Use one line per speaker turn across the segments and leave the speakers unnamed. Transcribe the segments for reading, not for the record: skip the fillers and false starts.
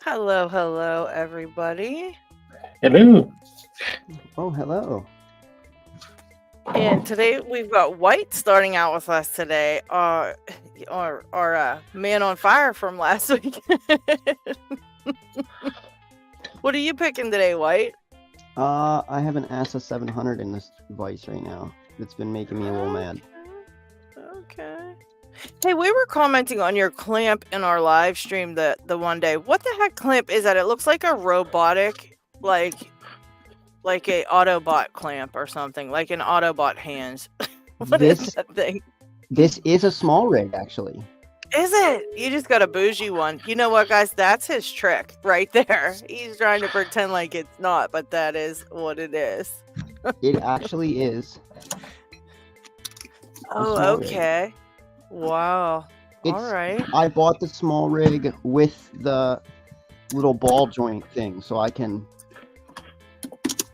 Hello, hello, everybody.
Hello.
Oh, hello.
And today we've got White starting out with us today. Our man on fire from last week. What are you picking today, White?
I have an ASA 700 in this device right now. It's been making me a little mad.
Okay. Hey, we were commenting on your clamp in our live stream the one day. What the heck clamp is that? It looks like a robotic, like a Autobot clamp or something, like an Autobot hands. What is that thing?
This is a small rig, actually.
Is it? You just got a bougie one. You know what, guys? That's his trick right there. He's trying to pretend like it's not, but that is what it is.
It actually is.
Oh, okay. Rig. Wow. All right.
I bought the small rig with the little ball joint thing, so I can...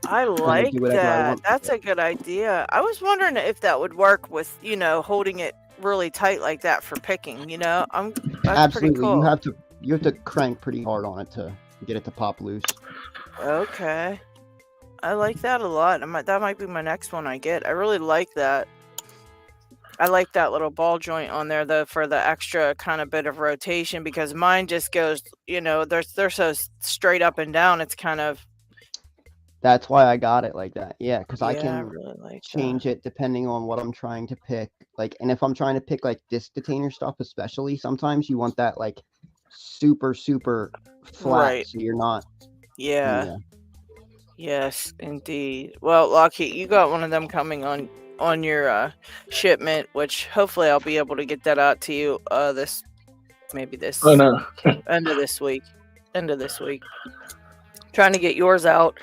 I like that. That's a good idea. I was wondering if that would work with, holding it really tight like that for picking, that's
absolutely
pretty cool.
You have to crank pretty hard on it to get it to pop loose.
Okay. I like that a lot. That might be my next one I get. I really like that. I like that little ball joint on there though for the extra kind of bit of rotation, because mine just goes, they're so straight up and down. It's kind of...
That's why I got it like that. Yeah, because I can
really
change it depending on what I'm trying to pick. And if I'm trying to pick disc detainer stuff, especially, sometimes you want that super flat, right, so you're not.
Yeah. Yes, indeed. Well, LockHeat, you got one of them coming on your shipment, which hopefully I'll be able to get that out to you this
Oh, no.
end of this week. Trying to get yours out.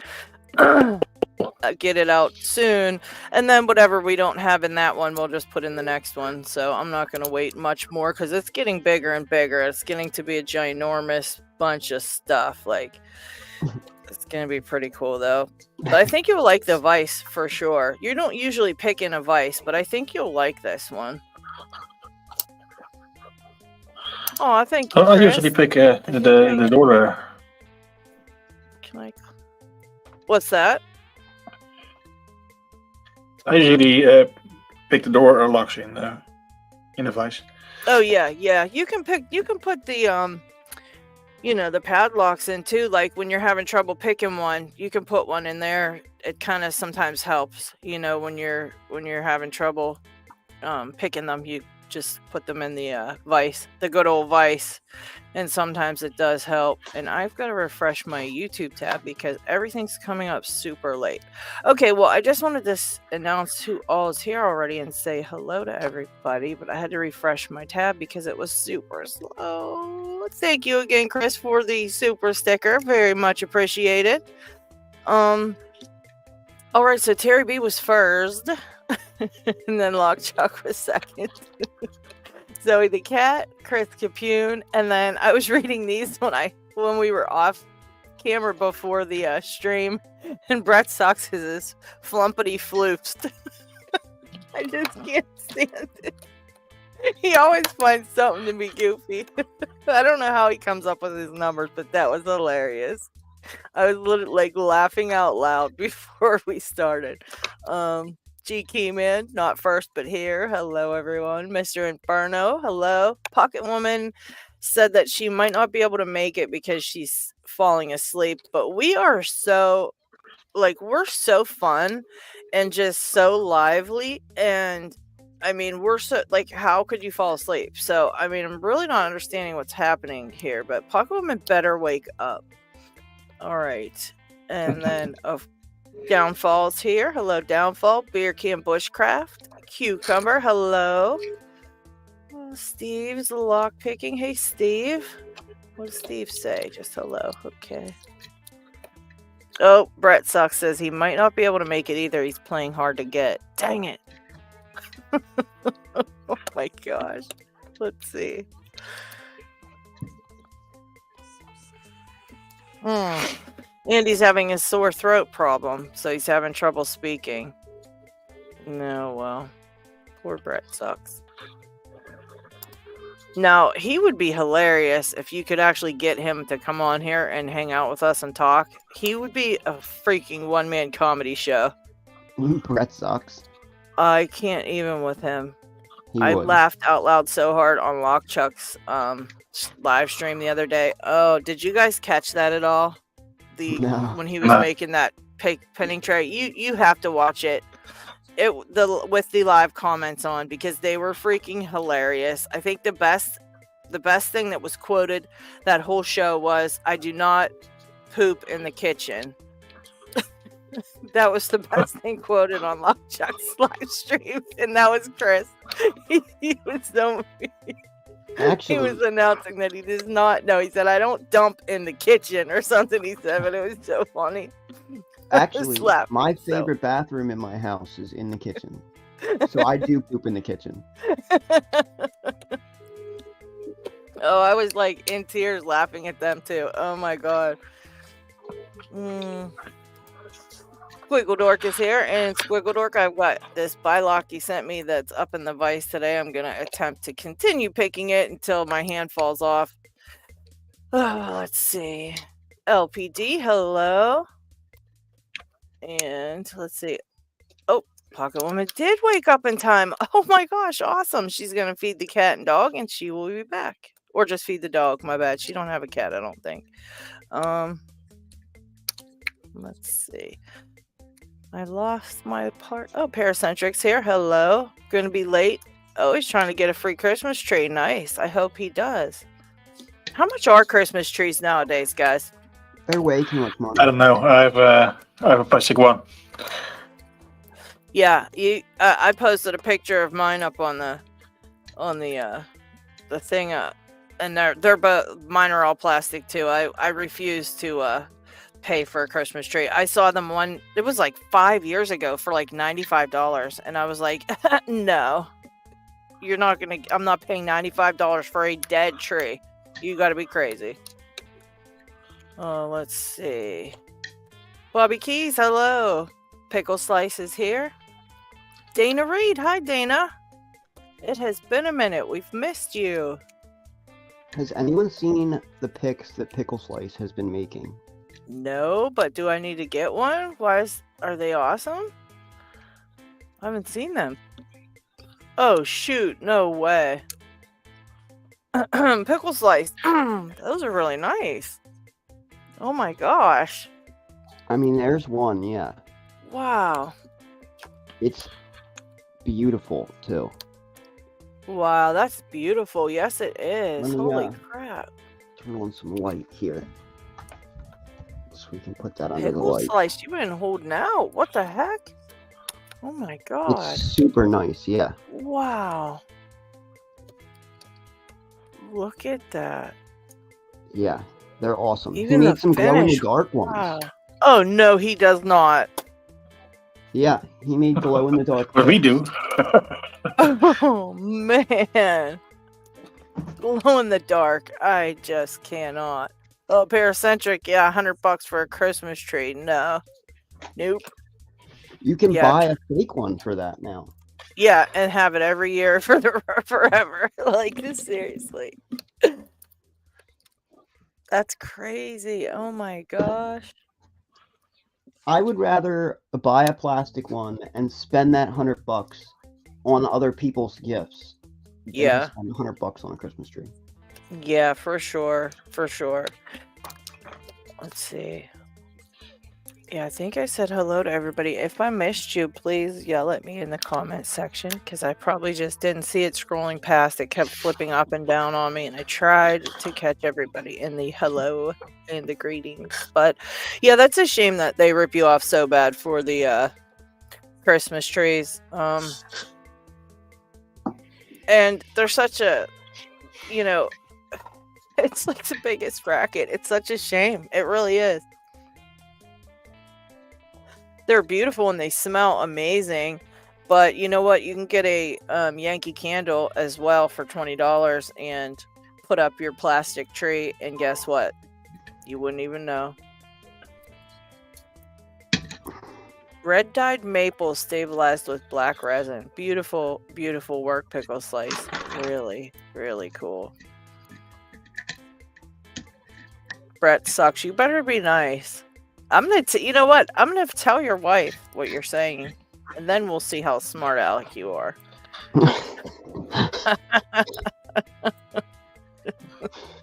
Get it out soon, and then whatever we don't have in that one we'll just put in the next one. So I'm not going to wait much more because it's getting bigger and bigger. It's getting to be a ginormous bunch of stuff. It's going to be pretty cool though. But I think you'll like the vise for sure. You don't usually pick in a vise, but I think you'll like this one. Oh, thank you, Chris.
I usually pick the door.
Can I... What's that?
I usually pick the door or locks in the vise.
Oh yeah. You can put the the padlocks in too. Like when you're having trouble picking one, you can put one in there. It kind of sometimes helps. When you're having trouble picking them, you just put them in the vise, the good old vise, and sometimes it does help. And I've got to refresh my YouTube tab because everything's coming up super late. Okay, well, I just wanted to announce who all is here already and say hello to everybody, but I had to refresh my tab because it was super slow. Thank you again, Chris, for the super sticker. Very much appreciated. All right, so Terry B was first. And then Lockchuck was second. Zoe the cat, Chris Capoon, and then I was reading these when we were off camera before the stream, and Brett Sox is flumpity floofs. I just can't stand it. He always finds something to be goofy. I don't know how he comes up with his numbers, but that was hilarious. I was literally laughing out loud before we started. G Keyman, not first but here. Hello everyone. Mr. Inferno, hello. Pocket Woman said that she might not be able to make it because she's falling asleep, but we are so we're so fun and just so lively, and we're so how could you fall asleep? So I'm really not understanding what's happening here, but Pocket Woman better wake up. All right. And then Downfall's here. Hello, Downfall. Beer Can Bushcraft. Cucumber. Hello. Oh, Steve's lock picking. Hey, Steve. What does Steve say? Just hello. Okay. Oh, Brett Sucks says he might not be able to make it either. He's playing hard to get. Dang it. Oh my gosh. Let's see. Andy's having a sore throat problem, so he's having trouble speaking. No, well, poor Brett Sucks. Now, he would be hilarious if you could actually get him to come on here and hang out with us and talk. He would be a freaking one-man comedy show.
Brett sucks.
I can't even with him.
He
I
would.
laughed out loud so hard on LockChuck's live stream the other day. Oh, did you guys catch that at all?
No.
When he was
No.
making that pinning tray, you have to watch it. With the live comments on, because they were freaking hilarious. I think the best thing that was quoted that whole show was, "I do not poop in the kitchen." That was the best thing quoted on LockChuck's live stream, and that was Chris. He was so
Actually,
he was announcing that he does not. No, he said, "I don't dump in the kitchen" or something. He said, but it was so funny.
Actually,
laughing
my
so-
favorite bathroom in my house is in the kitchen. So I do poop in the kitchen.
Oh, I was like in tears laughing at them too. Oh my god. Squiggledork is here, and Squiggledork, I've got this lock he sent me that's up in the vise today. I'm gonna attempt to continue picking it until my hand falls off. Oh, let's see. LPD, hello. And let's see. Oh, Pocket Woman did wake up in time. Oh my gosh, awesome. She's going to feed the cat and dog, and she will be back. Or just feed the dog, my bad. She don't have a cat, I don't think. Let's see. I lost my part. Oh, Paracentric's here. Hello. Going to be late. Oh, he's trying to get a free Christmas tree. Nice. I hope he does. How much are Christmas trees nowadays, guys?
They're way too much money.
I don't know. I have a plastic one.
Yeah, I posted a picture of mine up on the thing, and they're both, mine are all plastic too. I refuse to pay for a Christmas tree. I saw them it was like 5 years ago for like $95, and I was like, no, I'm not paying $95 for a dead tree. You got to be crazy. Oh, let's see. Bobby Keys, hello. Pickle Slice is here. Dana Reed, hi Dana. It has been a minute. We've missed you.
Has anyone seen the pics that Pickle Slice has been making?
No, but do I need to get one? Are they awesome? I haven't seen them. Oh shoot, no way. Pickle Slice. Those are really nice. Oh my gosh.
I mean, there's one, yeah.
Wow.
It's beautiful, too.
Wow, that's beautiful. Yes, it is.
Let me,
Holy crap.
Turn on some light here. So we can put that under the
Pickle
light.
Slice, you've been holding out. What the heck? Oh my god.
It's super nice, yeah.
Wow. Look at that.
Yeah, they're awesome.
Even
he
the
made some
finish.
glow-in-the-dark ones.
Wow. Oh no, he does not.
Yeah, he made glow-in-the-dark.
What we do.
Oh man. Glow in the dark. I just cannot. Oh, Paracentric, yeah, $100 for a Christmas tree. No. Nope.
You can
Yeah.
buy a fake one for that now.
Yeah, and have it every year for forever. Like, seriously. That's crazy. Oh my gosh.
I would rather buy a plastic one and spend that $100 on other people's gifts. than to
Yeah.
spend $100 on a Christmas tree.
Yeah, for sure. For sure. Let's see. Yeah, I think I said hello to everybody. If I missed you, please yell at me in the comment section, because I probably just didn't see it scrolling past. It kept flipping up and down on me, and I tried to catch everybody in the hello and the greetings. But yeah, that's a shame that they rip you off so bad for the Christmas trees. And they're such a, it's like the biggest racket. It's such a shame. It really is. They're beautiful and they smell amazing, but you know what? You can get a Yankee Candle as well for $20 and put up your plastic tree, and guess what? You wouldn't even know. Red dyed maple stabilized with black resin. Beautiful, beautiful work, Pickle Slice. really, really cool. Brett sucks. You better be nice. You know what? I'm gonna tell your wife what you're saying, and then we'll see how smart aleck you are.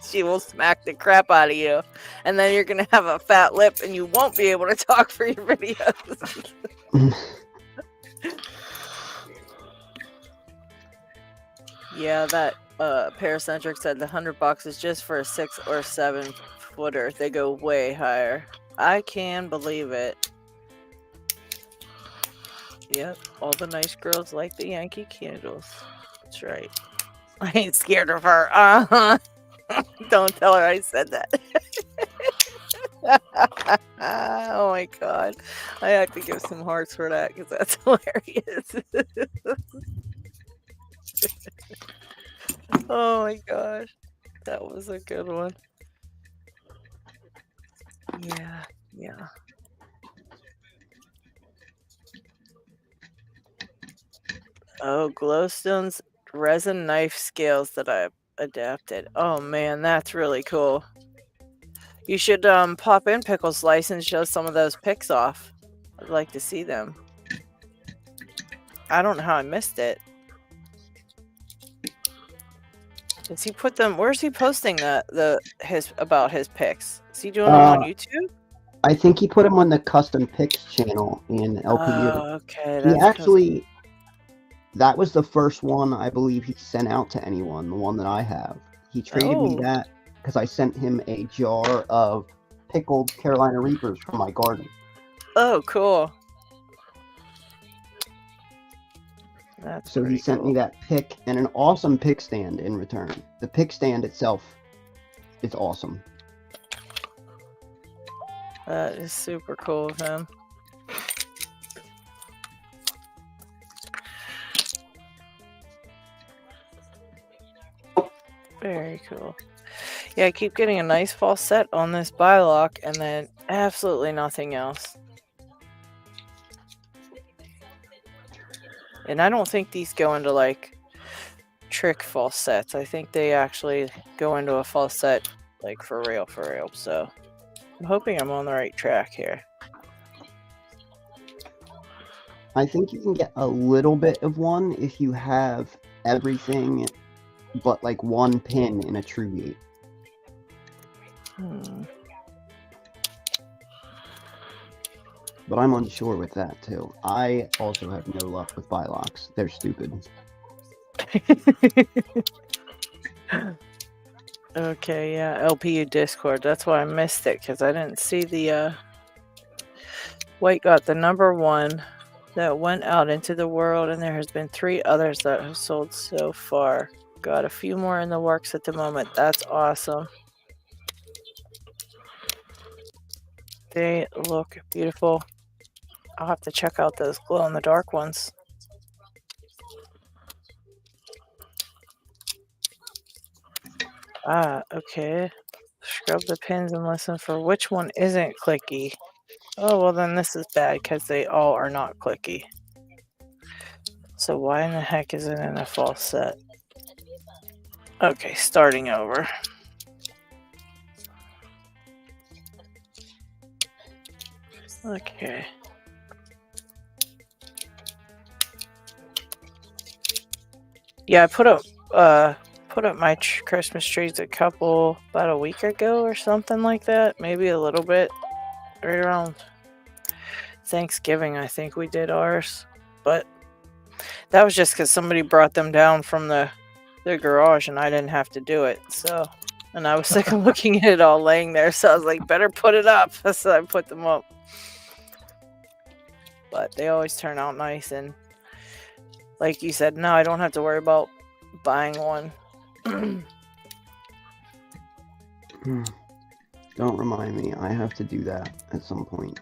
She will smack the crap out of you, and then you're gonna have a fat lip, and you won't be able to talk for your videos. Yeah, that Paracentric said the $100 is just for a 6 or 7 footer. They go way higher. I can believe it. Yep, all the nice girls like the Yankee Candles. That's right. I ain't scared of her. Don't tell her I said that. Oh my god. I have to give some hearts for that because that's hilarious. Oh my gosh. That was a good one. Yeah. Oh, glowstones resin knife scales that I've adapted. Oh man, that's really cool. You should pop in Pickle's Slice and show some of those pics off. I'd like to see them. I don't know how I missed it. Does he put them? Where's he posting about his pics? Is he doing them on YouTube?
I think he put them on the custom pics channel in LPU.
Oh, okay.
He actually, that was the first one I believe he sent out to anyone. The one that I have. He traded me that because I sent him a jar of pickled Carolina Reapers from my garden.
Oh, cool.
So he sent me that pick and an awesome pick stand in return. The pick stand itself is awesome.
That is super cool of him. Very cool. Yeah, I keep getting a nice fall set on this lock and then absolutely nothing else. And I don't think these go into like trick false sets. I think they actually go into a false set like for real. So I'm hoping I'm on the right track here.
I think you can get a little bit of one if you have everything but like one pin in a true gate. But I'm unsure with that too. I also have no luck with LadyLocks. They're stupid.
Okay, yeah, LPU Discord. That's why I missed it, because I didn't see the White got the #1 that went out into the world, and there has been 3 others that have sold so far. Got a few more in the works at the moment. That's awesome. They look beautiful. I'll have to check out those glow-in-the-dark ones. Okay. Scrub the pins and listen for which one isn't clicky. Oh, well then this is bad because they all are not clicky. So why in the heck is it in a false set? Okay, starting over. Okay. Yeah, I put up my Christmas trees about a week ago or something like that. Maybe a little bit. Right around Thanksgiving, I think we did ours. But that was just because somebody brought them down from the garage and I didn't have to do it. So, and I was sick of looking at it all laying there. So I was like, better put it up. So I put them up. But they always turn out nice. And like you said, no, I don't have to worry about buying one.
Don't remind me. I have to do that at some point.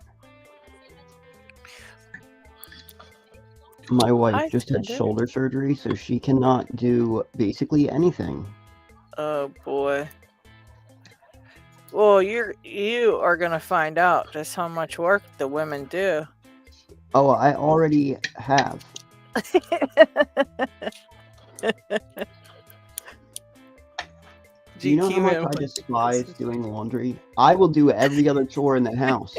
My wife just had shoulder surgery, so she cannot do basically anything.
Oh boy. Well, you are gonna find out just how much work the women do.
Oh, I already have. Do you know how much I despise doing laundry? I will do every other chore in the house.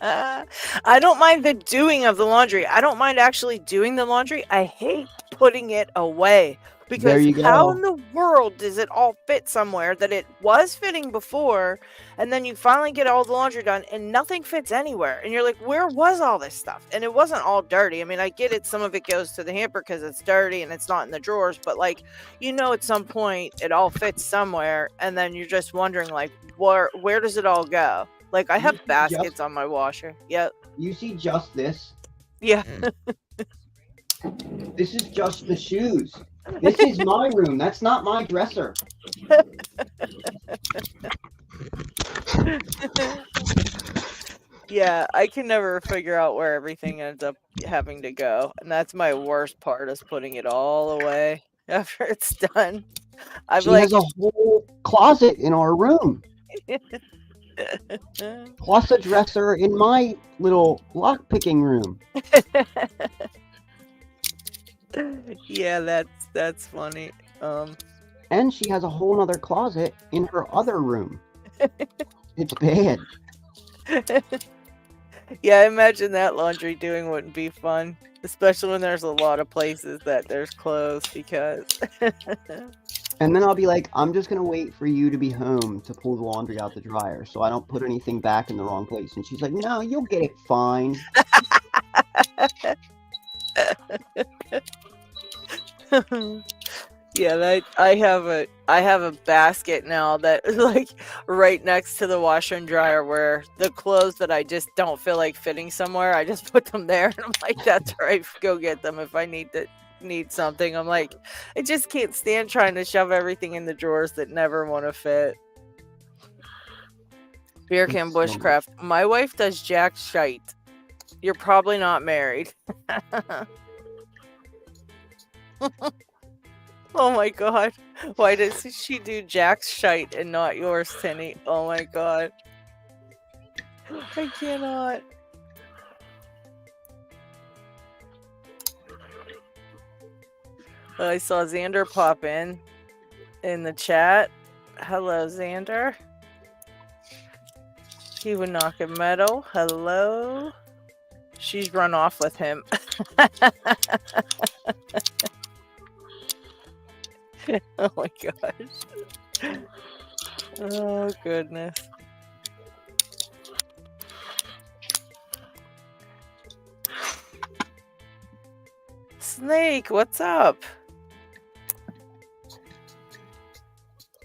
I don't mind the doing of the laundry. I don't mind actually doing the laundry. I hate putting it away.
There
Because
you
how
go.
in the world does it all fit somewhere that it was fitting before, and then you finally get all the laundry done and nothing fits anywhere? And you're like, where was all this stuff? And it wasn't all dirty. I mean, I get it. Some of it goes to the hamper because it's dirty and it's not in the drawers. But like, at some point it all fits somewhere, and then you're just wondering, like, where does it all go? Like, I have baskets on my washer. Yep.
You see just this?
Yeah.
This is just the shoes. This is my room. That's not my dresser.
Yeah, I can never figure out where everything ends up having to go. And that's my worst part, is putting it all away after it's done.
She has a whole closet in our room. Plus a dresser in my little lockpicking room.
Yeah, that's funny.
And she has a whole other closet in her other room. It's bad.
Yeah, I imagine that laundry doing wouldn't be fun, especially when there's a lot of places that there's clothes, because
and then I'll be like, I'm just gonna wait for you to be home to pull the laundry out the dryer so I don't put anything back in the wrong place. And she's like, no, you'll get it fine.
Yeah, I have a basket now that is like right next to the washer and dryer, where the clothes that I just don't feel like fitting somewhere, I just put them there, and I'm like, that's right, go get them if I need something. I'm like, I just can't stand trying to shove everything in the drawers that never want to fit. Beer can bushcraft. My wife does jack shite. You're probably not married. Oh my god. Why does she do Jack's shite and not yours, Tinny? Oh my god. I cannot. I saw Xander pop in the chat. Hello, Xander. He would knock a medal. Hello. She's run off with him. Oh my gosh. Oh goodness. Snake, what's up?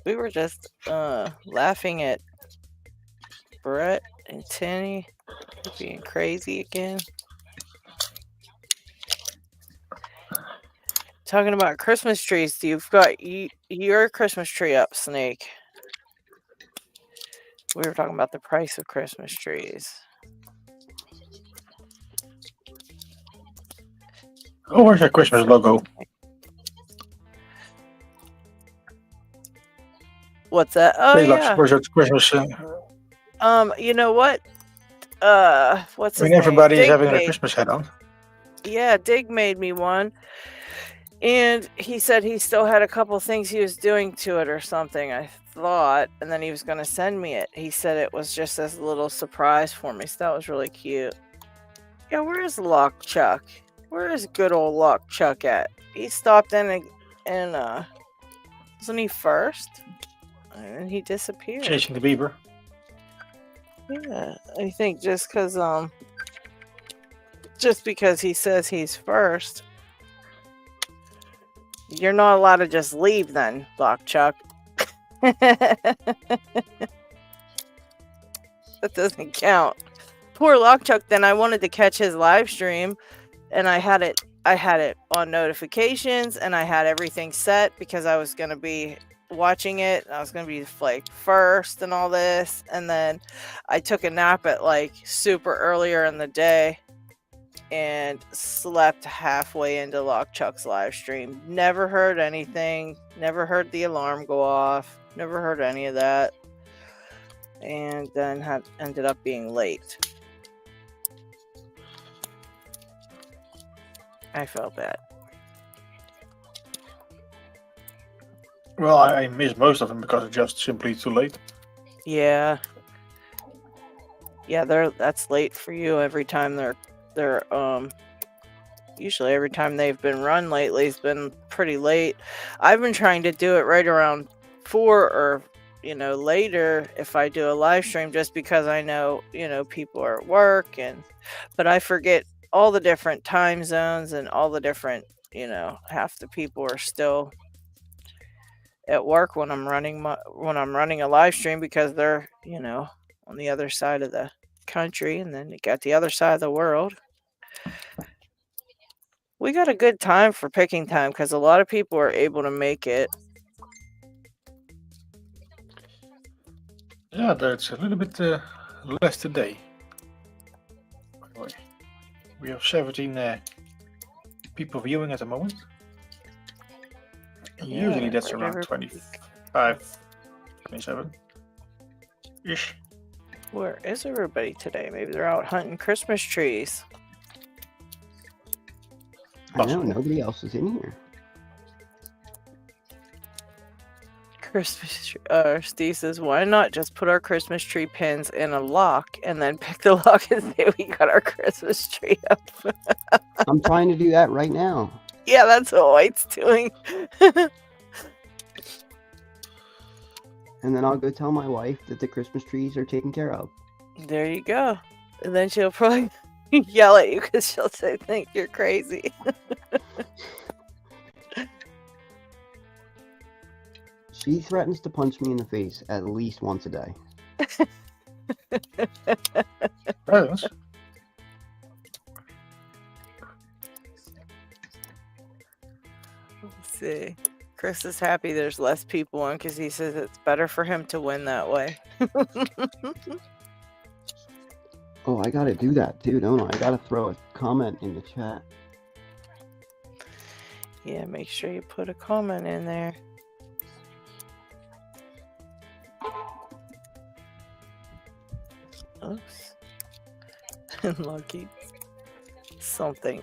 We were just laughing at Brett and Tinny being crazy again. Talking about Christmas trees. You've got your Christmas tree up, Snake. We were talking about the price of Christmas trees.
Oh, where's that Christmas logo?
What's that? Oh, yeah.
Where's that Christmas?
You know what? What's his name?
Everybody's having a Christmas hat on.
Yeah, Dig made me one. And he said he still had a couple things he was doing to it or something, I thought. And then he was going to send me it. He said it was just as a little surprise for me. So that was really cute. Yeah, where is Lock Chuck? Where is good old Lock Chuck at? He stopped in and wasn't he first? And he disappeared.
Chasing the beaver.
Yeah, I think just because he says he's first, you're not allowed to just leave then, Lock Chuck. That doesn't count. Poor Lock Chuck. Then I wanted to catch his live stream, and I had it on notifications, and I had everything set because I was going to be watching it. I was going to be like first and all this, and then I took a nap at like super earlier in the day and slept halfway into Lock Chuck's live stream. Never heard anything, never heard the alarm go off, never heard any of that, and then ended up being late. I felt bad.
Well, I miss most of them because it's just simply too late.
Yeah. Yeah, that's late for you every time they're usually every time they've been run lately has been pretty late. I've been trying to do it right around 4 or later if I do a live stream, just because I know, people are at work, but I forget all the different time zones and all the different, half the people are still at work when I'm running a live stream, because they're, on the other side of the country, and then you got the other side of the world. We got a good time for picking time because a lot of people are able to make it.
Yeah, that's a little bit less today. By the way, we have 17 people viewing at the moment. Usually that's
right,
around 25, 27-ish.
Where is everybody today? Maybe they're out hunting Christmas trees.
I know, nobody else is in here.
Christmas tree. Steve says, why not just put our Christmas tree pins in a lock and then pick the lock and say we got our Christmas tree up?
I'm trying to do that right now.
Yeah, that's what White's doing.
And then I'll go tell my wife that the Christmas trees are taken care of.
There you go. And then she'll probably yell at you because she'll say, think you're crazy.
She threatens to punch me in the face at least once a day.
Presents.
Let's see. Chris is happy there's less people on because he says it's better for him to win that way.
Oh, I gotta do that too, don't I? I gotta throw a comment in the chat.
Yeah, make sure you put a comment in there. Oops. Lucky something.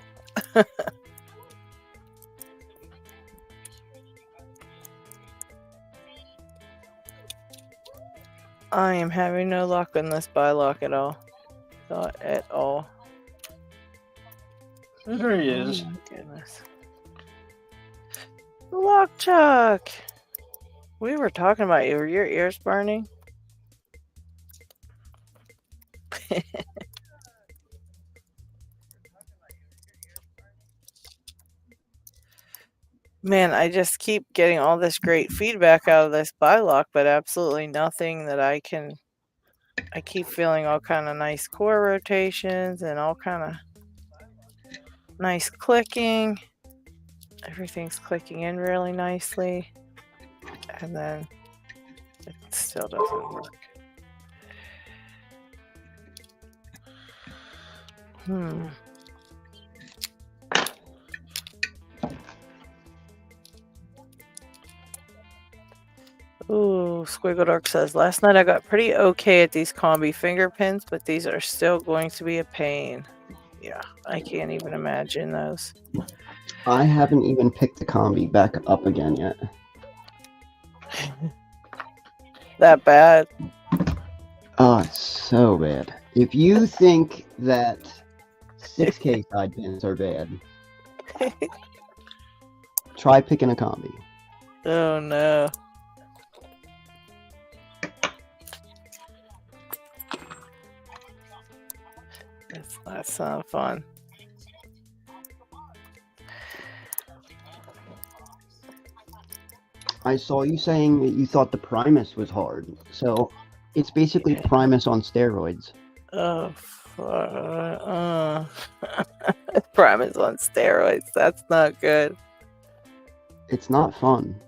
I am having no luck on this buy lock at all. Not at all.
There he is.
Oh my goodness. Lock Chuck! We were talking about you. Were your ears burning? Man, I just keep getting all this great feedback out of this buy lock, but absolutely nothing that I keep feeling all kind of nice core rotations and all kind of nice clicking. Everything's clicking in really nicely. And then it still doesn't work. Ooh, Squiggle Dark says, last night I got pretty okay at these combi finger pins, but these are still going to be a pain. Yeah, I can't even imagine those.
I haven't even picked the combi back up again yet.
That bad?
Oh, it's so bad. If you think that 6K side pins are bad, try picking a combi.
Oh no. That's not fun.
I saw you saying that you thought the Primus was hard. So it's basically Primus on steroids.
Oh, Primus on steroids. That's not good.
It's not fun.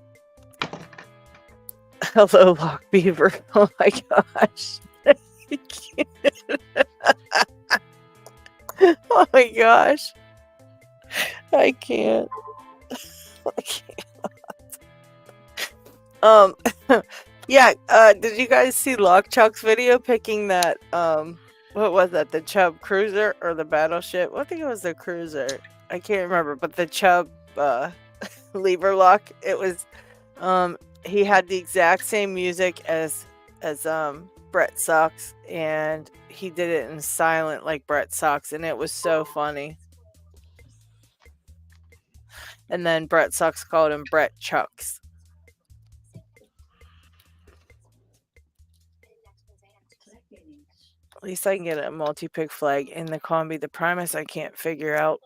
Hello, Lock Beaver. Oh my gosh. I can't. Oh my gosh. I can't. I can't. Yeah, did you guys see Lockchuck's video picking that, what was that, the Chubb cruiser or the battleship? I think it was the cruiser. I can't remember, but the Chubb, lever lock, it was, he had the exact same music as Brett Sucks, and he did it in silent like Brett Sucks, and it was so funny. And then Brett Sucks called him Brett Chucks. At least I can get a multi-pick flag in the combi. The Primus I can't figure out.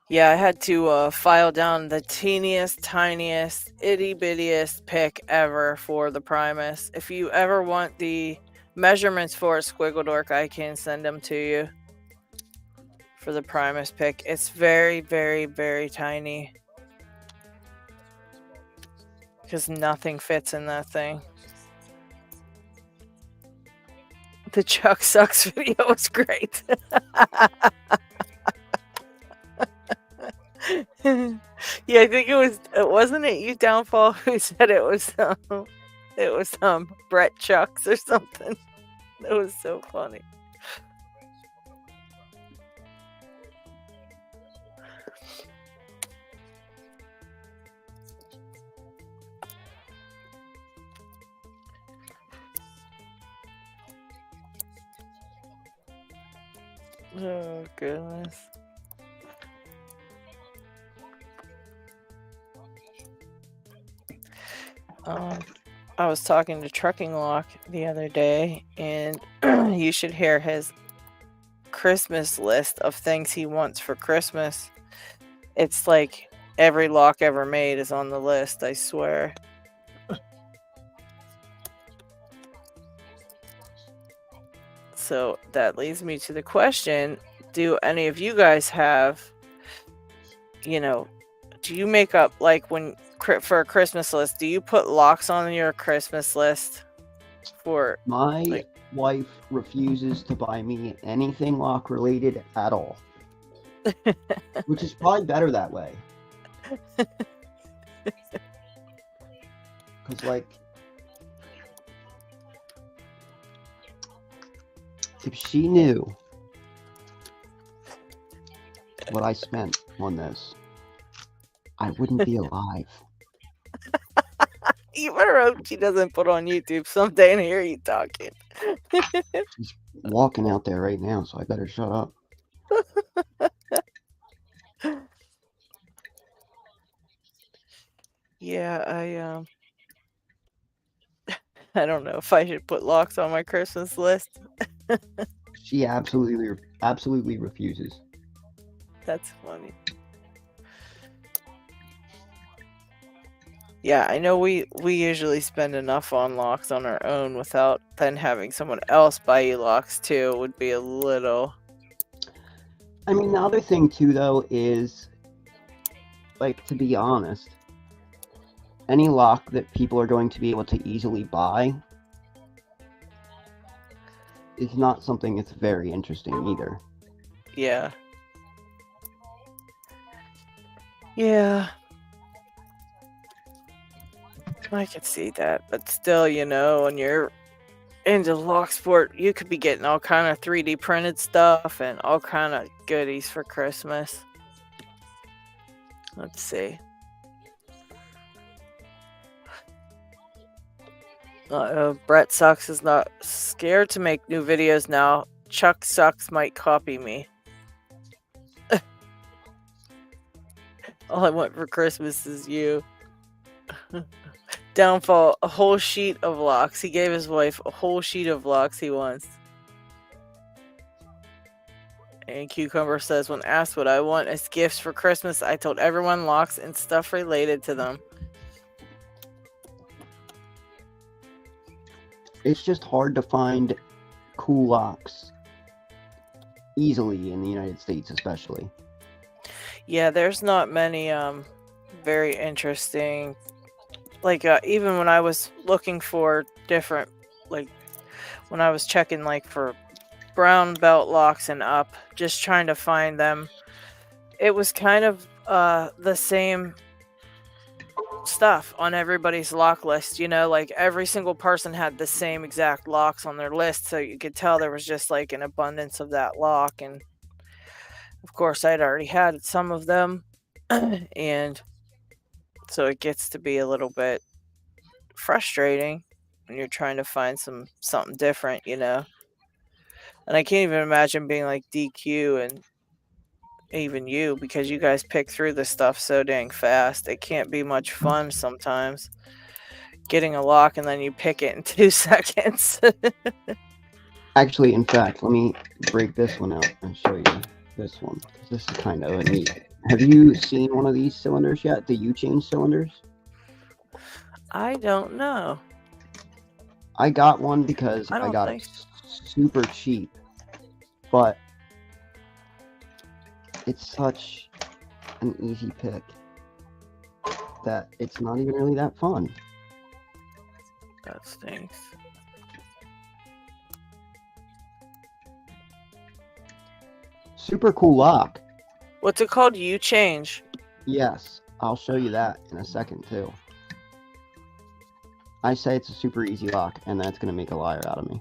Yeah, I had to file down the teeniest, tiniest, itty-bittiest pick ever for the Primus. If you ever want the measurements for a Squiggle Dork, I can send them to you for the Primus pick. It's very, very, very tiny. Because nothing fits in that thing. The Chuck Sucks video was great. Yeah, I think wasn't it you, Downfall, who said it was Brett Chucks or something. It was so funny. Oh goodness. I was talking to Trucking Lock the other day, and you should hear his Christmas list of things he wants for Christmas. It's like every lock ever made is on the list, I swear. So that leads me to the question, do any of you guys have, do you make up, like, for a Christmas list, do you put locks on your Christmas list for...
My wife refuses to buy me anything lock related at all. Which is probably better that way. Because, like, if she knew what I spent on this, I wouldn't be alive.
You better hope she doesn't put on YouTube someday and hear you talking.
She's walking out there right now, so I better shut up.
Yeah, I don't know if I should put locks on my Christmas list.
She absolutely refuses.
That's funny. Yeah, I know we usually spend enough on locks on our own without then having someone else buy you locks too. Would be a little...
I mean, the other thing too, though, is, like, to be honest, any lock that people are going to be able to easily buy is not something that's very interesting either.
Yeah. Yeah. I can see that, but still, when you're into lock sport, you could be getting all kind of 3D printed stuff and all kind of goodies for Christmas. Let's see. Brett Sucks is not scared to make new videos now. Chuck Sucks might copy me. All I want for Christmas is you. Downfall, a whole sheet of locks. He gave his wife a whole sheet of locks he wants. And Cucumber says, when asked what I want as gifts for Christmas, I told everyone locks and stuff related to them.
It's just hard to find cool locks easily in the United States, especially.
Yeah, there's not many very interesting, like, even when I was looking for different, like, when I was checking, like, for brown belt locks and up, just trying to find them, it was kind of the same stuff on everybody's lock list, like every single person had the same exact locks on their list, so you could tell there was just like an abundance of that lock. And of course I'd already had some of them and So it gets to be a little bit frustrating when you're trying to find something different, you know. And I can't even imagine being like DQ and even you, because you guys pick through the stuff so dang fast. It can't be much fun sometimes getting a lock and then you pick it in 2 seconds.
Actually, in fact, let me break this one out and show you this one. This is kind of neat. Have you seen one of these cylinders yet? The U-change cylinders?
I don't know.
I got one because
I
I
don't
got
think
it super cheap, but it's such an easy pick that it's not even really that fun.
That stinks.
Super cool lock.
What's it called? U-change.
Yes, I'll show you that in a second too. I say it's a super easy lock, and that's going to make a liar out of me.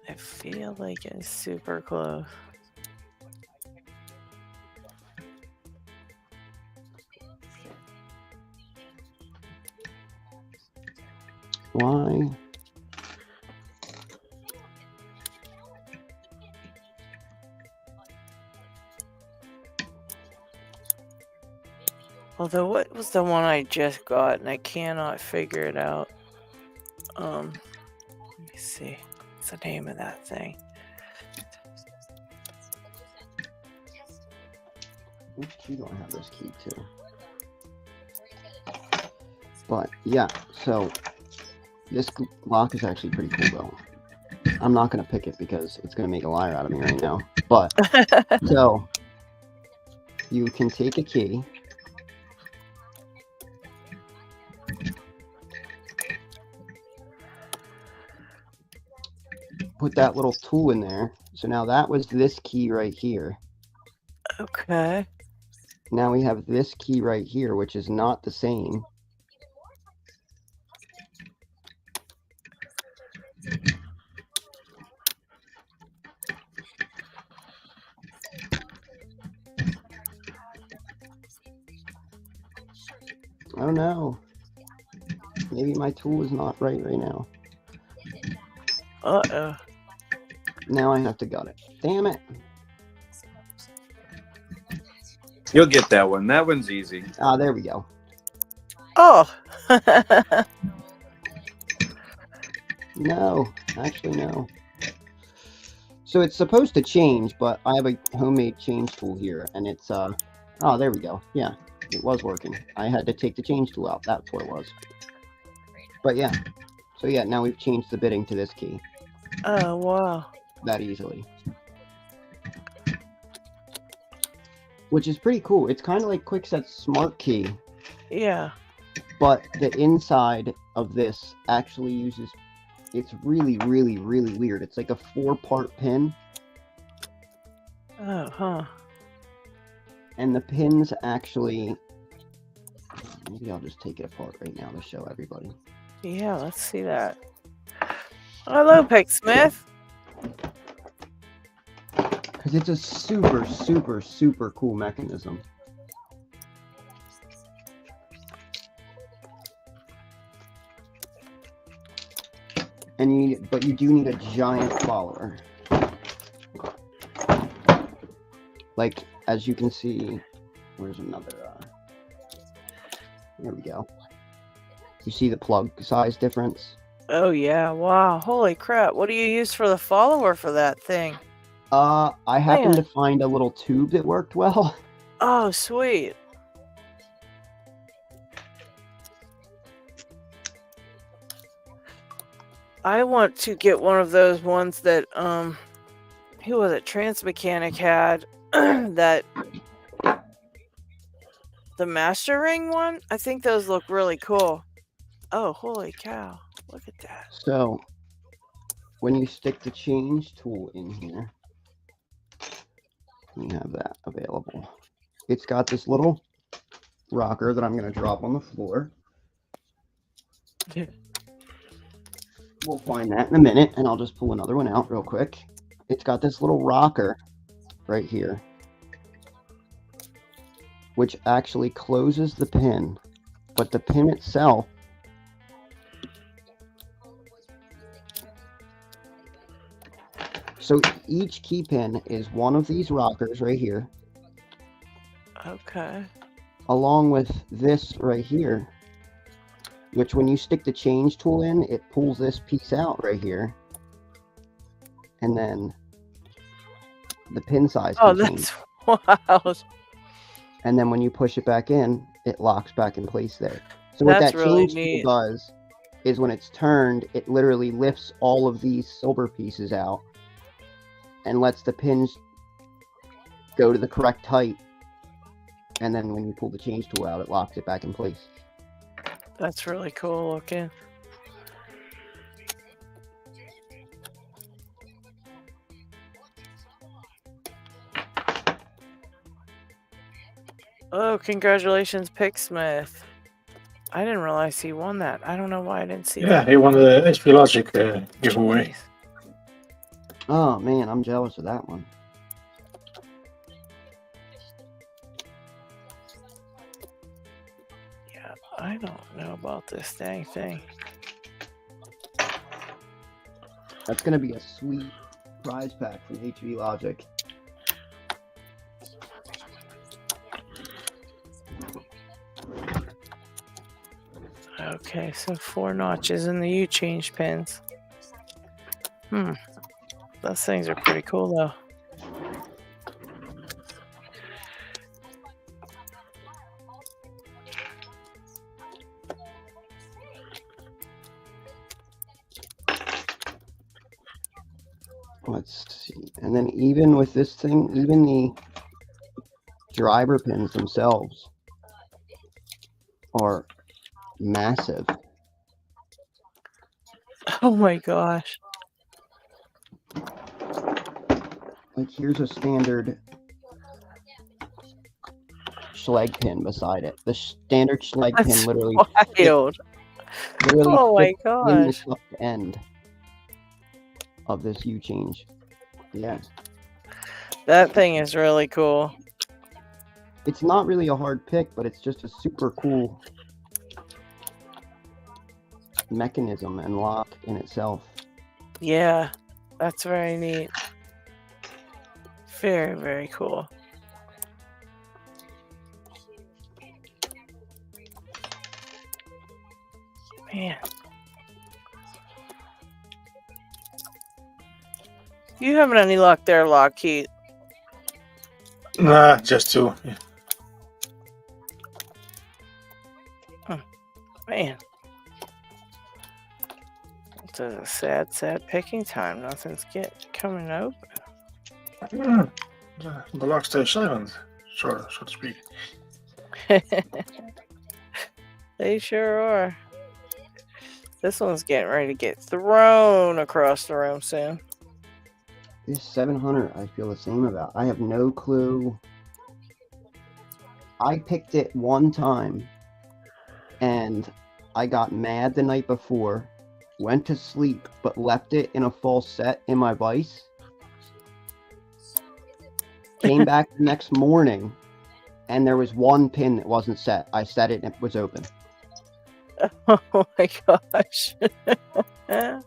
I feel like it's super close.
Why?
Although, what was the one I just got, and I cannot figure it out. Let me see. What's the name of that thing?
You don't have this key too. But yeah, so this lock is actually pretty cool though. I'm not going to pick it because it's going to make a liar out of me right now. But so you can take a key. Put that little tool in there. So now that was this key right here.
Okay.
Now we have this key right here, which is not the same. Oh no. Maybe my tool is not right now.
Uh-oh.
Now I have to gut it. Damn it.
You'll get that one. That one's easy.
Ah, there we go.
Oh.
No, actually no. So it's supposed to change, but I have a homemade change tool here, and it's oh, there we go. Yeah, it was working. I had to take the change tool out. That's what it was. But yeah. So yeah, now we've changed the bitting to this key.
Oh, wow.
That easily. Which is pretty cool. It's kind of like Kwikset's smart key.
Yeah.
But the inside of this actually uses... It's really, really, really weird. It's like a 4-part pin.
Oh, huh.
And the pins actually... Maybe I'll just take it apart right now to show everybody.
Yeah, let's see that. Hello, Picksmith.
Because it's a super, super, super cool mechanism. And but you do need a giant follower. Like, as you can see, where's another, there we go. You see the plug size difference?
Oh, yeah. Wow. Holy crap. What do you use for the follower for that thing?
I happened to find a little tube that worked well.
Oh, sweet. I want to get one of those ones that, who was it? Transmechanic had that, the Master Ring one? I think those look really cool. Oh, holy cow. Look at that.
So, when you stick the change tool in here, we have that available. It's got this little rocker that I'm going to drop on the floor. We'll find that in a minute, and I'll just pull another one out real quick. it's got this little rocker right here, which actually closes the pin, but the pin itself so each key pin is one of these rockers right here,
Okay.
along with this right here, which when you stick the change tool in, it pulls this piece out right here, and then the pin size
Oh,
can change.
that's wild.
And then when you push it back in, it locks back in place there. So
That's
what that
really
change
neat.
tool does is when it's turned, it literally lifts all of these silver pieces out and lets the pins go to the correct height. And then when you pull the change tool out, it locks it back in place.
That's really cool looking. Oh, congratulations, Picksmith. I didn't realize he won that. I don't know why I didn't see
Yeah,
that.
he won the HP Logic giveaway.
Jeez.
Oh man, I'm jealous of that one.
Yeah, I don't know about this dang thing.
That's gonna be a sweet prize pack from HV Logic.
Okay, so 4 notches in the U-change pins. Those things are pretty cool though.
Let's see. And then even with this thing, even the driver pins themselves are massive.
Oh my gosh.
Like here's a standard Schleg pin beside it. The standard Schleg
That's
pin literally
wild. Oh my
fits in the
gosh.
left end of this U-change. Yeah.
That thing is really cool.
It's not really a hard pick, but it's just a super cool mechanism and lock in itself.
Yeah, that's very neat. Very, very cool. Man. You having any luck there, LockHeat?
Nah, just two. Yeah.
Man. It's a sad, sad picking time. Nothing's coming open.
The lock stays silent, so to speak.
They sure are. This one's getting ready to get thrown across the room soon.
This 700, I feel the same about. I have no clue. I picked it one time, and I got mad the night before, went to sleep, but left it in a false set in my vise. Came back the next morning, and there was one pin that wasn't set. I set it, and it was open.
Oh my gosh. That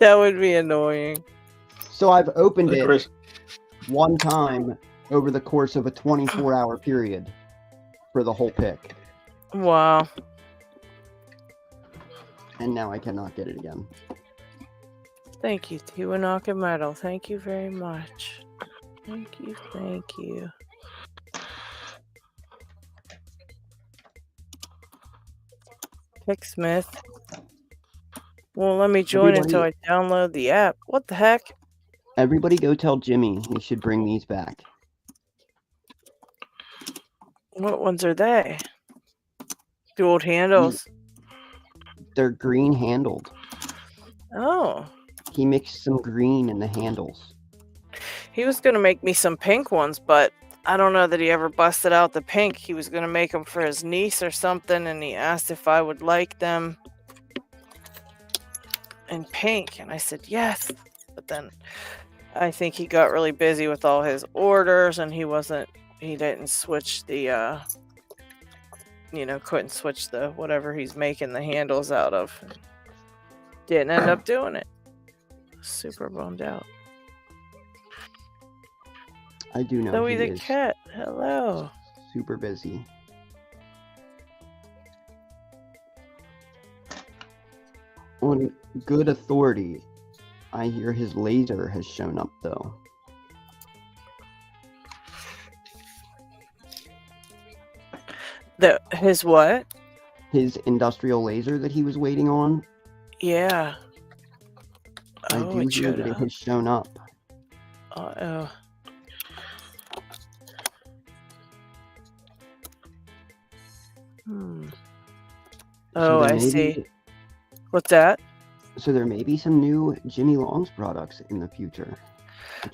would be annoying.
So I've opened
Hey,
it
Chris.
one time over the course of a 24-hour period for the whole pick,
Wow.
and now I cannot get it again.
Thank you, Tiwanoka Metal. Thank you very much. Thank you, thank you. Picksmith. Well, let me join until I download the app. What the heck?
Everybody go tell Jimmy he should bring these back.
What ones are they? The old handles.
They're green handled.
Oh.
He mixed some green in the handles.
He was going to make me some pink ones, but I don't know that he ever busted out the pink. He was going to make them for his niece or something, and he asked if I would like them in pink, and I said yes. But then I think he got really busy with all his orders, and he didn't switch the couldn't switch the whatever he's making the handles out of. Didn't end up doing it. Super bummed out.
I do know
Zoe
he
the
is
cat, hello.
super busy. On good authority, I hear his laser has shown up though.
His what?
His industrial laser that he was waiting on.
Yeah.
I do hear that it has shown up.
Uh-oh. Oh, I see. What's that?
So there may be some new Jimmy Long's products in the future.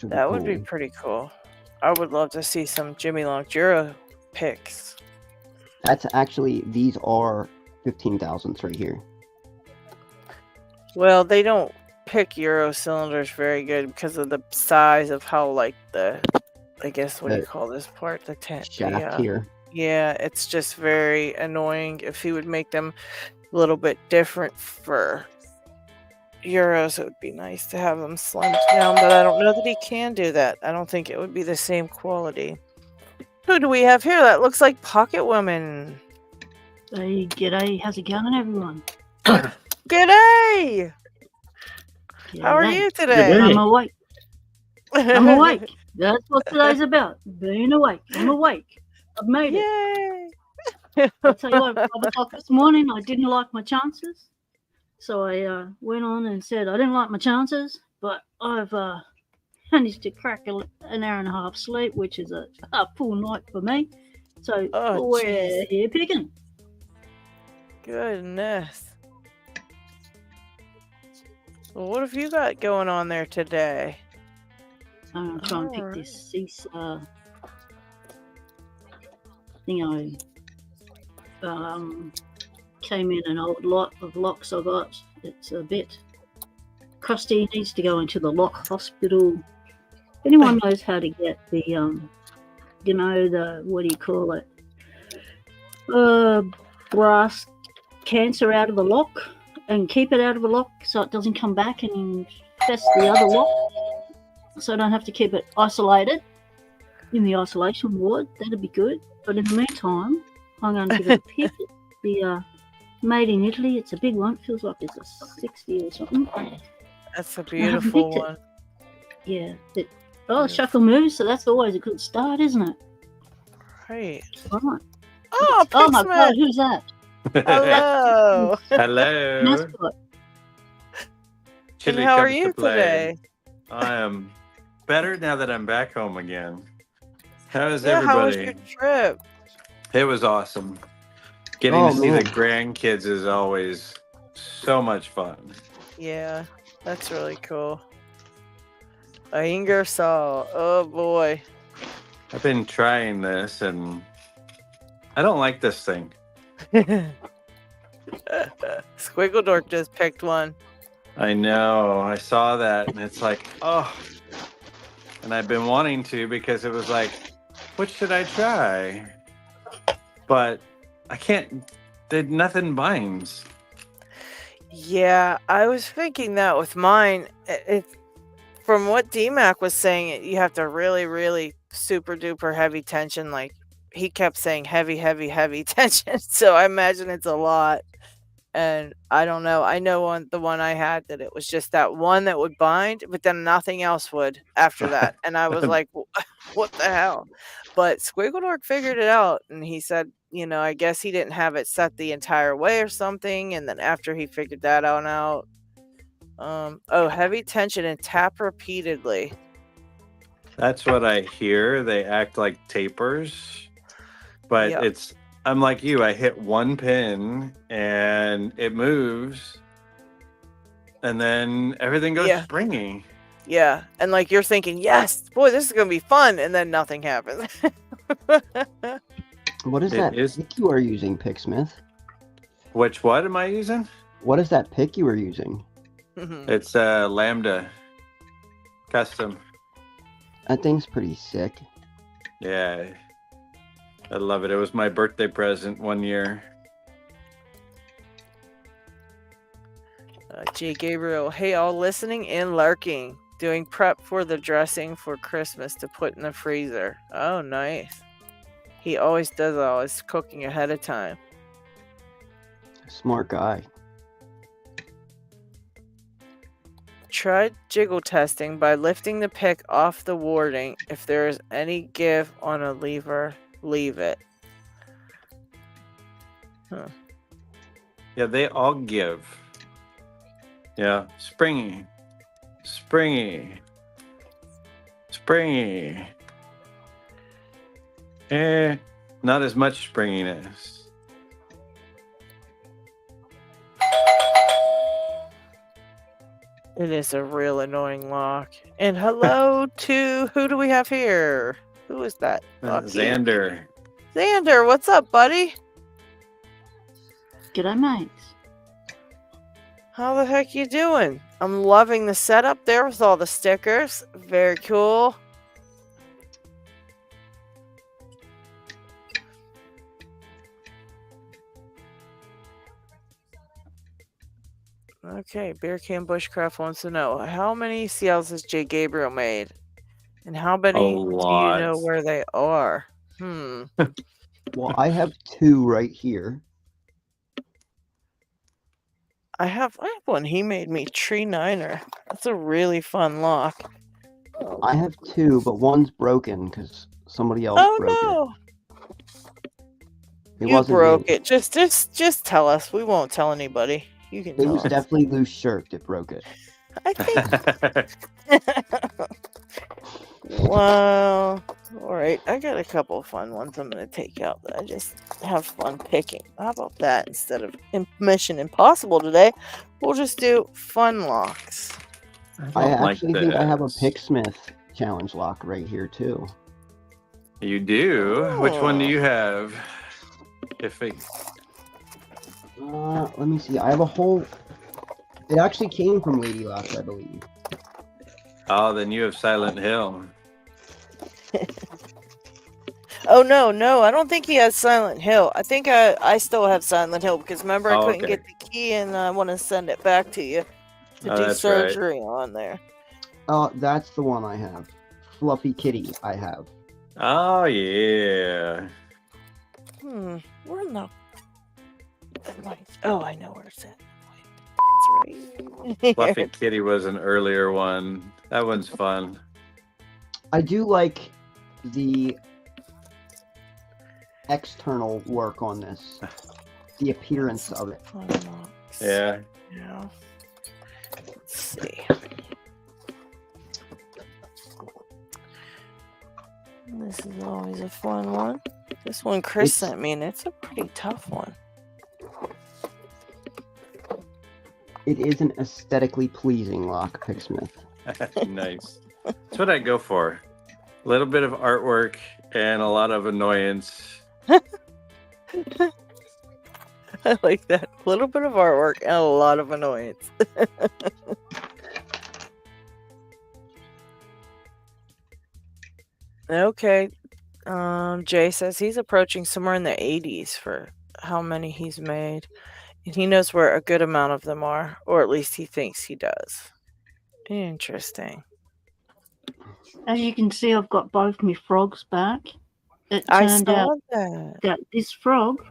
That would be pretty cool. I would love to see some Jimmy Long Euro picks.
That's actually, these are 15,000s right here.
Well, they don't pick Euro cylinders very good because of the size of how, like, I guess, what do you call this part? The tent.
Shaft here.
Yeah, it's just very annoying. If he would make them a little bit different for Euros, it would be nice to have them slimmed down, but I don't know that he can do that. I don't think it would be the same quality. Who do we have here? That looks like Pocket Woman.
Hey, g'day. How's it going, everyone?
G'day! How are you today?
I'm awake. I'm awake. That's what today's about. Being awake. I'm awake. I've made it.
Yay!
I'll tell you what, 5 o'clock this morning, I didn't like my chances. So I went on and said I didn't like my chances, but I've managed to crack an hour and a half sleep, which is a full night for me. So we're here picking.
Goodness. Well, what have you got going on there today?
I'm trying to pick this thing I came in an old lot of locks I got. It's a bit crusty, needs to go into the lock hospital. If anyone knows how to get the the what do you call it, brass cancer out of the lock and keep it out of the lock so it doesn't come back and infest the other lock, so I don't have to keep it isolated in the isolation ward. That'd be good. But in the meantime, I'm going to give it a pick. The made in Italy. It's a big one. Feels like it's a 60 or something.
That's a beautiful one.
Yeah. The shuffle moves, so that's always a good start, isn't it?
Right.
Right.
Oh
my God, who's that?
Hello.
Hello.
Mascot.
Chili
How are
comes
you
to play.
today?
I am better now that I'm back home again. How's
How was
everybody?
your trip?
It was awesome. Getting to see the grandkids is always so much fun.
Yeah, that's really cool. A Ingersoll. Oh boy.
I've been trying this and I don't like this thing.
Squiggledork just picked one.
I know. I saw that and it's like, oh. And I've been wanting to because it was like, what should I try? But I can't. Nothing binds.
Yeah, I was thinking that with mine. From what DMAC was saying, you have to really, really super duper heavy tension. Like he kept saying heavy, heavy, heavy tension. So I imagine it's a lot. And I don't know. I know the one I had that it was just that one that would bind, but then nothing else would after that. And I was like, what the hell? But Squiggledork figured it out. And he said, I guess he didn't have it set the entire way or something. And then after he figured that out, heavy tension and tap repeatedly.
That's what I hear. They act like tapers. But I'm like you. I hit one pin and it moves. And then everything goes springy.
Yeah. And like you're thinking, yes, boy, this is going to be fun. And then nothing happens.
What is that pick you are using, Picksmith?
What am I using?
What is that pick you are using?
It's a Lambda custom.
That thing's pretty sick.
Yeah. I love it. It was my birthday present one year.
J. Gabriel, hey, all listening and lurking. Doing prep for the dressing for Christmas to put in the freezer. Oh, nice. He always does all his cooking ahead of time.
Smart guy.
Try jiggle testing by lifting the pick off the warding. If there is any give on a lever, leave it. Huh.
Yeah, they all give. Yeah, springy. Springy. Springy. Not as much springiness.
It is a real annoying lock. And hello to, who do we have here? Who is that?
Xander.
Xander, what's up, buddy?
G'day, mates.
How the heck you doing? I'm loving the setup there with all the stickers. Very cool. Okay, Beer Can Bushcraft wants to know, how many seals has J. Gabriel made? And how many do you know where they are?
Well, I have 2 right here.
I have one he made me, Tree Niner. That's a really fun lock.
I have 2, but one's broken because somebody else broke
no.
it.
You broke it. Just tell us. We won't tell anybody. You can
It
tell
was
us.
definitely loose shirt that broke it.
I think. Wow. All right. I got a couple of fun ones I'm going to take out that I just have fun picking. How about that? Instead of Mission Impossible today, we'll just do fun locks.
I actually think I have a Picksmith challenge lock right here too.
You do?
Oh.
Which one do you have?
Let me see. I have a whole... It actually came from LadyLocks, I believe.
Oh, then you have Silent Hill.
Oh, no. I don't think he has Silent Hill. I think I still have Silent Hill because remember I couldn't get the key and I want to send it back to you to do surgery on there.
Oh, that's the one I have. Fluffy Kitty I have.
Oh, yeah.
Where in the... Oh, I know where it's at. It's right.
Fluffy Kitty was an earlier one. That one's fun.
I do like the external work on this. The appearance of it.
Yeah.
Let's see. This is always a fun one. This one Chris sent me, and it's a pretty tough one.
It is an aesthetically pleasing lock, Picksmith.
Nice. That's what I go for. A little bit of artwork and a lot of annoyance.
I like that. A little bit of artwork and a lot of annoyance. Okay. Jay says he's approaching somewhere in the 80s for how many he's made. And he knows where a good amount of them are, or at least he thinks he does. Interesting.
As you can see, I've got both my frogs back. It
I
turned
saw
out
that.
that this frog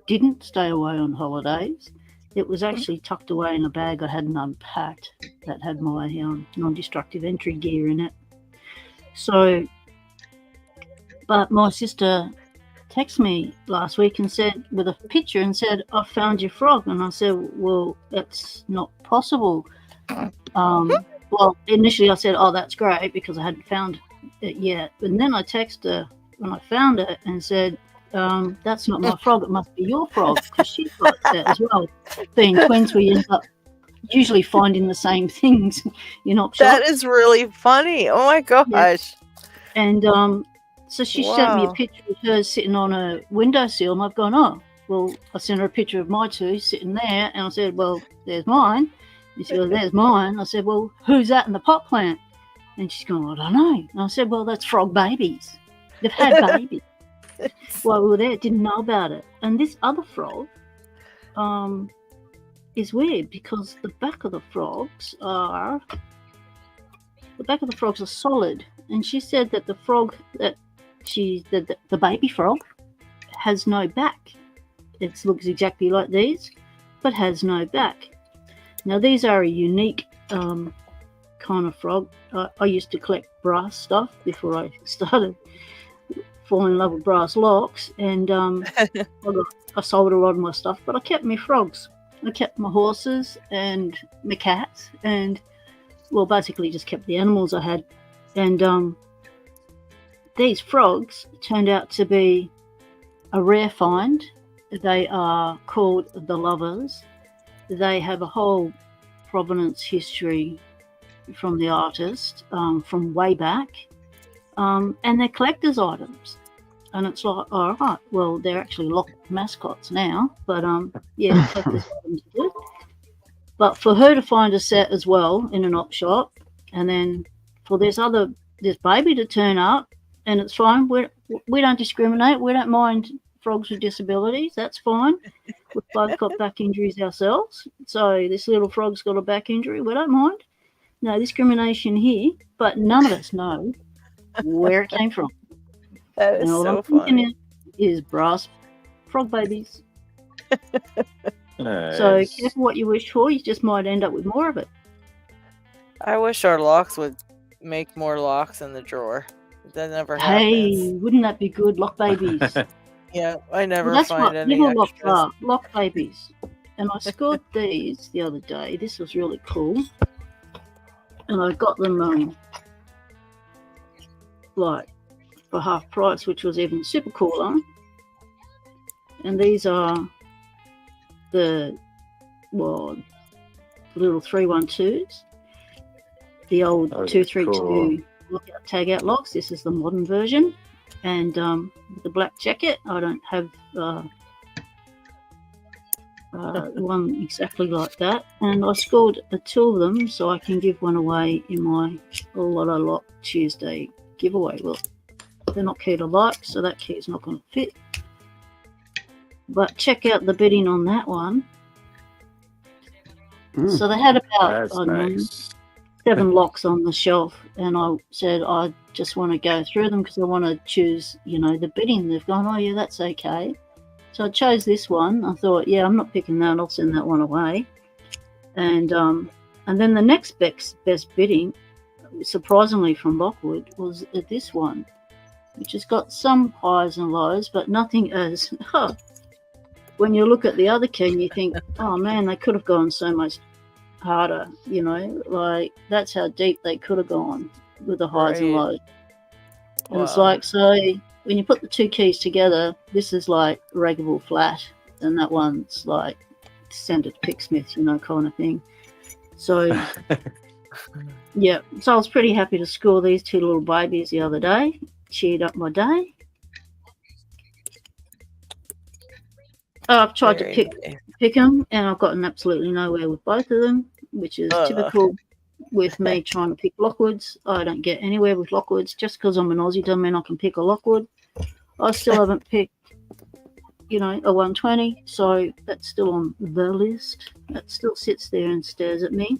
didn't stay away on holidays. It was actually tucked away in a bag I hadn't unpacked that had my non-destructive entry gear in it. So, but my sister texted me last week and said, with a picture, and said, I found your frog. And I said, well, that's not possible. Well, initially I said, oh, that's great, because I hadn't found it yet. And then I texted her when I found it and said, that's not my frog, it must be your frog, because she's got that as well. Being twins, we end up usually finding the same things. You're not sure.
That is really funny. Oh my gosh.
Yeah. And so she sent me a picture of her sitting on a windowsill, and I've gone, oh, well, I sent her a picture of my two sitting there, and I said, well, there's mine. And she goes, there's mine. I said, well, who's that in the pot plant? And she's going, I don't know. And I said, well, that's frog babies. They've had babies. While we were there, didn't know about it. And this other frog is weird because the back of the frogs are solid. And she said that the frog that the baby frog has no back. It looks exactly like these, but has no back. Now these are a unique kind of frog. I used to collect brass stuff before I started falling in love with brass locks, and I sold a lot of my stuff, but I kept my frogs. I kept my horses and my cats, and well, basically just kept the animals I had. And these frogs turned out to be a rare find. They are called the Lovers. They have a whole provenance history from the artist from way back, and they're collector's items. And it's like, all right, well, they're actually lock mascots now, but yeah, collector's items are good. But for her to find a set as well in an op shop, and then for this baby to turn up, and it's fine. We don't discriminate. We don't mind frogs with disabilities. That's fine. We've both got back injuries ourselves. So this little frog's got a back injury. We don't mind. No discrimination here, but none of us know where it came from.
That is so funny.
Is brass frog babies.
Nice.
So careful what you wish for. You just might end up with more of it.
I wish our locks would make more locks in the drawer. That never happens.
Hey, wouldn't that be good? Lock babies.
Yeah, I never
Well, that's
find
what
any
little locks
extras.
are. Lock babies. And I scored these the other day. This was really cool. And I got them like for half price, which was even super cooler. And these are the little 312s, the old 232
cool.
lockout tag out locks. This is the modern version, and with the black jacket. I don't have one exactly like that, and I scored two of them so I can give one away in my Lotto Lock Tuesday giveaway. Well, they're not key to like, so that key is not going to fit. But check out the bidding on that one. So they had about
Nice.
7 locks on the shelf, and I said I just want to go through them because I want to choose, the bidding. They've gone, oh yeah, that's okay. So I chose this one. I thought, yeah, I'm not picking that. I'll send that one away. And then the next best bidding, surprisingly from Lockwood, was this one, which has got some highs and lows, but nothing as when you look at the other key and you think, oh man, they could have gone so much harder, like that's how deep they could have gone with the highs and lows. And it's like, so when you put the two keys together, this is like Regable flat, and that one's like send it to Picksmith, kind of thing. So yeah, so I was pretty happy to score these two little babies the other day. Cheered up my day. I've tried to pick them, and I've gotten absolutely nowhere with both of them, which is typical with me trying to pick Lockwoods. I don't get anywhere with Lockwoods. Just because I'm an Aussie doesn't mean I can pick a Lockwood. I still haven't picked, a 120, so that's still on the list. That still sits there and stares at me.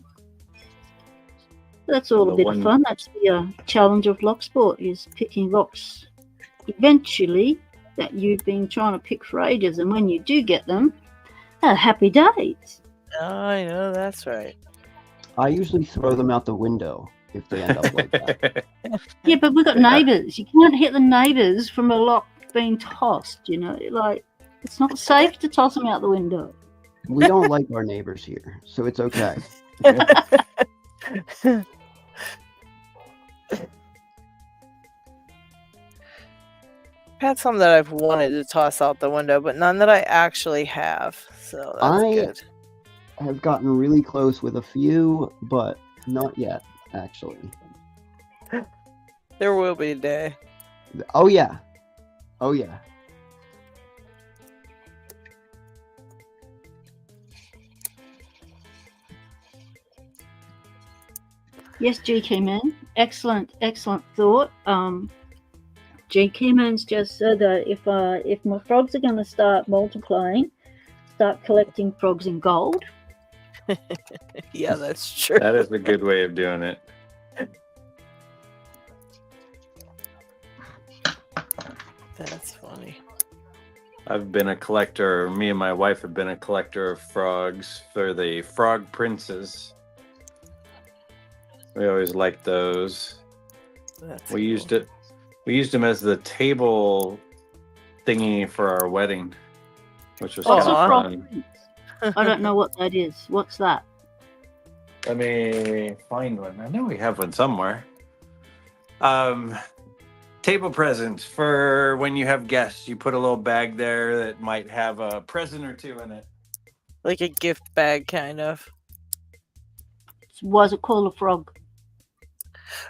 That's all a bit of fun. That's the challenge of lock sport, is picking locks eventually that you've been trying to pick for ages, and when you do get them, happy days.
I know, that's right.
I usually throw them out the window if they end up like that.
Yeah, but we've got neighbours. You can't hit the neighbours from a lock being tossed, like it's not safe to toss them out the window.
We don't like our neighbors here, so it's okay.
Had some that I've wanted to toss out the window, but none that I actually have. So that's good.
I have gotten really close with a few, but not yet, actually.
There will be a day.
Oh yeah. Oh yeah.
Yes, GK Man. Excellent thought. GK Man's just said that if my frogs are going to start multiplying, start collecting frogs in gold.
Yeah, that's true.
That is a good way of doing it.
That's funny.
I've been a collector. Me and my wife have been a collector of frogs for the frog princes. We always liked those.
That's
We
cool.
used it. We used them as the table thingy for our wedding, which was
What's
kind
a
of
frog
fun.
prince? I don't know what that is. What's that?
Let me find one. I know we have one somewhere. Table presents for when you have guests. You put a little bag there that might have a present or two in it.
Like a gift bag, kind of.
Why is it called a frog?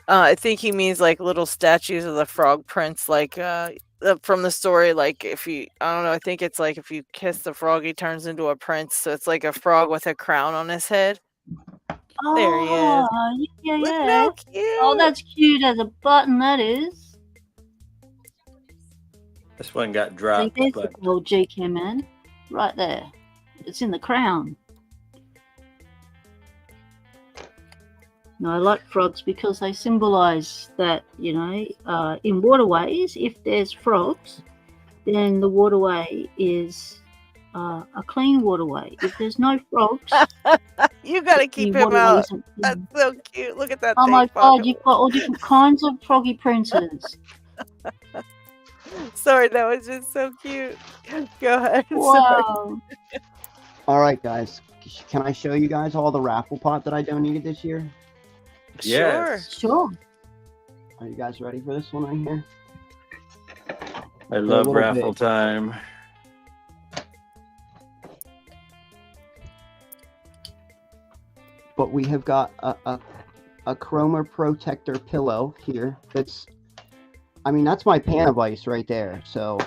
I think he means like little statues of the frog prince, like from the story. Like if you, I don't know, I think it's like if you kiss the frog, he turns into a prince. So it's like a frog with a crown on his head. There he is.
Yeah,
Look
yeah.
how cute.
Oh, that's cute as a button, that is.
This one got
See,
dropped,
there's
but
the old GK Man. Right there. It's in the crown. No, I like frogs because they symbolize that, you know, in waterways, if there's frogs, then the waterway is a clean waterway. If there's no frogs,
You gotta
the
keep him
waterway
out.
isn't
That's
clean.
so cute. Look at that
Oh
thing.
my
popping.
god, you've got all different kinds of froggy princes.
Sorry, that was just so cute. Go ahead. Sorry.
Wow.
All right, guys. Can I show you guys all the raffle pot that I donated this year?
yes,
Sure.
Are you guys ready for this one right here?
I love
little
raffle
big.
time.
But we have got a chroma protector pillow here. That's my pan of ice right there. So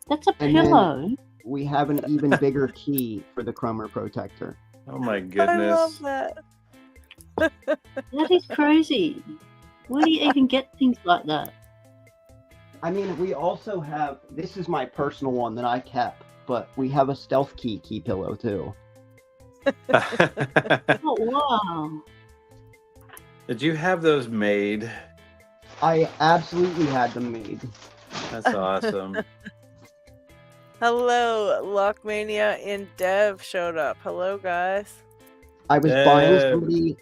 That's a
And then-
pillow.
we have an even bigger key for the chroma protector.
Oh my
I love
goodness.
that.
That is crazy. Where do you even get things like that?
I mean, we also have, this is my personal one that I kept, but we have a stealth key pillow too.
Oh, wow.
Did you have those made?
I absolutely had them made.
That's awesome.
Hello, Lockmania and Dev showed up. Hello, guys.
I was buying
Dev.
somebody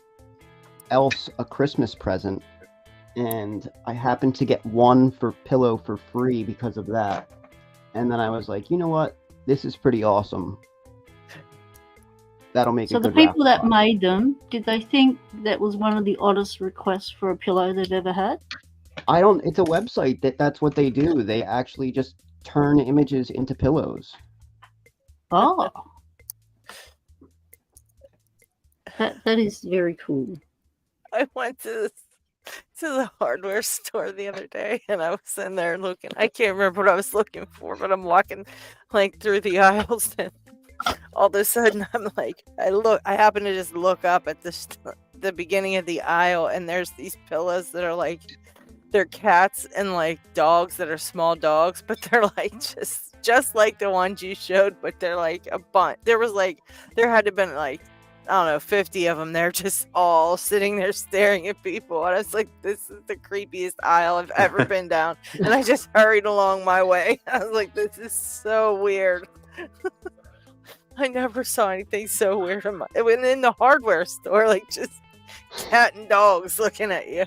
else a Christmas present, and I happened to get one for pillow for free because of that. And then I was like, you know what? This is pretty awesome. That'll make
So
a
the
good
people that
raffle pot.
made them, did they think that was one of the oddest requests for a pillow they've ever had?
It's a website that's what they do. They actually just turn images into pillows.
Oh. That is very cool.
I went to the hardware store the other day, and I was in there looking. I can't remember what I was looking for, but I'm walking like through the aisles, and all of a sudden I'm like, I happen to just look up at the beginning of the aisle, and there's these pillows that are like, they're cats and like dogs that are small dogs, but they're like just like the ones you showed, but they're like a bunch. There had to have been like, I don't know, 50 of them. They're just all sitting there staring at people. And I was like, this is the creepiest aisle I've ever been down. And I just hurried along my way. I was like, this is so weird. I never saw anything so weird in the hardware store, like just cat and dogs looking at you.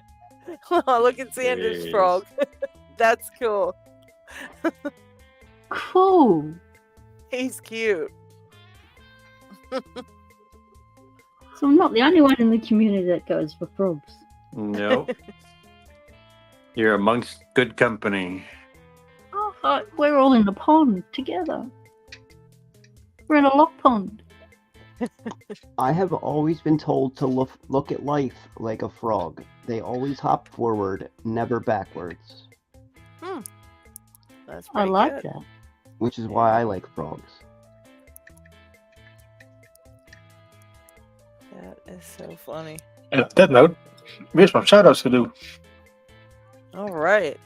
Oh, look at Xander's
Jeez.
frog. That's cool.
Cool.
He's cute.
So I'm not the only one in the community that goes for frogs.
Nope. You're amongst good company.
Oh, we're all in the pond together. We're in a lock pond.
I have always been told to look at life like a frog. They always hop forward, never backwards.
That's
I
pretty
like
good.
that.
Which is why I like frogs.
That is so funny.
And that note, we have some shoutouts to do.
All right.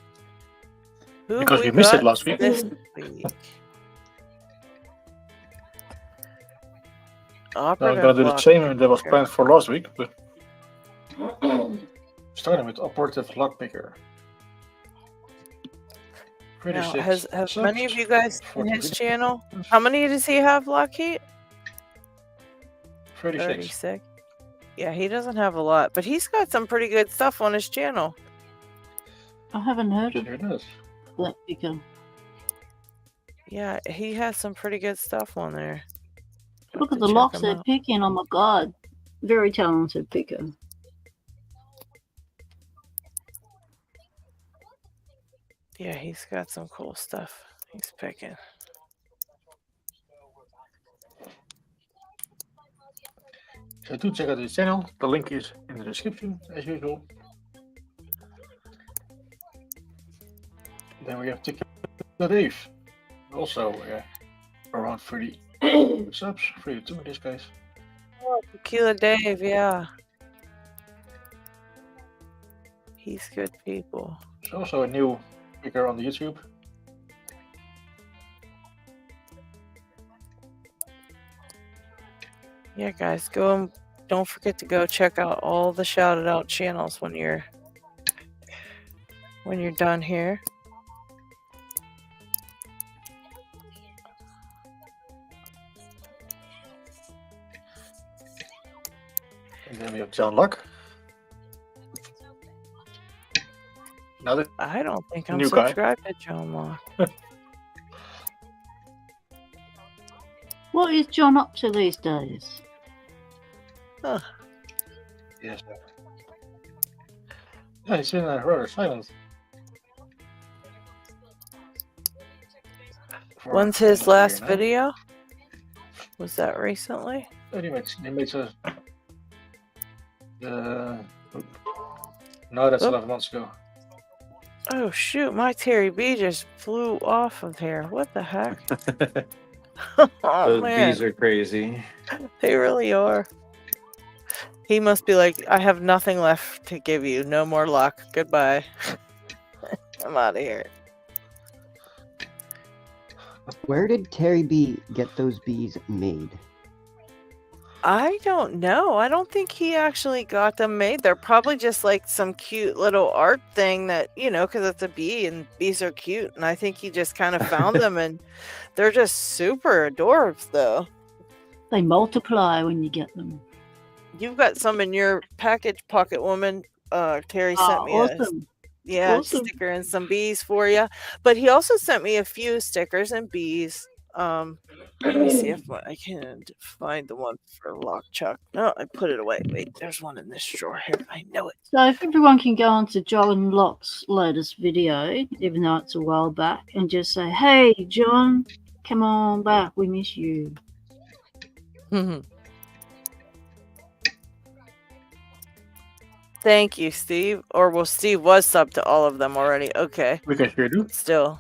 Who
Because
have
we missed it
got
last week.
this week?
Now I'm
Operative
gonna do the
lock
same that was
picker.
planned for last week, but starting with operative lockpicker.
Now,
36
has
subs,
many of you guys seen
40
his
videos.
channel? How many does he have, LockHeat?
36.
36. Yeah, he doesn't have a lot, but he's got some pretty good stuff on his channel.
I haven't heard of
Sure it does.
that picker.
Yeah, he has some pretty good stuff on there.
Look
Have
at
to
the
check
locks
him
they're
out.
picking. Oh my god. Very talented picker.
Yeah, he's got some cool stuff he's picking.
So do check out his channel. The link is in the description, as usual. Then we have Tequila Dave. Also around 30 subs. 32 in this case.
Oh, Tequila Dave, yeah. He's good people.
There's also a new picker on the YouTube.
Yeah, guys, go and don't forget to go check out all the shouted out channels when you're done here.
And then we have John Luck. Another
I don't think I'm
new guy.
subscribed to John Lock.
What is John up to these days?
Huh.
Yes. Yeah, he's been rather silent. For
When's
almost
his
a year
last
now.
video? Was that recently?
Oh, he made a. No, that's
Oop.
11 months ago.
Oh shoot, my Terry B just flew off of here. What the heck? Oh
Those
man,
bees are crazy.
they really are. He must be like, I have nothing left to give you. No more luck. Goodbye. I'm out of here.
Where did Terry B get those bees made?
I don't know. I don't think he actually got them made. They're probably just like some cute little art thing that, you know, because it's a bee and bees are cute. And I think he just kind of found them and they're just super adorbs, though.
They multiply when you get them.
You've got some in your package, Pocket Woman. Terry sent me
Awesome.
a
Awesome.
sticker and some bees for you. But he also sent me a few stickers and bees. Let me see if I can find the one for Lockchuck. No, I put it away. Wait, there's one in this drawer here. I know it.
So if everyone can go on to John Locke's latest video, even though it's a while back, and just say, hey, John, come on back. We miss you.
Thank you, Steve. Or well, Steve was subbed to all of them already. Okay.
We can hear you.
Still.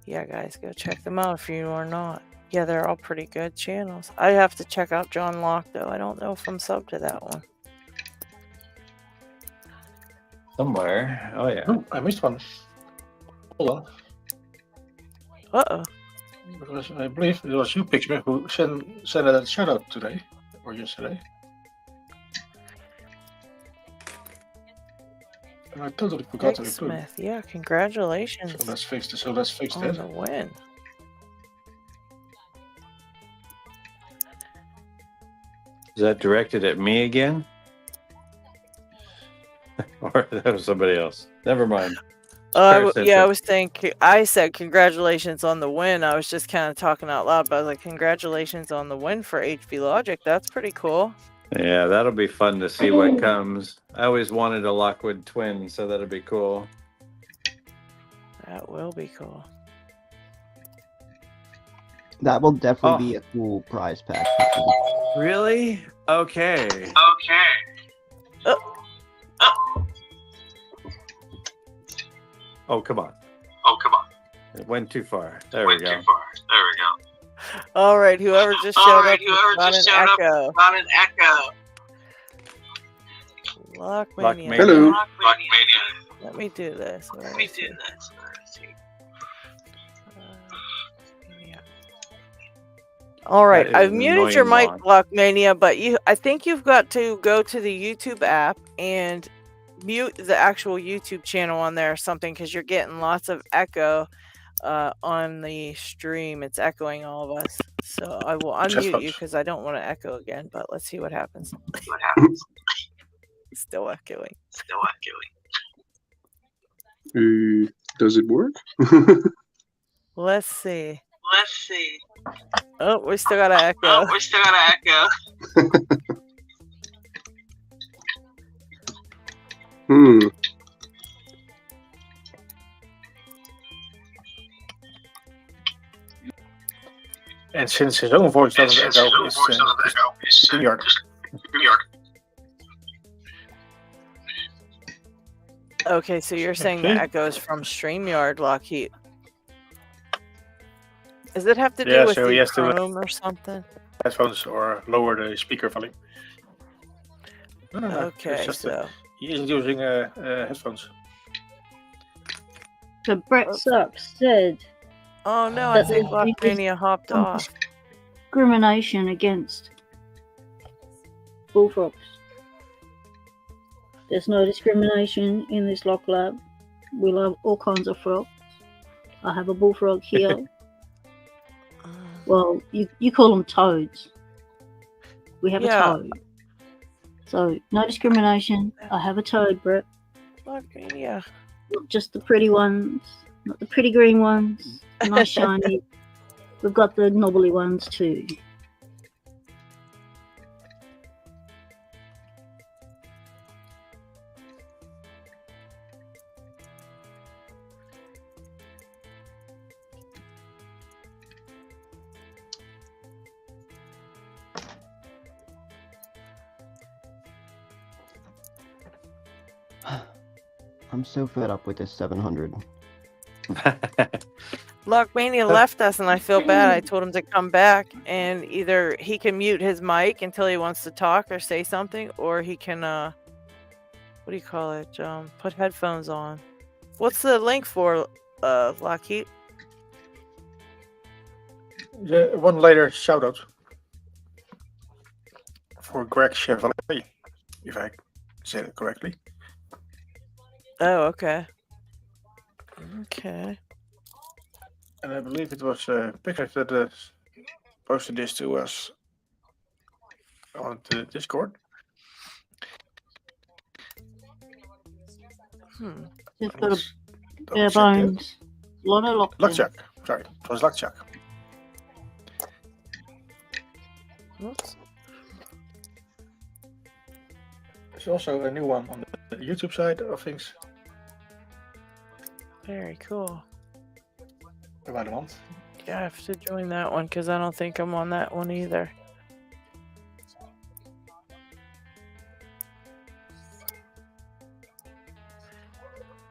Yeah, guys, go check them out if you are not. Yeah, they're all pretty good channels. I have to check out John Locke, though. I don't know if I'm subbed to that one.
Somewhere. Oh, yeah.
Oh, I missed one. Hold on.
Uh-oh.
Because I believe it was you, Pixman, who sent a shout out today or yesterday. And I totally forgot to
Rick
include.
Smith. Yeah, congratulations
So let's fix this. So let's fix
on
that.
the win.
Is that directed at me again? Or that was somebody else? Never mind.
Yeah, I was thinking. I said congratulations on the win. I was just kind of talking out loud, but I was like, congratulations on the win for HB Logic. That's pretty cool.
Yeah, that'll be fun to see what comes. I always wanted a Lockwood twin, so that'll be cool.
That will be cool.
That will definitely be a cool prize pack.
Really? Okay. Oh, come on. It went too far. There we go.
All right, whoever just showed up got an echo. Lockmania.
Hello.
Let me do this. All right,
That is
I've muted your
annoying
mic, Lockmania, but I think you've got to go to the YouTube app and mute the actual YouTube channel on there or something, because you're getting lots of echo on the stream. It's echoing all of us. So I will unmute you because I don't want to echo again, but let's see what happens. Still echoing.
Does it work?
Let's see. Oh, we still got to echo.
And since his own voice doesn't echo, it's StreamYard.
Okay, so you're saying the echo is from StreamYard, LockHeat. Does it have to do with the Chrome or something?
Headphones or lower the speaker volume. No.
Okay, so
he isn't using headphones.
So Brett Sucks said.
Oh no, I think Lockmania hopped off.
Discrimination against bullfrogs. There's no discrimination in this lock lab. We love all kinds of frogs. I have a bullfrog here. Well, you call them toads. We have a toad. So, no discrimination. I have a toad, Brett.
Lockmania.
Not just the pretty ones. Not the pretty green ones. Nice shiny. We've got the knobbly ones too.
I'm so fed up with this 700.
Lockmania left us, and I feel bad. I told him to come back, and either he can mute his mic until he wants to talk or say something, or he can, what do you call it? Put headphones on. What's the link for, LockHeat?
The one later shoutout for Greg Chevrolet, if I said it correctly.
Oh, okay. Okay.
And I believe it was Pickup that posted this to us on the Discord.
Just got a bare bones. Lot of
Lockchuck. Sorry, it was Lockchuck.
Oops.
There's also a new one on the YouTube side of things.
Very cool.
About a month.
Yeah, I have to join that one because I don't think I'm on that one either.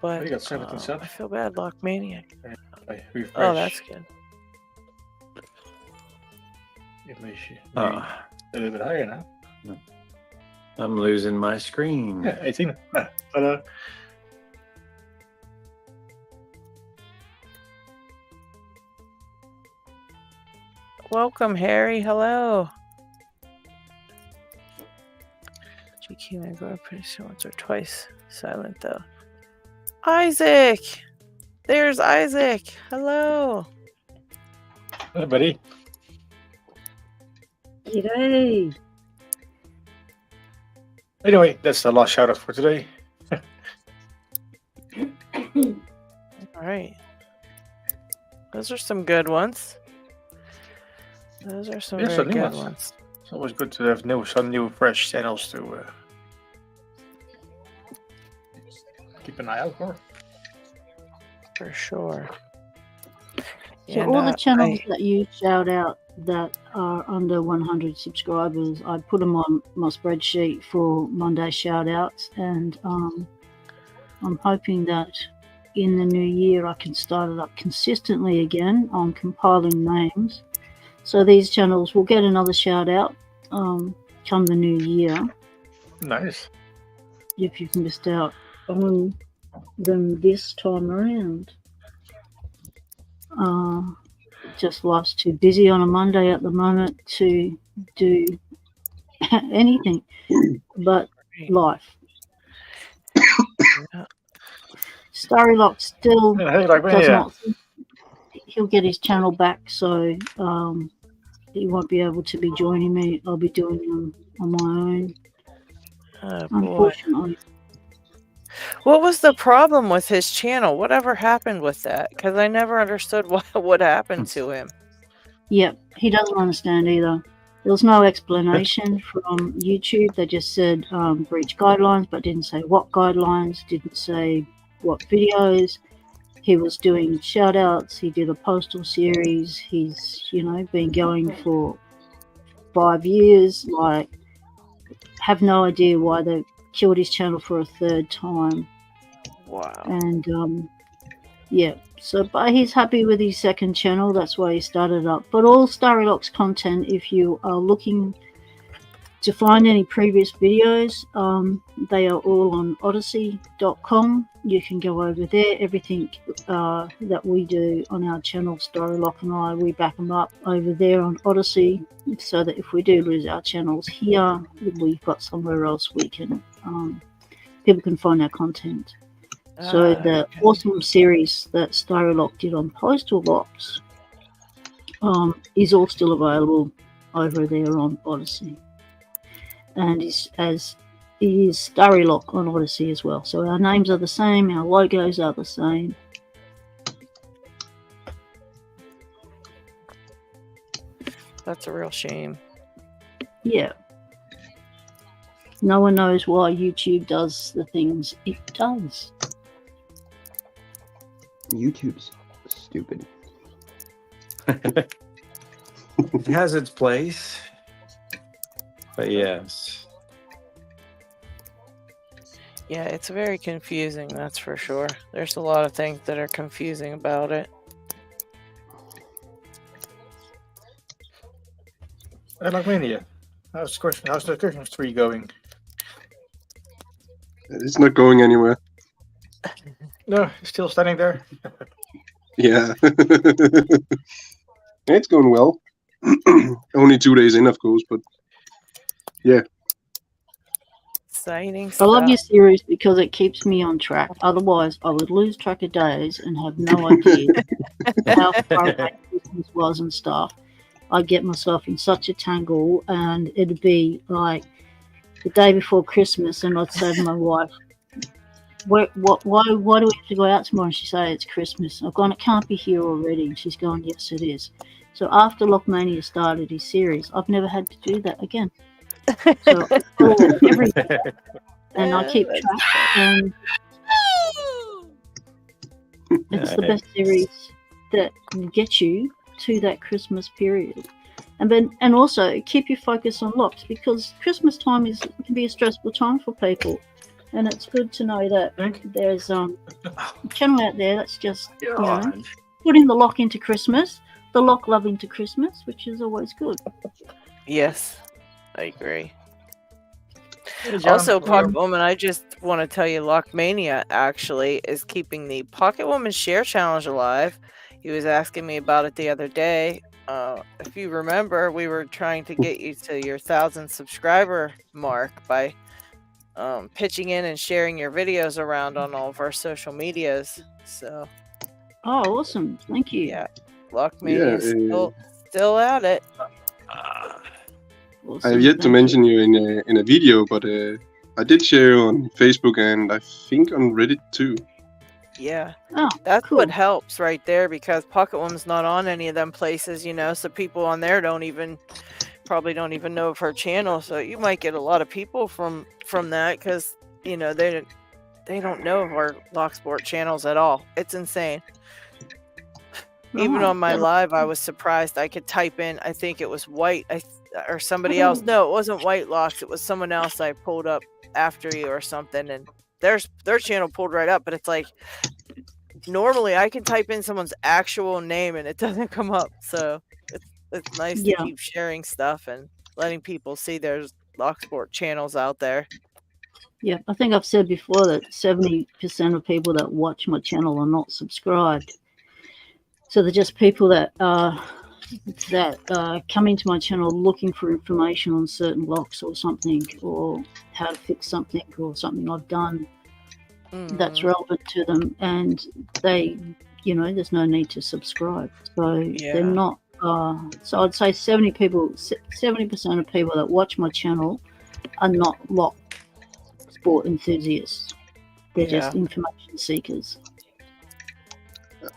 But
We got 17 subs.
I feel bad, Lockmania.
Refresh.
Oh, that's good.
It makes you a little bit higher now.
I'm losing my screen.
Yeah, 18. Ta-da.
Welcome, Harry. Hello. GQ and go pretty soon once or twice. Silent though. Isaac! There's Isaac. Hello.
Hey, buddy.
G'day.
Anyway, that's the last shout out for today.
Alright. Those are some good ones. Those are some very good ones.
It's always good to have some new fresh channels to keep an eye out for.
For sure.
So
And,
all the channels that you shout out that are under 100 subscribers, I put them on my spreadsheet for Monday shout outs, and I'm hoping that in the new year I can start it up consistently again on compiling names So these channels will get another shout out come the new year.
Nice.
If you've missed out on them this time around. Just life's too busy on a Monday at the moment to do anything but life. Starry Lock still
Hey, like me,
does
yeah.
not. He'll get his channel back, so he won't be able to be joining me. I'll be doing them on my own.
Oh, boy.
Unfortunately.
What was the problem with his channel? Whatever happened with that? Because I never understood what happened to him.
Yep, he doesn't understand either. There was no explanation from YouTube. They just said breach guidelines, but didn't say what guidelines, didn't say what videos. He was doing shout outs. He did a postal series. He's, been going for 5 years. Like, have no idea why they killed his channel for a third time.
Wow.
And yeah, but he's happy with his second channel. That's why he started up. But all Starry Locks content, if you are looking to find any previous videos, they are all on odyssey.com. You can go over there. Everything that we do on our channel, Starry Lock and I, we back them up over there on Odyssey, so that if we do lose our channels here, we've got somewhere else we can people can find our content. So the awesome series that Starry Lock did on Postal Locks is all still available over there on Odyssey. And is Starry Lock on Odyssey as well. So our names are the same, our logos are the same.
That's a real shame.
Yeah. No one knows why YouTube does the things it does.
YouTube's stupid.
It has its place. But yes.
Yeah, it's very confusing, that's for sure. There's a lot of things that are confusing about it.
Like me, how's the Christmas tree going?
It's not going anywhere.
No, it's still standing there.
Yeah. It's going well. Only 2 days in, of course, but yeah.
Exciting
I
stuff.
love your series because it keeps me on track. Otherwise, I would lose track of days and have no idea how far away Christmas was and stuff. I'd get myself in such a tangle, and it'd be like the day before Christmas, and I'd say to my wife, why do we have to go out tomorrow? And she'd say, it's Christmas. I've gone, it can't be here already. And she's gone, yes, it is. So after Lockmania started his series, I've never had to do that again. So I follow it every day, and I keep track, and it's the best series that will get you to that Christmas period. And also keep your focus on locks, because Christmas time can be a stressful time for people. And it's good to know that there's a channel out there that's just putting the lock into Christmas, the lock love into Christmas, which is always good.
Yes, I agree. Also, Pocket Woman, I just want to tell you, Lockmania actually is keeping the Pocket Woman Share Challenge alive. He was asking me about it the other day. If you remember, we were trying to get you to your 1,000 subscriber mark by pitching in and sharing your videos around on all of our social medias. So,
oh, awesome! Thank you.
Yeah, Lockmania is still at it.
I have yet to mention you in a video, but I did share on Facebook and I think on Reddit too.
Yeah,
that's
cool. What helps right there, because Pocket Woman's not on any of them places, so people on there probably don't even know of her channel. So you might get a lot of people from that, because they don't know of our Locksport channels at all. It's insane. Even on my live, I was surprised. I could type in, I think it was White or somebody else. No, it wasn't White Locks. It was someone else I pulled up after you or something, and their channel pulled right up. But it's like, normally I can type in someone's actual name and it doesn't come up. So It's nice to
Yeah.
keep sharing stuff and letting people see there's Locksport channels out there.
Yeah, I think I've said before that 70% of people that watch my channel are not subscribed. So they're just people that come into my channel looking for information on certain locks or something, or how to fix something or something I've done that's relevant to them, and they, there's no need to subscribe. So they're not. So I'd say 70% of people that watch my channel are not lock sport enthusiasts. They're just information seekers.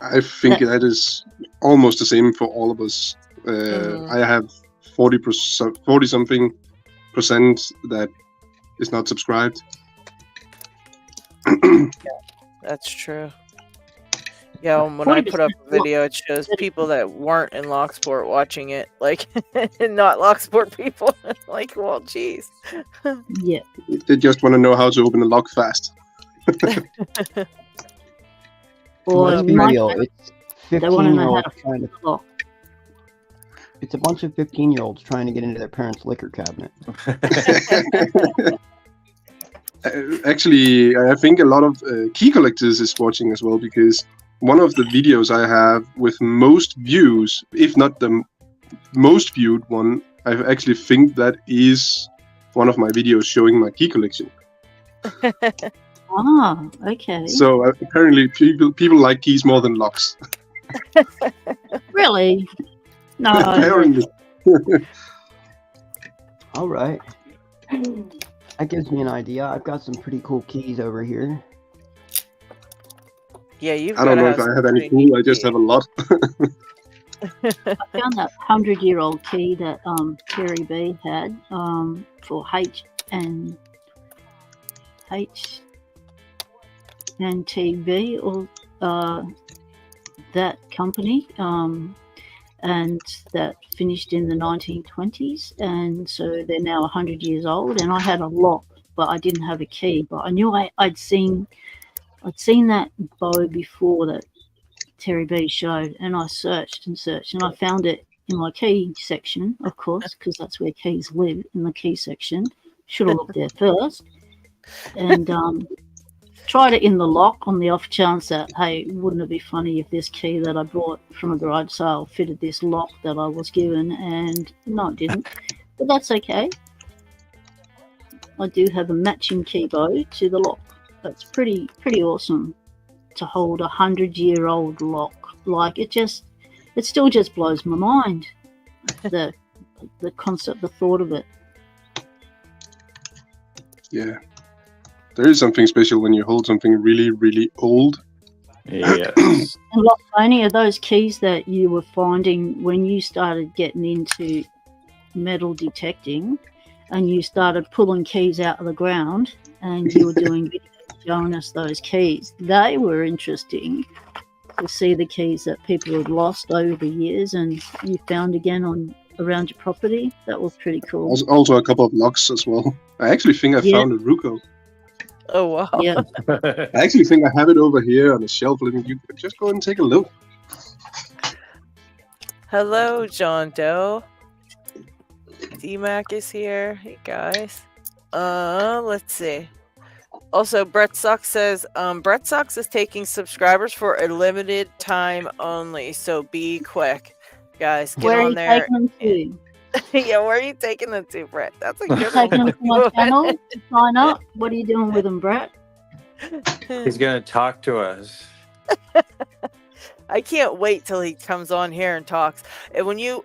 I think that is almost the same for all of us. I have 40 something percent that is not subscribed.
That's true. Yeah, when I put up a video, it shows people that weren't in Locksport watching it, like not Locksport people. Like, well, geez.
Yeah.
They just want to know how to open a lock fast.
Let's be real. It's 15-year-olds trying to
lock.
It's a bunch of 15-year-olds trying to get into their parents' liquor cabinet.
Actually, I think a lot of key collectors is watching as well, because one of the videos I have with most views, if not the most viewed one, I actually think that is one of my videos showing my key collection.
Ah, okay.
So apparently people like keys more than locks.
Really? No.
Apparently.
All right. That gives me an idea. I've got some pretty cool keys over here.
Yeah, you've
I don't know if I have any cool. I just have a lot.
I found that 100-year-old key that Terry B had for H and TV, or that company, and that finished in the 1920s, and so they're now 100 years old. And I had a lock, but I didn't have a key. But I knew I'd seen that bow before that Terry B showed, and I searched and searched, and I found it in my key section, of course, because that's where keys live, in the key section. Should have looked there first, and tried it in the lock on the off chance that, hey, wouldn't it be funny if this key that I bought from a garage sale fitted this lock that I was given? And no, it didn't, but that's okay. I do have a matching key bow to the lock. That's pretty awesome to hold 100-year-old lock. Like, it still just blows my mind, the concept, the thought of it.
Yeah. There is something special when you hold something really, really old.
Yes.
And like any of those keys that you were finding when you started getting into metal detecting, and you started pulling keys out of the ground, and you were doing videos showing us those keys, they were interesting to see the keys that people had lost over the years and you found again around your property. That was pretty cool.
Also a couple of locks as well. I actually think I found a Ruko.
Oh, wow.
Yeah.
I actually think I have it over here on the shelf. You can just go and take a look.
Hello, John Doe. D-Mac is here. Hey, guys. Let's see. Also, Brett Sucks says, Brett Sucks is taking subscribers for a limited time only, so be quick. Guys, get on there.
Where are you taking them to?
Yeah, where are you taking them to, Brett? That's a good
Taking
one.
them to my channel to sign up? What are you doing with them, Brett?
He's going to talk to us.
I can't wait till he comes on here and talks. And when you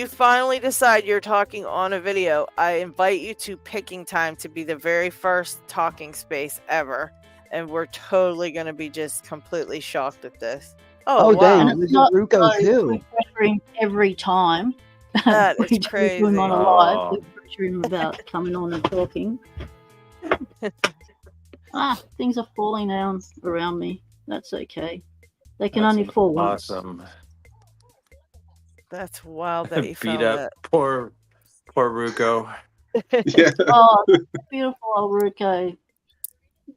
finally decide you're talking on a video, I invite you to Picking Time to be the very first talking space ever. And we're totally going to be just completely shocked at this. Oh, wow.
Dang, it was a Ruko too.
Every time.
That is crazy.
We're not alive. We pressure him about coming on and talking. Things are falling down around me. That's okay. They can only fall once.
Awesome.
That's wild that you
Beat
found
up
that.
poor Ruko.
Yeah.
Oh, beautiful old Ruko.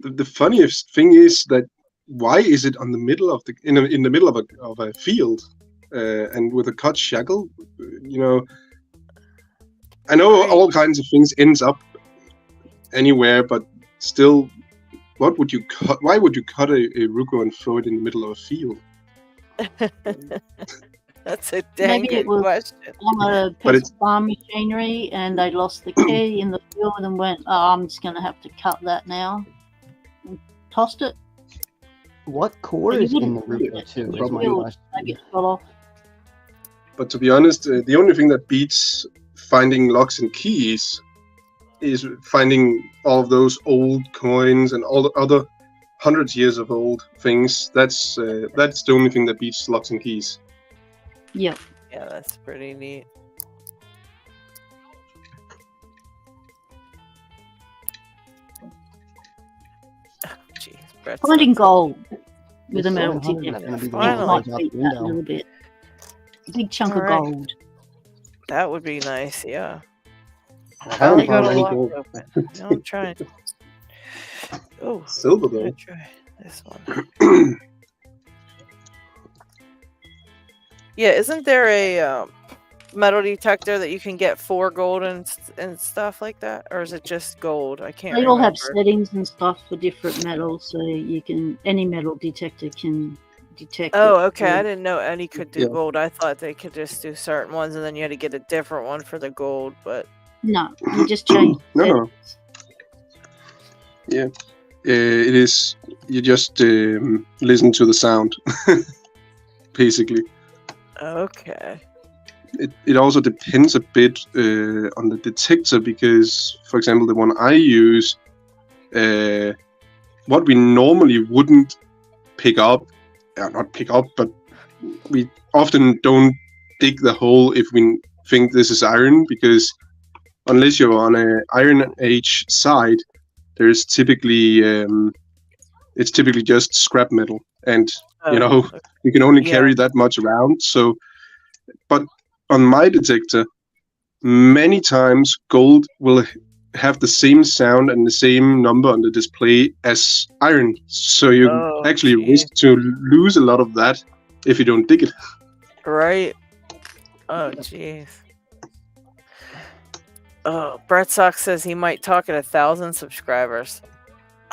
The funniest thing is that why is it on the middle of in the middle of a field? and with a cut shackle, you know, I know all kinds of things ends up anywhere, but still, what would you cut? Why would you cut a Ruko and throw it in the middle of a field?
That's a dang
Maybe
good
it was
question.
on a piece of farm machinery and they lost the key in the field and went, oh, I'm just going to have to cut that now. And tossed it.
What core is in the Ruko too? That's my question.
Maybe it fell off.
But to be honest, the only thing that beats finding locks and keys is finding all of those old coins and all the other hundreds years of old things. That's the only thing that beats locks and keys.
Yep.
Yeah, that's pretty neat. Oh, jeez,
finding gold with a
This
metal
700
ticket.
is gonna be the
Finally.
one
Might
that goes out
beat
the
that a
window.
little bit. A big chunk
All
of
right.
gold.
That would be nice, yeah.
I
How
haven't
they got
found
a
any
lock
gold.
open? No, I'm trying. Oh,
Silver
I'm gonna
though.
try this one. Yeah, isn't there a metal detector that you can get 4 gold and stuff like that, or is it just gold? I can't
They all have
remember.
settings and stuff for different metals, so you can any metal detector can detect.
Oh,
it.
okay. I didn't know any could do
Yeah.
gold. I thought they could just do certain ones, and then you had to get a different one for the gold. But
No, you just change.
No.
settings.
Yeah. It is. You just listen to the sound, basically.
okay.
It also depends a bit on the detector because, for example, the one I use, what we normally wouldn't pick up, not pick up, but we often don't dig the hole if we think this is iron, because unless you're on an Iron Age side, there's typically it's typically just scrap metal, and you know
okay.
you can only
Yeah.
carry that much around. So, but on my detector, many times gold will have the same sound and the same number on the display as iron, so you
Oh,
actually
geez.
risk to lose a lot of that if you don't dig it.
Right. Oh, jeez. Oh, Brett Sox says he might talk at 1,000 subscribers.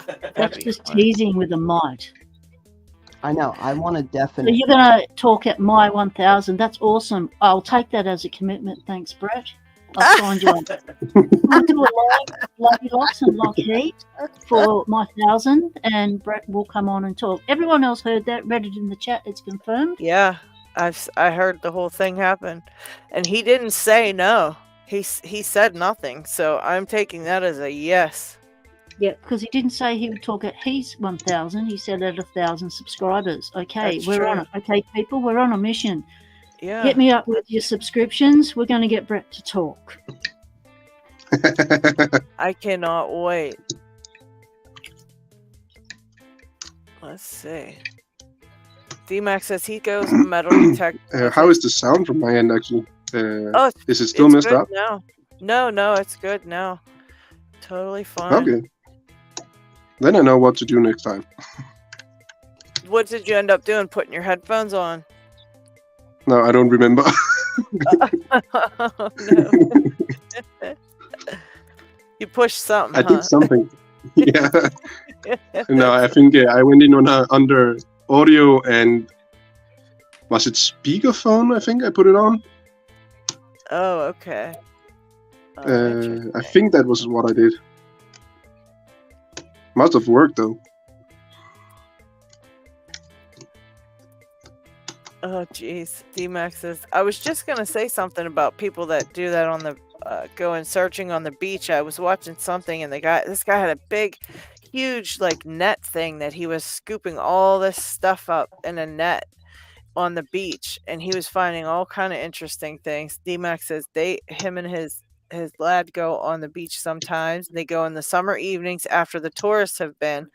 That's
That'd be
just
fun.
teasing with a might.
I know. I want a
So
definite.
you're gonna talk at my 1,000. That's awesome. I'll take that as a commitment. Thanks, Brett. I'll sign you up. I'll do a live Lady Locks and LockHeat for my 1,000, and Brett will come on and talk. Everyone else heard that. Read it in the chat. It's confirmed.
Yeah, I heard the whole thing happen, and he didn't say no. He said nothing, so I'm taking that as a yes.
Yeah, because he didn't say he would talk at his 1,000. He said at 1,000 subscribers. Okay,
That's
we're on
true.
it. Okay, people, we're on a mission.
Yeah.
Hit me up with your subscriptions. We're going to get Brett to talk.
I cannot wait. Let's see. D-Max says he goes metal detector.
How is the sound from my end, actually?
Oh,
Is it still
it's
messed
good
up?
now. No, it's good now. Totally fine.
Okay. Then I know what to do next time.
What did you end up doing? Putting your headphones on?
No, I don't remember.
Oh, no. You pushed something,
I
huh?
did something. Yeah. No, I think I went in on under audio and was it speakerphone? I think I put it on.
Oh, okay. Oh,
I
interesting.
think that was what I did. Must have worked though.
Oh, jeez. D-Max says, I was just going to say something about people that do that on the, going searching on the beach. I was watching something and this guy had a big, huge, like, net thing that he was scooping all this stuff up in a net on the beach. And he was finding all kind of interesting things. D-Max says him and his lad go on the beach sometimes. They go in the summer evenings after the tourists have been.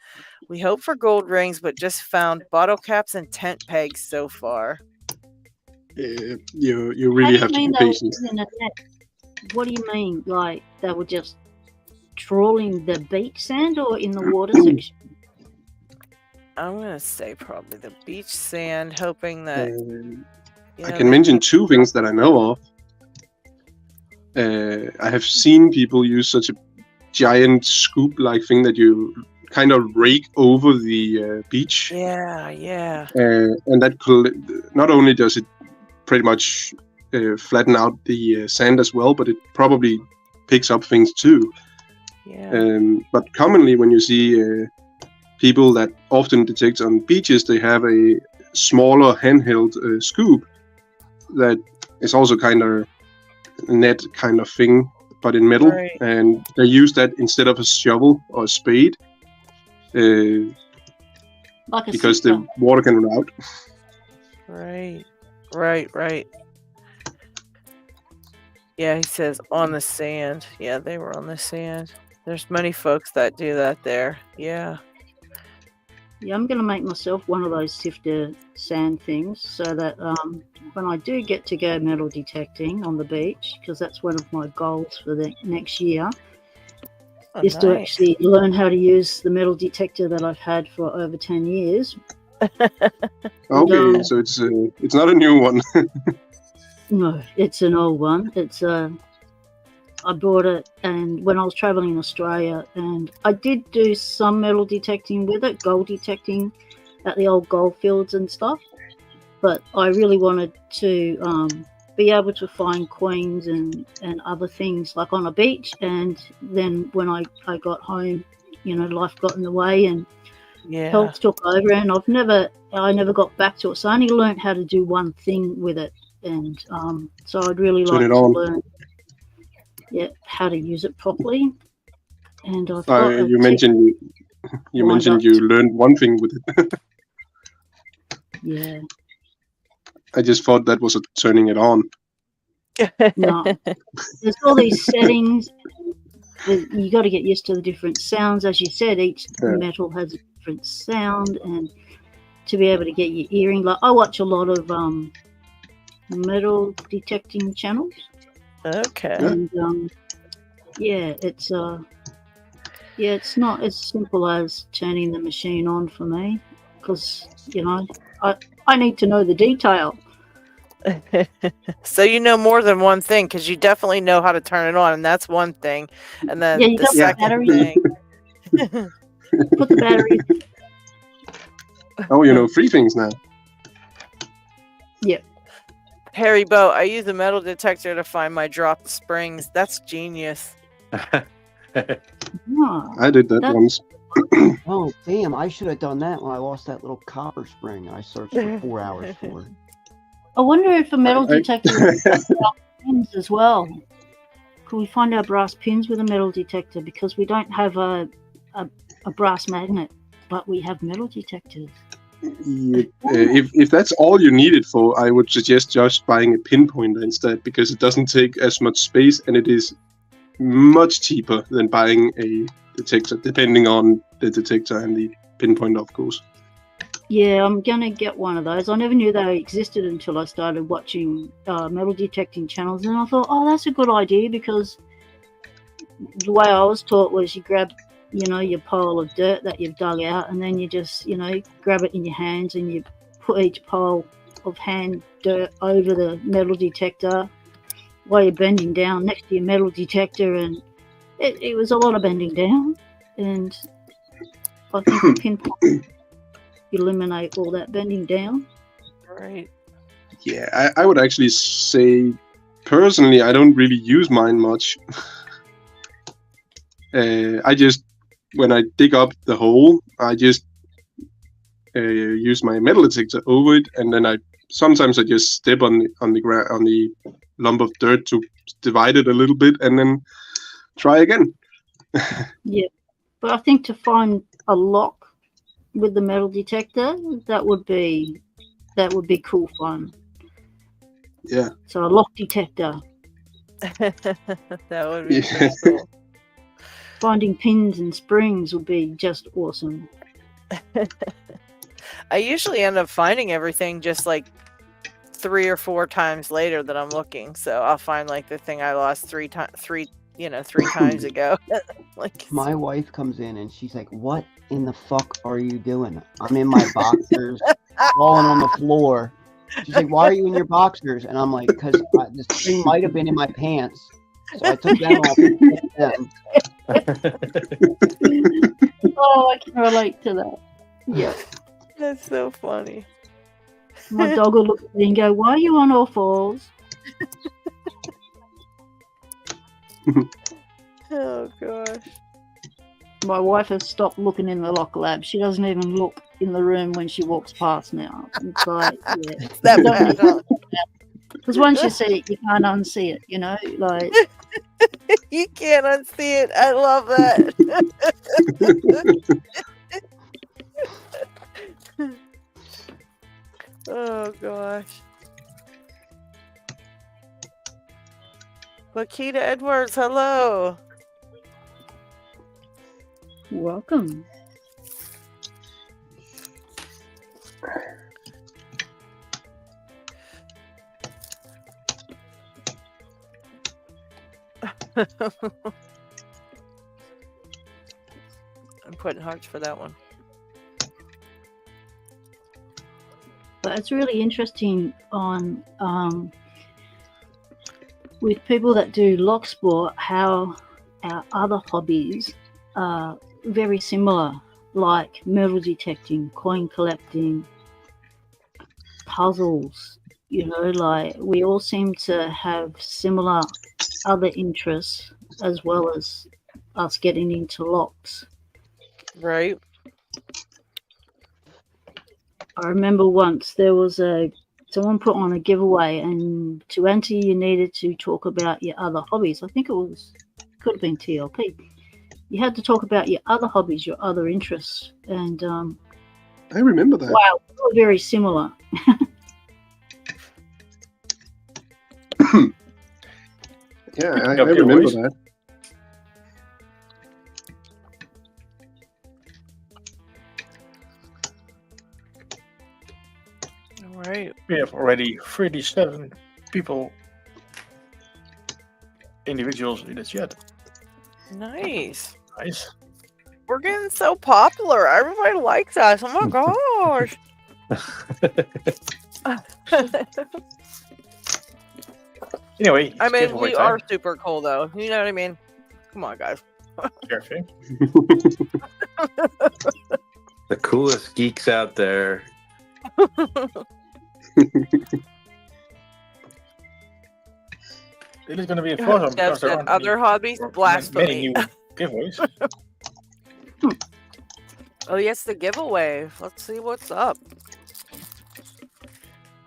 We hope for gold rings, but just found bottle caps and tent pegs so far.
You really have to be patient.
What do you mean? Like they were just trawling the beach sand or in the water section?
I'm going to say probably the beach sand, hoping that
I can mention two things that I know of. I have seen people use such a giant scoop-like thing that you kind of rake over the beach.
Yeah.
And that not only does it pretty much flatten out the sand as well, but it probably picks up things too.
Yeah.
But commonly when you see people that often detect on beaches, they have a smaller handheld scoop that is also kind of net kind of thing, but in metal,
Right.
and they use that instead of a shovel or a spade,
Like a
because
sifter.
the water can run out.
Right. Yeah, he says on the sand. Yeah, they were on the sand. There's many folks that do that there. Yeah.
Yeah, I'm going to make myself one of those sifter sand things so that when I do get to go metal detecting on the beach, because that's one of my goals for the next year, is to
nice.
actually learn how to use the metal detector that I've had for over 10 years.
Okay, so it's not a new one.
No, it's an old one. It's I bought it, and when I was traveling in Australia, and I did do some metal detecting with it, gold detecting at the old gold fields and stuff. But I really wanted to be able to find coins and other things like on a beach. And then when I got home, life got in the way and health took over, and I never got back to it. So I only learned how to do one thing with it, and so I'd really like to learn how to use it properly. And I've got
you mentioned you learned one thing with it.
Yeah.
I just thought that was turning it on.
No, there's all these settings. You got to get used to the different sounds. As you said, each metal has a different sound, and to be able to get your earring. Like I watch a lot of metal detecting channels.
Okay.
And it's not as simple as turning the machine on for me, because I need to know the detail.
So you know more than one thing, because you definitely know how to turn it on, and that's one thing. And then
you
the
got
second
battery.
thing.
Put the battery.
Oh, 3 things now.
Yeah.
Harry Bow, I use a metal detector to find my dropped springs. That's genius.
Oh,
I did that once.
Oh, damn. I should have done that when I lost that little copper spring I searched for 4 hours for.
I wonder if a metal detector would find our pins as well. Could we find our brass pins with a metal detector? Because we don't have a brass magnet, but we have metal detectors.
If that's all you need it for, I would suggest just buying a pinpointer instead, because it doesn't take as much space and it is much cheaper than buying a detector, depending on the detector and the pinpointer, of course.
Yeah, I'm going to get one of those. I never knew they existed until I started watching metal detecting channels, and I thought, oh, that's a good idea, because the way I was taught was you grab your pile of dirt that you've dug out, and then you just grab it in your hands and you put each pile of hand dirt over the metal detector while you're bending down next to your metal detector, and it was a lot of bending down, and I think the pinpoint eliminate all that bending down.
Right.
Yeah, I would actually say personally I don't really use mine much. I just, when I dig up the hole, I just use my metal detector over it, and then sometimes I just step on the ground, on the lump of dirt, to divide it a little bit, and then try again.
Yeah, but I think to find a lock with the metal detector, that would be cool fun.
Yeah.
So a lock detector.
That would be pretty cool.
Finding pins and springs would be just awesome.
I usually end up finding everything just like 3 or 4 times later that I'm looking. So I'll find like the thing I lost 3 times ago. Like,
my wife comes in and she's like, "What in the fuck are you doing?" I'm in my boxers, falling on the floor, She's like, "Why are you in your boxers?" And I'm like, "Because the string might have been in my pants, so I took them off and put them."
Oh, I can relate to that. Yeah.
That's so funny.
My dog will look at me and go, "Why are you on all fours?"
Oh gosh.
My wife has stopped looking in the lock lab. She doesn't even look in the room when she walks past now. It's like, yeah.
That bad, huh?
Because once you see it, you can't unsee it, you know? Like,
You can't unsee it. I love that. Oh gosh. Lakita Edwards, hello.
welcome.
I'm putting hearts for that one.
But it's really interesting on with people that do lock sport, how our other hobbies are very similar, like metal detecting, coin collecting, puzzles. You know, like we all seem to have similar other interests as well as us getting into locks.
Right.
I remember once there was someone put on a giveaway, and to enter you needed to talk about your other hobbies. I think could have been TLP. You had to talk about your other hobbies, your other interests, and
I remember that.
wow, they were very similar.
Yeah, I remember that.
All right.
We have already 37 people, individuals in the chat.
Nice.
Nice.
We're getting so popular. Everybody likes us. Oh my gosh.
Anyway,
I
it's
mean,
giveaway
we
time.
are super cool though. You know what I mean? Come on, guys.
Careful.
The coolest geeks out there.
It is going to be a fun one
Jeff
because there
said
aren't
other hobbies,
many
blasphemy.
new giveaways.
Oh yes, the giveaway. Let's see what's up.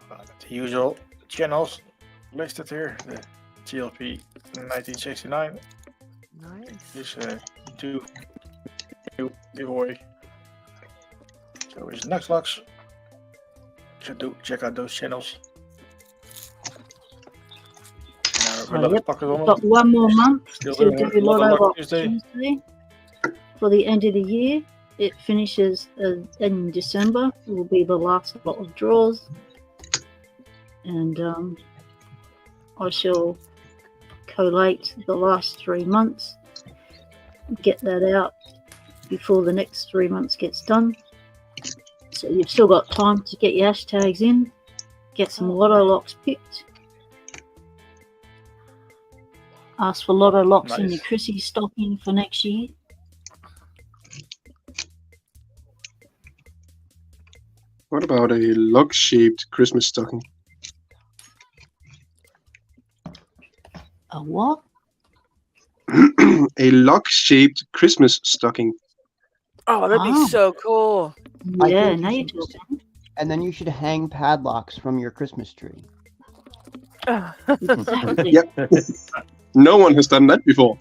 The usual channels listed here. The TLP 1969
Nice.
is do new giveaway. So is LadyLocks. So do check out those channels.
Yep. Got one more month
Still
to
doing
do
Lotto
Lotto
Lock
Lock
Tuesday.
Tuesday for the end of the year. It finishes in December. It will be the last lot of draws, and I shall collate the last 3 months, get that out before the next 3 months gets done. So you've still got time to get your hashtags in, get some Lotto Locks picked. Ask for Lotto Locks in your
Nice.
Chrissy stocking for next year.
What about a lock-shaped Christmas stocking?
A what?
A lock-shaped Christmas stocking.
Oh, that'd be
Ah.
so cool.
I
Yeah,
think
now
you
you're
should-
talking.
And then you should hang padlocks from your Christmas tree.
Exactly.
Yep. No one has done that before.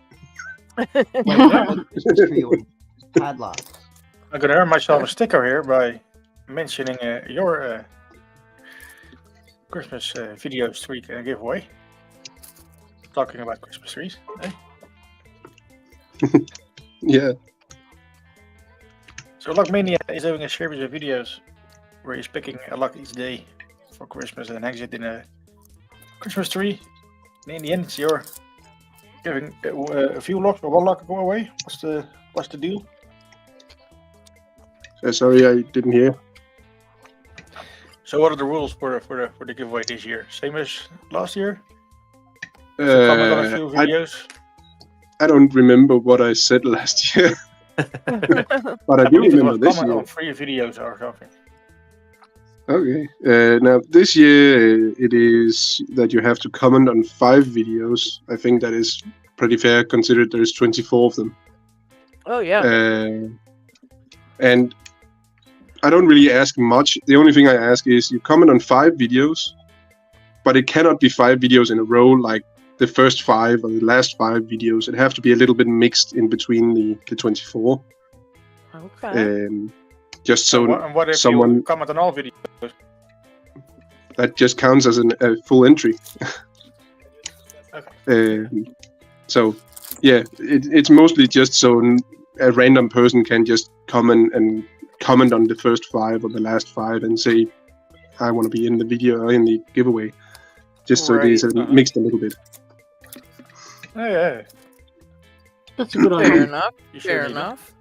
Christmas tree or padlocks.
I'm going to earn myself a sticker here by mentioning your Christmas video streak giveaway. Talking about Christmas trees. Eh?
Yeah.
So Lockmania is doing a series of videos where he's picking a lock each day for Christmas and hangs it in a Christmas tree. And in the end, you're giving a few locks or one lock go away. What's the deal?
Sorry, I didn't hear.
So what are the rules for the giveaway this year? Same as last year?
Uh,
Comment on a few videos.
I don't remember what I said last year, but I do
believe it
remember
was
this
comment
year.
on 3 videos or something.
Okay. Now this year it is that you have to comment on 5 videos. I think that is pretty fair, considering there's 24 of them.
Oh yeah.
And I don't really ask much. The only thing I ask is you comment on 5 videos, but it cannot be 5 videos in a row, like the first 5 or the last 5 videos. It have to be a little bit mixed in between the 24.
Okay.
Just so
And what if
someone
you comment on all videos?
that just counts as a full entry. So yeah, it's mostly just so a random person can just comment on the first 5 or the last 5 and say, I want to be in the video or in the giveaway, just so it is mixed a little bit.
Oh, yeah.
That's a good
Fair
idea.
enough.
You
Fair
sure need
enough.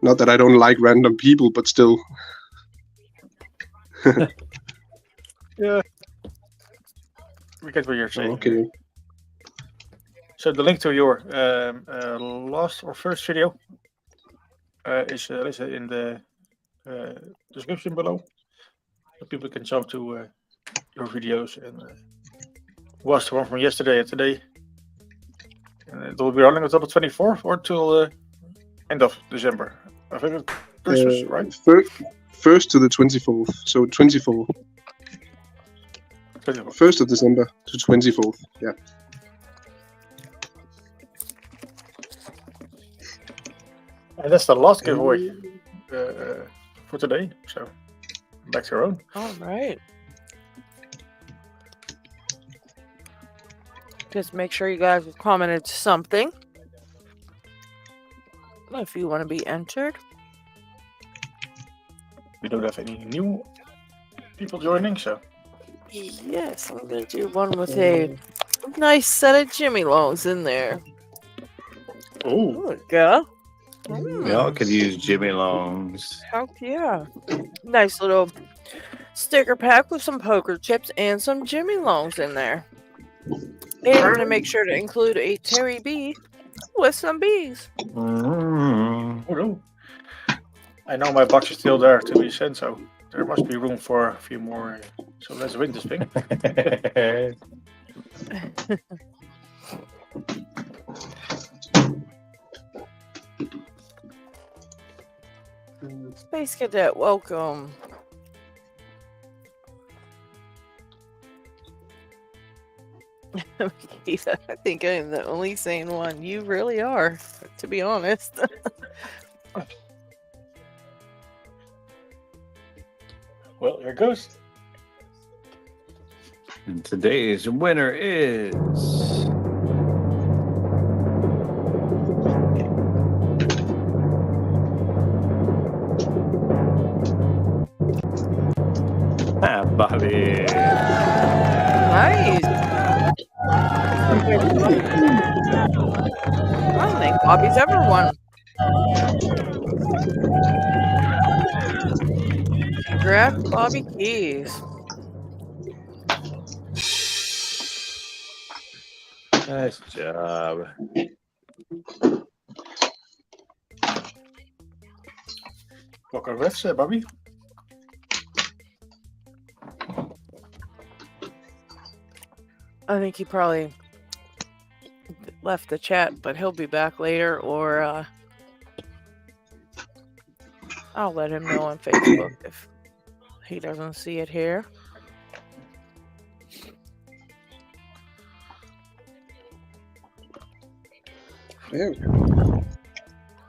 Not that I don't like random people, but still.
Yeah. We get what you're saying.
Okay.
So the link to your last or first video is listed in the description below. So people can jump to your videos and watch the one from yesterday and today. And it will be running until the 24th or till end of December. I think it's Christmas, right?
First to the 24th. So 24. 1st of December to 24th. Yeah.
And that's the last giveaway for today. So back to your own.
All right. Just make sure you guys have commented something if you want to be entered.
We don't have any new people joining, so.
Yes, I'm going to do one with a nice set of Jimmy Longs in there.
Oh,
There we go.
We all could use Jimmy Longs.
Heck yeah. Nice little sticker pack with some poker chips and some Jimmy Longs in there. And I'm going to make sure to include a Terry B with some bees.
Mm.
oh no. I know my box is still there to be sent, so there must be room for a few more. So let's win this thing.
Space Cadet, welcome. Keith, I think I'm the only sane one. You really are, to be honest.
Well, here goes.
And today's winner is Bobby.
Nice. I don't think Bobby's ever won. Congrats, Bobby Keys.
Nice job.
Well, congrats, Bobby.
I think he probably left the chat, but he'll be back later, or I'll let him know on Facebook if he doesn't see it here.
There we go.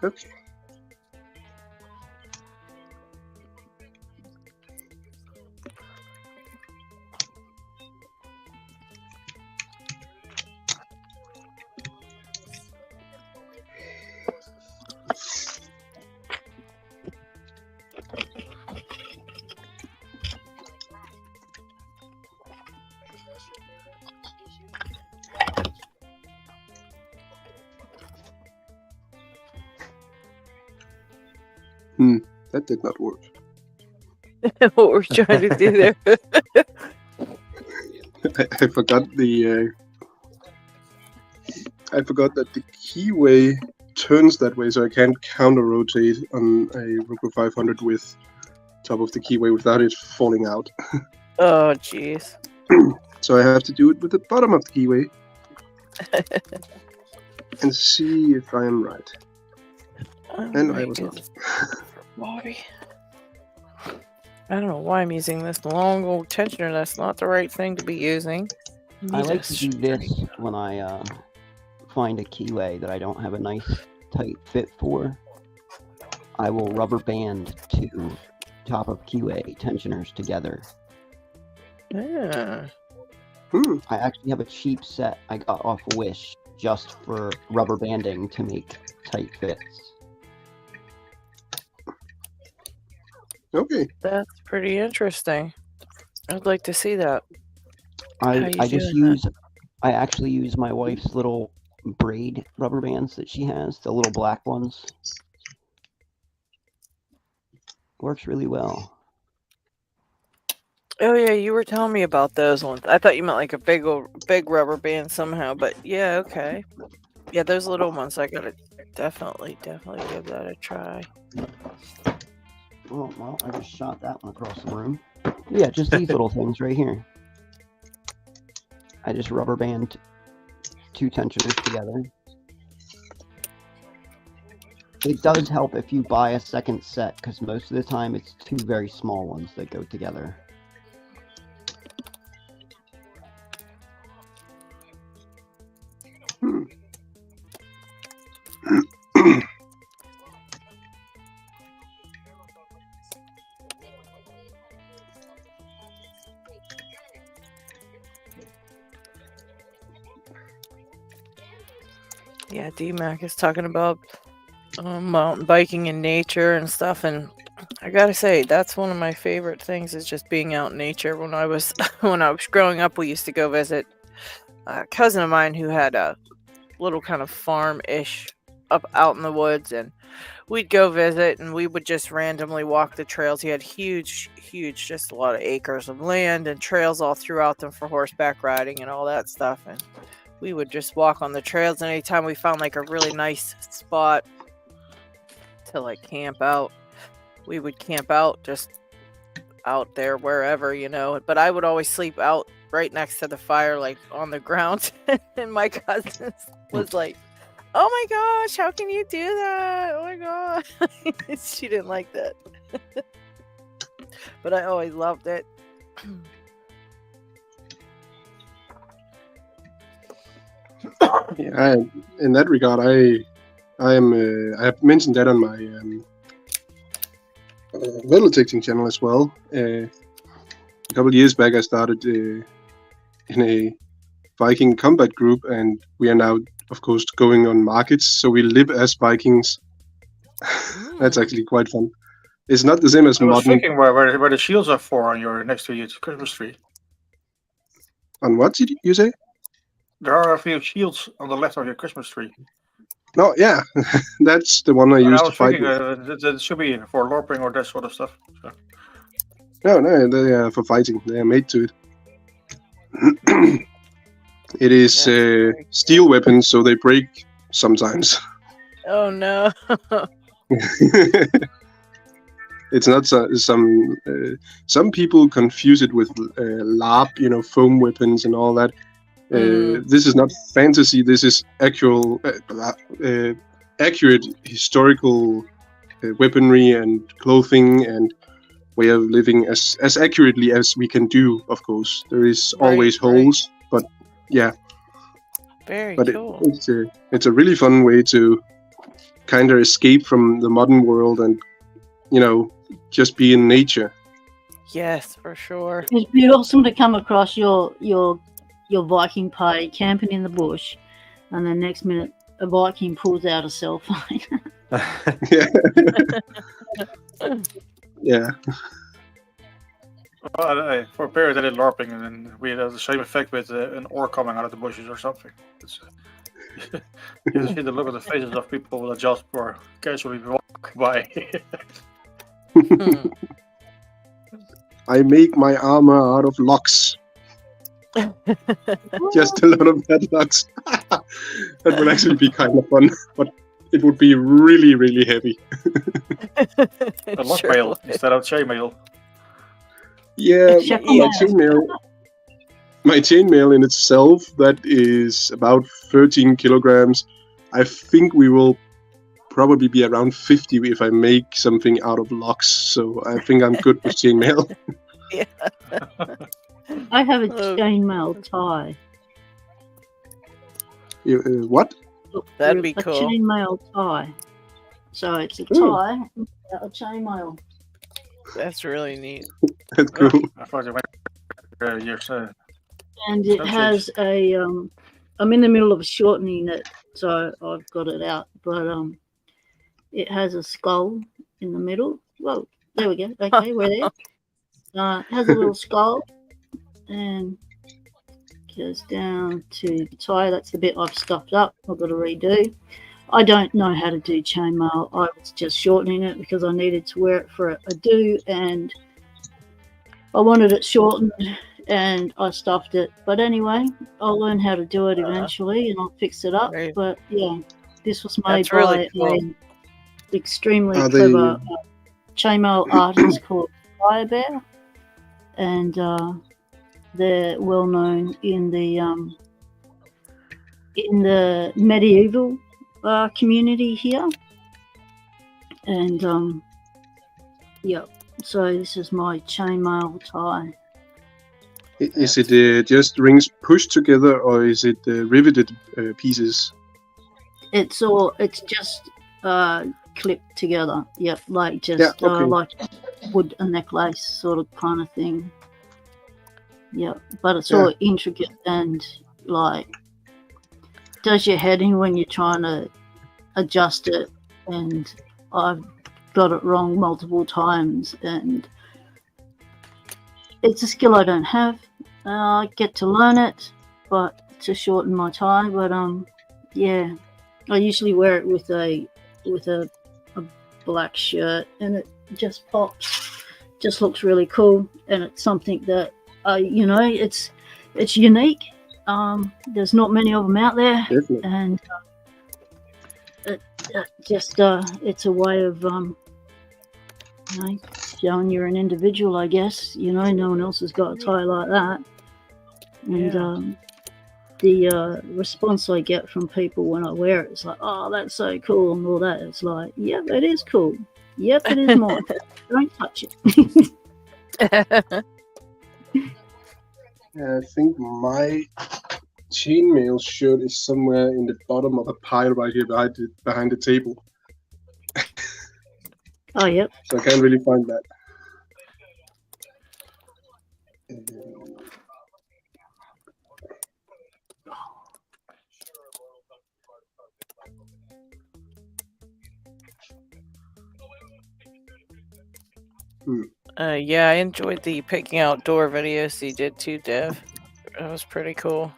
Okay. That did not work.
what we're trying to do there.
I forgot the. I forgot that the keyway turns that way, so I can't counter rotate on a Roku 500 with top of the keyway without it falling out.
Oh, jeez.
So I have to do it with the bottom of the keyway and see if I am right. And I was not.
Bobby. I don't know why I'm using this long old tensioner. That's not the right thing to be using.
I like to do this when I find a keyway that I don't have a nice tight fit for. I will rubber band two top of keyway tensioners together.
Yeah.
I actually have a cheap set I got off Wish just for rubber banding to make tight fits.
Okay.
That's pretty interesting. I'd like to see that.
I actually use my wife's little braid rubber bands that she has, the little black ones. Works really well.
Oh yeah, you were telling me about those ones. I thought you meant like a big rubber band somehow, but yeah, okay. Yeah, those little ones, I gotta definitely give that a try.
Oh, well, I just shot that one across the room. Yeah, just these little things right here. I just rubber band two tensioners together. It does help if you buy a second set, because most of the time it's two very small ones that go together.
Yeah, D-Mac is talking about mountain biking in nature and stuff, and I gotta say that's one of my favorite things is just being out in nature. When I was growing up, we used to go visit a cousin of mine who had a little kind of farm-ish up out in the woods, and we'd go visit and we would just randomly walk the trails. He had huge, just a lot of acres of land and trails all throughout them for horseback riding and all that stuff, and we would just walk on the trails, and anytime we found like a really nice spot to like camp out, we would camp out just out there wherever, but I would always sleep out right next to the fire, like on the ground. And my cousin was like, oh my gosh, how can you do that? Oh my god. She didn't like that. But I always loved it.
Yeah, in that regard, I have mentioned that on my Velotexting channel as well. A couple of years back, I started in a Viking combat group, and we are now, of course, going on markets. So we live as Vikings. That's actually quite fun. It's not the same as
I was
modern.
thinking where the shields are for on your next to your Christmas tree.
On what did you say?
There are a few shields on the left of your Christmas tree.
No, yeah, that's the one I
And
used
I
to
was
fight
thinking
with.
that should be for LARPing or that sort of stuff. So.
No, they are for fighting. They are made to it. It is steel weapons, so they break sometimes.
Oh no.
It's not some people confuse it with LARP, foam weapons and all that. This is not fantasy. This is actual accurate historical weaponry and clothing and way of living as accurately as we can do. Of course, there is always holes, but yeah.
Very
but
cool.
It's a really fun way to kind of escape from the modern world and just be in nature.
Yes, for sure.
It'd be awesome to come across your Viking party camping in the bush, and the next minute a Viking pulls out a cell phone.
Yeah.
Well, for a period I did LARPing, and then we had the same effect with an oar coming out of the bushes or something. You can see the look on the faces of people that just were casually walking by.
I make my armor out of locks. Just a lot of padlocks. That would actually be kind of fun, but it would be really, really heavy.
A lock mail instead of chainmail.
Yeah,
Yeah.
my chainmail in itself, that is about 13 kilograms. I think we will probably be around 50 if I make something out of locks. So I think I'm good with chainmail.
Yeah.
I have a chainmail tie.
What?
That'd be
a
cool.
chainmail tie. So it's a tie without a chainmail.
That's really neat.
That's cool.
I thought you went your
And it has a I'm in the middle of shortening it, so I've got it out. But it has a skull in the middle. Whoa, there we go. Okay, we're there. It has a little skull and goes down to the tie. That's the bit I've stuffed up. I've got to redo. I don't know how to do chainmail. I was just shortening it because I needed to wear it for a do, and I wanted it shortened, and I stuffed it. But anyway, I'll learn how to do it eventually, and I'll fix it up.
Right.
But yeah, this was made
That's really
by
cool.
an extremely
Are
clever chainmail artist called Fire Bear, and they're well known in the medieval community here. And yeah, so this is my chainmail tie.
Is it just rings pushed together, or is it riveted pieces?
It's just clipped together. Yep, like just
Yeah, okay.
like would a necklace sort of kind of thing. Yeah, but it's all intricate and like does your head in when you're trying to adjust it, and I've got it wrong multiple times, and it's a skill I don't have. I get to learn it, but to shorten my tie. But yeah, I usually wear it with a black shirt, and it just pops, just looks really cool, and it's something that it's unique. There's not many of them out there.
Definitely.
And it's a way of showing you're an individual, I guess. No one else has got a tie like that. And the response I get from people when I wear it is like, oh, that's so cool and all that. It's like, yep, it is cool. Yep, it is mine. Don't touch it.
I think my chainmail shirt is somewhere in the bottom of a pile right here behind the table.
Oh, yep.
So I can't really find that.
Yeah, I enjoyed the picking outdoor videos you did too, Dev. That was pretty cool.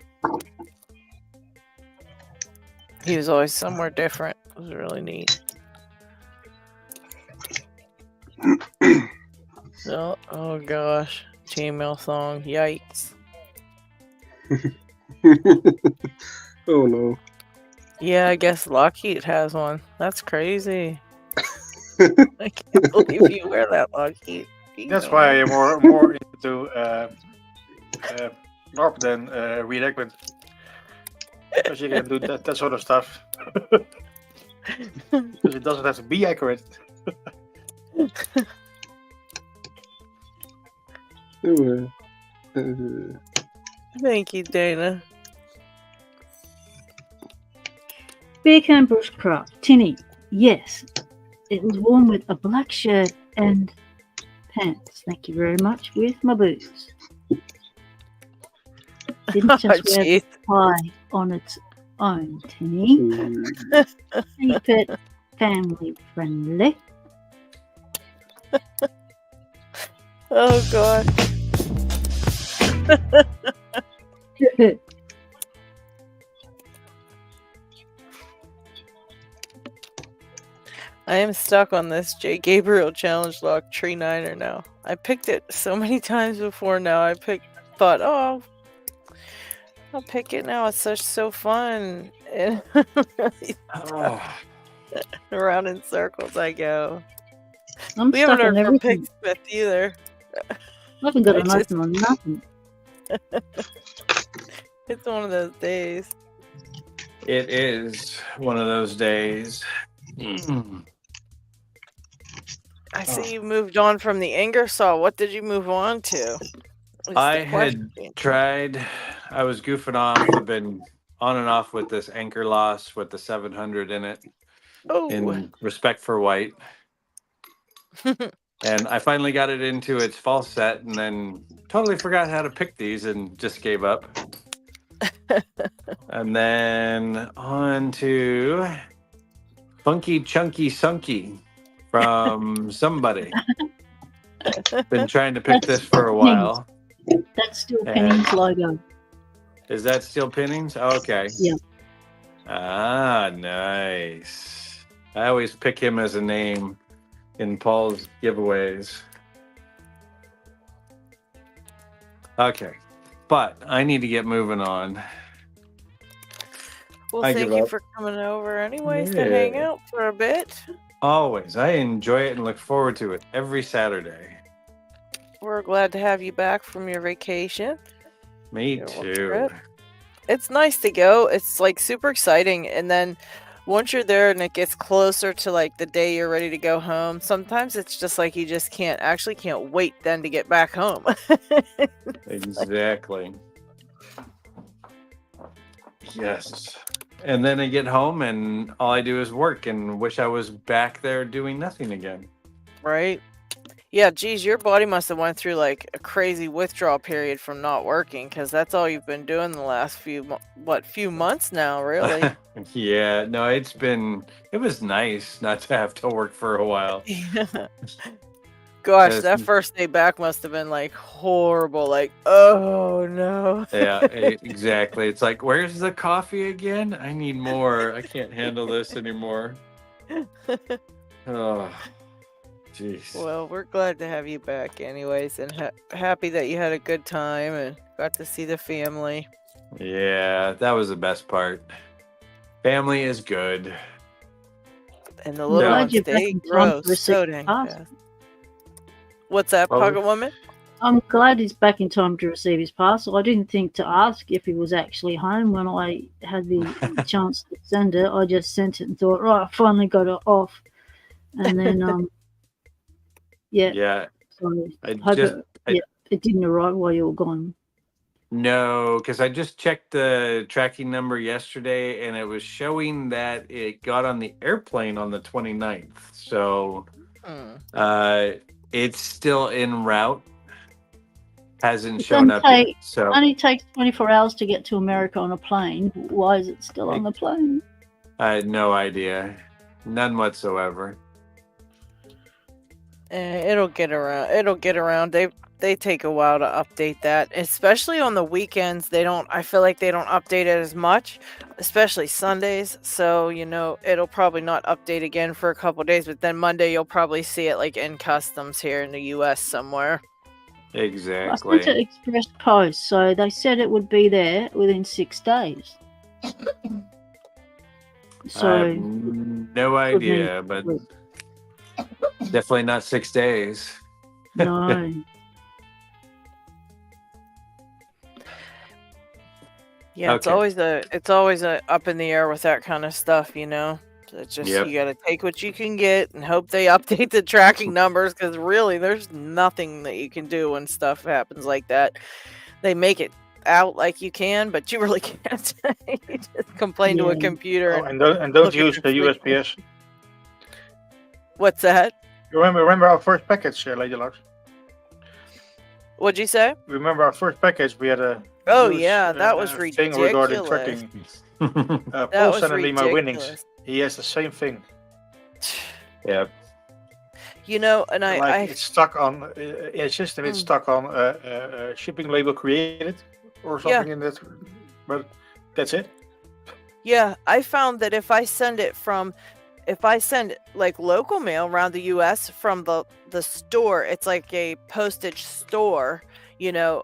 He was always somewhere different. It was really neat. So, oh gosh, chainmail song, yikes.
Oh no.
Yeah, I guess LockHeat has one. That's crazy. I can't believe you wear that, LockHeat.
That's why I'm more into LARP than reenactment. Because you can do that sort of stuff. Because it doesn't have to be accurate.
Thank you, Dana.
Big and Bushcraft. Tinny, yes. It was worn with a black shirt and pants. Thank you very much. With my boots. Didn't just wear the tie on its own, Tinny. Keep it family friendly.
Oh god. I am stuck on this J. Gabriel Challenge Lock Tree Niner now. I picked it so many times before now. Thought, oh, I'll pick it now. It's so fun. And
Oh,
around in circles I go.
I'm
We
stuck
haven't
on
heard from
everything.
Picksmith either.
I haven't got
I
an
just-
open on nothing.
It's one of those days.
it is one of those days.
I see you moved on from the Ingersoll. What did you move on to? Is
I
the
had
question.
tried. I was goofing off. I've been on and off with this anchor loss with the 700 in it,
Oh,
in respect for white. And I finally got it into its false set, and then totally forgot how to pick these and just gave up. And then on to Funky Chunky Sunky from somebody. Been trying to pick this for a while.
That's still
And-
Penning's logo.
Is that still Pinnings? Okay.
Yeah.
Ah, nice. I always pick him as a name in Paul's giveaways. Okay. But I need to get moving on.
well,
I
thank
give
you
up.
for coming over anyways to hang
Yeah.
out for a bit.
Always. I enjoy it and look forward to it every Saturday.
We're glad to have you back from your vacation.
Me
Your little
too.
trip. It's nice to go. It's like super exciting. And then once you're there and it gets closer to like the day you're ready to go home, sometimes it's just like you just can't wait then to get back home.
Exactly. Yes. And then I get home and all I do is work and wish I was back there doing nothing again.
Right? Yeah, geez, your body must have went through like a crazy withdrawal period from not working, because that's all you've been doing the last few months now, really.
Yeah, no, it was nice not to have to work for a while.
Gosh,
Yes.
that first day back must have been like horrible. Like, oh no.
Yeah, exactly. It's like, where's the coffee again? I need more. I can't handle this anymore. Oh, jeez.
Well, we're glad to have you back anyways, and happy that you had a good time and got to see the family.
Yeah, that was the best part. Family is good.
And the little
No.
ones,
Glad you're back
they
in time
grow
to receive
so
the
dang
parcel.
fast. What's that,
Well,
Pocket Woman?
I'm glad he's back in time to receive his parcel. I didn't think to ask if he was actually home when I had the chance to send it. I just sent it and thought, right, I finally got it off. And then, yeah.
Yeah,
So
I
hope
just
it didn't arrive while you were gone.
no, because I just checked the tracking number yesterday and it was showing that it got on the airplane on the 29th. So it's still en route. Hasn't
It
shown
doesn't
up yet.
take-
So
Only takes 24 hours to get to America on a plane. Why is it still on the plane?
I had no idea. None whatsoever.
It'll get around. They take a while to update that, especially on the weekends. I feel like they don't update it as much, especially Sundays. So, it'll probably not update again for a couple days, but then Monday you'll probably see it like in customs here in the US somewhere.
I sent it
Exactly.
express post, so they said it would be there within 6 days.
I have
So
no idea, but
week.
definitely not 6 days.
no,
Yeah,
Okay.
it's always a up in the air with that kind of stuff, It's just
Yep.
you got to take what you can get and hope they update the tracking numbers, because really there's nothing that you can do when stuff happens like that. They make it out like you can, but you really can't. You just complain to a
Yeah.
computer.
Oh,
and
and don't
look at
use
the
the
frequency.
USPS.
What's that?
You remember our first package, LadyLocks?
What'd you say?
Remember our first package? We had a
Oh
news,
yeah, that was
thing regarding
ridiculous.
tracking.
That
Paul
was
sent me my winnings.
ridiculous.
He has the same thing.
Yep.
And
It's stuck on in a system. It's stuck on shipping label created or something in that. But that's it.
Yeah, I found that if I send it from if I send like local mail around the US from the store, it's like a postage store, you know,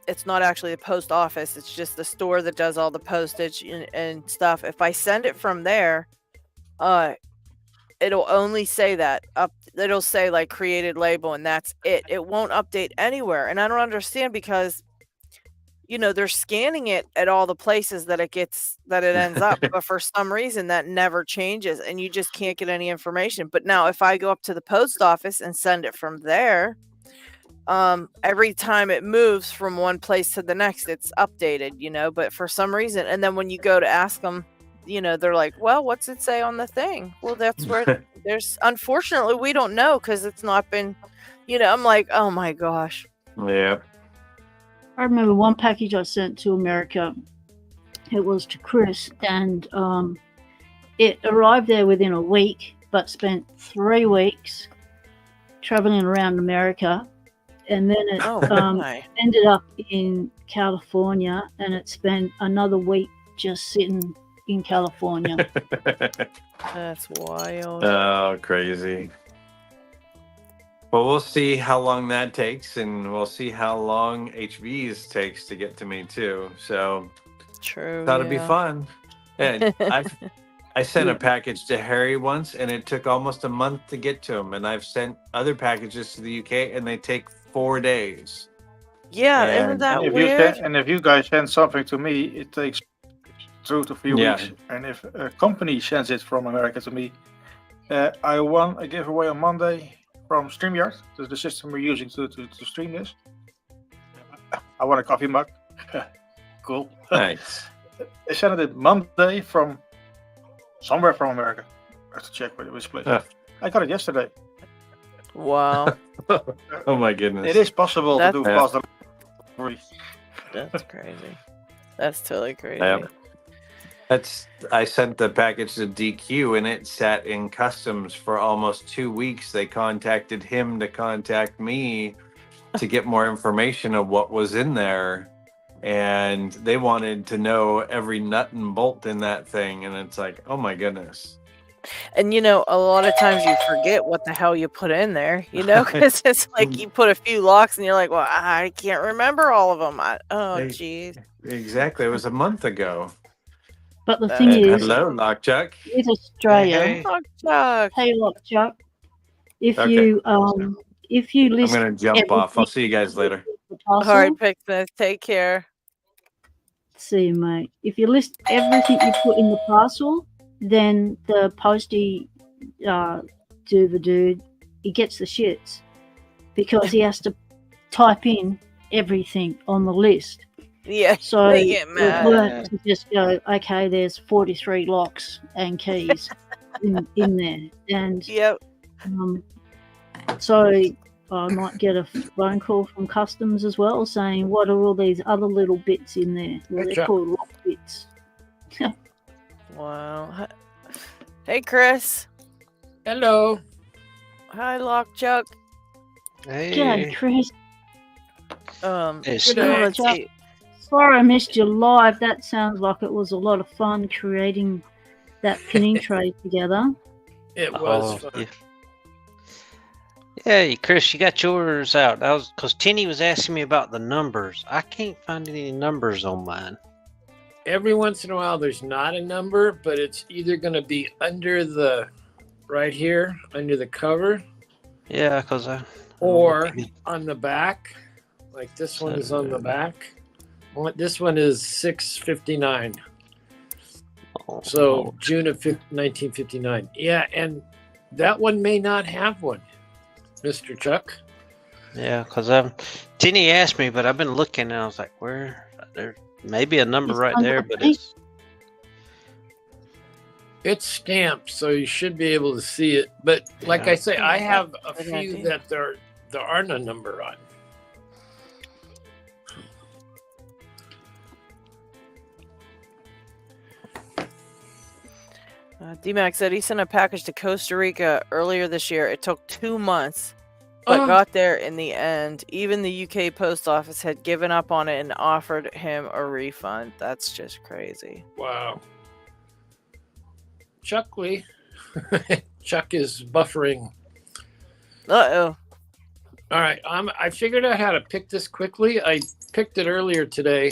it's not actually the post office, it's just the store that does all the postage and stuff. If I send it from there, it'll only say that up, it'll say like created label, and that's it. It won't update anywhere. And I don't understand, because you know, they're scanning it at all the places that it ends up, but for some reason that never changes, and you just can't get any information. But now if I go up to the post office and send it from there, every time it moves from one place to the next, it's updated, you know, but for some reason, and then when you go to ask them, you know, they're like, well, what's it say on the thing? Well, that's where there's, unfortunately, we don't know, because it's not been, you know, I'm like, oh my gosh.
Yeah.
I remember one package I sent to America. It was to Chris, and it arrived there within a week, but spent 3 weeks traveling around America, and then it ended up in California, and it spent another week just sitting in California.
That's wild.
Oh, crazy. Well, we'll see how long that takes, and we'll see how long HV's takes to get to me too. So
true.
That'll be fun. And I sent a package to Harry once, and it took almost a month to get to him. And I've sent other packages to the UK, and they take 4 days.
Yeah, isn't that weird?
And if you guys send something to me, it takes 2 to 3 weeks. And if a company sends it from America to me, I won a giveaway on Monday from StreamYard, the system we're using to stream this. I won a coffee mug. Cool.
Nice.
They sent it Monday from somewhere from America. I have to check which place. I got it yesterday.
Wow.
Oh my goodness.
It is possible to do fast delivery.
That's crazy. That's totally crazy.
Yep. I sent the package to DQ, and it sat in customs for almost 2 weeks. They contacted him to contact me to get more information of what was in there. And they wanted to know every nut and bolt in that thing. And it's like, oh my goodness.
And, you know, a lot of times you forget what the hell you put in there, you know, because it's like you put a few locks and you're like, well, I can't remember all of them. Geez.
Exactly. It was a month ago.
But the thing is,
hello, Lockchuck.
With Australia,
hey, Lockchuck.
Hey, Lockchuck. If you list,
I'm gonna jump off. I'll see you guys later.
All right, Pixmas. Take care.
See you, mate. If you list everything you put in the parcel, then the postie dude, he gets the shits because he has to type in everything on the list.
Yeah,
so
they get mad.
It works to just go, okay, there's 43 locks and keys in there, and so I might get a phone call from customs as well saying, what are all these other little bits in there? Well, they're called lock bits.
Wow. Hey, Chris.
Hello.
Hi, Lockchuck.
Hey.
G'day, Chris.
Hey,
sorry I missed you live. That sounds like it was a lot of fun creating that pinning tray together.
It was fun.
Yeah, Chris, you got yours out. That was because Tinny was asking me about the numbers. I can't find any numbers on mine.
Every once in a while, there's not a number, but it's either going to be under the right here, under the cover.
Yeah, because
or on the back. Like this one is on the back. This one is 659. So June of 1959. Yeah, and that one may not have one, Mr. Chuck.
Yeah, because Tinny asked me, but I've been looking and I was like, where? There may be a number right there, but
it's stamped, so you should be able to see it. But like I say, I have a few that there aren't a number on.
D-Max said he sent a package to Costa Rica earlier this year. It took 2 months, but got there in the end. Even the UK post office had given up on it and offered him a refund. That's just crazy.
Wow. Chuckley. Chuck is buffering.
Uh-oh.
All right, I figured out how to pick this quickly. I picked it earlier today.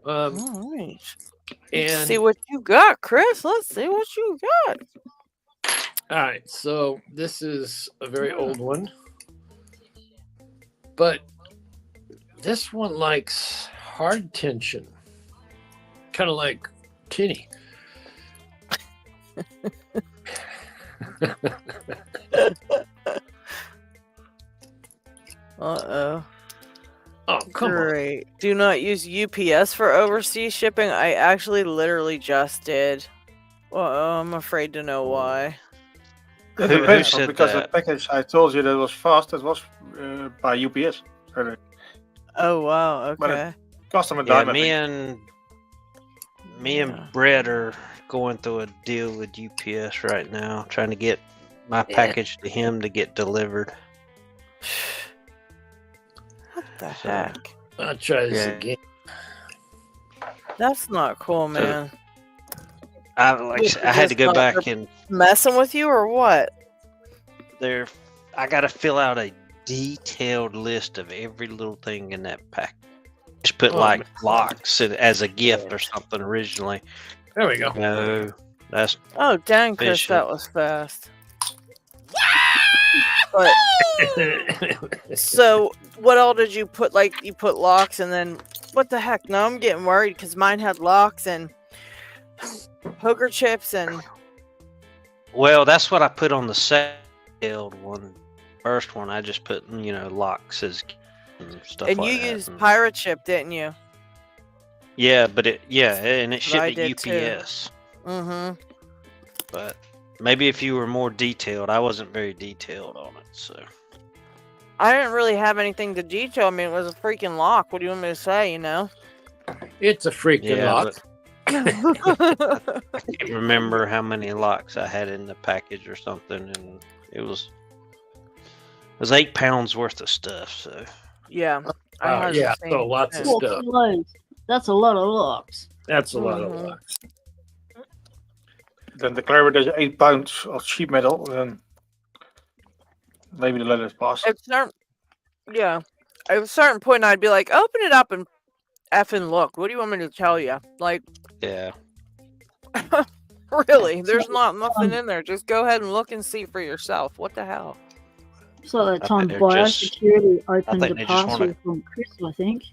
All right.
And
Let's see what you got, Chris. Let's see what you got.
all right, so this is a very old one, but this one likes hard tension, kind of like Tinny.
Uh-oh.
Oh, come on.
Great. Do not use UPS for overseas shipping. I actually literally just did. Well, I'm afraid to know why.
It
Who
depends,
said
because
that?
the package I told you that was fast, it was by UPS.
Oh, wow.
But
Okay.
Cost them a
Yeah,
dime, I think.
me and Brett are going through a deal with UPS right now, trying to get my package to him to get delivered.
What the
So-
heck?
I'll try this
Yeah.
again.
That's not cool, man.
I had to go back and
Messing with you or what?
I got to fill out a detailed list of every little thing in that pack. Just put
Oh,
like locks as a gift or something originally.
There we go.
No, that's
Oh, dang, Chris,
Bishop.
that was fast. But so, what all did you put? Like, you put locks and then what the heck? Now I'm getting worried because mine had locks and poker chips and.
well, that's what I put on the second one. First one, I just put locks as and stuff
And
like
you
that.
used pirate chip, didn't you?
Yeah, and it
I
shipped at
did too.
UPS.
Mm-hmm.
But maybe if you were more detailed, I wasn't very detailed on it. So
I didn't really have anything to detail. I mean, it was a freaking lock. What do you want me to say? You know.
It's a freaking
yeah,
lock.
but I can't remember how many locks I had in the package or something, and it was 8 pounds worth of stuff. So
Yeah. I had the
Yeah,
same
so lots of
thing.
4
stuff.
kilos. That's a lot of locks.
That's a lot of
Mhm.
locks.
Then declare it as 8 pounds of sheet metal, then maybe the letters pass.
At a certain point, I'd be like, open it up and effing look. What do you want me to tell you? Like,
yeah,
really? There's nothing in there. Just go ahead and look and see for yourself. What the hell?
So that
I
time
think they're just-
biosecurity opened
think
a
they just
parcel
wanna-
from Chris, I think.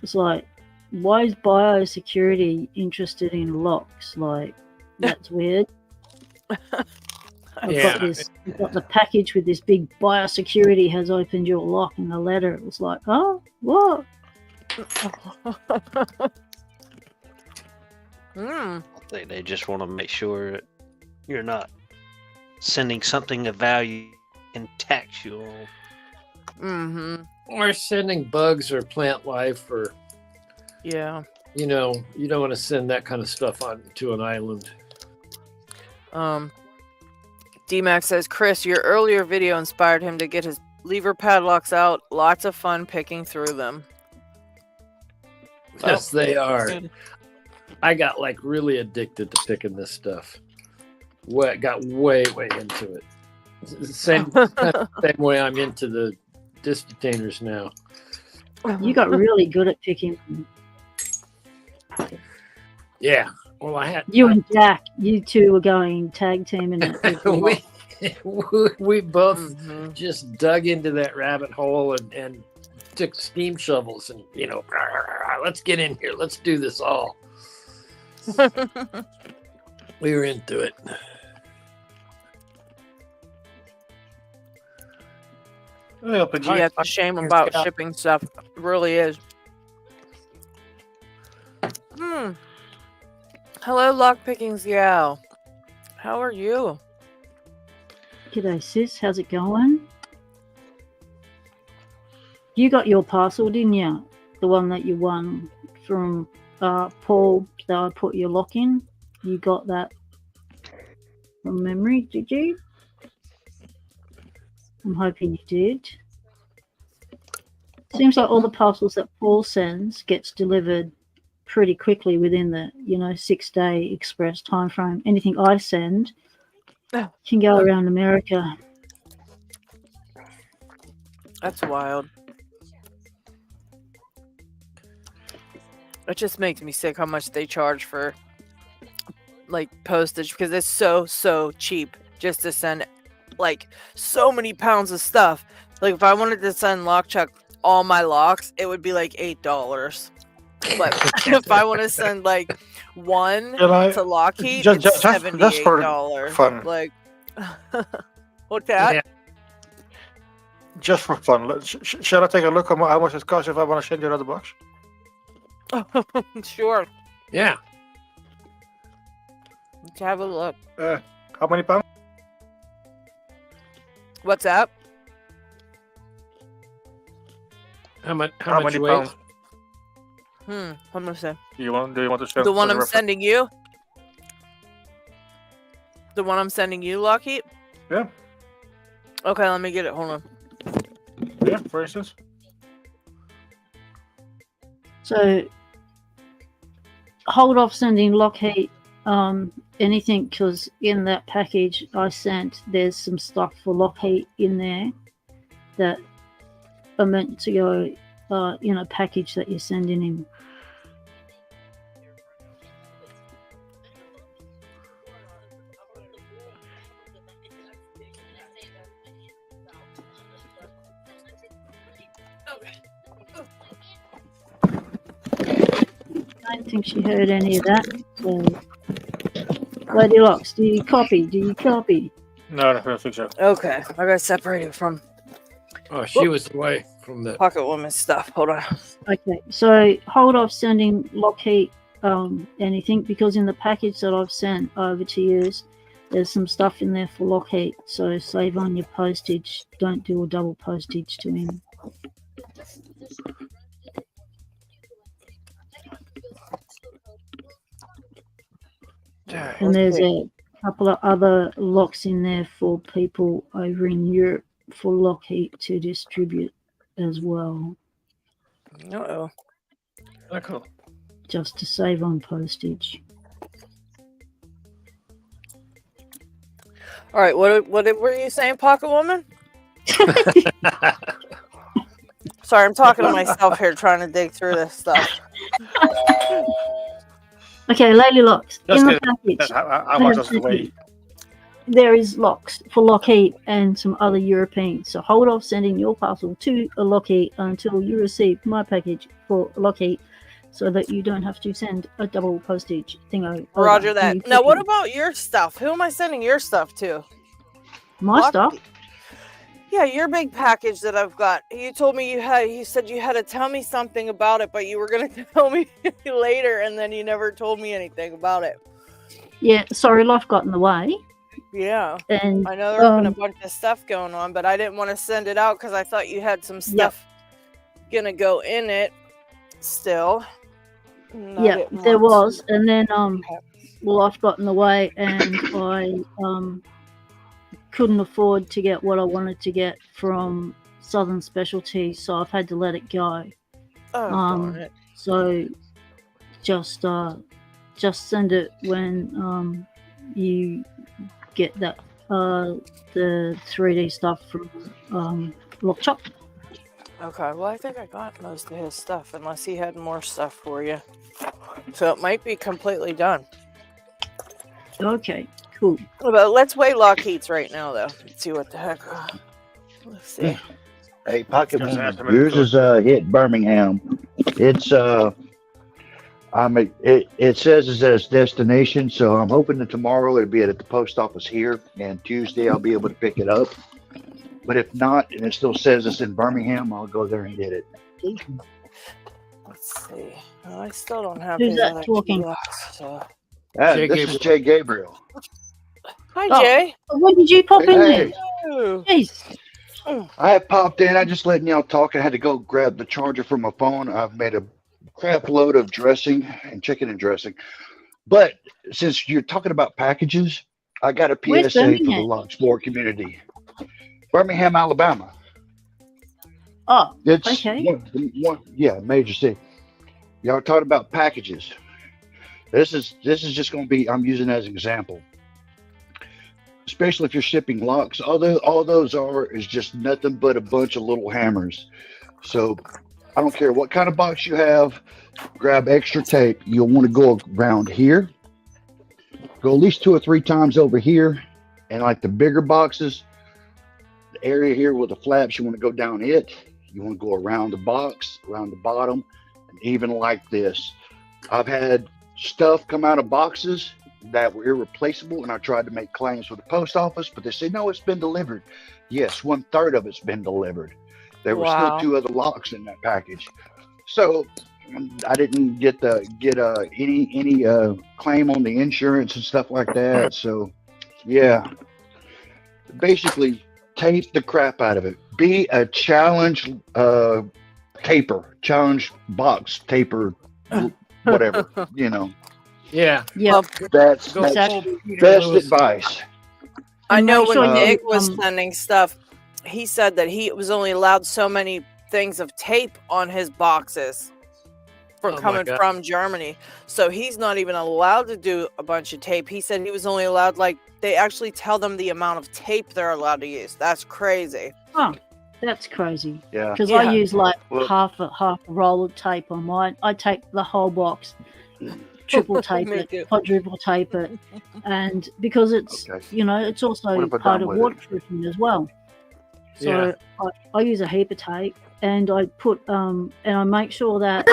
It's like, why is biosecurity interested in locks? Like, that's weird. I've got the package with this big biosecurity has opened your lock in the letter. It was like, oh, what?
Hmm.
I think they just want to make sure that you're not sending something of value and tax you on.
Mm-hmm.
Or sending bugs or plant life, or
Yeah.
you don't want to send that kind of stuff on to an island.
D-Max says, Chris, your earlier video inspired him to get his lever padlocks out. Lots of fun picking through them.
Yes, they are.
Good.
I got like really addicted to picking this stuff. Got way into it. Same way I'm into the disc detainers now.
You got really good at picking.
Yeah. Well, I had
You and Jack, you two were going tag teaming it.
we both
Mhm.
just dug into that rabbit hole and took steam shovels and let's get in here. Let's do this all. We were into it.
LPG.
Yeah, it's a shame about shipping stuff. It really is. Hello, Lockpickings Gal. How are you?
G'day, sis. How's it going? You got your parcel, didn't you? The one that you won from Paul that I put your lock in. You got that from memory, did you? I'm hoping you did. Seems like all the parcels that Paul sends gets delivered pretty quickly within the 6-day express time frame. Anything I send can go around America.
That's wild. It just makes me sick how much they charge for like postage, because it's so cheap just to send like so many pounds of stuff. Like if I wanted to send LockChuck all my locks, it would be like $8. But if I want to send like one to LockHeat, it's $78.
Fun.
Like what's that?
Yeah.
Just for fun. Shall I take a look at how much it costs if I want to send you another box?
Sure.
Yeah.
Let's have a look.
How many pounds?
What's that?
How much
many
weight?
pounds?
I'm gonna say
Do you want to send
the one
for
I'm
reference?
sending you. The one I'm sending you, LockHeat?
Yeah.
Okay, let me get it. Hold on.
Yeah, for instance.
So hold off sending LockHeat anything, because in that package I sent, there's some stuff for LockHeat in there that are meant to go in a package that you're sending him. I don't think she heard any of that. So, LadyLocks, do you copy?
No, I don't think so.
Okay, I got separated from
Oh, she was away from the.
Pocket Woman stuff. Hold on.
Okay, so hold off sending LockHeat anything, because in the package that I've sent over to you, there's some stuff in there for LockHeat. So save on your postage. Don't do a double postage to him. And there's a couple of other locks in there for people over in Europe for LockHeat to distribute as well,
Uh-oh.
Oh, cool.
just to save on postage.
All right, what were you saying, Pocket Woman? Sorry, I'm talking to myself here, trying to dig through this stuff.
Okay, LadyLocks.
That's
In the
good.
package,
How much does the weight?
there is locks for LockHeat and some other Europeans. So hold off sending your parcel to a LockHeat until you receive my package for LockHeat, so that you don't have to send a double postage thingo.
Roger that. Now, what about your stuff? Who am I sending your stuff to?
my
Lock-
stuff?
Yeah, your big package that I've got. You told me you said you had to tell me something about it, but you were going to tell me later, and then you never told me anything about it.
Yeah, sorry, life got in the way.
Yeah.
And
I know there's been a bunch of stuff going on, but I didn't want to send it out because I thought you had some stuff gonna go in it still. And I
yeah,
didn't
there
want
was. And then life got in the way, and I couldn't afford to get what I wanted to get from Southern Specialty, so I've had to let it go.
Oh, darn it.
So just send it when you get that the 3D stuff from LockChuck.
Okay, well, I think I got most of his stuff, unless he had more stuff for you. So it might be completely done.
Okay, cool.
But let's weigh LockHeats right now, though. Let's see what the heck. Let's see.
Hey, Pocket
Just
Woman,
ask him
yours
if-
is hit Birmingham. It's it says it's at its destination, so I'm hoping that tomorrow it'll be at the post office here, and Tuesday I'll be able to pick it up. But if not, and it still says it's in Birmingham, I'll go there and get it.
Let's see. Well, I still don't have
Who's
these
that
other
talking?
locks, so.
Jay
This is Jay Gabriel.
Hi,
Oh.
Jay.
When did you pop in there?
Hey,
Ooh.
Jeez.
I had popped in. I just letting y'all talk. I had to go grab the charger from my phone. I've made a crap load of dressing and chicken and dressing. But since you're talking about packages, I got a
Where's
PSA for the
Birmingham?
Lock Sport community. Birmingham, Alabama.
Oh,
It's
okay.
one, major city. y'all talking about packages. This is just going to be, I'm using as an example. Especially if you're shipping locks, all those are is just nothing but a bunch of little hammers. So I don't care what kind of box you have, grab extra tape. You'll want to go around here, go at least 2 or 3 times over here, and like the bigger boxes, the area here with the flaps, you want to go down it. You want to go around the box, around the bottom, and even like this. I've had stuff come out of boxes that were irreplaceable, and I tried to make claims with the post office, but they said no, it's been delivered. Yes, 1/3 of it's been delivered. There were still 2 other locks in that package, so I didn't get any claim on the insurance and stuff like that. So yeah, basically tape the crap out of it. Be a challenge taper, challenge box taper, whatever, you know.
Yeah.
Yeah.
That's
Go
best
full Peter Lewis.
advice.
I know
Make
when
sure you,
Nick was sending stuff, he said that he was only allowed so many things of tape on his boxes for
Oh my
coming
God.
from Germany. So he's not even allowed to do a bunch of tape. He said he was only allowed, like, they actually tell them the amount of tape they're allowed to use. That's crazy.
Oh, that's crazy.
Yeah.
Because
Yeah.
I use like
Well-
half a roll of tape on mine. I tape the whole box, triple tape
Me
it,
too.
quadruple tape it, and because it's
Okay.
it's
What
also
have I
part
done
of
with it?
waterproofing as well. So
Yeah.
I use a heap of tape, and I put and I make sure that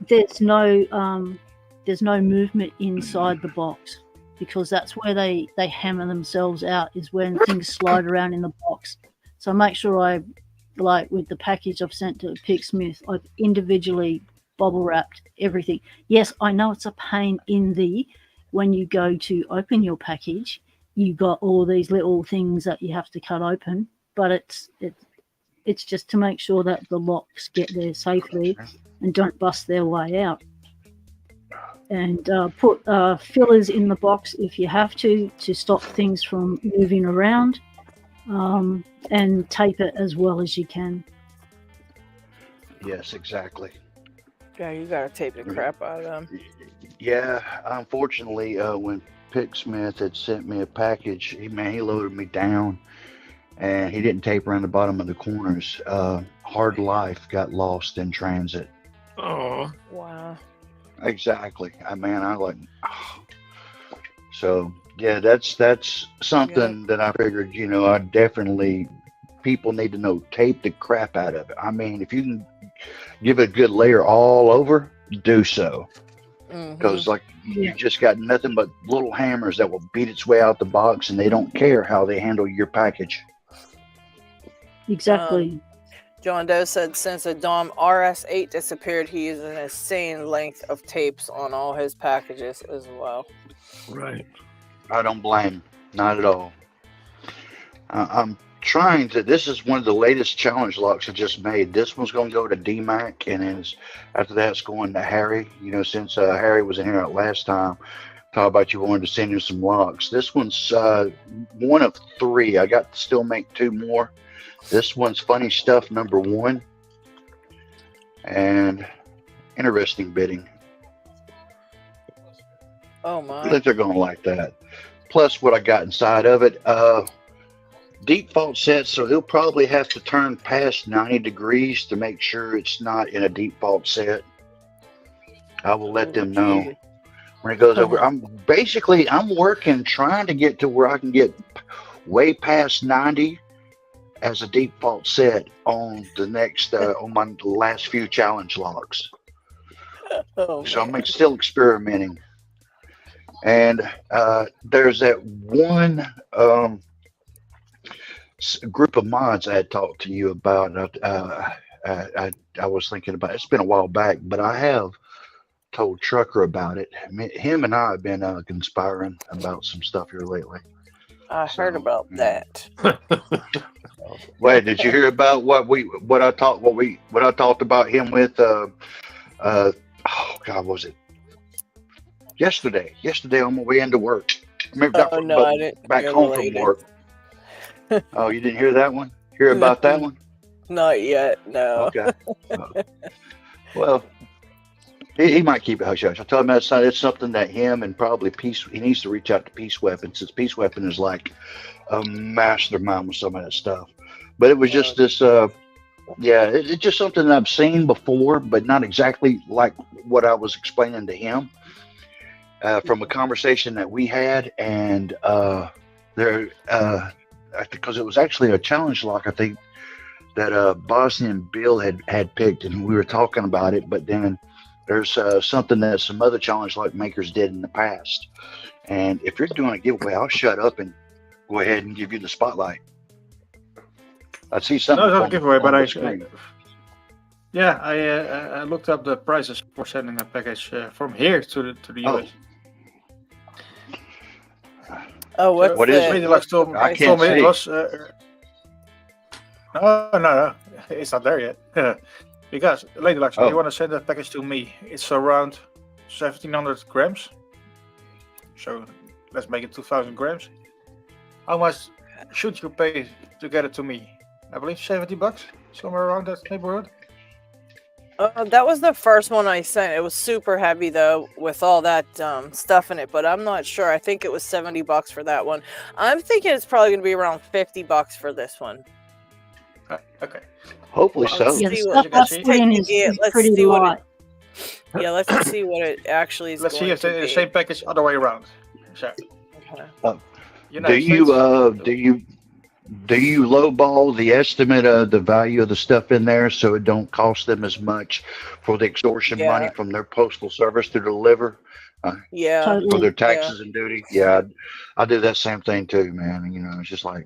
there's no movement inside the box, because that's where they hammer themselves out, is when things slide around in the box. So I make sure I, like with the package I've sent to Picksmith, I've individually bubble wrapped everything. Yes, I know it's a pain when you go to open your package, you got all these little things that you have to cut open, but it's just to make sure that the locks get there safely and don't bust their way out. And put fillers in the box if you have to stop things from moving around, and tape it as well as you can.
Yes, exactly.
Yeah, you gotta tape the crap out of them.
Yeah, unfortunately, when Picksmith had sent me a package, he loaded me down, and he didn't tape around the bottom of the corners. Hard Life got lost in transit.
Oh.
Wow.
Exactly. I like. So yeah, that's something that I figured. I definitely, people need to know, tape the crap out of it. I mean, if you can give it a good layer all over, do so. Because you just got nothing but little hammers that will beat its way out the box, and they don't care how they handle your package.
Exactly.
John Doe said since a Dom RS8 disappeared, he uses an insane length of tapes on all his packages as well.
Right.
I don't blame, not at all. I'm trying to. This is one of the latest challenge locks I just made. This one's going to go to DMAC, and then after that, it's going to Harry. Since Harry was in here last time, talk about you wanted to send him some locks. This one's one of 3. I got to still make 2 more. This one's funny stuff number 1, and interesting bidding.
Oh
I
my.
think they're going to like that. Plus what I got inside of it. Default set, so he'll probably have to turn past 90 degrees to make sure it's not in a default set. I will let them know when it goes over. I'm working, trying to get to where I can get way past 90 as a default set on the next on my last few challenge locks.
Oh,
So I'm still experimenting. And there's that one group of mods I had talked to you about. I was thinking about, it's been a while back, but I have told Trucker about it. Him and I have been conspiring about some stuff here lately.
I heard about that.
Wait, did you hear about what I talked about him with? Oh God, was it yesterday? Yesterday on my way into work.
I didn't
back
hear
home
the
from
latest.
work. Oh, you didn't hear that one? Hear about that one?
Not yet, no.
Okay. Well, He might keep it hush hush. I told him it's something that him and probably Peace. He needs to reach out to Peace Weapon, since Peace Weapon is like a mastermind with some of that stuff. But it was just this. It's just something that I've seen before, but not exactly like what I was explaining to him. From a conversation that we had, and because it was actually a challenge lock, I think that Bosnian Bill had picked, and we were talking about it. But then there's something that some other challenge lock makers did in the past, and if you're doing a giveaway, I'll shut up and go ahead and give you the spotlight. I see something.
No, it's not a giveaway, but I looked up the prices for sending a package from here to the US.
Oh,
what is it?
LadyLocks told me it was. No, it's not there yet. Because LadyLocks, if you want to send that package to me, it's around 1,700 grams. So let's make it 2,000 grams. How much should you pay to get it to me? I believe $70, somewhere around that neighborhood.
That was the first one I sent. It was super heavy though, with all that stuff in it. But I'm not sure. I think it was $70 for that one. I'm thinking it's probably going to be around $50 for this one.
Okay.
Hopefully so.
Yeah, the stuff I've seen is pretty light.
Let's see what it actually is.
Let's see if it's the same package other way around. So,
do you lowball the estimate of the value of the stuff in there so it don't cost them as much for the extortion money from their postal service to deliver? For their taxes and duty. Yeah, I do that same thing too, man. You know, it's just like,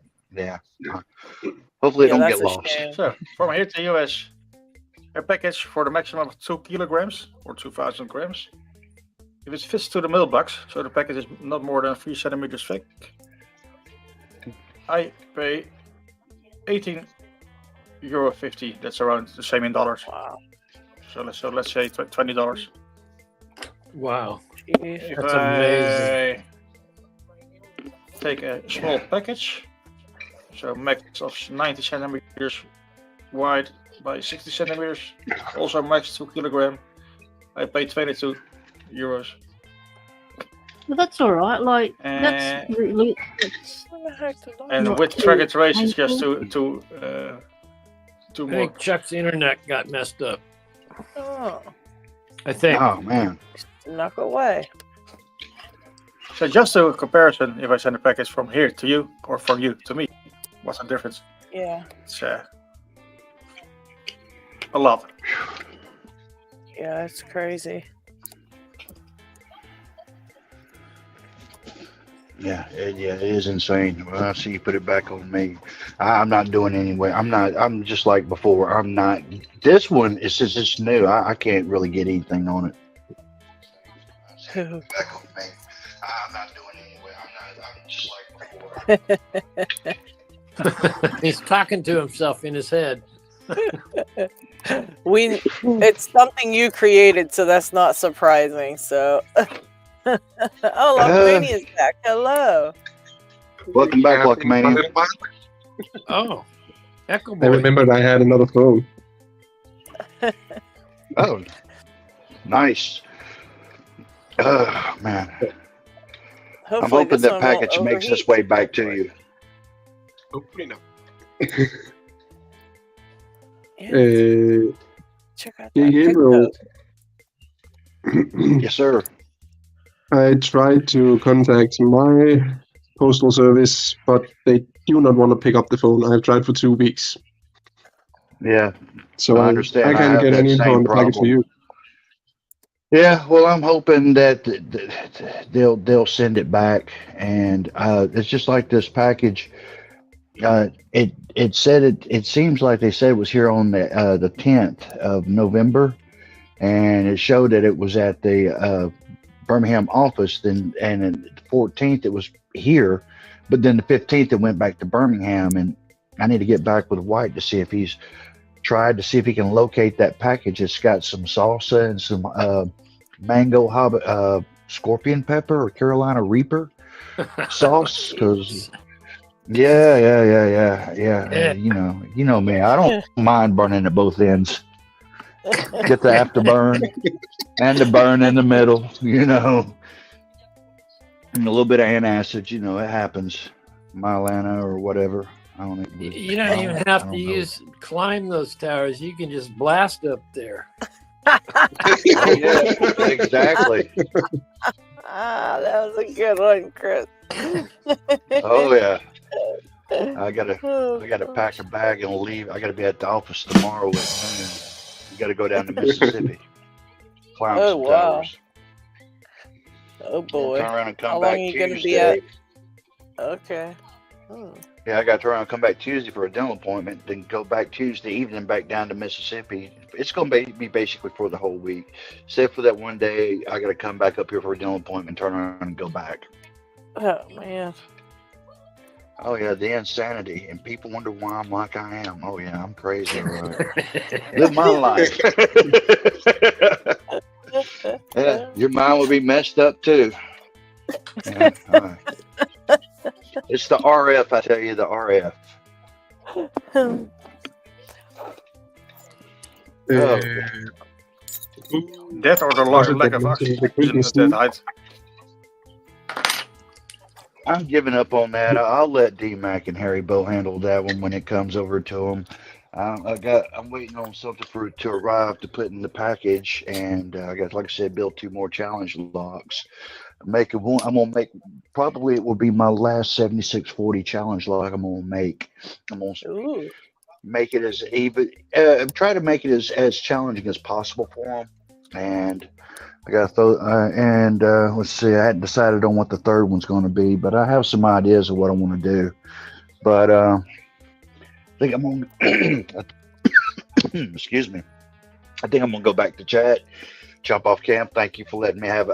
hopefully it don't get lost.
So from here to US, a package for the maximum of 2 kilograms or 2,000 grams. If it fits to the mailbox, so the package is not more than 3 centimeters thick, I pay €18.50. That's around the same in dollars.
Wow.
So let's say $20.
Wow.
Jeez.
That's amazing.
Take a small package, so max of 90 centimeters wide by 60 centimeters, also max 2 kilogram. I pay €22.
Well, that's all right. Like that's really.
And with track and trace, it's just two
I
more.
think Chuck's internet got messed up.
Oh,
I think.
Oh man.
snuck away.
So just a comparison, if I send a package from here to you or from you to me, what's the difference?
Yeah.
It's a lot.
Yeah, it's crazy.
Yeah, it is insane. Well, I see you put it back on me. I'm not doing it anyway. I'm just like before. I'm not. This one is since it's new. I can't really get anything on it. Back on me. I'm not doing it anyway. I'm just like before.
He's talking to himself in his head.
It's something you created, so that's not surprising. So. Oh, Lockmania's back. Hello.
Welcome back, Lockmania.
Oh, Echo
I
Boy.
remembered I had another phone.
Oh, nice. Oh, man.
Hopefully
I'm hoping
this
that
one
package
won't
makes its
overheat.
way back to you.
Hopefully not.
Yeah, check out that
Gabriel,
Yes, sir.
I tried to contact my postal service, but they do not want to pick up the phone. I've tried for 2 weeks.
Yeah,
So
I
I
understand. I
can't
have
get
that
any info
same
on the package for
problem.
you.
Yeah, well, I'm hoping that they'll send it back, and it's just like this package. It said it seems like they said it was here on the 10th of November, and it showed that it was at the Birmingham office. Then and the 14th it was here, but then the 15th it went back to Birmingham, and I need to get back with White to see if he's tried to see if he can locate that package. It's got some salsa and some mango scorpion pepper or Carolina Reaper sauce. Because yeah. You know me. I don't mind burning at both ends. Get the afterburn and the burn in the middle, and a little bit of antacid. It happens. Mylana or whatever. I don't know.
You don't even have to climb those towers. You can just blast up there.
Oh, yeah, exactly.
That was a good one, Chris.
Oh yeah. I gotta pack a bag and leave. I gotta be at the office tomorrow at noon. You gotta go down to Mississippi. Climb some towers.
Oh boy.
Turn around and come
How
back
long are you
Tuesday.
gonna be at? Okay.
Yeah, I got to turn around and come back Tuesday for a dental appointment, then go back Tuesday evening back down to Mississippi. It's going to be basically for the whole week. Except for that one day, I got to come back up here for a dental appointment, turn around and go back.
Oh, man.
Oh, yeah, the insanity. And people wonder why I'm like I am. Oh, yeah, I'm crazy. Right? Live my life. Yeah, your mind will be messed up, too. Yeah, all right. It's the RF, I tell you, the RF.
That or the lack of oxygen height.
I'm giving up on that. I'll let D-Mac and Harry Bow handle that one when it comes over to them. I'm waiting on something to arrive to put in the package, and I got, like I said, build 2 more challenge locks. I'm gonna make, probably it will be my last 7640 challenge lock I'm gonna make. I'm gonna make it as even, try to make it as challenging as possible for them. And I got to throw, let's see, I hadn't decided on what the third one's going to be, but I have some ideas of what I want to do. But I think I'm going to, excuse me, I think I'm going to go back to chat, jump off camp. Thank you for letting me have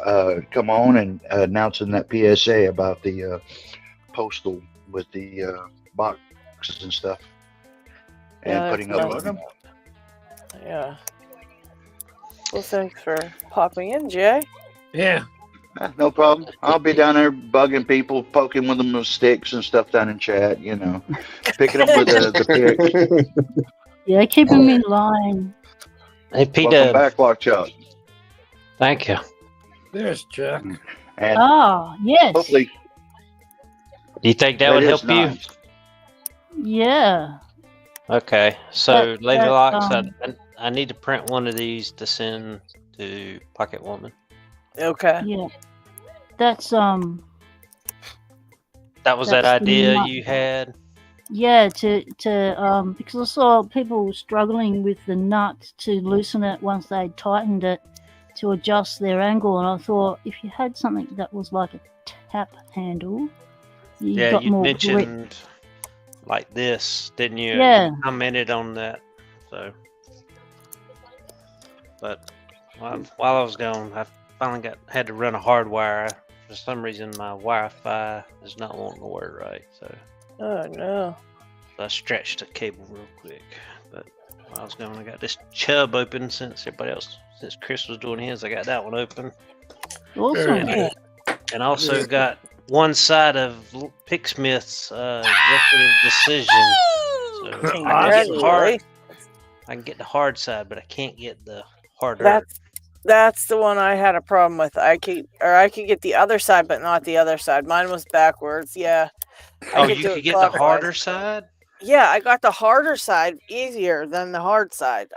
come on and announcing that PSA about the postal with the boxes and stuff. And putting up.
Yeah. Well, thanks for popping in, Jay.
Yeah.
No problem. I'll be down there bugging people, poking with them with sticks and stuff down in chat, picking up with the pick.
Yeah, keep them in line.
Hey, Peter.
Welcome back, Lockchuck.
Thank you.
There's Chuck.
And
yes.
Hopefully.
Do you think that would help
nice.
You? Yeah.
Okay, so LadyLocks, I need to print one of these to send to Pocket Woman.
Okay.
Yeah. That's
That was that idea you had.
Yeah, because I saw people struggling with the nut to loosen it once they tightened it to adjust their angle, and I thought if you had something that was like a tap handle, you got more
mentioned
grip.
Like this, didn't you?
Yeah.
You commented on that. So, but while I was gone, I finally had to run a hard wire. For some reason, my Wi-Fi is not wanting to work right. So.
Oh no.
So I stretched the cable real quick, but while I was gone, I got this chub open since Chris was doing his. I got that one open.
Awesome.
And also got one side of Picksmith's executive decision. So I can get the hard side, but I can't get the harder.
That's the one I had a problem with. I could get the other side, but not the other side. Mine was backwards. Yeah.
You could get the harder side?
Yeah, I got the harder side easier than the hard side.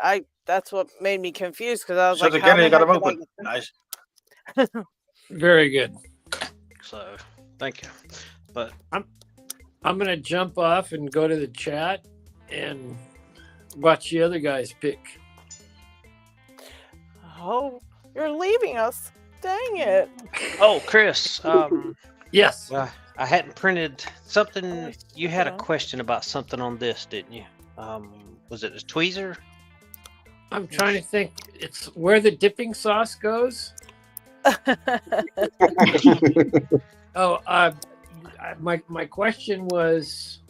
That's what made me confused because I was like,
again, you got them open. Nice.
Very good.
So, thank you. But
I'm gonna jump off and go to the chat and watch the other guys pick.
Oh, you're leaving us. Dang it.
Oh, Chris.
Yes.
I hadn't printed something. You had a question about something on this, didn't you? Was it a tweezer?
I'm trying to think. It's where the dipping sauce goes. My question was,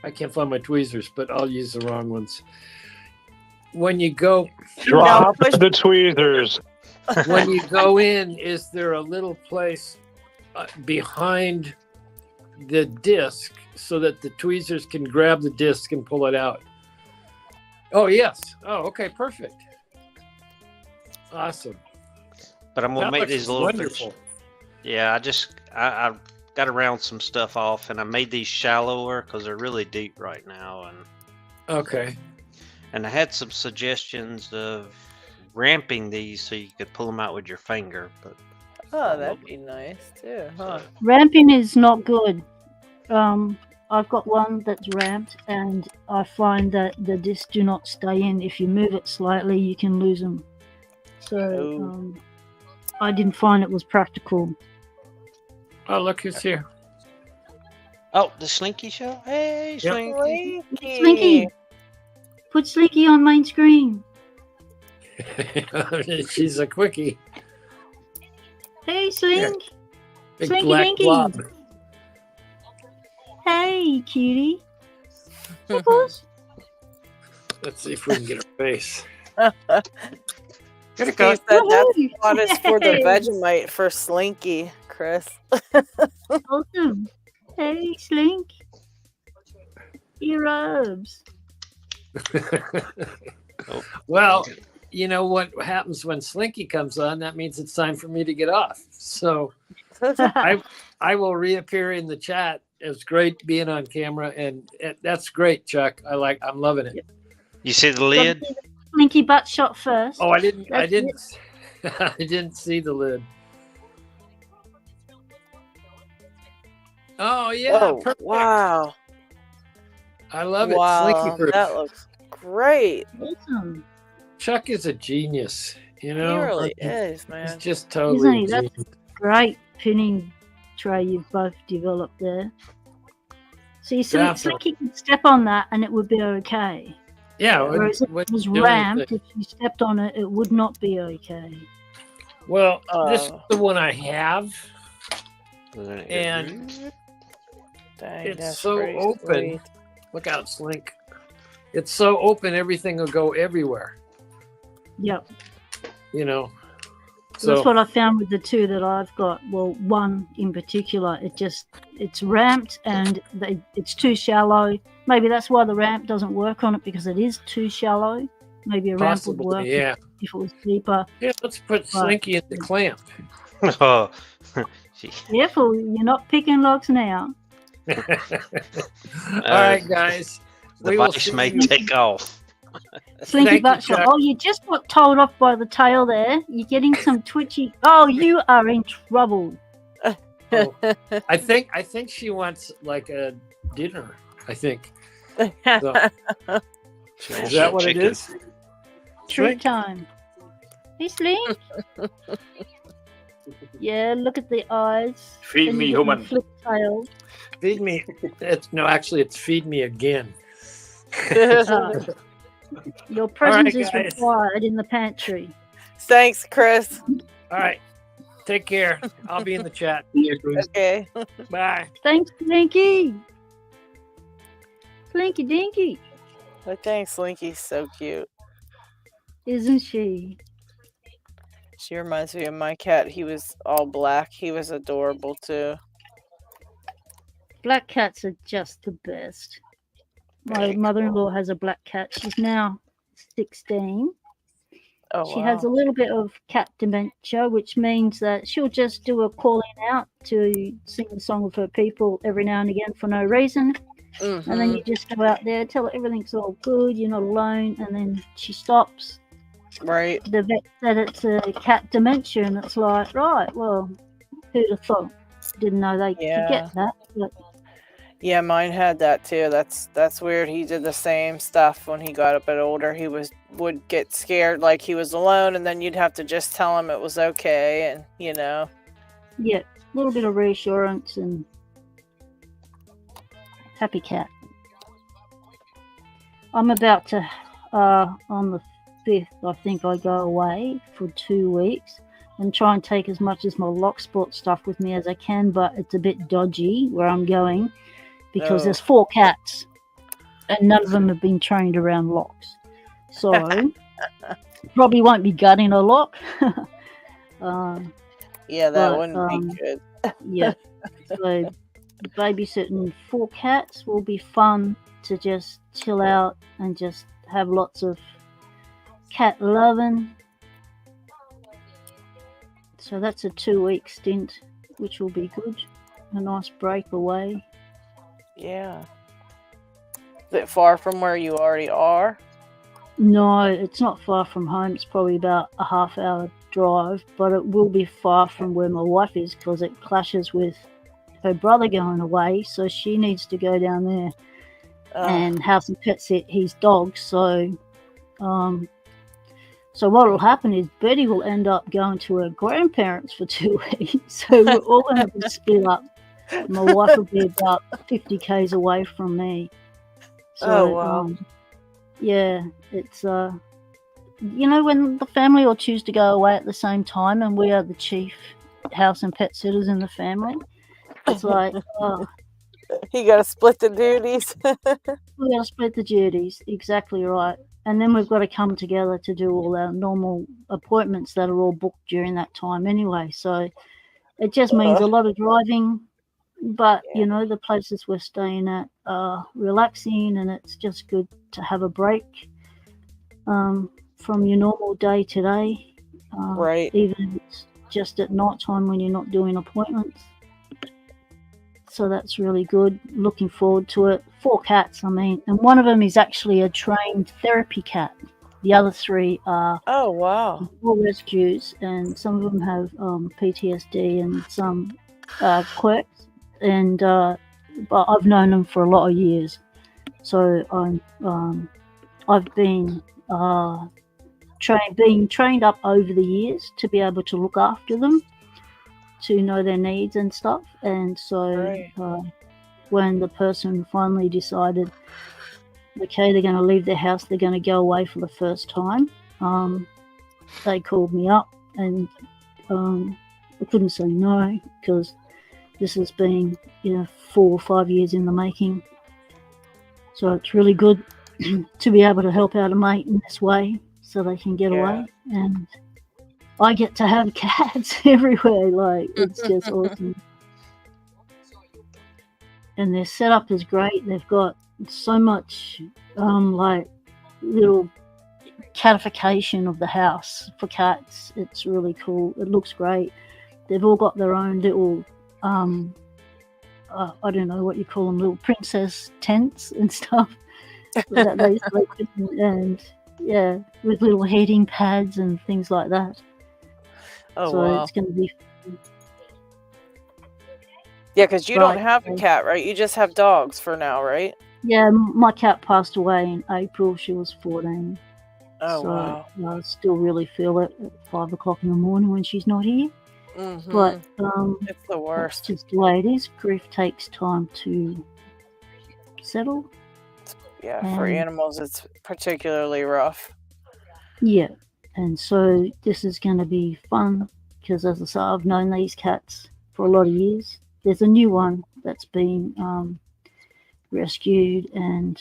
I can't find my tweezers, but I'll use the wrong ones. When you go,
drop the tweezers.
When you go in, is there a little place behind the disc so that the tweezers can grab the disc and pull it out? Oh yes. Oh, okay, perfect. Awesome.
But I'm gonna
That
make
looks
these little
wonderful.
Yeah, I got to round some stuff off, and I made these shallower because they're really deep right now,
Okay.
and I had some suggestions of ramping these so you could pull them out with your finger, but
Oh, that'd be nice too, huh?
Ramping is not good. I've got one that's ramped, and I find that the discs do not stay in. If you move it slightly, you can lose them. So I didn't find it was practical.
Oh, look who's here.
Oh, the Slinky show? Hey,
Yep.
Slinky.
Slinky! Put Slinky on main screen.
She's a quickie.
Hey, Slink!
Big
Slinky
black
Dinky!
blob.
Hey, cutie! Hey, boss.
Let's see if we can get her face.
Steve
go.
said that's
Woohoo!
what is for the
Yay!
Vegemite for Slinky, Chris.
Awesome. Hey, Slink. Ear rubs.
Well, you know what happens when Slinky comes on? That means it's time for me to get off. So I will reappear in the chat. It was great being on camera, and that's great, Chuck. I'm loving it.
You see the lid?
Slinky butt shot first.
Oh, I didn't
That's
I didn't see the lid. Oh yeah,
Oh,
perfect.
wow.
I love it.
Wow,
Slinky proof.
that looks great.
Awesome.
Chuck is a genius. You
He
know,
really
He's
is, man.
just
Isn't
totally.
he?
a
That's
genius.
great pinning tray you've both developed there. See,
Definitely.
Slinky could step on that and it would be okay.
Yeah.
Whereas if
wouldn't
it was
do
ramped,
anything.
if you stepped on it, it would not be okay.
Well, this is
Oh.
the one I have, and
Dang,
it's
that's
so
pretty
open.
sweet.
Look out, Slink. It's so open, everything will go everywhere.
Yep.
You know.
So that's
So
what I found with the two that I've got. Well, one in particular, it's ramped and it's too shallow. Maybe that's why the ramp doesn't work on it, because it is too shallow. Maybe a ramp would work
possibly, yeah.
if it was deeper.
Yeah, let's put Slinky in the clamp.
Oh,
Careful, you're not picking locks now.
All right, guys.
the
We will
vice
see
may
you.
take off.
Slinky
Thank you,
butt shot.
Chuck.
Oh, you just got told off by the tail there. You're getting some twitchy. Oh, you are in trouble.
Oh, I think she wants like a dinner. I think. So, is that what it is?
Treat
Slink?
time. Hey, Slink. Yeah, look at the eyes.
Feed
Then
me,
you get the
human.
Flip tail.
Feed me. Actually, it's feed me again.
Your presence
right,
is
guys.
required in the pantry.
Thanks, Chris.
All right. Take care. I'll be in the chat.
Okay.
Bye.
Thanks, Slinky. Slinky Dinky,
But thanks, Slinky's so cute.
isn't she?
She reminds me of my cat. He was all black. He was adorable too.
Black cats are just the best. My
Very
mother-in-law has a black cat. She's now 16.
Oh,
She has a little bit of cat dementia, which means that she'll just do a calling out to sing a song of her people every now and again for no reason. And then you just go out there, tell her everything's all good, you're not alone, and then she stops.
Right.
The vet said it's a cat dementia, and it's like, right, well, who'd have thought? Didn't know they could get that. But
Yeah, mine had that too. That's weird. He did the same stuff when he got a bit older. He would get scared like he was alone, and then you'd have to just tell him it was okay, and
yeah, a little bit of reassurance and happy cat. I'm about to, on the 5th, I think I go away for 2 weeks and try and take as much as my lock sport stuff with me as I can, but it's a bit dodgy where I'm going because there's 4 cats and none of them have been trained around locks. So probably won't be gutting a lock.
Yeah, that
But,
wouldn't be good.
Yeah. So babysitting 4 cats will be fun to just chill out and just have lots of cat loving So that's a 2-week stint, which will be good. A nice break away.
Yeah. Is it far from where you already are?
No, it's not far from home. It's probably about a half-hour drive, but it will be far from where my wife is because it clashes with her brother going away, so she needs to go down there and house and pet sit his dog. So what will happen is Betty will end up going to her grandparents for 2 weeks. So we're all going to be split up. My wife will be about 50 k's away from me. So,
wow.
Yeah, it's when the family all choose to go away at the same time, and we are the chief house and pet sitters in the family. It's like,
you got to split the duties.
we got to split the duties. Exactly right. And then we've got to come together to do all our normal appointments that are all booked during that time anyway. So it just means a lot of driving. But, the places we're staying at are relaxing, and it's just good to have a break from your normal day to day.
Right.
Even if it's just at night time when you're not doing appointments. So that's really good. Looking forward to it. 4 cats, and one of them is actually a trained therapy cat. The other 3 are all rescues, and some of them have PTSD and some quirks. And but I've known them for a lot of years, so I've been trained up over the years to be able to look after them, to know their needs and stuff. And so when the person finally decided, okay, they're going to leave their house, they're going to go away for the first time, they called me up, and I couldn't say no because this has been 4 or 5 years in the making. So it's really good to be able to help out a mate in this way so they can get away. And I get to have cats everywhere. Like, it's just awesome. And their setup is great. They've got so much little catification of the house for cats. It's really cool. It looks great. They've all got their own little I don't know what you call them, little princess tents and stuff that they sleep in, and with little heating pads and things like that. It's going to be fun.
Yeah, because you don't have a cat, right? You just have dogs for now, right?
Yeah, my cat passed away in April. She was 14.
Wow.
I still really feel it at 5 o'clock in the morning when she's not here.
Mm-hmm.
But
it's the worst.
That's just the way it is. Grief takes time to settle.
Yeah, for animals, it's particularly rough.
Yeah, and so this is going to be fun because, as I say, I've known these cats for a lot of years. There's a new one that's been rescued and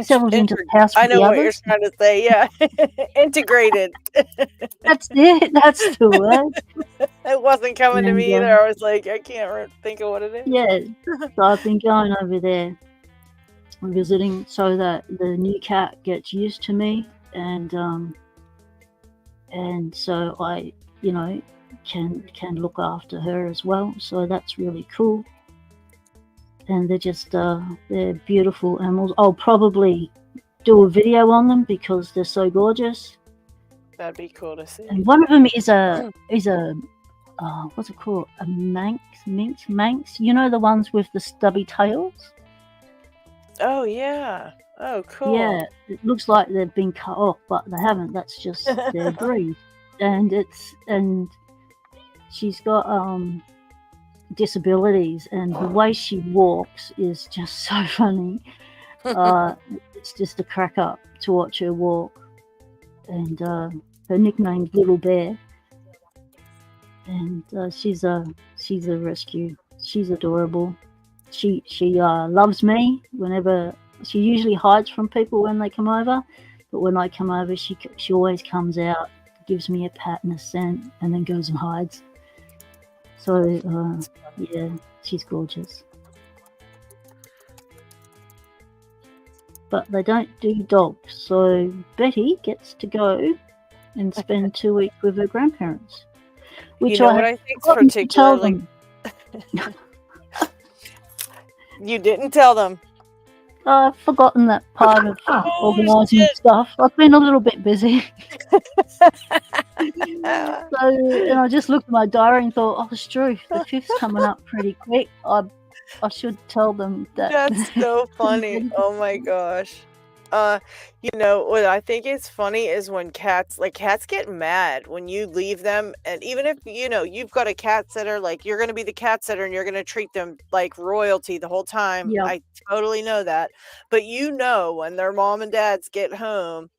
settled into the house.
I know what you're trying to say. Yeah, integrated.
That's it. That's the word.
It wasn't coming to me either. I was like, I can't think of what it is.
Yeah, so I've been going over there visiting so that the new cat gets used to me, and so I, can look after her as well. So that's really cool. And they're just they're beautiful animals. I'll probably do a video on them because they're so gorgeous.
That'd be cool to see.
And one of them is a what's it called? A Manx? You know, the ones with the stubby tails?
Oh yeah. Oh cool.
Yeah, it looks like they've been cut off, but they haven't. That's just their breed. And she's got disabilities, and the way she walks is just so funny. It's just a crack up to watch her walk. And her nickname's Little Bear, and she's a rescue. She's adorable. She loves me whenever. She usually hides from people when they come over, but when I come over, she always comes out, gives me a pat and a scent, and then goes and hides. So yeah, she's gorgeous. but they don't do dogs. So Betty gets to go and spend 2 weeks with her grandparents, which
You know
I
what
have
I think's
forgotten to tell
particularly.
them.
You didn't tell them.
I've forgotten that part of organising
shit.
stuff. I've been a little bit busy. So, and I just looked at my diary and thought, oh, it's true. The 5th's coming up pretty quick. I should tell them that.
That's so funny. Oh my gosh. You know what I think is funny is when cats get mad when you leave them, and even if you've got a cat sitter, like you're gonna be the cat sitter and you're gonna treat them like royalty the whole time.
Yep.
I totally know that. But when their mom and dads get home,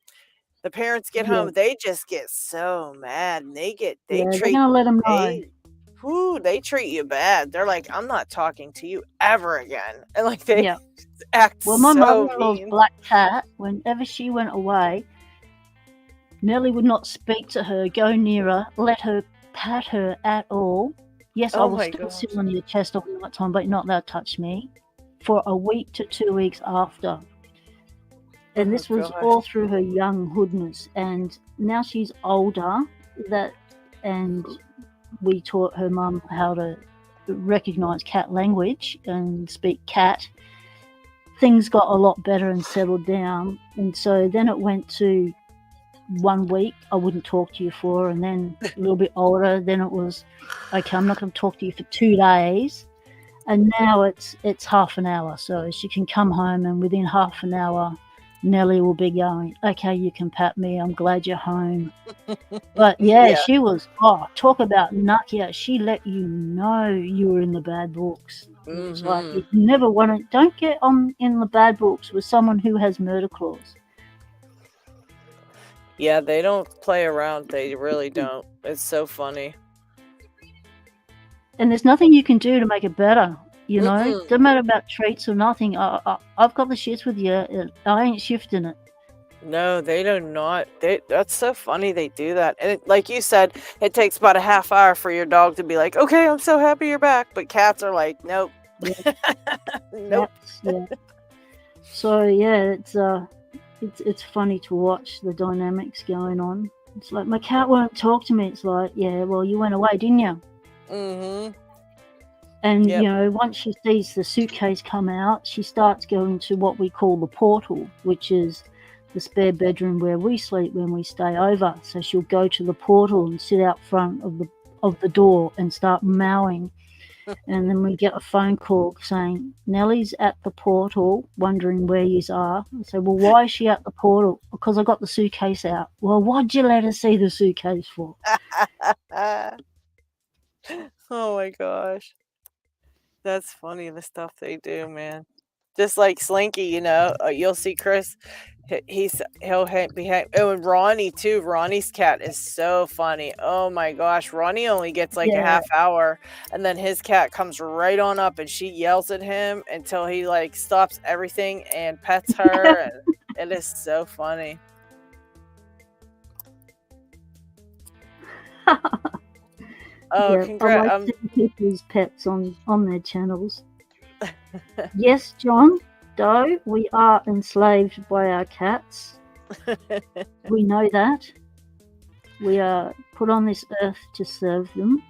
the parents get home, they just get so mad, and they
they're
treat
gonna let them know.
they treat you bad. They're like, I'm not talking to you ever again. And like they act
Well, my
so
mother-in-law's
mean.
black cat, whenever she went away, Nellie would not speak to her, go near her, let her pat her at all. Yes, I
Oh
will
my
still
gosh.
sit on your chest all the time, but you're not allowed to touch me for a week to 2 weeks after. And this was
gosh.
all through her younghoodness. And now she's older, and we taught her mum how to recognise cat language and speak cat. Things got a lot better and settled down. And so then it went to 1 week, I wouldn't talk to you for, and then a little bit older, then it was, okay, I'm not going to talk to you for 2 days. And now it's half an hour. So she can come home, and within half an hour, Nellie will be going, okay, you can pat me. I'm glad you're home. But she was, talk about nucky. She let you know you were in the bad books. It's like, you never want to, don't get on in the bad books with someone who has murder clause.
Yeah, they don't play around. They really don't. It's so funny.
And there's nothing you can do to make it better. You know, doesn't matter about treats or nothing. I've got the shits with you. I ain't shifting it.
No, they do not. That's so funny they do that. And like you said, it takes about a half hour for your dog to be like, okay, I'm so happy you're back. But cats are like, nope. Nope.
Yeah. So it's funny to watch the dynamics going on. It's like, my cat won't talk to me. It's like, yeah, well, you went away, didn't you?
Mm-hmm.
And, once she sees the suitcase come out, she starts going to what we call the portal, which is the spare bedroom where we sleep when we stay over. So she'll go to the portal and sit out front of the door and start mowing. And then we get a phone call saying, Nellie's at the portal, wondering where you are. I say, well, why is she at the portal? Because I got the suitcase out. Well, why'd you let her see the suitcase for?
Oh my gosh. That's funny, the stuff they do, man. Just like Slinky, you'll see Chris. He'll be and Ronnie too. Ronnie's cat is so funny. Oh my gosh, Ronnie only gets like a half hour, and then his cat comes right on up, and she yells at him until he like stops everything and pets her. And it is so funny. Oh, congrats!
I like seeing people's pets on their channels. Yes, John Doe, we are enslaved by our cats. We know that. We are put on this earth to serve them.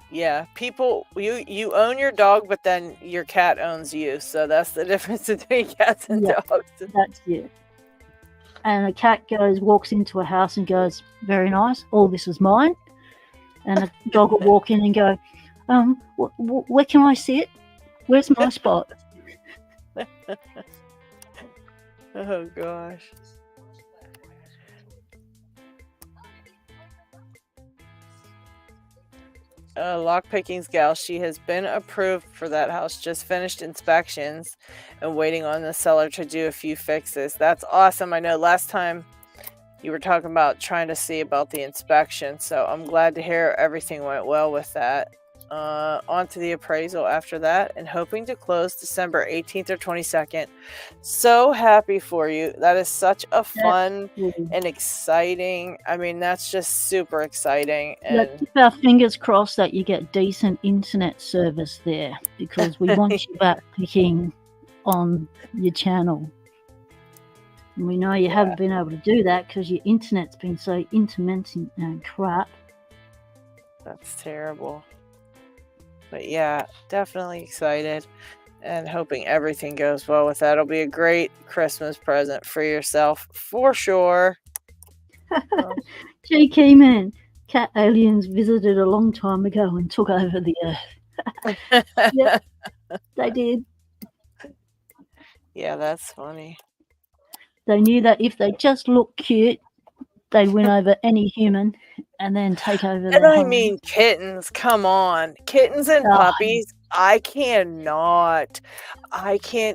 Yeah, people, you own your dog, but then your cat owns you. So that's the difference between cats and dogs.
That's it. And a cat walks into a house and goes, very nice, all this is mine. And a dog will walk in and go, where can I sit? Where's my spot?
Oh gosh. Lockpicking's gal, she has been approved for that house, just finished inspections and waiting on the seller to do a few fixes. That's awesome. I know last time you were talking about trying to see about the inspection, so I'm glad to hear everything went well with that. On to the appraisal after that, and hoping to close December 18th or 22nd. So happy for you. That is such a fun and exciting. I mean, that's just super exciting. And
let's keep our fingers crossed that you get decent internet service there, because we want you back picking on your channel. And we know you haven't been able to do that because your internet's been so intermittent and crap.
That's terrible. But yeah, definitely excited and hoping everything goes well with that. It'll be a great Christmas present for yourself for sure.
Gee, Keyman, cat aliens visited a long time ago and took over the Earth. Yep, they did.
Yeah, that's funny.
They knew that if they just looked cute, they'd win over any human and then take over their
And I
home.
mean kittens, come on. Kittens and puppies, I can't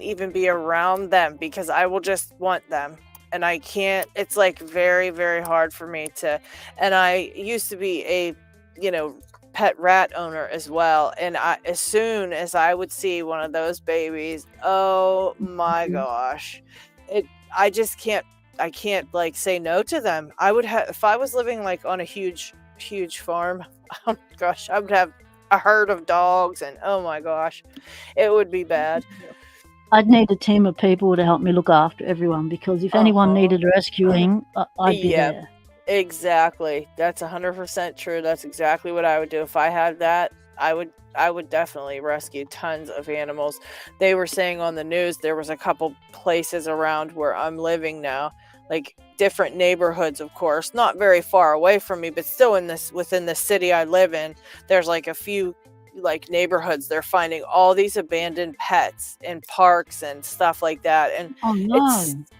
even be around them because I will just want them. And I can't, it's like very, very hard for me to, and I used to be a, pet rat owner as well. And as soon as I would see one of those babies, oh my gosh, I can't like say no to them. I would have, if I was living like on a huge farm, oh my gosh, I would have a herd of dogs and oh my gosh, it would be bad.
I'd need a team of people to help me look after everyone because if anyone needed rescuing, I'd be there.
Exactly. That's 100% true. That's exactly what I would do. If I had that, I would definitely rescue tons of animals. They were saying on the news there was a couple places around where I'm living now, like different neighborhoods, of course, not very far away from me, but still within the city I live in, there's like a few like neighborhoods. They're finding all these abandoned pets in parks and stuff like that. And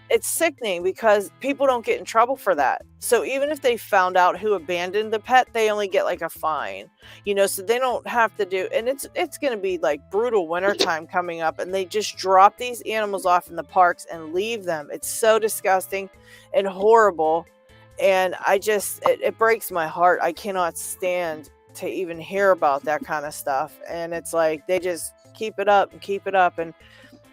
it's sickening because people don't get in trouble for that. So even if they found out who abandoned the pet, they only get like a fine, so they don't have to do, and it's going to be like brutal wintertime coming up and they just drop these animals off in the parks and leave them. It's so disgusting and horrible. And it breaks my heart. I cannot stand to even hear about that kind of stuff. And it's like they just keep it up. And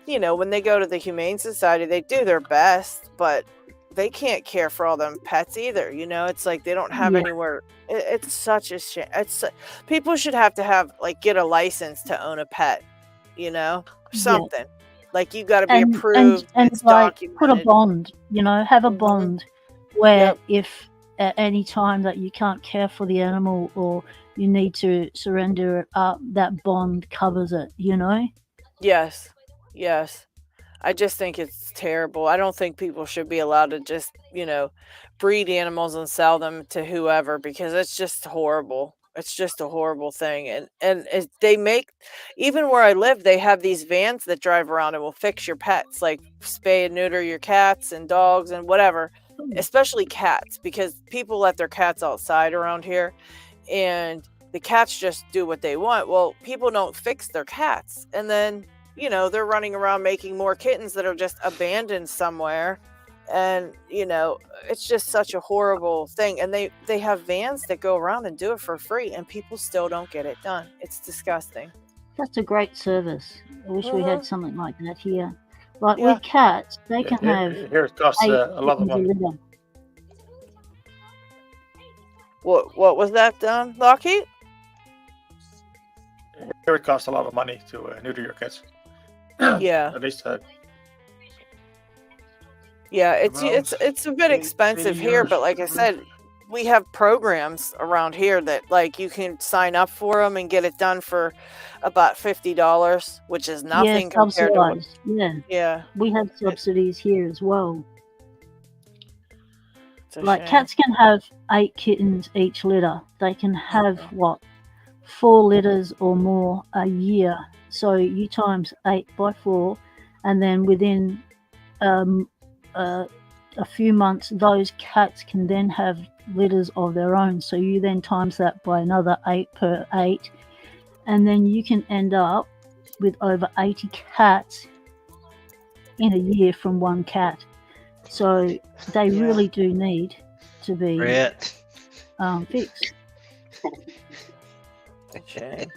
when they go to the Humane Society, they do their best, but they can't care for all them pets either. It's like they don't have anywhere. It's such a shame. People should have to get a license to own a pet, something like you got to be approved
and
it's
like
documented.
put a bond, have a bond where if at any time that you can't care for the animal or you need to surrender it up, that bond covers it,
Yes. I just think it's terrible. I don't think people should be allowed to just, breed animals and sell them to whoever because it's just horrible. It's just a horrible thing. And they make, even where I live, they have these vans that drive around and will fix your pets, like spay and neuter your cats and dogs and whatever, especially cats, because people let their cats outside around here and the cats just do what they want. Well, people don't fix their cats. And then, they're running around making more kittens that are just abandoned somewhere. And, it's just such a horrible thing. And they have vans that go around and do it for free and people still don't get it done. It's disgusting.
That's a great service. I wish we had something like that here. Like with cats, they can have
here it costs a lot of money.
What was that, LockHeat?
Here it costs a lot of money to neuter your cats.
Yeah.
At least.
Yeah, it's a bit expensive here, but like I said, we have programs around here that like you can sign up for them and get it done for about $50, which is nothing compared to what,
yeah. We have subsidies here as well. Like cats can have 8 kittens each litter. They can have 4 litters or more a year. So you times 8 by 4, and then within a few months, those cats can then have litters of their own. So you then times that by another 8 per 8, and then you can end up with over 80 cats in a year from one cat. So they really do need to be fixed.
Okay.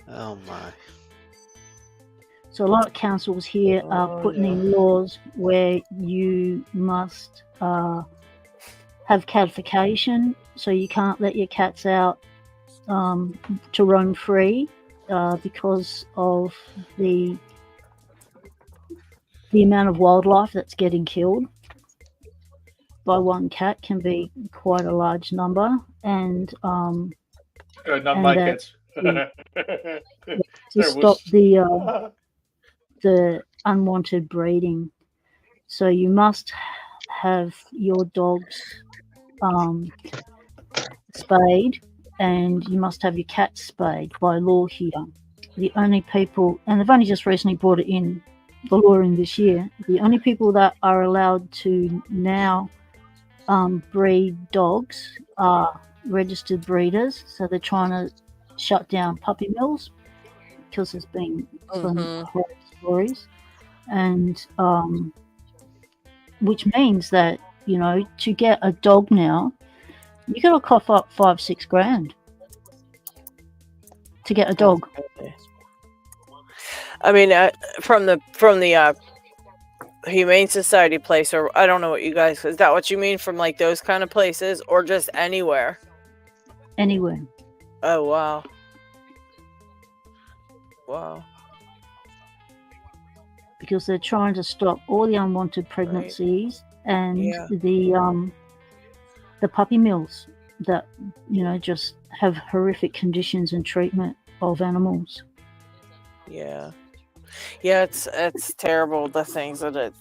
Oh my.
So a lot of councils here are putting in laws where you must have catification, so you can't let your cats out to roam free because of the the amount of wildlife that's getting killed by one cat can be quite a large number, and
Not
and
my
that
cats.
to stop the unwanted breeding. So you must have your dogs spayed, and you must have your cats spayed by law here. The only people, and they've only just recently brought it in, the law in this year, the only people that are allowed to now breed dogs are registered breeders. So they're trying to shut down puppy mills because there's been some horror stories, and which means that, you know, to get a dog now, you got to cough up $5-6 grand to get a dog.
I mean, from the Humane Society place, or I don't know what you guys, is that what you mean, from like those kind of places, or just anywhere?
Anywhere.
Oh wow. Wow.
Because they're trying to stop all the unwanted pregnancies and the puppy mills that, you know, just have horrific conditions and treatment of animals.
Yeah. Yeah, it's terrible, the things that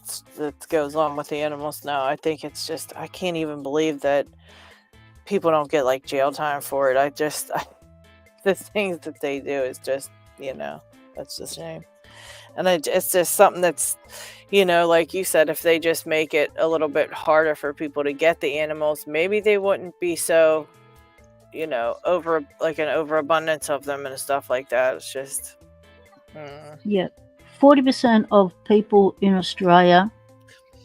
goes on with the animals now. I think it's just, I can't even believe that people don't get like jail time for it. The things that they do is just, you know, that's a shame. And it's just something that's, you know, like you said, if they just make it a little bit harder for people to get the animals, maybe they wouldn't be so, you know, an overabundance of them and stuff like that. It's just...
Yeah. 40% of people in Australia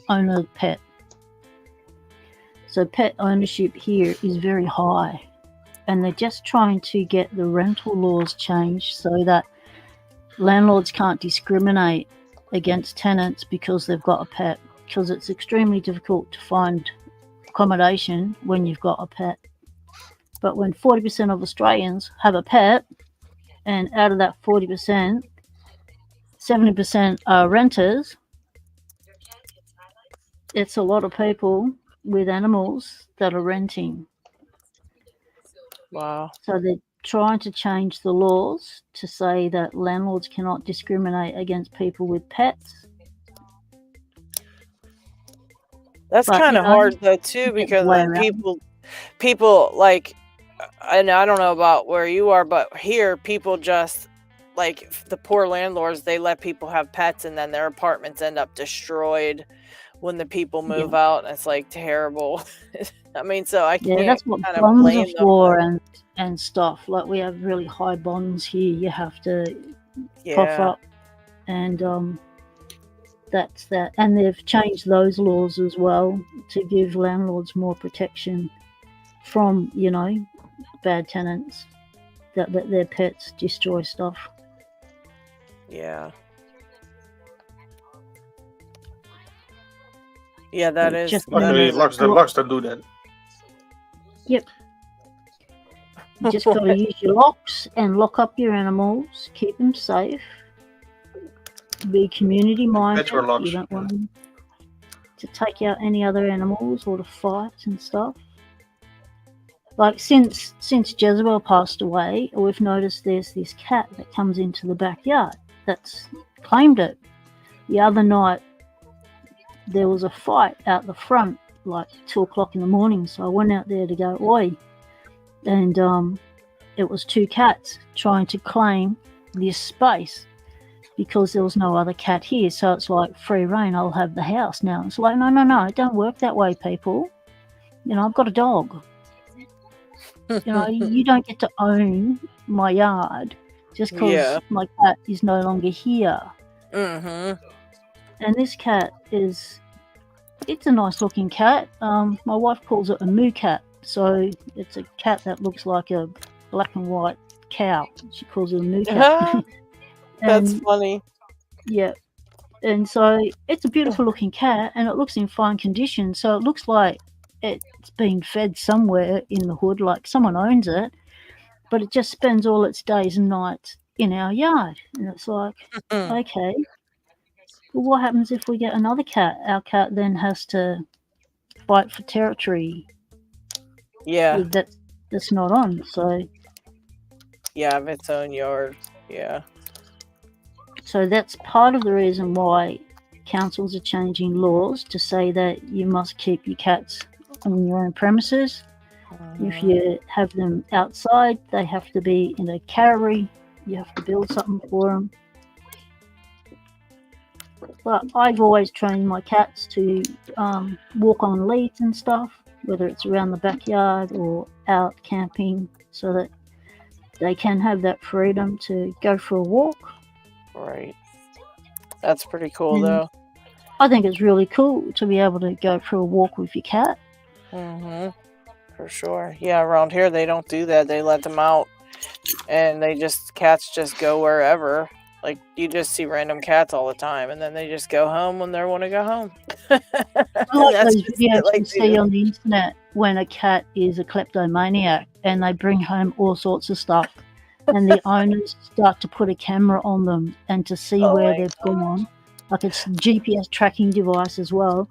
own a pet. So pet ownership here is very high. And they're just trying to get the rental laws changed so that landlords can't discriminate against tenants because they've got a pet, because it's extremely difficult to find accommodation when you've got a pet. But when 40% of Australians have a pet, and out of that 40%, 70% are renters, it's a lot of people with animals that are renting.
Wow.
So they're trying to change the laws to say that landlords cannot discriminate against people with pets.
That's kind of hard though too, because then people like, and I don't know about where you are, but here people just, like, the poor landlords, they let people have pets and then their apartments end up destroyed when the people move out, and it's like terrible. I mean, so I can't.
Yeah, that's what bonds are for, and stuff. Like, we have really high bonds here. You have to cough up, and that's that. And they've changed those laws as well to give landlords more protection from, you know, bad tenants that let their pets destroy stuff.
Yeah. Yeah, that is.
Luckily, locks don't do that.
Yep. You just got to use your locks and lock up your animals, keep them safe, be community minded.
That's your locks.
You don't want them to take out any other animals or to fight and stuff. Like, since Jezebel passed away, we've noticed there's this cat that comes into the backyard that's claimed it. The other night, there was a fight out the front, like 2 o'clock in the morning. So I went out there to go, oi. And it was 2 cats trying to claim this space because there was no other cat here. So it's like, free reign, I'll have the house now. It's like, no, it don't work that way, people. You know, I've got a dog. You know, you don't get to own my yard just because my cat is no longer here.
Mm-hmm.
And this cat it's a nice looking cat. My wife calls it a moo cat. So it's a cat that looks like a black and white cow. She calls it a moo cat.
That's funny.
Yeah. And so it's a beautiful looking cat, and it looks in fine condition. So it looks like it's been fed somewhere in the hood, like someone owns it, but it just spends all its days and nights in our yard. And it's like, okay. Well, what happens if we get another cat? Our cat then has to fight for territory.
Yeah.
That's not on. So
yeah, of its own yard. Yeah.
So that's part of the reason why councils are changing laws to say that you must keep your cats on your own premises. If you have them outside, they have to be in a carry. You have to build something for them. But I've always trained my cats to walk on leads and stuff, whether it's around the backyard or out camping, so that they can have that freedom to go for a walk.
Right. That's pretty cool,
And
though.
I think it's really cool to be able to go for a walk with your cat.
For sure. Yeah, around here they don't do that. They let them out, and cats just go wherever. Like, you just see random cats all the time, and then they just go home when they want to go home.
I like
That's
those
just
videos
like
you see on the internet when a cat is a kleptomaniac and they bring home all sorts of stuff, and the owners start to put a camera on them and to see where they've gone. Like, it's GPS tracking device as well,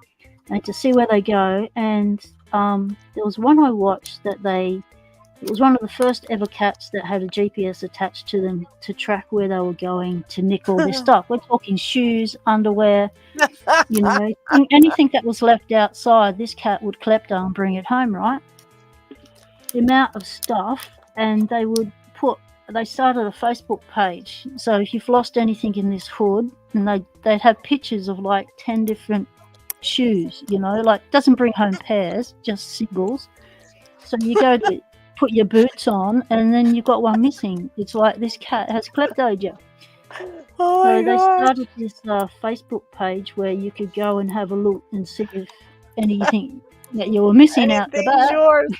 and to see where they go. And there was one I watched that it was one of the first ever cats that had a GPS attached to them to track where they were going to nick all this stuff. We're talking shoes, underwear, anything that was left outside, this cat would klepto and bring it home, right? The amount of stuff, and they started a Facebook page. So if you've lost anything in this hood, and they'd have pictures of like 10 different shoes, like, doesn't bring home pairs, just singles. So you go to put your boots on, and then you've got one missing. It's like this cat has kleptoed you. So they started this Facebook page where you could go and have a look and see if anything that you were missing out the back.
Yours.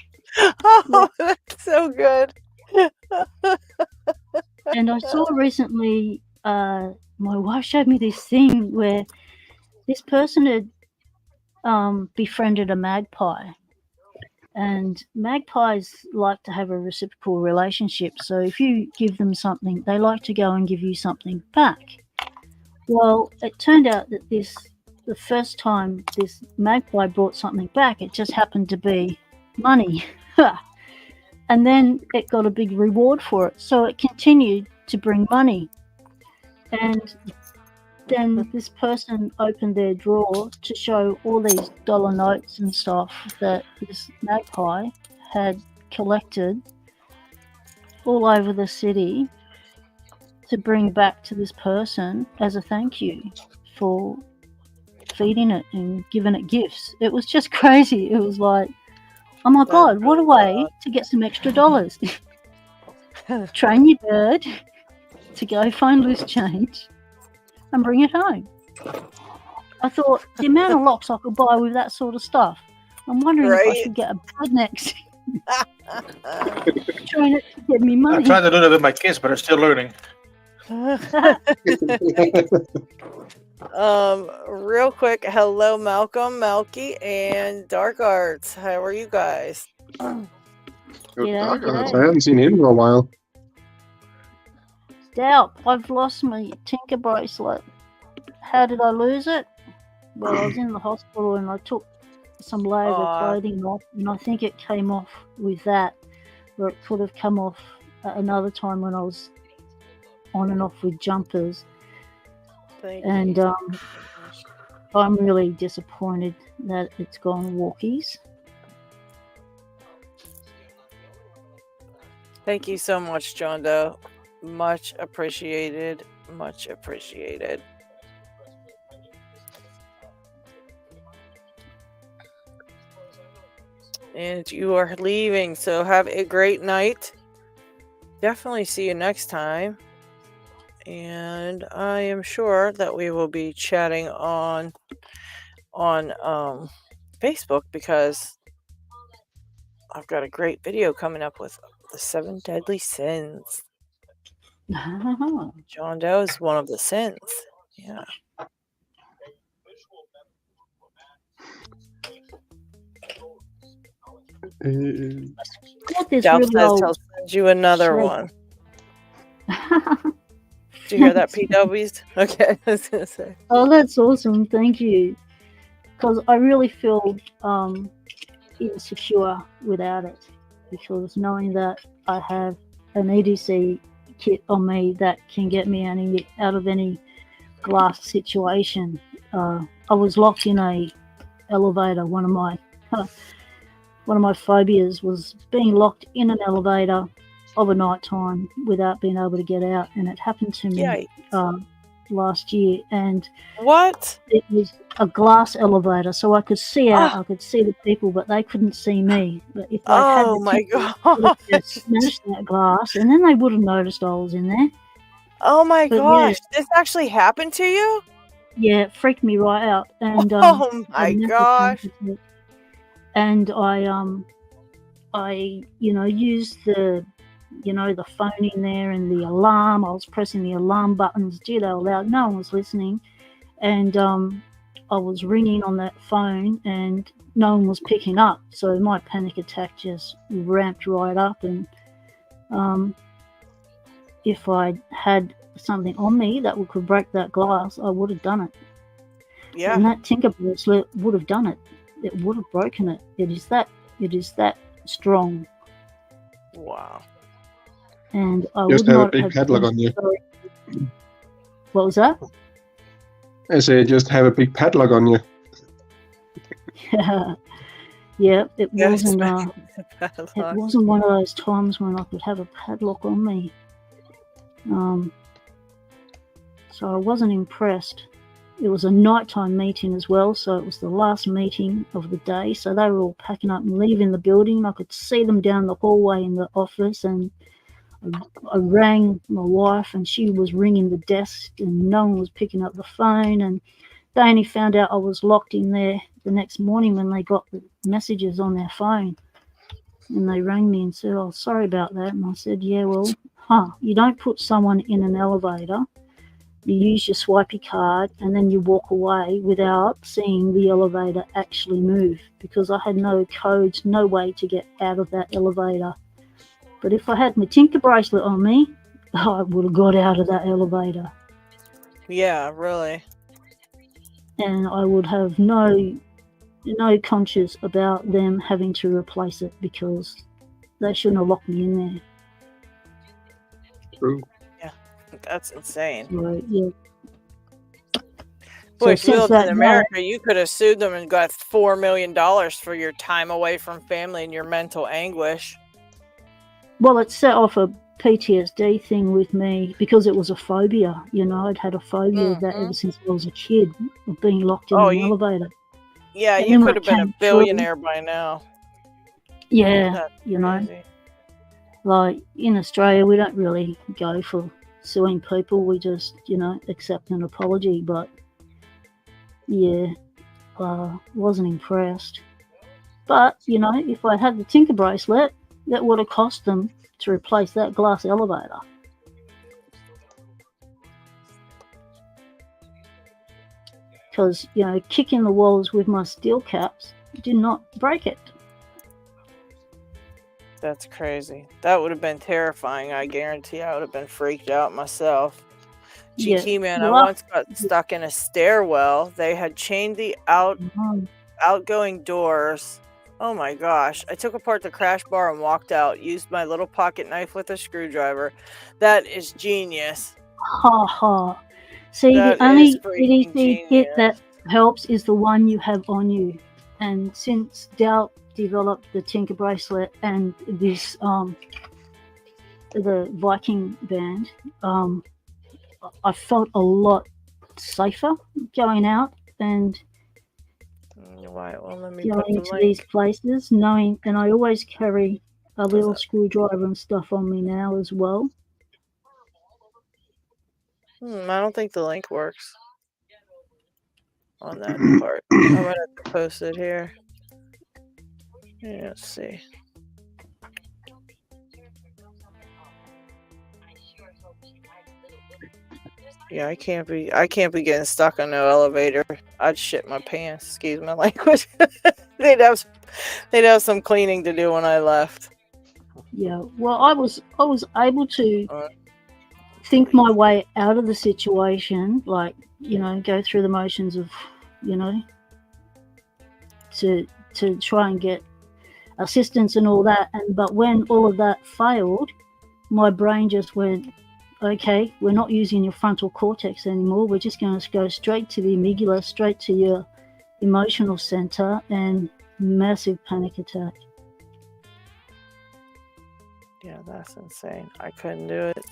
Oh, that's so good.
And I saw recently, my wife showed me this thing where this person had befriended a magpie. And magpies like to have a reciprocal relationship. So if you give them something, they like to go and give you something back. Well, it turned out that the first time this magpie brought something back, it just happened to be money. And then it got a big reward for it. So it continued to bring money. And then this person opened their drawer to show all these dollar notes and stuff that this magpie had collected all over the city to bring back to this person as a thank you for feeding it and giving it gifts. It was just crazy. It was like, oh my God, what a way to get some extra dollars. Train your bird to go find loose change and bring it home. I thought, the amount of locks I could buy with that sort of stuff. I'm wondering if I should get a bird next. Trying it to give me money.
I'm trying to do that with my kids, but they're still learning.
Real quick, hello Malcolm, Melky, and Dark Arts. How are you guys?
Dark Arts, I haven't seen him for a while.
Stout, I've lost my Tinker bracelet. How did I lose it? Well, I was in the hospital and I took some layer of clothing off, and I think it came off with that, or it could have come off another time when I was on and off with jumpers. And I'm really disappointed that it's gone walkies.
Thank you so much, John Doe. Much appreciated. Much appreciated. And you are leaving, so have a great night. Definitely see you next time. And I am sure that we will be chatting on Facebook, because I've got a great video coming up with the 7 deadly sins. John Doe is one of the sins. Yeah.
Dow
says he'll send you another one. Did you hear that, PWs? Okay, I was gonna say.
Oh, that's awesome. Thank you. Because I really feel insecure without it. Because knowing that I have an EDC kit on me that can get me out of any glass situation. I was locked in a elevator. One of my phobias was being locked in an elevator of a night time without being able to get out, and it happened to me last year. And
what?
It was a glass elevator, so I could see out. I could see the people, but they couldn't see me. But if I had smashed that glass, and then they would have noticed I was in there.
Oh my gosh! This actually happened to you?
Yeah, it freaked me right out. And
oh my gosh!
And I used the phone in there and the alarm. I was pressing the alarm buttons. Gee, they were loud. No one was listening. And I was ringing on that phone and no one was picking up. So my panic attack just ramped right up. And if I had something on me that could break that glass, I would have done it.
Yeah.
And that Tinker bracelet would have done it. It would have broken it. It is that strong.
Wow.
And I
just
would
have
not
a big
have
padlock on you.
What was that?
I say just have a big padlock on you.
Yeah, it wasn't. It wasn't one of those times when I could have a padlock on me. So I wasn't impressed. It was a nighttime meeting as well, so it was the last meeting of the day. So they were all packing up and leaving the building. I could see them down the hallway in the office, and I rang my wife, and she was ringing the desk, and no one was picking up the phone. And they only found out I was locked in there the next morning when they got the messages on their phone. And they rang me and said, "Oh, sorry about that." And I said, "Yeah, well, you don't put someone in an elevator. You use your swipey card and then you walk away without seeing the elevator actually move, because I had no codes, no way to get out of that elevator. But if I had my Tinker bracelet on me, I would have got out of that elevator.
Yeah, really.
And I would have no conscience about them having to replace it, because they shouldn't have locked me in there.
True.
Yeah, that's insane.
So, yeah.
Boy, if you lived in America, you could have sued them and got $4 million for your time away from family and your mental anguish.
Well, it set off a PTSD thing with me, because it was a phobia. I'd had a phobia of that ever since I was a kid, of being locked in an elevator.
Yeah, and you could have been a billionaire by now.
Yeah, crazy. Like in Australia, we don't really go for suing people. We just, accept an apology. But yeah, wasn't impressed. But, if I had the Tinker bracelet, that would have cost them to replace that glass elevator. Because, kicking the walls with my steel caps did not break it.
That's crazy. That would have been terrifying. I guarantee I would have been freaked out myself. GT man, I once got stuck in a stairwell. They had chained the outgoing doors. Oh my gosh. I took apart the crash bar and walked out. Used my little pocket knife with a screwdriver. That is genius.
Ha ha. See, the only EDC kit that helps is the one you have on you. And since Doubt developed the Tinker bracelet and this the Viking band, I felt a lot safer going out and going into these places, knowing, and I always carry a little screwdriver and stuff on me now as well.
I don't think the link works on that part. I'm gonna have to post it here. Yeah, let's see. Yeah, I can't be getting stuck on no elevator. I'd shit my pants. Excuse my language. they'd have some cleaning to do when I left.
Yeah, well, I was able to think my way out of the situation, like, go through the motions of, to try and get assistance and all that. But when all of that failed, my brain just went, okay, we're not using your frontal cortex anymore. We're just going to go straight to the amygdala, straight to your emotional center, and massive panic attack.
Yeah, that's insane. I couldn't do it.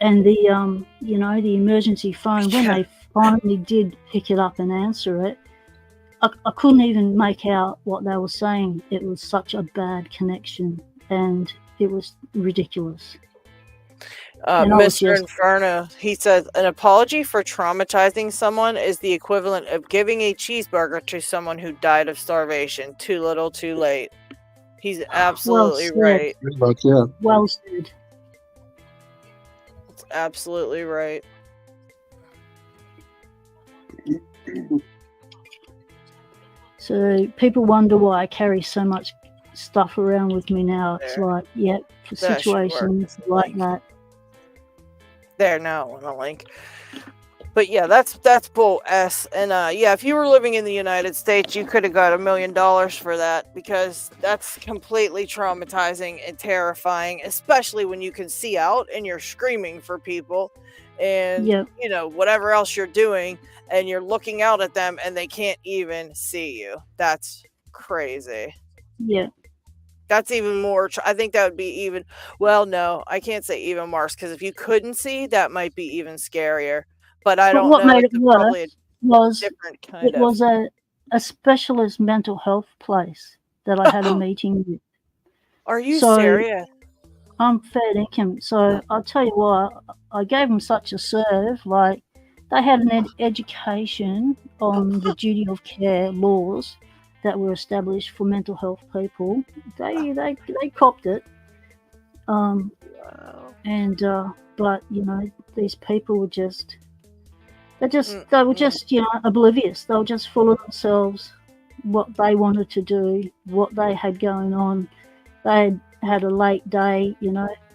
And the the emergency phone, when they finally did pick it up and answer it, I couldn't even make out what they were saying. It was such a bad connection, and it was ridiculous.
Mr. Inferno, he says, an apology for traumatizing someone is the equivalent of giving a cheeseburger to someone who died of starvation. Too little, too late. He's absolutely right.
Pretty much, yeah.
Well said.
It's absolutely right.
So people wonder why I carry so much stuff around with me now. It's like, for situations like that.
There, now I want a link. But yeah, that's bull S. And if you were living in the United States, you could have got $1 million for that, because that's completely traumatizing and terrifying, especially when you can see out and you're screaming for people and whatever else you're doing, and you're looking out at them and they can't even see you. That's crazy.
Yeah.
That's even more. I think that would be even. Well, no, I can't say even worse, because if you couldn't see, that might be even scarier. But I don't know.
What made it worse was
different kind
it was a specialist mental health place that I had a meeting with.
Are you serious?
I'm fair income, so I'll tell you what. I gave them such a serve. Like, they had an education on the duty of care laws that were established for mental health people. They copped it. Wow. And but these people were just they were just oblivious. They were just full of themselves, what they wanted to do, what they had going on. They had a late day.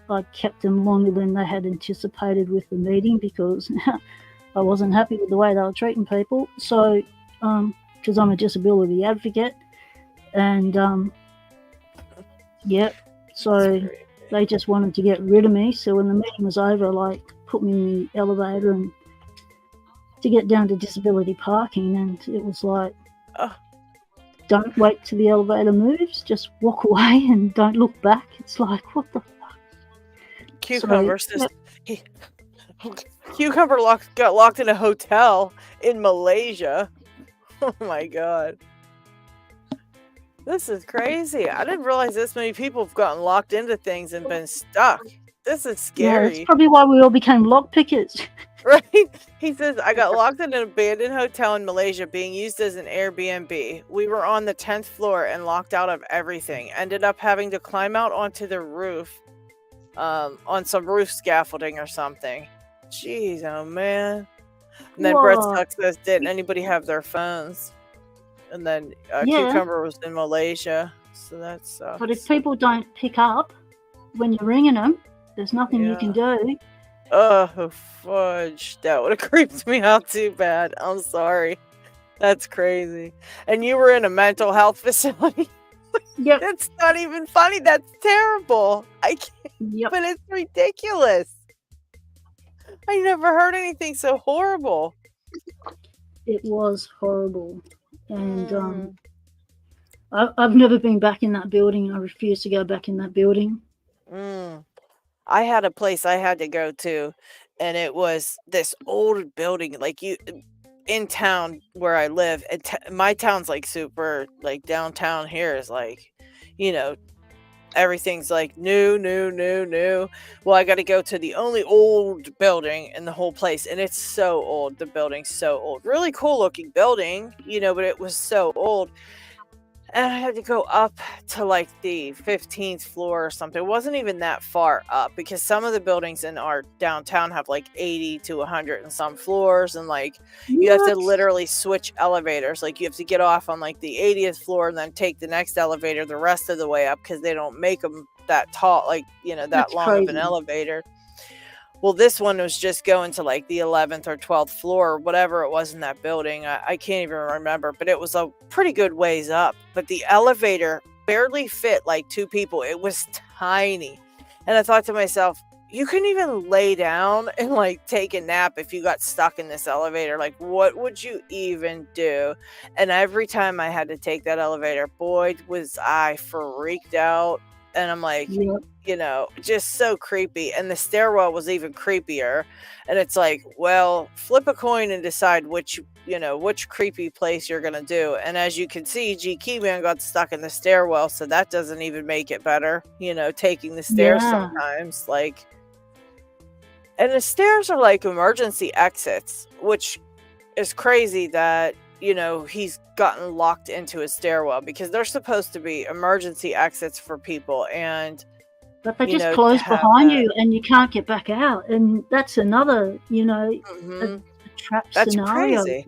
I kept them longer than they had anticipated with the meeting, because I wasn't happy with the way they were treating people. So because I'm a disability advocate, and so they just wanted to get rid of me. So when the meeting was over, like, put me in the elevator and to get down to disability parking, and it was like, don't wait till the elevator moves, just walk away and don't look back. It's like, what the fuck?
Cucumber Cucumber got locked in a hotel in Malaysia. Oh my god. This is crazy. I didn't realize this many people have gotten locked into things and been stuck. This is scary.
Yeah, that's probably why we all became lockpickers.
Right? He says, I got locked in an abandoned hotel in Malaysia being used as an Airbnb. We were on the 10th floor and locked out of everything. Ended up having to climb out onto the roof, on some roof scaffolding or something. Jeez, oh man. And then Brett Suck says, didn't anybody have their phones? And then Cucumber was in Malaysia. So that sucks.
But if people don't pick up when you're ringing them, there's nothing you can do.
Oh, fudge. That would have creeped me out too bad. I'm sorry. That's crazy. And you were in a mental health facility?
Yep.
That's not even funny. That's terrible. I can't.
Yep.
But it's ridiculous. I never heard anything so horrible.
It was horrible. And I've never been back in that building. I refuse to go back in that building.
I had a place I had to go to, and it was this old building, like in town where I live. My town's like super, like downtown here is like, everything's like new. Well, I got to go to the only old building in the whole place, and it's so old. The building's so old. Really cool looking building, but it was so old. and I had to go up to like the 15th floor or something. It wasn't even that far up because some of the buildings in our downtown have like 80 to 100 and some floors, and like you have to literally switch elevators. Like you have to get off on like the 80th floor and then take the next elevator the rest of the way up because they don't make them that tall, like, you know, that
That's
long of an
crazy.
elevator. Well, this one was just going to like the 11th or 12th floor, or whatever it was in that building. I can't even remember, but it was a pretty good ways up. But the elevator barely fit like 2 people. It was tiny. And I thought to myself, you couldn't even lay down and like take a nap if you got stuck in this elevator. Like, what would you even do? And every time I had to take that elevator, boy, was I freaked out. And I'm like,
Yep.
you know, just so creepy. And the stairwell was even creepier. And it's like, well, flip a coin and decide which creepy place you're going to do. And as you can see, G Keyman got stuck in the stairwell. So that doesn't even make it better, you know, taking the stairs
Yeah.
sometimes. Like, and the stairs are like emergency exits, which is crazy that, you know, he's gotten locked into his stairwell because they're supposed to be emergency exits for people. And
But they
you
just
know, to
close
have
behind
that.
you and you can't get back out. And that's another, you know,
Mhm.
a trap
That's
scenario.
crazy.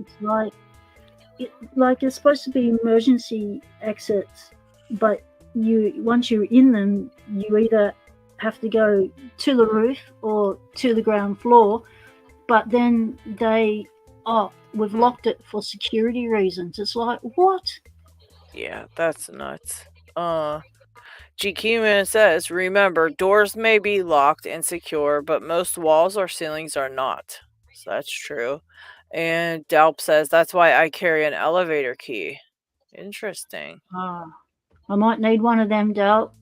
It's like it's supposed to be emergency exits, but once you're in them, you either have to go to the roof or to the ground floor. But then we've locked it for security reasons. It's like, what?
Yeah, that's nuts. GQ says, remember, doors may be locked and secure, but most walls or ceilings are not. So that's true. And Delp says, that's why I carry an elevator key. Interesting.
I might need one of them, Del.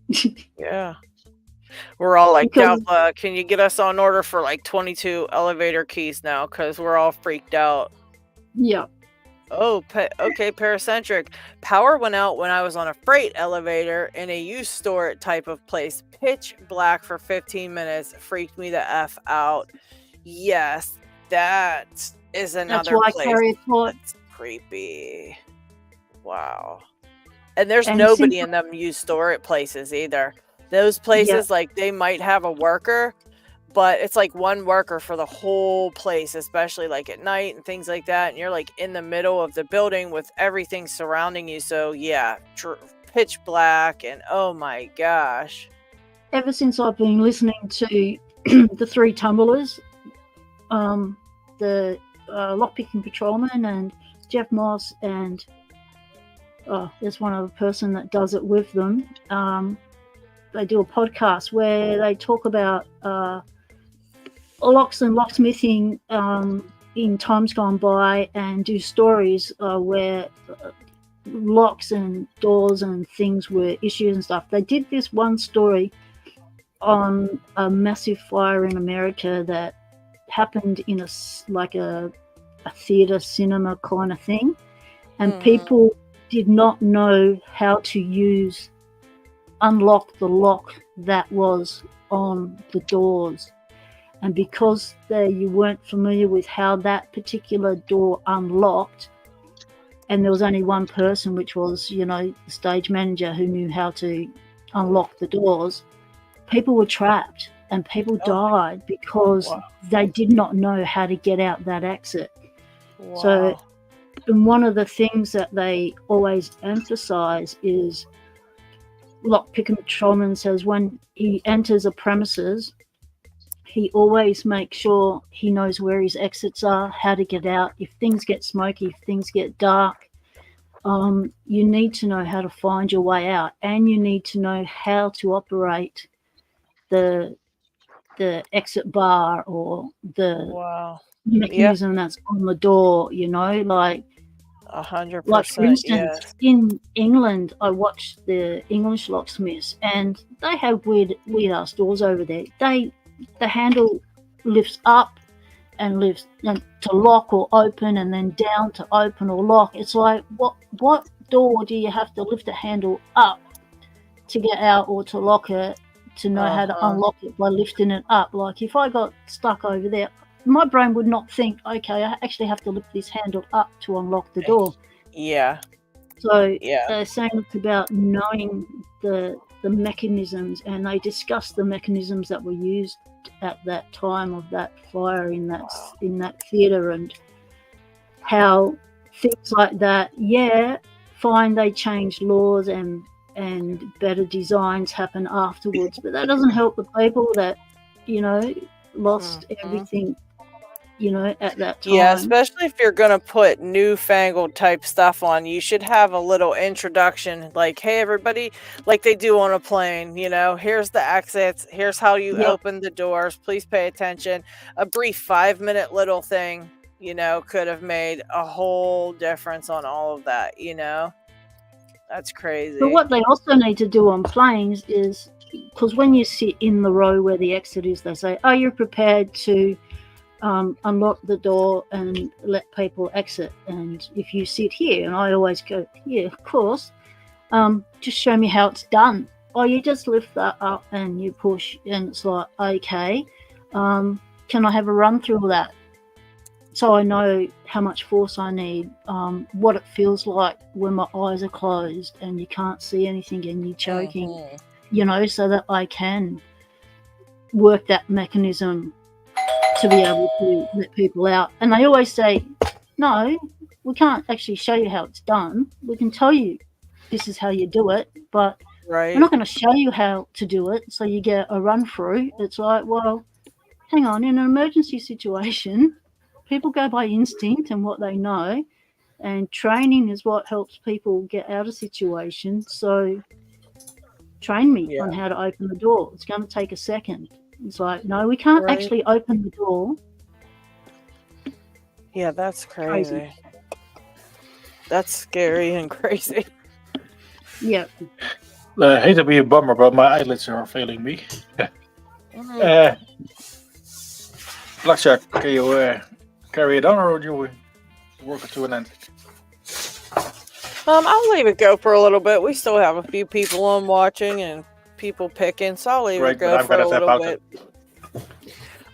Yeah. We're all like,
Because-
Delp, can you get us on order for like 22 elevator keys now? Because we're all freaked out.
Yeah.
Oh, okay, Paracentric. Power went out when I was on a freight elevator in a used store type of place. Pitch black for 15 minutes. Freaked me the F out. Yes, that is another
why I
place.
carry a torch.
That's creepy. Wow. And there's
And
nobody
since-
in them used store places either. Those places, like, they might have a worker, but it's like one worker for the whole place, especially like at night and things like that. And you're like in the middle of the building with everything surrounding you. So yeah, pitch black, and oh my gosh.
Ever since I've been listening to the 3 tumblers, the lockpicking patrolman and Jeff Moss, and there's one other person that does it with them. They do a podcast where they talk about locks and locksmithing in times gone by, and do stories where locks and doors and things were issues and stuff. They did this one story on a massive fire in America that happened in a theater cinema kind of thing, and people did not know how to unlock the lock that was on the doors. And because you weren't familiar with how that particular door unlocked, and there was only one person, which was, the stage manager, who knew how to unlock the doors, people were trapped and people died because they did not know how to get out that exit.
Wow.
So, and one of the things that they always emphasize is, lockpicking patrolman says when he enters a premises, he always makes sure he knows where his exits are, how to get out. If things get smoky, if things get dark, you need to know how to find your way out, and you need to know how to operate the exit bar or the mechanism that's on the door, like
100%.
Like, for instance, in England, I watched the English locksmiths, and they have weird ass doors over there. The handle lifts up and lifts to lock or open, and then down to open or lock. It's like, what door do you have to lift the handle up to get out, or to lock it, to know how to unlock it by lifting it up? Like, if I got stuck over there, my brain would not think, okay, I actually have to lift this handle up to unlock the door.
Yeah.
So
Yeah.
they're saying it's about knowing the mechanisms, and they discussed the mechanisms that were used at that time of that fire in that theater, and how things like that. Yeah, fine, they changed laws and better designs happen afterwards, but that doesn't help the people that lost everything at that time.
Yeah, especially if you're going to put newfangled type stuff on, you should have a little introduction like, hey, everybody, like they do on a plane, here's the exits, here's how you open the doors, please pay attention. A brief 5-minute little thing, could have made a whole difference on all of that, That's crazy.
But what they also need to do on planes is, because when you sit in the row where the exit is, they say, are you prepared to unlock the door and let people exit? And if you sit here, and I always go, yeah, of course, just show me how it's done. Oh, you just lift that up and you push, and it's like, okay, can I have a run through of that? So I know how much force I need, what it feels like when my eyes are closed and you can't see anything and you're choking, so that I can work that mechanism to be able to let people out. And they always say, no, we can't actually show you how it's done. We can tell you this is how you do it, but we're not going to show you how to do it. So you get a run through. It's like, well, hang on, in an emergency situation, people go by instinct and what they know, and training is what helps people get out of situations. So train me on how to open the door. It's going to take a second. It's like, no, we can't actually open the door.
Yeah, that's crazy. That's scary and crazy.
Yeah.
I hate to be a bummer, but my eyelids are failing me. Blackjack, can you carry it on, or would you work it to an end?
I'll leave it go for a little bit. We still have a few people on watching and people picking, so I'll leave it go for a little bit.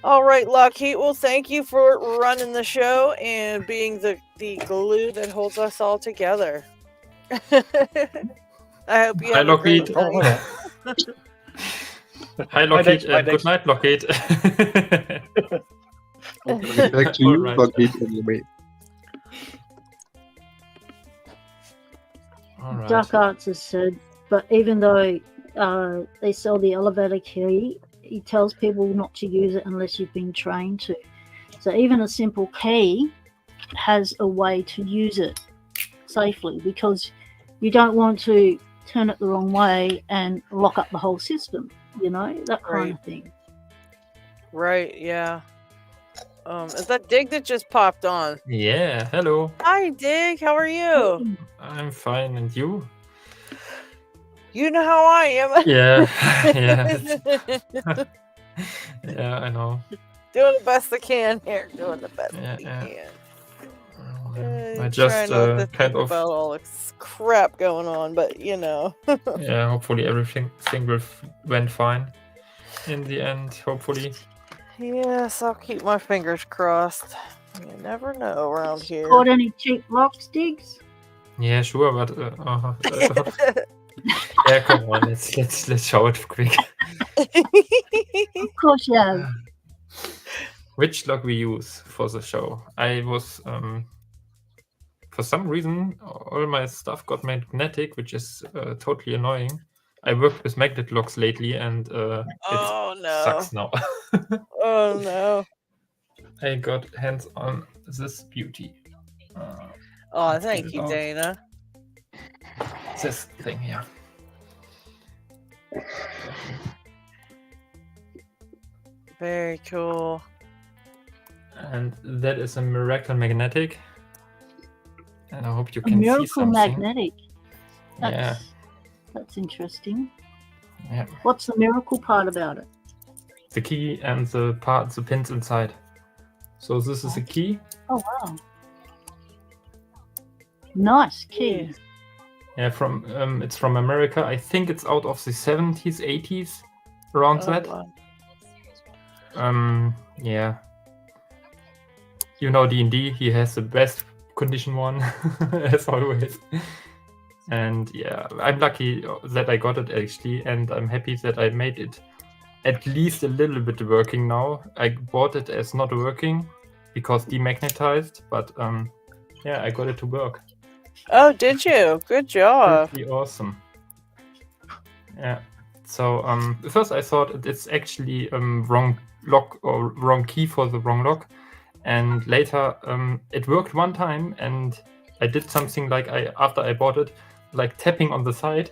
All right, LockHeat. Well, thank you for running the show and being the glue that holds us all together. I hope you have a great night.
Hi, LockHeat, and good night, LockHeat.
Back to you, LockHeat, and you mate.
Right.
Dark Arts has said, but even though they sell the elevator key, he tells people not to use it unless you've been trained to. So even a simple key has a way to use it safely, because you don't want to turn it the wrong way and lock up the whole system, that kind of thing.
Right, yeah. Is that Dig that just popped on?
Yeah, hello.
Hi, Dig. How are you?
I'm fine, and you?
You know how I am.
Yeah, yeah. Yeah, I know.
Doing the best I can here. Doing the best I can.
I just kind of
about all this crap going on, but
yeah, hopefully everything went fine in the end. Hopefully.
Yes, I'll keep my fingers crossed. You never know around here.
Got any cheap lock sticks?
Yeah, sure, but yeah, come on, let's show it quick.
Of course, yeah.
Which lock we use for the show? I was for some reason all my stuff got magnetic, which is totally annoying. I worked with magnet locks lately, and it sucks now.
Oh no!
I got hands on this beauty.
Oh, thank you, Dana.
This thing here.
Very cool.
And that is a Miracle Magnetic. And I hope you can see
Miracle
something.
Magnetic.
Yeah.
That's interesting.
Yeah.
What's the miracle part about it?
The key and the pins inside. So this is a key.
Oh wow. Nice key.
Yeah, from it's from America. I think it's out of the 70s, 80s, around that.
Wow.
Yeah. You know D&D, he has the best condition one, as always. And yeah, I'm lucky that I got it actually, and I'm happy that I made it at least a little bit working now. I bought it as not working because demagnetized, but yeah, I got it to work.
Oh, did you? Good job.
Pretty awesome. Yeah. So first I thought it's actually wrong lock or wrong key for the wrong lock, and later it worked one time, and I did something like after I bought it, like tapping on the side,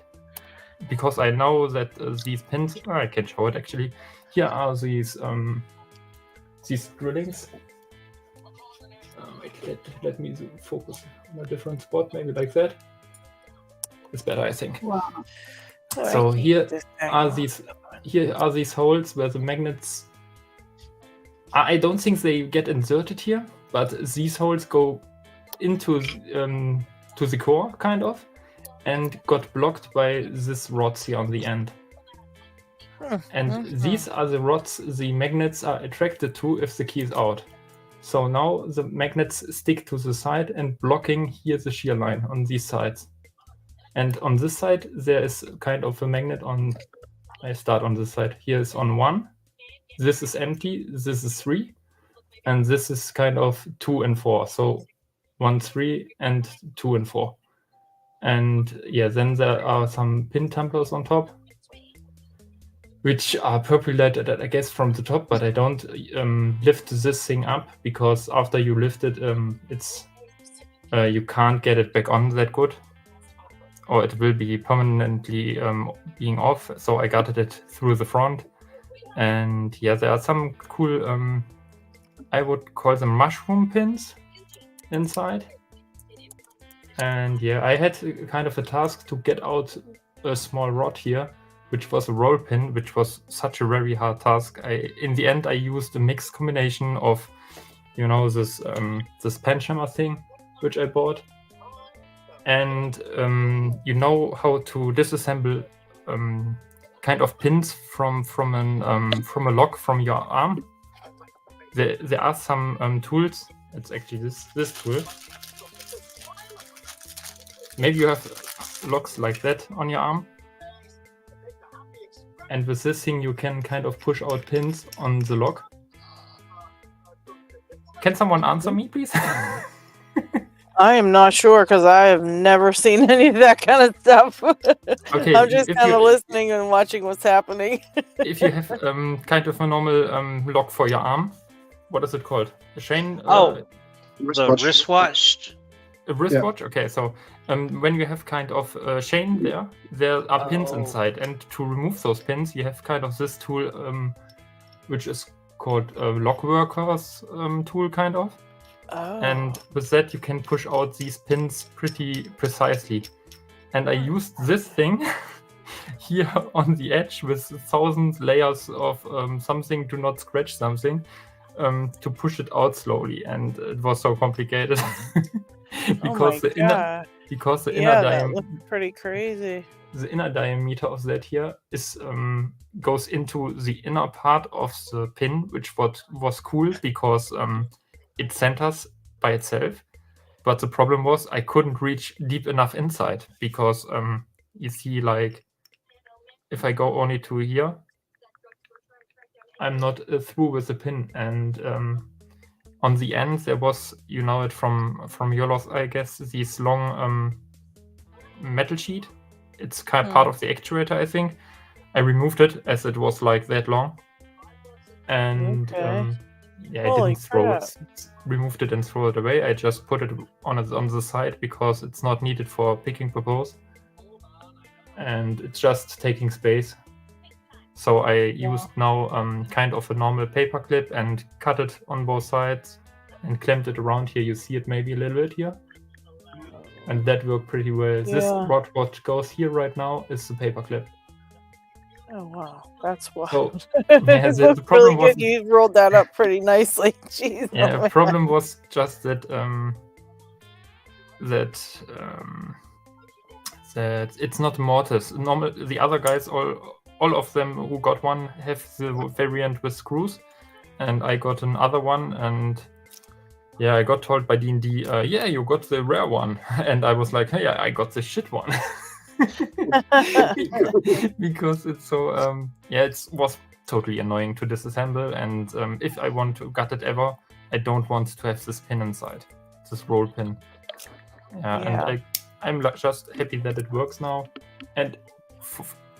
because I know that these pins. I can show it actually. Here are these drillings. Let me focus on a different spot, maybe like that. It's better, I think.
Wow.
So here are these holes where the magnets. I don't think they get inserted here, but these holes go into to the core kind of, and got blocked by this rods here on the end. And these are the rods the magnets are attracted to if the key is out. So now the magnets stick to the side and blocking here the shear line on these sides. And on this side, there is kind of a magnet on. I start on this side. Here is on 1. This is empty. This is 3. And this is kind of 2 and 4. So 1, 3, and 2 and 4. And yeah, then there are some pin tumblers on top, which are perforated, I guess, from the top. But I don't lift this thing up, because after you lift it, it's you can't get it back on that good. Or it will be permanently being off. So I got it through the front. And yeah, there are some cool, I would call them mushroom pins inside. And yeah, I had kind of a task to get out a small rod here, which was a roll pin, which was such a very hard task. In the end, I used a mixed combination of, this pensioner thing, which I bought. And you know how to disassemble kind of pins from a lock from your arm. There are some tools. It's actually this tool. Maybe you have locks like that on your arm. And with this thing, you can kind of push out pins on the lock. Can someone answer me, please?
I am not sure, because I have never seen any of that kind of stuff.
Okay,
I'm just kind of listening and watching what's happening.
If you have kind of a normal lock for your arm, what is it called? A chain?
The wristwatch.
A wristwatch? Yeah. Okay, so when you have kind of a chain there are pins inside, and to remove those pins, you have kind of this tool, which is called a lock workers tool, kind of.
Oh.
And with that, you can push out these pins pretty precisely. And I used this thing here on the edge with 1,000 layers of something, do not scratch something, to push it out slowly. And it was so complicated. because the inner diameter,
pretty crazy.
The inner diameter of that here is goes into the inner part of the pin, which was cool because it centers by itself. But the problem was I couldn't reach deep enough inside, because you see, like, if I go only to here, I'm not through with the pin. And on the end, there was, you know it from Yolos, I guess, this long metal sheet. It's kind of part of the actuator, I think. I removed it as it was like that long. And I didn't throw it. Removed it and throw it away. I just put it on the side because it's not needed for picking purpose. And it's just taking space. So I used now kind of a normal paper clip and cut it on both sides and clamped it around here. You see it maybe a little bit here. And that worked pretty well. Yeah. This rod what goes here right now is the paper clip.
Oh wow, that's wild.
So, yeah, the problem
really good. You rolled that up pretty nicely. Jeez.
Yeah, the problem was just that that it's not mortise. The other guys, all of them who got one have the variant with screws, and I got another one, and yeah, I got told by D&D, yeah, you got the rare one. And I was like, hey, I got the shit one. because it's so, yeah, it was totally annoying to disassemble. And if I want to gut it ever, I don't want to have this pin inside, this roll pin. And I'm just happy that it works now. And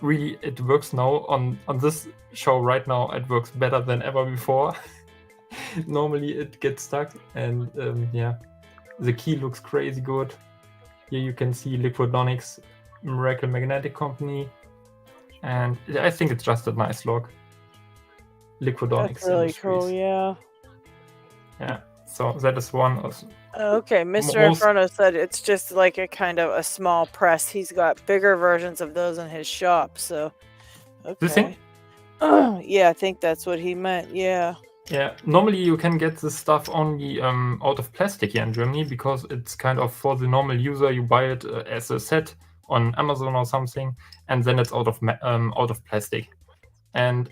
really, it works now on this show right now. It works better than ever before. Normally it gets stuck, and yeah, the key looks crazy good. Here you can see Liquidonics, Miracle Magnetic Company, and I think it's just a nice lock. Liquidonics.
That's really
Industries.
cool. Yeah.
Yeah. So that is one of.
Okay, Mr. Inferno said it's just like a kind of a small press. He's got bigger versions of those in his shop. So. Okay.
This thing?
Yeah, I think that's what he meant. Yeah.
Yeah, normally you can get this stuff only out of plastic here in Germany, because it's kind of for the normal user. You buy it as a set on Amazon or something, and then it's out of plastic. And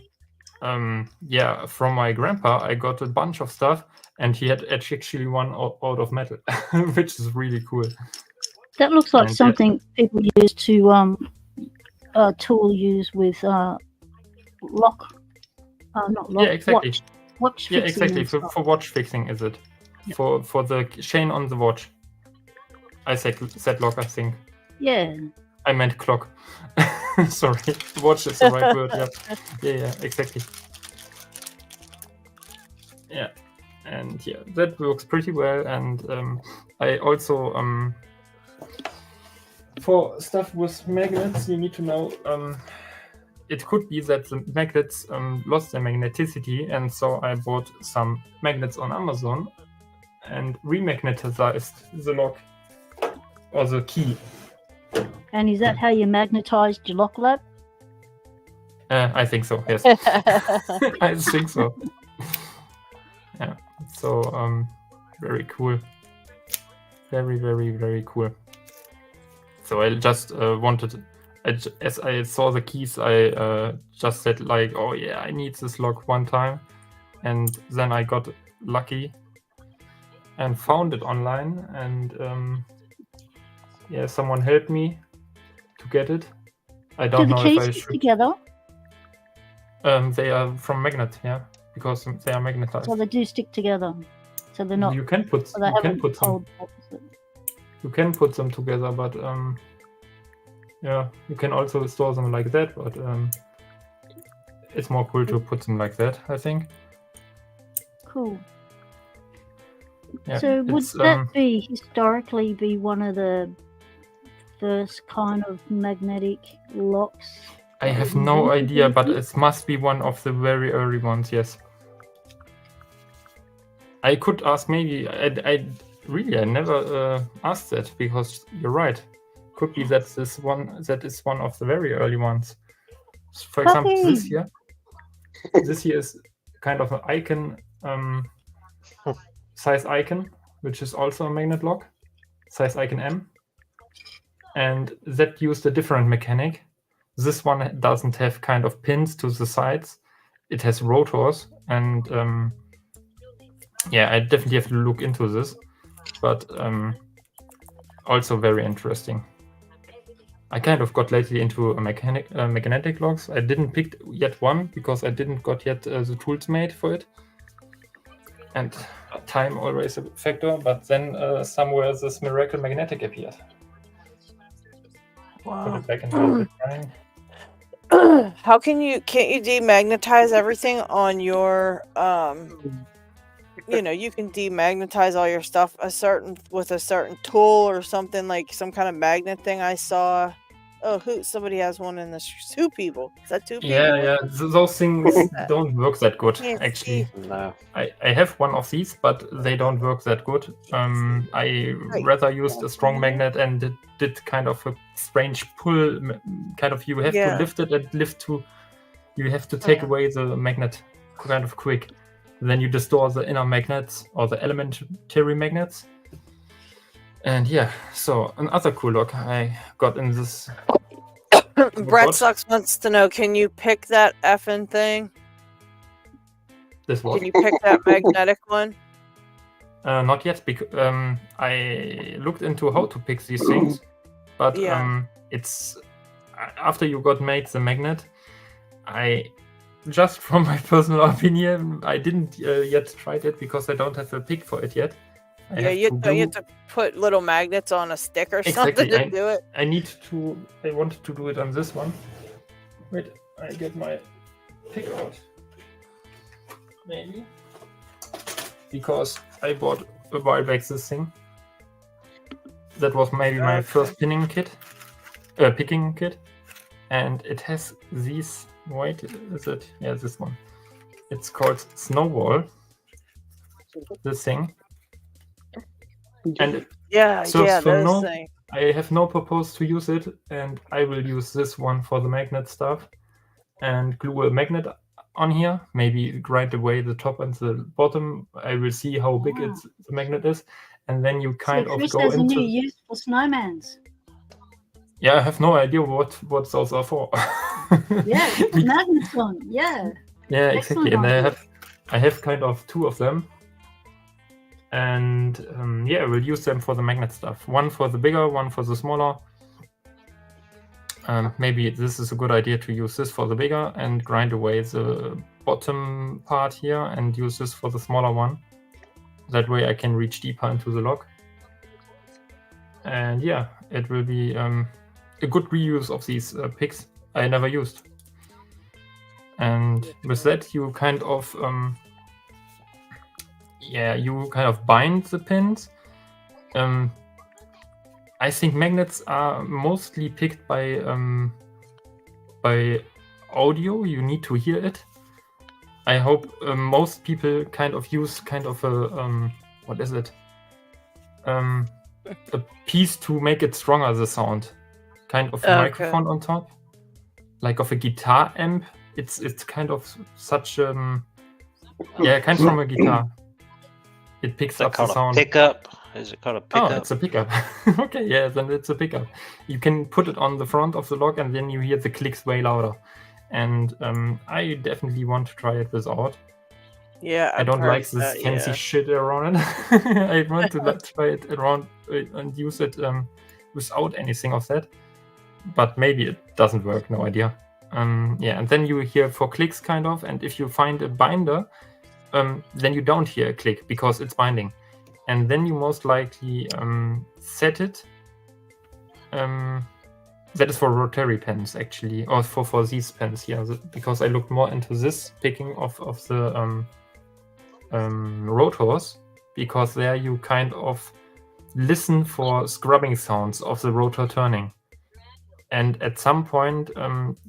yeah, from my grandpa, I got a bunch of stuff, and he had actually one out of metal, which is really cool.
That looks like something people use to tool use with lock. Not lock.
Yeah, exactly.
Watch fixing.
Yeah, exactly. For watch fixing, is it? Yep. For the chain on the watch. I said lock, I think.
Yeah.
I meant clock. Sorry, watch is the right word. Yeah, exactly. Yeah, and yeah, that works pretty well. And I also for stuff with magnets, you need to know. It could be that the magnets lost their magneticity, and so I bought some magnets on Amazon and remagnetized the lock or the key.
And is that how you magnetized your lock lab?
I think so, yes. I think so. Yeah, so very cool. Very, very, very cool. So I just wanted... as I saw the keys, I just said like, oh yeah, I need this lock one time. And then I got lucky and found it online. And yeah, someone helped me to get it. I don't know if I should. Do the keys stick together? They are from magnet, yeah, because they are magnetized.
So they do stick together. So they're not.
You can put
so they
you can put them together, but yeah, you can also store them like that, but it's more cool to put them like that, I think.
Cool.
Yeah,
so would that historically be one of the first kind of magnetic locks?
I have no idea, but it must be one of the very early ones, yes. I could ask maybe, I never asked that, because you're right. Could be that that is one of the very early ones. For example, this here is kind of an icon, size icon, which is also a magnet lock, size icon M, and that used a different mechanic. This one doesn't have kind of pins to the sides; it has rotors, and yeah, I definitely have to look into this, but also very interesting. I kind of got lately into magnetic locks. I didn't pick yet one because I didn't got yet the tools made for it. And time always a factor, but then somewhere this Miracle Magnetic appeared.
Wow.
Put it back in the drawing.
How can't you demagnetize everything on your you can demagnetize all your stuff with a certain tool or something, like some kind of magnet thing I saw. Oh, somebody has one in this. Two people. Is that two people?
Yeah. Those things don't work that good, actually.
No.
I have one of these, but they don't work that good. I rather used a strong magnet and did kind of a strange pull. Kind of, you have to lift it and you have to take away the magnet kind of quick. Then you distort the inner magnets or the elementary magnets. And yeah, so another cool lock I got in this.
Brett Sucks wants to know, can you pick that effing thing?
This what?
Can you pick that magnetic one?
Not yet, because I looked into how to pick these things, but it's after you got made the magnet. I just from my personal opinion, I didn't yet try it because I don't have a pick for it yet.
You have to put little magnets on a stick or something to do it.
I wanted to do it on this one. Wait, I get my pick out. Maybe. Because I bought a while back this thing. That was maybe my first picking kit. And it has these, wait, is it? Yeah, this one. It's called Snowball. This thing. And
those things.
I have no purpose to use it, and I will use this one for the magnet stuff and glue a magnet on here. Maybe grind away the top and the bottom. I will see how big the magnet is, and then you kind of
Chris
go
has
into.
a new use for snowmans.
Yeah, I have no idea what those are for.
Yeah, magnets on. Yeah.
Yeah, exactly. And
Excellent
I have kind of two of them. And we'll use them for the magnet stuff. One for the bigger, one for the smaller. Maybe this is a good idea to use this for the bigger and grind away the bottom part here and use this for the smaller one. That way I can reach deeper into the lock. And yeah, it will be a good reuse of these picks I never used. And with that you kind of bind the pins. I think magnets are mostly picked by audio. You need to hear it. I hope most people kind of use kind of a a piece to make it stronger, the sound. Kind of a microphone on top, like of a guitar amp. It's kind of such kind from a guitar. It picks up the sound.
Pickup? Is it called a pickup?
Oh, it's a pickup. Okay, yeah, then it's a pickup. You can put it on the front of the lock, and then you hear the clicks way louder. And I definitely want to try it without.
Yeah,
I don't like this fancy shit around it. I want to try it around and use it without anything of that. But maybe it doesn't work. No idea. And then you hear 4 clicks kind of, and if you find a binder, then you don't hear a click because it's binding. And then you most likely set it. That is for rotary pens actually, or for these pens here, because I looked more into this picking of the rotors, because there you kind of listen for scrubbing sounds of the rotor turning. And at some point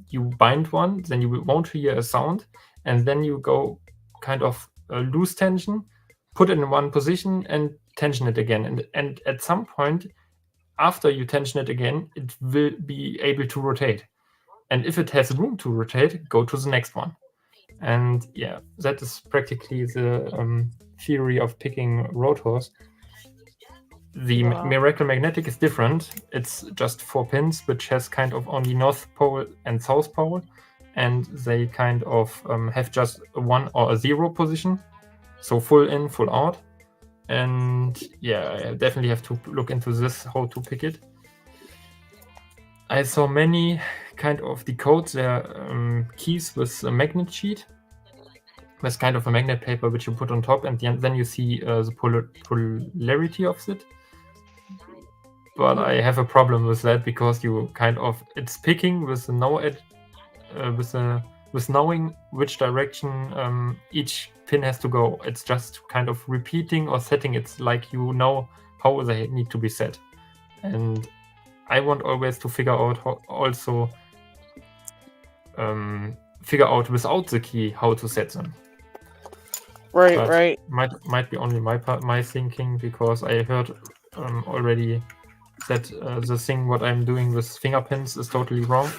you bind one, then you won't hear a sound, and then you go kind of loose tension, put it in one position and tension it again. And at some point, after you tension it again, it will be able to rotate. And if it has room to rotate, go to the next one. And yeah, that is practically the theory of picking rotors. The Miracle Magnetic is different. It's just 4 pins, which has kind of only North Pole and South Pole. And they kind of have just a 1 or a 0 position. So full in, full out. And yeah, I definitely have to look into this, how to pick it. I saw many kind of decode their keys with a magnet sheet. With kind of a magnet paper which you put on top, and then you see the polarity of it. But I have a problem with that because you kind of, it's picking with with knowing which direction each pin has to go. It's just kind of repeating or setting. It's like you know how they need to be set. And I want always to figure out how also figure out without the key how to set them.
Right.
Might be only my thinking, because I heard already that the thing what I'm doing with finger pins is totally wrong.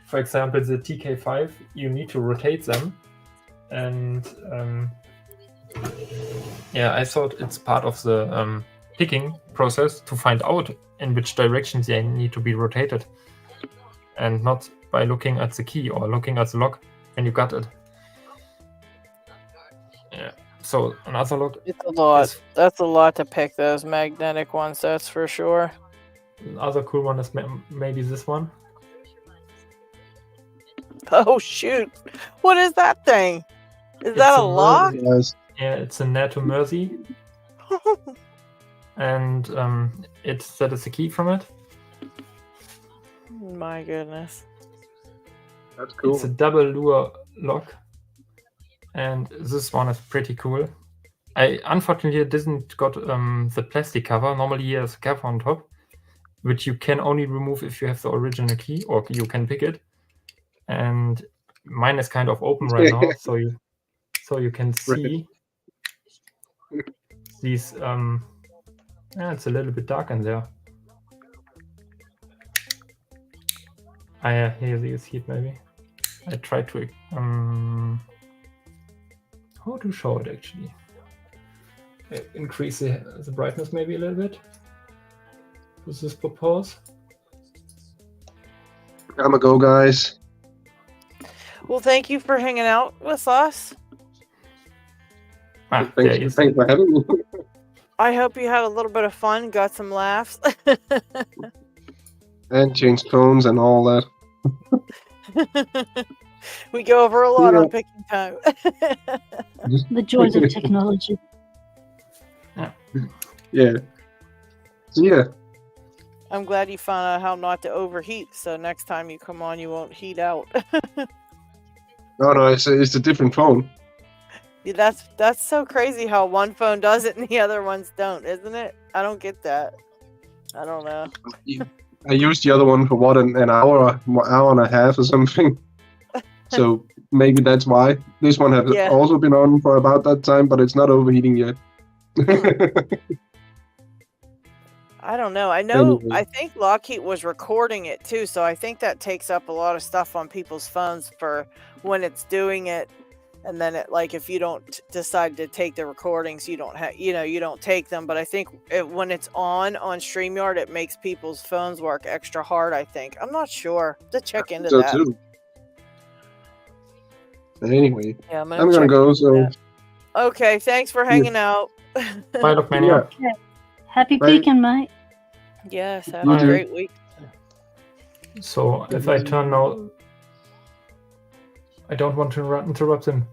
For example, the TK5, you need to rotate them, and I thought it's part of the picking process to find out in which direction they need to be rotated, and not by looking at the key or looking at the lock when you got it. So another lock.
It's a lot.
is-
That's a lot to pick those magnetic ones. That's for sure.
Another cool one is maybe this one.
Oh shoot! What is that thing? Is
It's
that a
a
lock?
Yes.
Yeah, it's a NATO Mercy, and that is the key from it.
My goodness.
That's cool.
It's a double lure lock, and this one is pretty cool. I unfortunately didn't got the plastic cover. Normally he has a cover on top, which you can only remove if you have the original key, or you can pick it. And mine is kind of open right now, so you can see these. It's a little bit dark in there. Here you see it maybe. I tried to how to show it actually. Increase the brightness maybe a little bit. With this purpose.
I'm a go, guys.
Well, thank you for hanging out with us.
Thanks for having me.
I hope you had a little bit of fun, got some laughs.
And change tones and all that.
We go over a lot on picking time.
The joys of technology.
Yeah. So yeah.
I'm glad you found out how not to overheat, so next time you come on, you won't heat out.
No, it's a different phone.
Yeah, that's so crazy how one phone does it and the other ones don't, isn't it? I don't get that. I don't know.
I used the other one for what, an hour and a half or something. So maybe that's why. This one has also been on for about that time, but it's not overheating yet.
I don't know. I know.
Anyway.
I think LockHeat was recording it too, so I think that takes up a lot of stuff on people's phones for when it's doing it. And then if you don't decide to take the recordings, you don't have, you don't take them. But I think when it's on StreamYard, it makes people's phones work extra hard. I think. I'm not sure. To check into that.
Too. Anyway,
Yeah,
I'm gonna go. So.
Okay. Thanks for hanging out.
Bye, Lockmania.
Okay. Happy
Bye.
peeking, mate.
Yes. Have a great week.
So if I turn now. I don't want to interrupt him.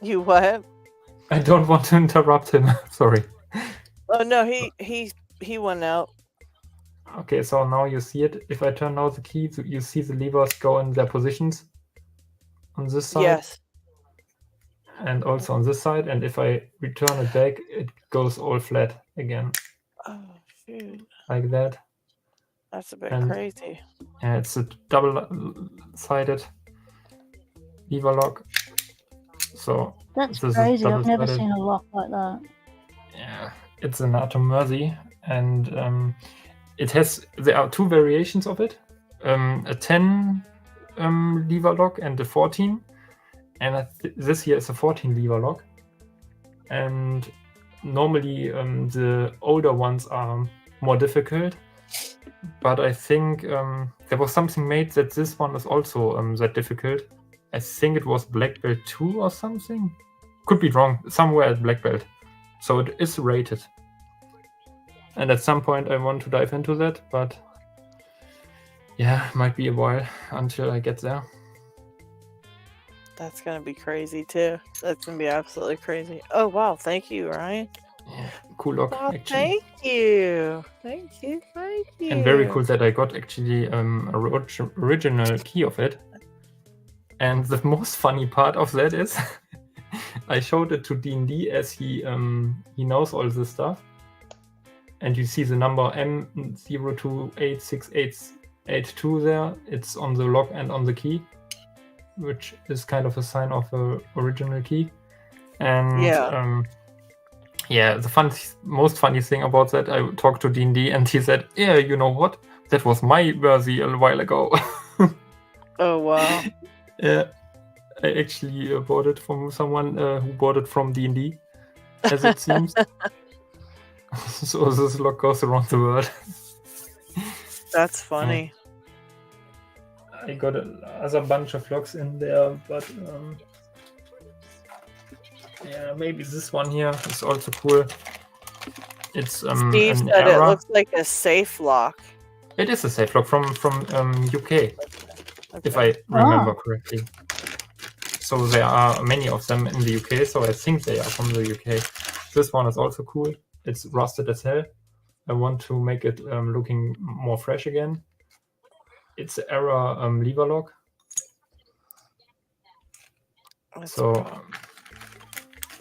You what?
I don't want to interrupt him. Sorry.
Oh no, he went out.
Okay, so now you see it. If I turn now the key, you see the levers go in their positions on this side.
Yes.
And also on this side. And if I return it back, it goes all flat again.
Oh shoot.
Like that.
That's a bit
And
crazy.
Yeah, it's a double-sided lever lock. So
That's
this is
crazy. I've never
double-sided.
seen a lock like that.
Yeah, it's an NATO Mercy, and there are two variations of it: a 10 lever lock and a 14. And this here is a 14 lever lock. And normally the older ones are more difficult. But I think there was something made that this one is also that difficult. I think it was Black Belt 2 or something. Could be wrong. Somewhere at Black Belt. So it is rated. And at some point I want to dive into that, but yeah, might be a while until I get there.
That's gonna be crazy too. That's gonna be absolutely crazy. Oh wow, thank you, Ryan.
Yeah, cool lock
Oh,
actually.
thank you. Thank you.
And very cool that I got actually original key of it. And the most funny part of that is I showed it to D&D as he knows all this stuff. And you see the number M02868882 there. It's on the lock and on the key, which is kind of a sign of the original key. And the most funny thing about that, I talked to D&D and he said, yeah, you know what? That was my Mercy a while ago.
Oh, wow.
Yeah, I actually bought it from someone who bought it from D&D, as it seems. So this lock goes around the world.
That's funny.
I got another bunch of locks in there, but Yeah, maybe this one here is also cool. It's
Steve
an
said it
era.
looks like a safe lock.
It is a safe lock from UK, if
Okay.
I remember correctly. So there are many of them in the UK, so I think they are from the UK. This one is also cool. It's rusted as hell. I want to make it looking more fresh again. It's era lever lock. So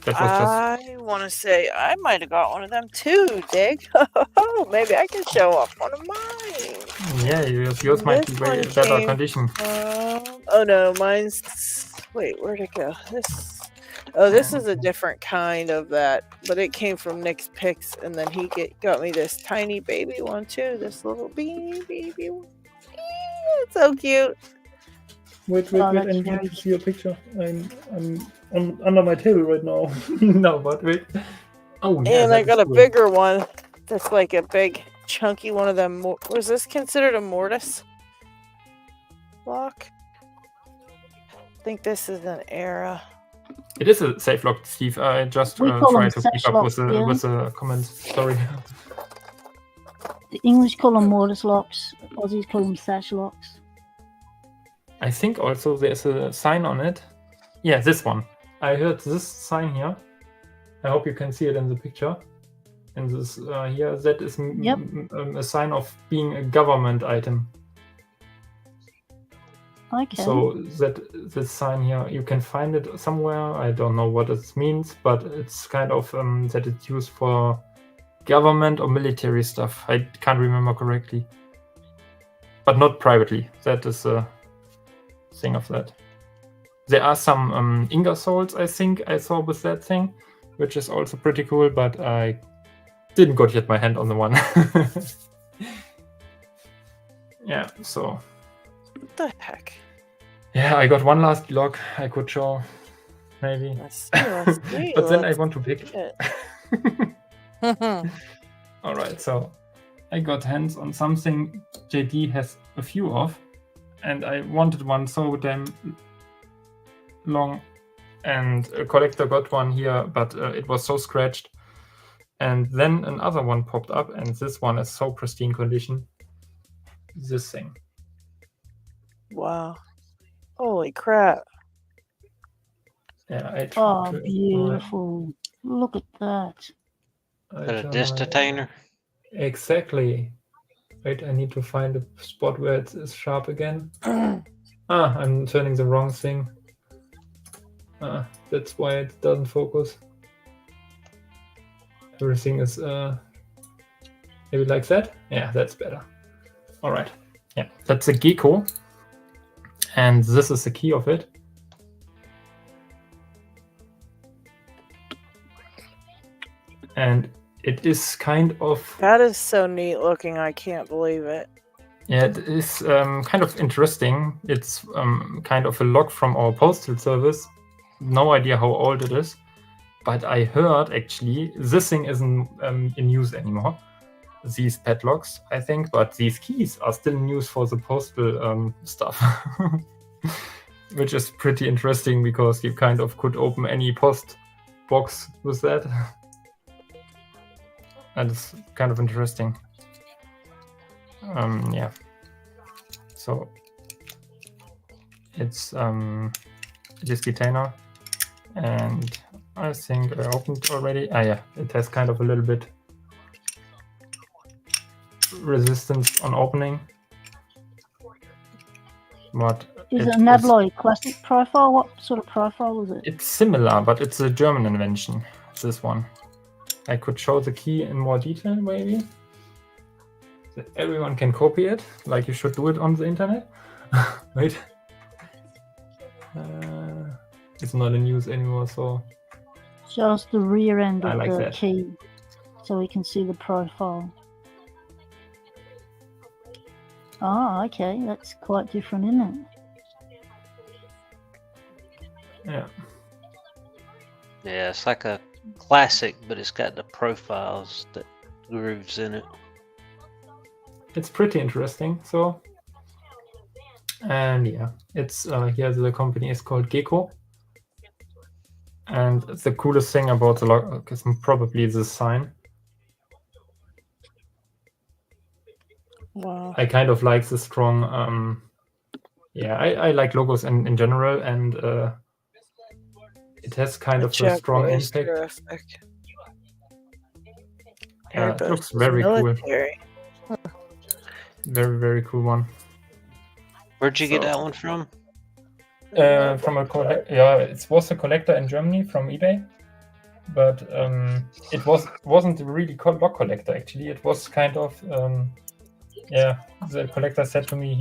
that was just.
I want to say I might have got one of them too, Dig. Maybe I can show off one of mine.
Yeah, yours might be way better condition.
Oh no, mine's. Wait, where'd it go? This is a different kind of that, but it came from Nick's Picks, and then he got me this tiny baby one too. This little baby one. It's so cute.
Wait, I need to see a picture. I'm under my table right now. No, but wait. Oh, yeah.
And I got a bigger one. That's like a big, chunky one of them. Was this considered a mortise lock? I think this is an era.
It is a safe lock, Steve. I just tried to keep up with the comments. Sorry.
The English call them mortise locks. Aussies call them sash locks.
I think also there's a sign on it. Yeah, this one. I heard this sign here. I hope you can see it in the picture. And this here, that is a sign of being a government item.
Okay.
So this sign here, you can find it somewhere. I don't know what it means, but it's kind of that it's used for government or military stuff. I can't remember correctly, but not privately. That is a thing of that. There are some Ingersols, I think I saw with that thing, which is also pretty cool, but I didn't get my hand on the one. Yeah, so.
What the heck?
Yeah, I got one last lock I could show, maybe.
Let's see.
But then I want to pick.
It.
Alright, so I got hands on something JD has a few of, and I wanted one so damn long, and a collector got one here, but it was so scratched. And then another one popped up, and this one is so pristine condition. This thing.
Wow. Holy crap.
Yeah,
beautiful. Look at that.
A disc detainer?
Exactly. Wait, I need to find a spot where it is sharp again. I'm turning the wrong thing. That's why it doesn't focus. Everything is maybe like that. Yeah, that's better. All right. Yeah, that's a gecko, and this is the key of it. And it is kind of.
That is so neat looking. I can't believe it.
Yeah, it is kind of interesting. It's kind of a lock from our postal service. No idea how old it is, but I heard actually this thing isn't in use anymore. These padlocks, I think, but these keys are still in use for the postal stuff, which is pretty interesting because you kind of could open any post box with that. And it's kind of interesting. Yeah. So it's this detainer, and I think I opened it already. Yeah, it has kind of a little bit resistance on opening. But
is it an Abloy classic profile? What sort of profile is it?
It's similar, but it's a German invention. This one. I could show the key in more detail, maybe. So everyone can copy it, like you should do it on the internet. Wait. It's not in use anymore, so.
Show us the rear end of the
that.
key so we can see the profile. Oh, okay. That's quite different, isn't it?
Yeah.
Yeah, it's like a classic, but it's got the profiles that grooves in it.
It's pretty interesting. So, and yeah, it's here the company is called Gecko, And the coolest thing about the lock is probably the sign.
Wow.
I kind of like the strong, I like logos in general, and it has kind of a strong impact.
Terrific.
It looks very
military.
cool. Very, very cool one.
Where'd you get that one from?
From a it was a collector in Germany from eBay, but it wasn't a really lock collector actually. It was kind of the collector said to me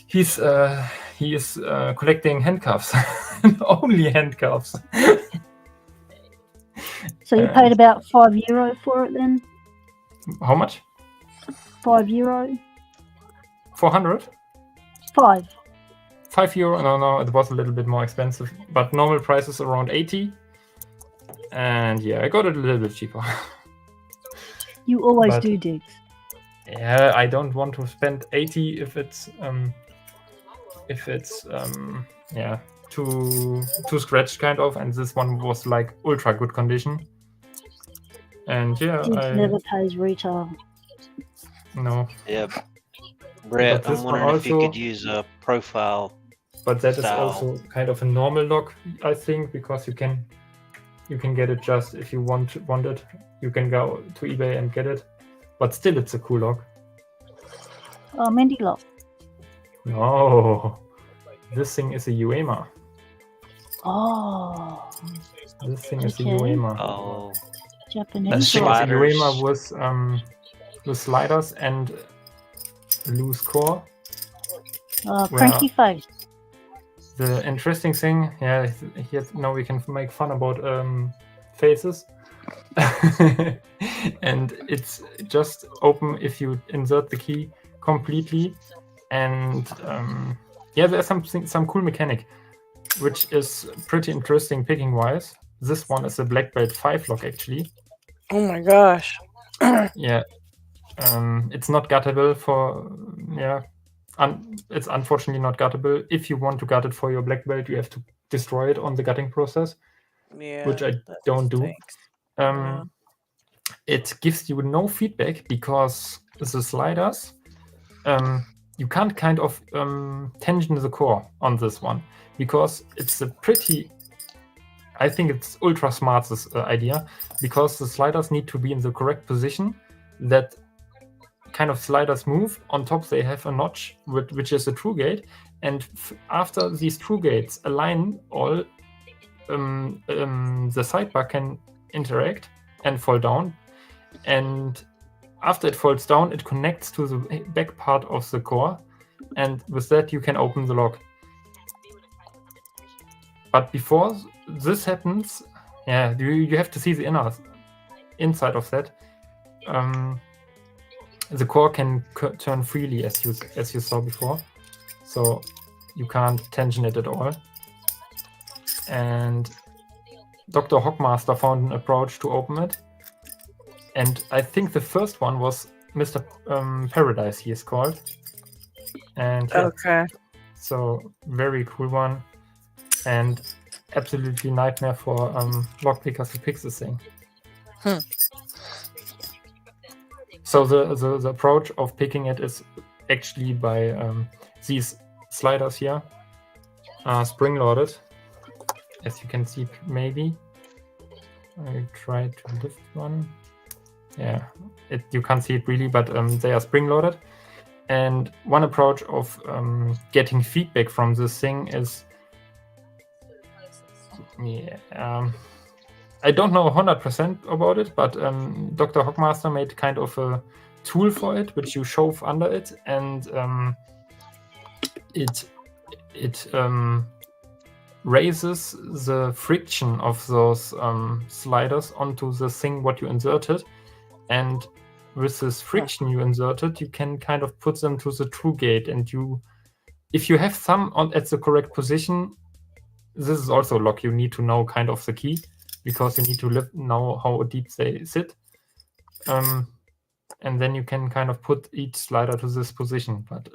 he is collecting handcuffs, only handcuffs.
So you paid about €5 for it then?
How much?
€5.
400?
5.
€5? No, it was a little bit more expensive, but normal price is around 80. And yeah, I got it a little bit cheaper.
You always do, Diggs.
Yeah, I don't want to spend 80 if it's too scratched kind of, and this one was like ultra good condition. And yeah,
Diggs never pays retail.
No.
Yeah. Brett, I'm wondering if you could use a profile.
But that
style.
is also kind of a normal lock, I think, because you can get it just if you want it. You can go to eBay and get it. But still, it's a cool lock.
Oh, Mandy lock.
No, this thing is a Uema.
Oh.
This thing is a Uema.
Oh.
Japanese.
This thing is a Uema with sliders and loose core.
Cranky face.
The interesting thing, here now we can make fun about faces. And it's just open if you insert the key completely. And there's some cool mechanic, which is pretty interesting picking wise. This one is a Black Belt 5 lock actually.
Oh my gosh.
Yeah. It's not guttable for it's unfortunately not guttable. If you want to gut it for your black belt, you have to destroy it on the gutting process, which I don't do. It gives you no feedback because the sliders, you can't kind of tension the core on this one because it's a pretty, I think it's ultra smart, this idea, because the sliders need to be in the correct position that kind of sliders move. On top they have a notch which is a true gate, and after these true gates align all, the sidebar can interact and fall down, and after it falls down it connects to the back part of the core, and with that you can open the lock. But before this happens, you have to see the inside of that. The core can turn freely, as you saw before, so you can't tension it at all. And Dr. Hockmaster found an approach to open it, and I think the first one was Mr. Paradise, he is called. And so very cool one, and absolutely nightmare for lockpickers to pick this thing. So the approach of picking it is actually by these sliders here, spring-loaded, as you can see maybe. I try to lift one. Yeah, you can't see it really, but they are spring-loaded. And one approach of getting feedback from this thing is, I don't know 100% about it, but Dr. Hockmaster made kind of a tool for it, which you shove under it, and it raises the friction of those sliders onto the thing what you inserted, and with this friction you inserted, you can kind of put them to the true gate, and if you have some at the correct position, this is also a lock. You need to know kind of the key, because you need to know how deep they sit. And then you can kind of put each slider to this position. But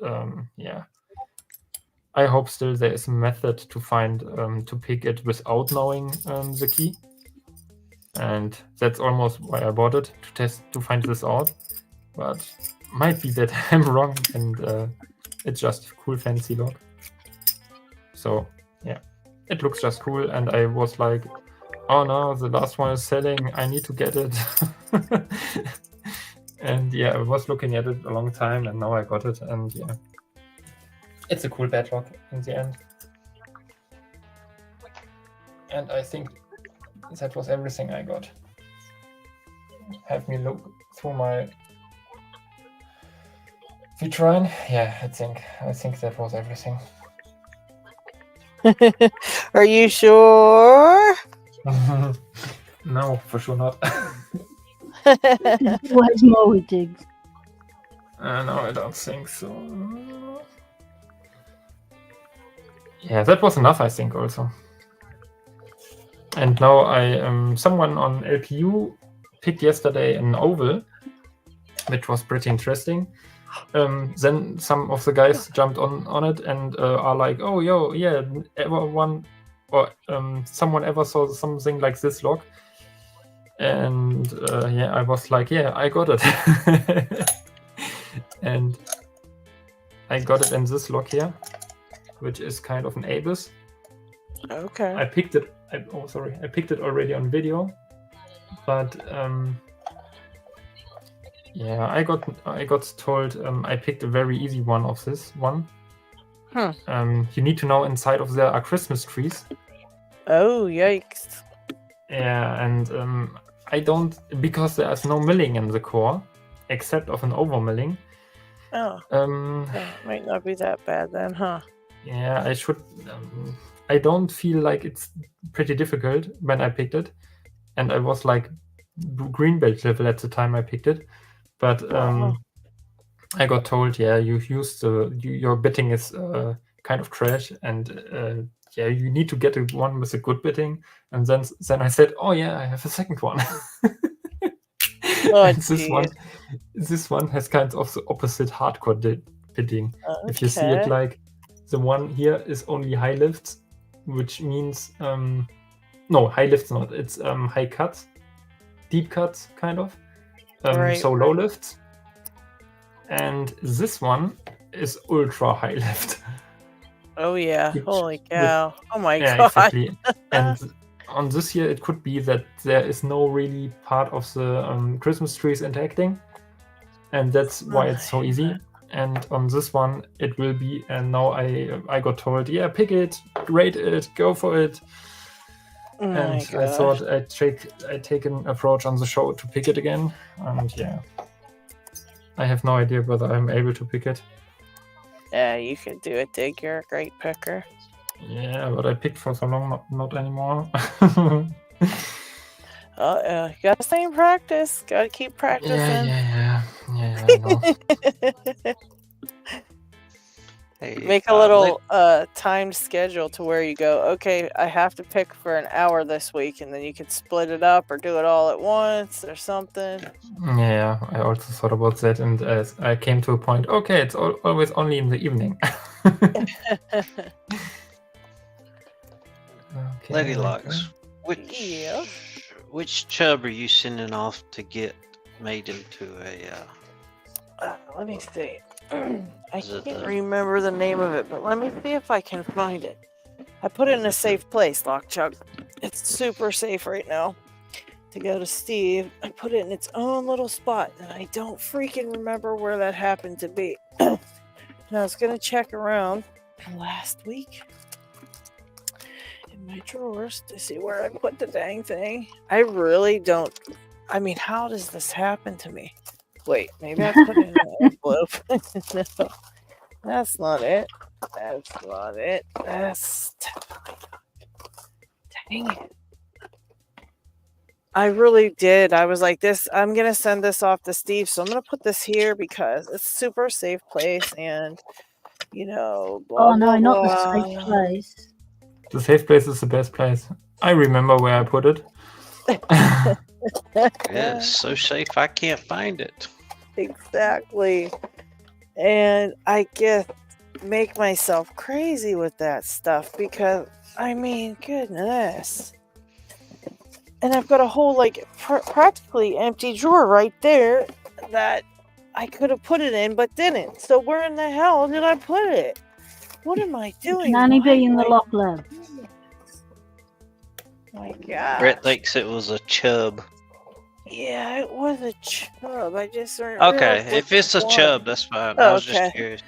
I hope still there is a method to find to pick it without knowing the key. And that's almost why I bought it, to find this out. But might be that I'm wrong, and it's just a cool fancy lock. So yeah, it looks just cool, and I was like, oh no, the last one is selling, I need to get it. And yeah, I was looking at it a long time, and now I got it, and yeah, it's a cool padlock in the end. And I think that was everything I got. Have me look through my vitrine. Yeah, I think that was everything.
Are you sure?
No, for sure not.
There's always more with digs.
No, I don't think so. Yeah, that was enough, I think, also. And now someone on LPU picked yesterday an oval, which was pretty interesting. Then some of the guys jumped on it and are like, oh, yo, yeah, someone ever saw something like this lock? And yeah, I was like, yeah, I got it. And I got it in this lock here, which is kind of an Abus.
Okay.
I picked it. I picked it already on video, but yeah, I got told I picked a very easy one of this one. You need to know inside of there are Christmas trees.
Oh, yikes.
Yeah, and I don't, because there's no milling in the core, except of an over milling.
Oh. That might not be that bad then, huh?
Yeah, I should. I don't feel like it's pretty difficult when I picked it, and I was like green belt level at the time I picked it, but I got told, yeah, you've used your bitting is kind of trash, and yeah, you need to get one with a good bitting. And then I said, oh yeah, I have a second one.
Oh,
this one has kind of the opposite hardcore bitting.
Okay.
If you see it, like the one here is only high lifts, which means no, high lifts not. It's high cuts, deep cuts, kind of. Low lifts. And this one is ultra high lift.
Oh yeah! Holy cow! Oh my
god! Exactly. And on this here, it could be that there is no really part of the Christmas trees interacting, and that's why it's so easy. And on this one, it will be. And now I got told, yeah, pick it, rate it, go for it.
Oh
and I thought I'd take an approach on the show to pick it again. And yeah, I have no idea whether I'm able to pick it.
Yeah, you can do it, Dig. You're a great picker.
Yeah, but I picked for so long, not anymore.
You gotta stay in practice. Gotta keep practicing.
Yeah, I know.
Hey,
Make a little timed schedule to where you go, okay, I have to pick for an hour this week, and then you can split it up or do it all at once or something.
Yeah, I also thought about that, and I came to a point, okay, it's always only in the evening.
Lady Locks, which chub are you sending off to get made into a...
let me see. I can't remember the name of it, but let me see if I can find it. I put it in a safe place, Lockchug. It's super safe right now. To go to Steve, I put it in its own little spot, and I don't freaking remember where that happened to be. And I was gonna check around last week in my drawers to see where I put the dang thing. I really don't. I mean, how does this happen to me? Wait, maybe I put it in an envelope. No, that's not it. That's not it. That's definitely not. Dang it. I really did. I was like, I'm going to send this off to Steve. So I'm going to put this here because it's a super safe place and, blah,
oh, no,
blah,
not
blah.
the safe place.
The safe place is the best place. I remember where I put it.
Yeah, it's so safe I can't find it.
Exactly. And I guess make myself crazy with that stuff because, I mean, goodness. And I've got a whole, like, practically empty drawer right there that I could have put it in but didn't. So where in the hell did I put it? What am I doing?
It can only be in the lock lab.
My God.
Brett thinks it was a chub.
Yeah, it was a chub. I just
Okay, if it's a chub, that's fine. I was just curious.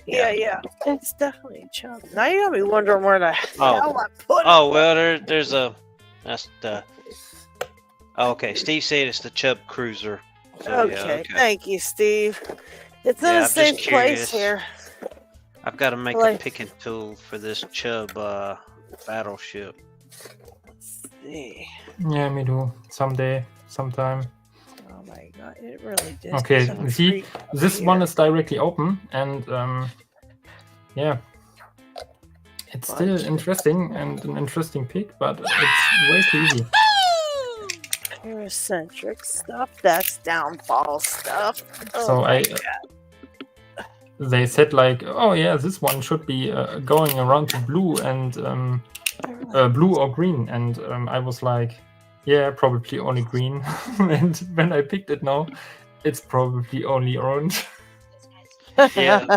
Yeah. It's definitely a chub. Now you got me wondering where the hell I put it.
Oh, well, there's a... That's the... Okay, Steve said it's the Chub Cruiser. So,
Okay, thank you, Steve. It's in a safe place here.
I've got to make a picking tool for this Chub battleship.
Let's see.
Yeah, me too. Someday, sometime.
Oh my God, it really did.
Okay, see, this one is directly open, and yeah, it's still interesting and an interesting pick, but it's way too easy.
Eccentric stuff. That's downfall stuff.
So they said like, oh yeah, this one should be going around to blue and blue or green, and I was like, yeah, probably only green. And when I picked it now, it's probably only orange.
Yeah,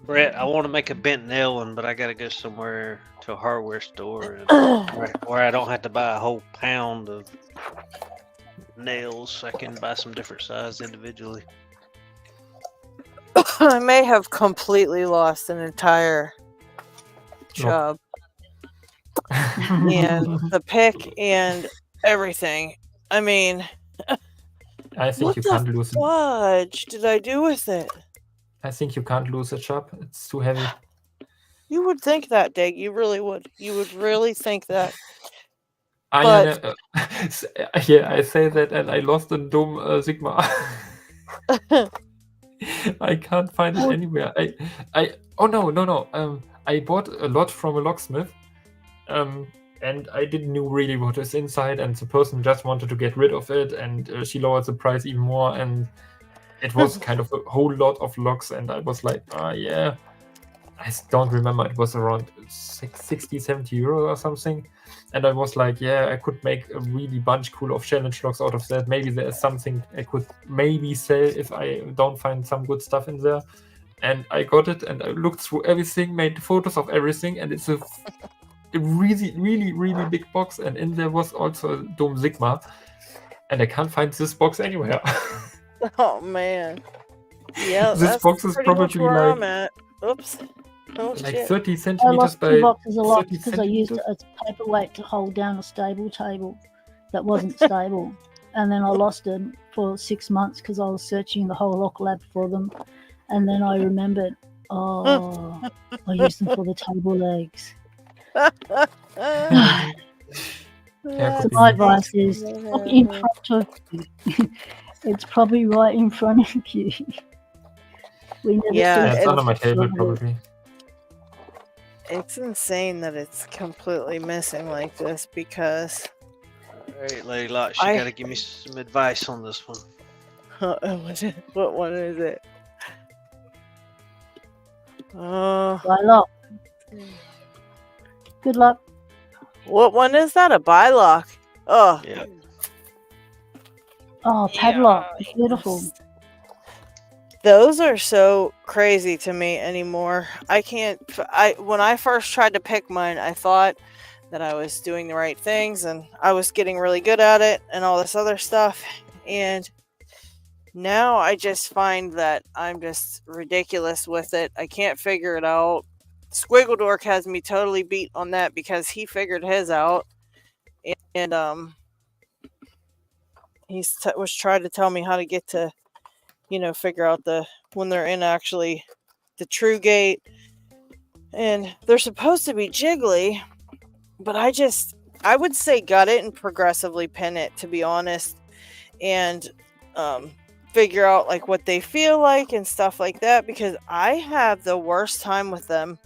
Brett, I want to make a bent nail one, but I got to go somewhere to a hardware store where I don't have to buy a whole pound of nails. I can buy some different size individually.
I may have completely lost an entire chub and the pick and everything. I mean,
I think you can't lose it.
What did I do with it?
I think you can't lose a chub. It's too heavy.
You would think that, Dig. You really would. You would really think that.
Yeah, I say that, and I lost a Dome Sigma. I can't find it anywhere. Oh no. I bought a lot from a locksmith, and I didn't know really what is inside, and the person just wanted to get rid of it, and she lowered the price even more, and it was kind of a whole lot of locks, and I was like, yeah. I don't remember, it was around 60, 70 euro or something. And I was like, yeah, I could make a really bunch cool of challenge locks out of that. Maybe there's something I could maybe sell if I don't find some good stuff in there. And I got it, and I looked through everything, made photos of everything, and it's a really, really, really big box. And in there was also a Dome Sigma. And I can't find this box anywhere.
Oh, man. Yeah,
this box is probably
where
like...
I'm at. Oops. Oh,
like
shit.
30
I
centimeters
lost
by
2 boxes a lot
30
because I used it as paperweight to hold down a stable table that wasn't stable. And then I lost it for 6 months because I was searching the whole lock lab for them. And then I remembered, I used them for the table legs. So my advice is, look in front of you. It's probably right in front of you.
It's under my table, probably.
It's insane that it's completely missing like this because...
Alright, Lady Locks, you gotta give me some advice on this one.
What one is it?
Buy lock. Good luck.
What one is that? A buy lock? Oh.
Yeah.
Oh, padlock. It's beautiful.
Those are so crazy to me anymore. When I first tried to pick mine, I thought that I was doing the right things and I was getting really good at it and all this other stuff. And now I just find that I'm just ridiculous with it. I can't figure it out. Squiggledork has me totally beat on that because he figured his out. And he was trying to tell me how to get to, figure out when they're in actually the true gate. And they're supposed to be jiggly, but I would say gut it and progressively pin it, to be honest, and figure out like what they feel like and stuff like that, because I have the worst time with them.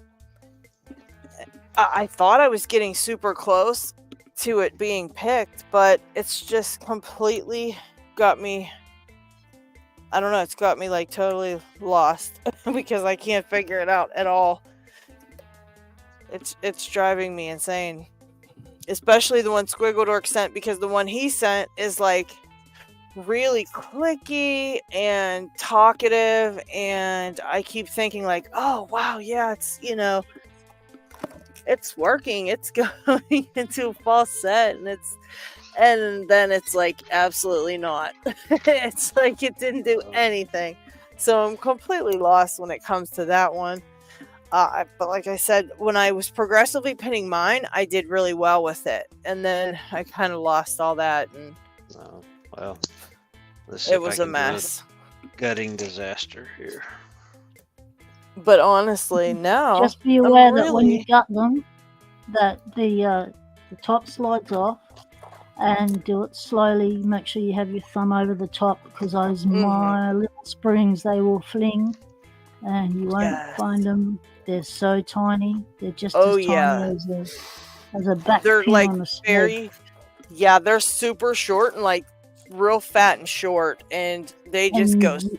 I thought I was getting super close to it being picked, but it's just completely got me I don't know. It's got me like totally lost because I can't figure it out at all. It's driving me insane. Especially the one Squiggledork sent, because the one he sent is like really clicky and talkative, and I keep thinking like, oh wow, yeah, it's, you know, it's working, it's going into a false set, and then it's like absolutely not. It's like it didn't do anything. So I'm completely lost when it comes to that one. But like I said, when I was progressively pinning mine, I did really well with it, and then I kind of lost all that, and
well, let's see
it
if I
was a
can do
mess.
Gutting disaster here.
But honestly, now
Just be aware that when you gut them, that the top slides off, and do it slowly. Make sure you have your thumb over the top, because those my little springs, they will fling, and you won't find them. They're so tiny. They're just as tiny as a back
they're
pin
like
on a sled.
very, yeah, they're super short and like real fat and short, and they just go
you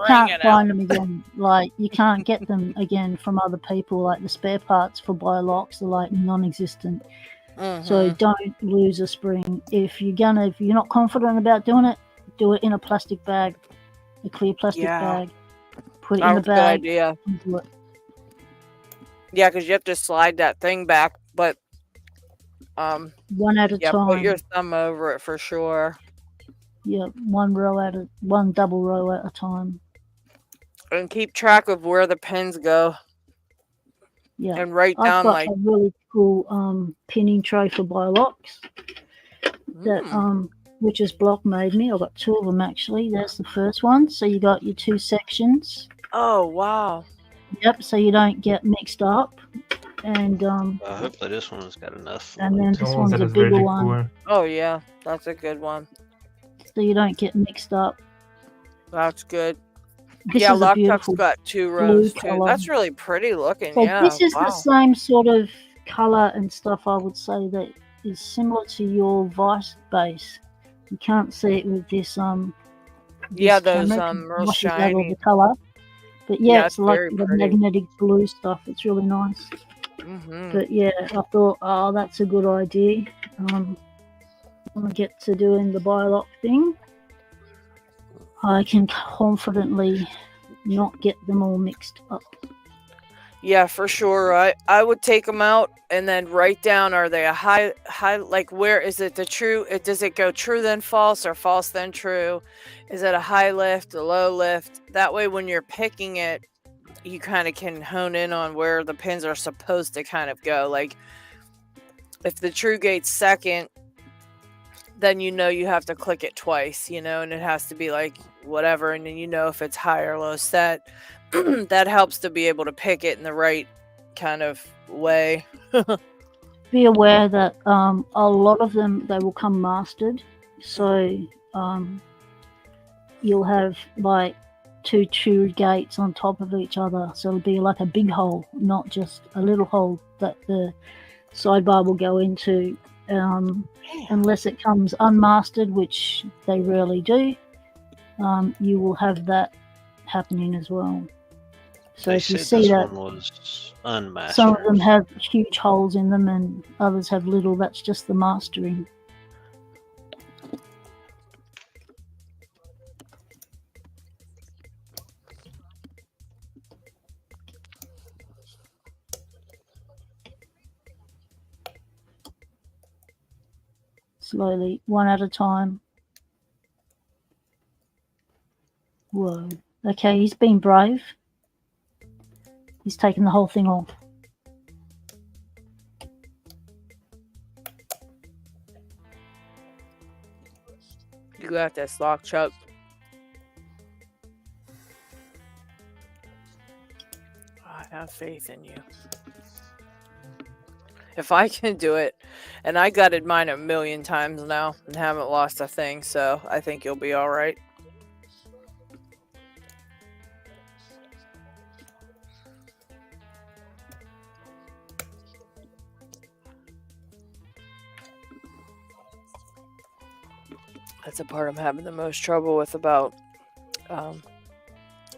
can't find them again. Like, you can't get them again from other people. Like, the spare parts for BioLocks are like non-existent. So don't lose a spring. If you're not confident about doing it, do it in a plastic bag, a clear plastic bag. Put it in the bag.
Good idea.
And do it.
Yeah, because you have to slide that thing back, but
one at a time.
Put your thumb over it for sure.
Yeah, one double row at a time.
And keep track of where the pins go.
Yeah.
And write
I've
down
got
like
a really cool pinning tray for BioLocks that which is Block made me. I've got 2 of them actually. There's the first one. So you got your 2 sections.
Oh wow.
Yep, so you don't get mixed up. And
hopefully this one's got enough.
And then this one's a bigger one.
Cool.
Oh yeah, that's a good one.
So you don't get mixed up.
That's good.
This
yeah,
is a
Locktuck's
beautiful
got 2 rows too.
color.
That's really pretty looking.
So
yeah.
this is the same sort of color and stuff, I would say, that is similar to your Vice base. You can't see it with this
yeah,
this
those
camera,
real
washes out all
shiny.
the color. But yeah, it's like
very
the
pretty.
magnetic blue stuff. It's really nice. But yeah, I thought, oh, that's a good idea. When I get to doing the BioLock thing, I can confidently not get them all mixed up.
Yeah, for sure. I would take them out and then write down, are they a high, like where is it the true, does it go true then false or false then true? Is it a high lift, a low lift? That way when you're picking it, you kind of can hone in on where the pins are supposed to kind of go. Like if the true gate's second, then you know you have to click it twice, you know, and it has to be like whatever, and then you know if it's high or low set. That helps to be able to pick it in the right kind of way.
Be aware that a lot of them, they will come mastered, so you'll have like 2 true gates on top of each other, so it'll be like a big hole, not just a little hole that the sidebar will go into, unless it comes unmastered, which they rarely do. You will have that happening as well. So
They
if you
said
see
this
that
one was unmastered.
some of them have huge holes in them and others have little, that's just the mastering. Slowly, one at a time. Whoa. Okay, he's been brave. He's taken the whole thing off.
You got this, Lock Chuck. I have faith in you. If I can do it, and I gutted mine 1,000,000 times now and haven't lost a thing, so I think you'll be all right. That's the part I'm having the most trouble with about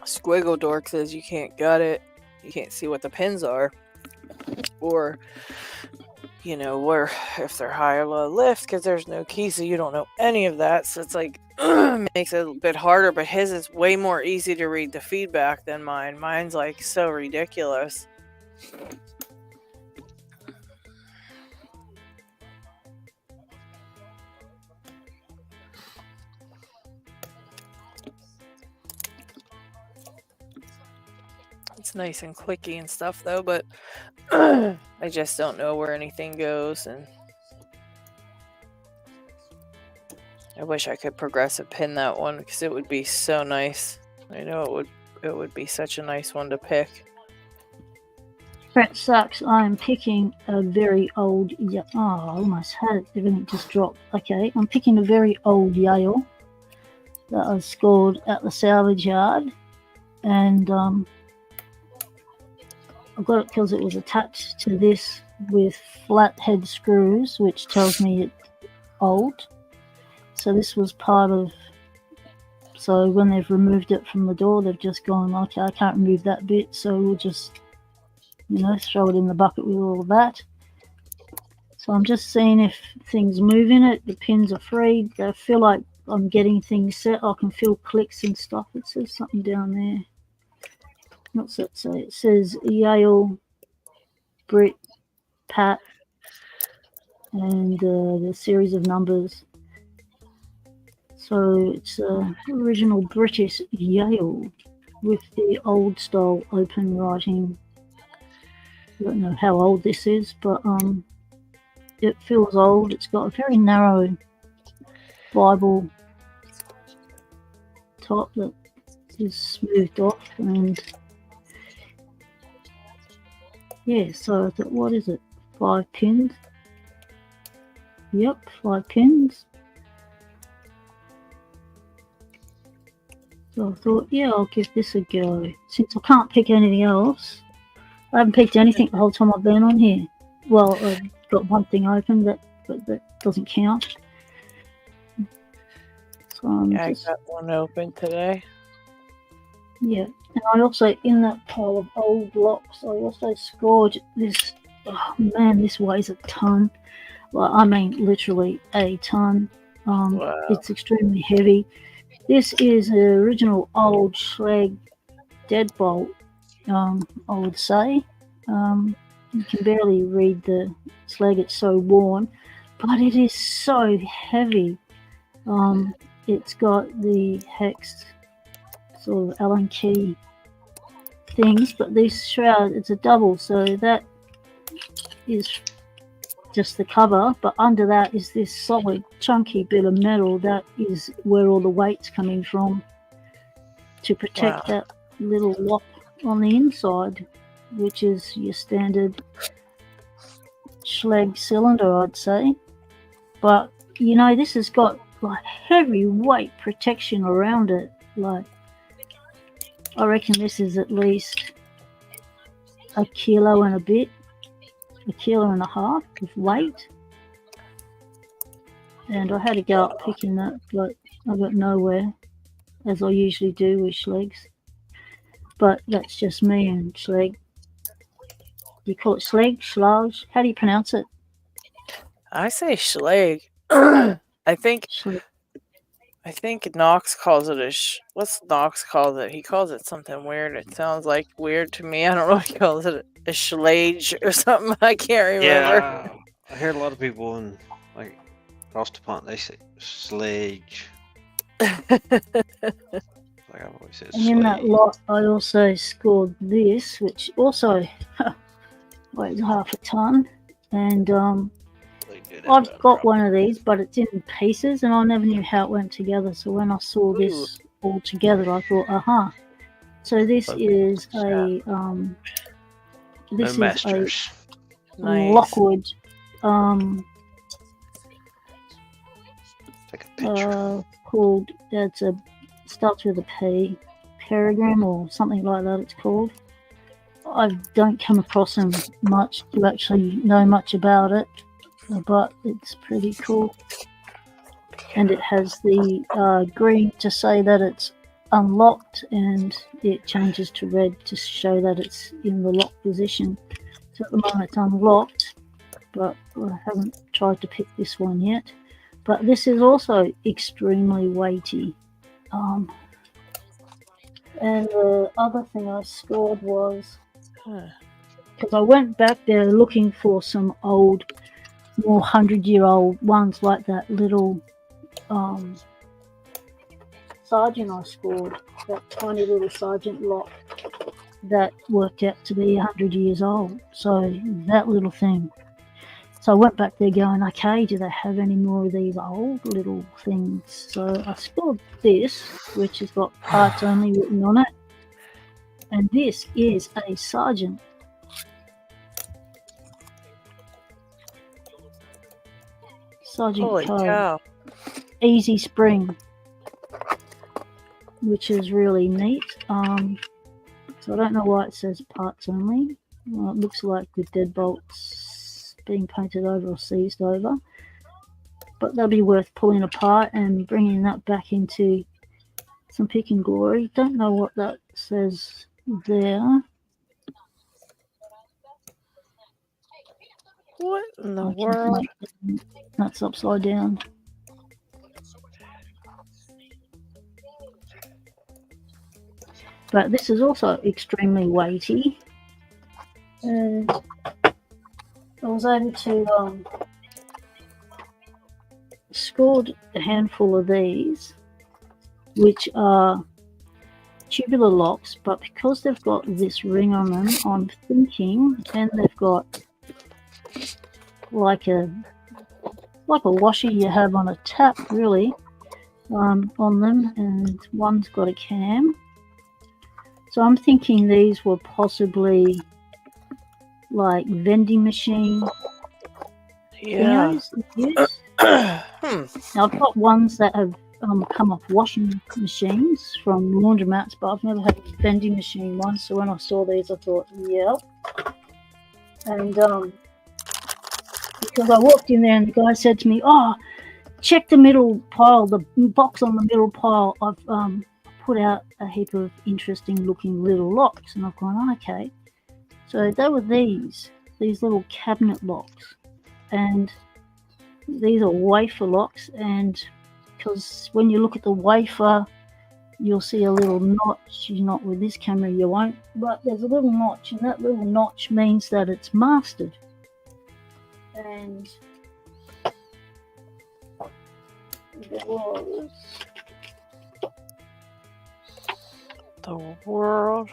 squiggle door says you can't gut it. You can't see what the pins are, or where if they're high or low lift, because there's no key, so you don't know any of that. So it's like makes it a bit harder. But his is way more easy to read the feedback than mine. Mine's like so ridiculous. It's nice and clicky and stuff though, but I just don't know where anything goes, and I wish I could progressive pin that one because it would be so nice. I know it would be such a nice one to pick.
Brett sucks. I'm picking a very old. I almost had it. Everything just dropped. Okay, I'm picking a very old Yale that I scored at the salvage yard, and I got it because it was attached to this with flat head screws, which tells me it's old. So this was part of. So when they've removed it from the door, they've just gone, okay, I can't remove that bit, so we'll just, throw it in the bucket with all of that. So I'm just seeing if things move in it. The pins are free. I feel like I'm getting things set. I can feel clicks and stuff. It says something down there. What's that say? It says Yale, Brit, Pat, and the series of numbers. So it's original British Yale with the old style open writing. I don't know how old this is, but it feels old. It's got a very narrow Bible top that is smoothed off, and yeah, so I thought, what is it? 5 pins? Yep, 5 pins. So I thought, yeah, I'll give this a go. Since I can't pick anything else, I haven't picked anything the whole time I've been on here. Well, I've got one thing open, but that doesn't count. So
I got one open today.
Yeah, and I also, in that pile of old locks, I also scored this. Oh man, this weighs a ton. Well, I mean literally a ton.
Wow.
It's extremely heavy. This is an original old Schlag deadbolt, I would say. You can barely read the slag, it's so worn, but it is so heavy. It's got the hex sort of Allen key things, but this shroud, it's a double, so that is just the cover, but under that is this solid chunky bit of metal that is where all the weight's coming from to protect that little lock on the inside, which is your standard Schlag cylinder, I'd say. But this has got like heavy weight protection around it. Like, I reckon this is at least a kilo and a bit. 1.5 kilos of weight, and I had to go up picking that, but I got nowhere, as I usually do with Schlags. But that's just me and Schlag. You call it Schlag, Schlag? How do you pronounce it?
I say Schlag. I think
Schlag.
I think Knox calls it what's Knox calls it? He calls it something weird. It sounds like weird to me. I don't know if he calls it a Schlage or something. I can't remember.
Yeah, I hear a lot of people in like across the pond, they say Slage. Like I've always said.
And in that lot, I also scored this, which also weighs 0.5 ton, and I've got one of these, but it's in pieces, and I never knew how it went together. So when I saw this all together, I thought, aha. So this is a
Nice.
Lockwood
Take a picture.
called, starts with a P, Peregrine or something like that it's called. I don't come across them much to actually know much about it, but it's pretty cool. And it has the green to say that it's unlocked, and it changes to red to show that it's in the lock position. So at the moment it's unlocked, but I haven't tried to pick this one yet. But this is also extremely weighty. And the other thing I scored was, because I went back there looking for some old, more 100-year-old ones, like that little Sergeant I scored, that tiny little Sergeant lock that worked out to be 100 years old. So that little thing. So I went back there going, okay, do they have any more of these old little things? So I scored this, which has got parts only written on it. And this is a Sergeant. Sergeant
Holy
Code.
cow.
Easy Spring, which is really neat. So I don't know why it says parts only. Well, it looks like the deadbolts being painted over or seized over. But they'll be worth pulling apart and bringing that back into some pick and glory. Don't know what that says there.
What in the world?
That's upside down. But this is also extremely weighty. And I was able to scored a handful of these, which are tubular locks, but because they've got this ring on them, I'm thinking, and they've got like a washer you have on a tap, really, on them, and one's got a cam. So I'm thinking these were possibly like vending machine.
Yeah.
Now I've got ones that have come off washing machines from laundromats, but I've never had a vending machine one. So when I saw these, I thought, yep. And because I walked in there and the guy said to me, "Oh, check the middle pile, the box on the middle pile. I've put out a heap of interesting looking little locks." And I've gone, okay. So they were these little cabinet locks, and these are wafer locks. And because when you look at the wafer, you'll see a little notch. Not with this camera, you won't, but there's a little notch, and that little notch means that it's mastered. And there was
the world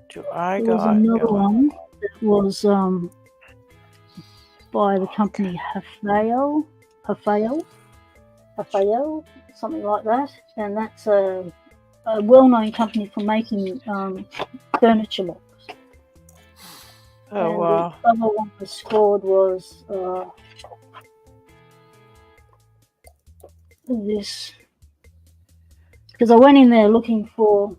do I
there was
got
another
going?
one that was by the company Hafeo, something like that, and that's a well-known company for making furniture locks.
Oh,
and
wow.
the other one I scored was this, because I went in there looking for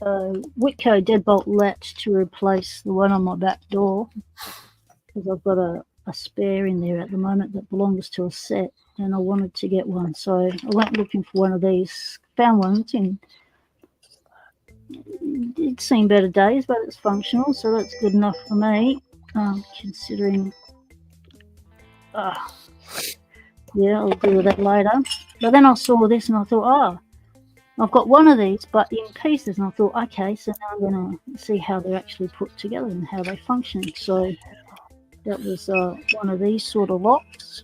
Whitco deadbolt latch to replace the one on my back door, because I've got a spare in there at the moment that belongs to a set, and I wanted to get one. So I went looking for one of these, found one. It's seen better days, but it's functional, so that's good enough for me, considering yeah, I'll deal with that later. But then I saw this and I thought, I've got one of these but in pieces, and I thought, okay, so now I'm going to see how they're actually put together and how they function. So that was one of these sort of locks,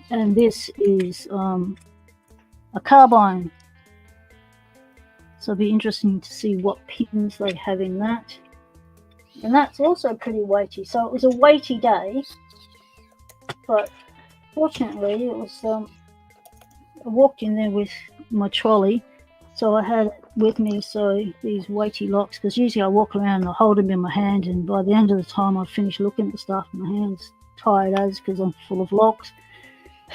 and this is a carbine. So it'll be interesting to see what pins they have in that. And that's also pretty weighty. So it was a weighty day, but fortunately it was, I walked in there with my trolley, so I had it with me. So these weighty locks, because usually I walk around and I hold them in my hand, and by the end of the time I finish looking at the stuff, my hand's tired as because I'm full of locks.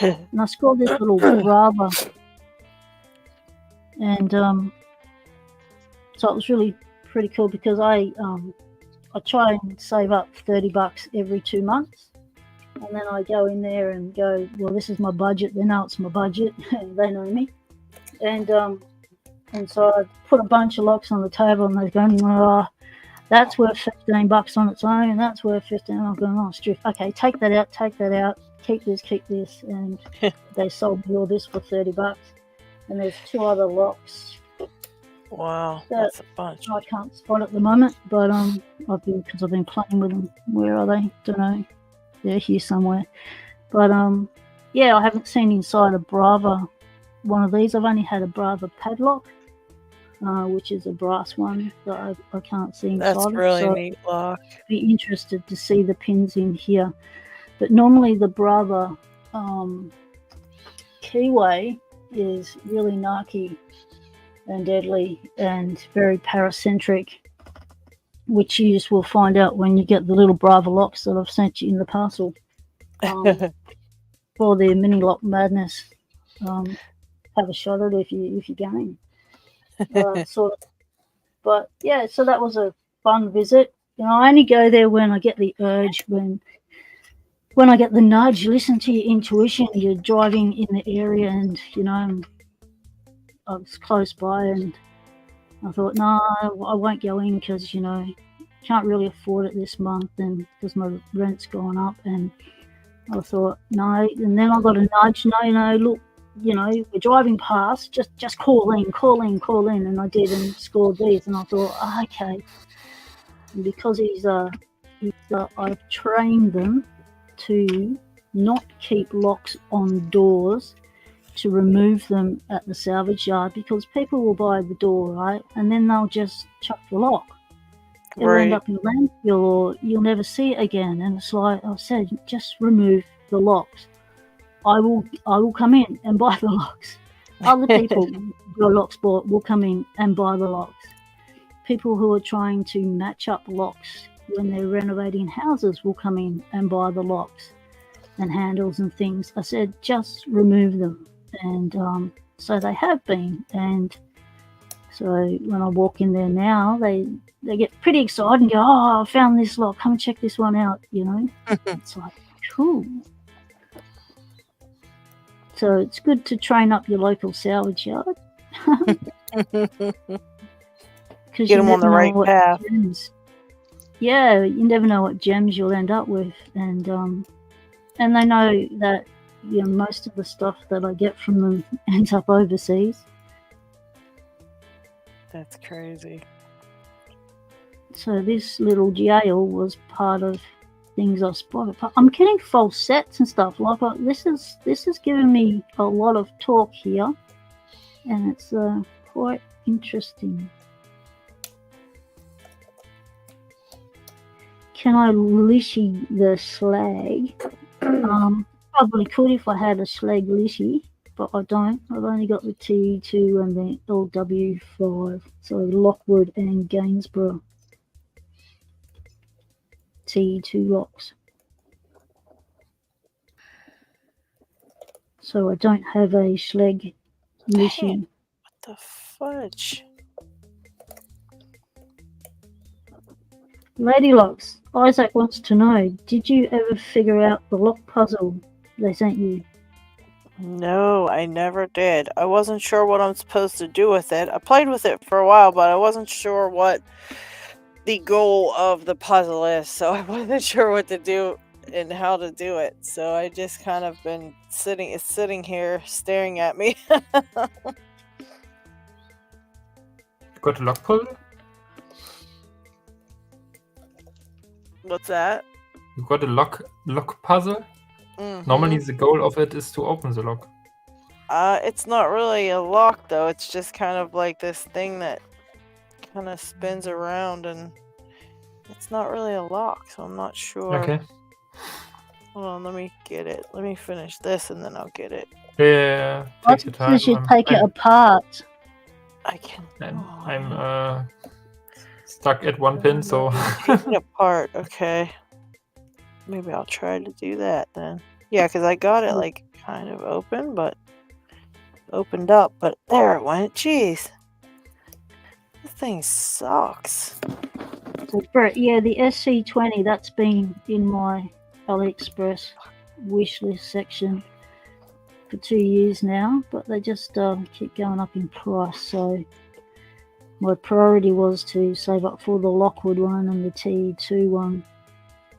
And I scored this little Brava, and so it was really pretty cool, because I try and save up $30 every 2 months, and then I go in there and go, well, this is my budget. They know it's my budget. They know me. And And so I put a bunch of locks on the table, and they're going, oh, that's worth $15 on its own, and that's worth 15. I'm going, oh, strict. Okay, take that out, keep this, and they sold me all this for $30. And there's 2 other locks.
Wow, that's a bunch.
I can't spot at the moment, but I've been playing with them. Where are they? Don't know. They're here somewhere. But yeah, I haven't seen inside a Brava one of these. I've only had a Brava padlock, which is a brass one that I can't see inside.
That's really neat lock.
Be interested to see the pins in here. But normally the Brava keyway is really narky and deadly and very paracentric, which you just will find out when you get the little Brava locks that I've sent you in the parcel for the mini lock madness. Have a shot at it if you're game. Sort of. But yeah, so that was a fun visit. You know, I only go there when I get the urge, when I get the nudge. Listen to your intuition. You're driving in the area, and you know, I was close by, and I thought, no, I won't go in because, you know, can't really afford it this month, and because my rent's gone up. And I thought, no. And then I got a nudge, no, look, you know, we're driving past, just call in. And I did, and scored these. And I thought, oh, okay. And because I've trained them to not keep locks on doors, to remove them at the salvage yard, because people will buy the door, right, and then they'll just chuck the lock. It'll end up in landfill, or you'll never see it again. And it's like I said, just remove the locks. I will come in and buy the locks. Other people who are lock sport will come in and buy the locks. People who are trying to match up locks when they're renovating houses will come in and buy the locks and handles and things. I said, just remove them. And so they have been. And so when I walk in there now, they get pretty excited and go, oh, I found this lock, come and check this one out, you know. It's like, cool. So it's good to train up your local salvage yard.
Get them on the right path.
Yeah, you never know what gems you'll end up with. And they know that, you know, most of the stuff that I get from them ends up overseas.
That's crazy.
So this little jail was part of things I spotted. I'm getting false sets and stuff. Like this is giving me a lot of talk here, and it's quite interesting. Can I lishy the slag? Probably could if I had a slag lishy, but I don't. I've only got the T2 and the LW5, so Lockwood and Gainsborough T2 locks. So I don't have a slag lishy.
What the fudge?
LadyLocks, Isaac wants to know, did you ever figure out the lock puzzle they sent you?
No, I never did. I wasn't sure what I'm supposed to do with it. I played with it for a while, but I wasn't sure what the goal of the puzzle is, so I wasn't sure what to do and how to do it. So I just kind of been sitting here staring at me.
Got a lock puzzle?
What's that?
You got a lock puzzle?
Mm-hmm.
Normally the goal of it is to open the lock.
It's not really a lock though. It's just kind of like this thing that kind of spins around, and it's not really a lock, so I'm not sure.
Okay.
Hold on, let me get it. Let me finish this and then I'll get it.
Yeah.
I think you should take it apart.
I can.
I'm stuck at one pin, so.
Take it apart, okay. Maybe I'll try to do that then. Yeah, because I got it like kind of open, but opened up, but there it went. Jeez. This thing sucks.
So, Brett, yeah, the SC20, that's been in my AliExpress wish list section. for 2 years now, but they just keep going up in price. So my priority was to save up for the Lockwood one and the T2 one,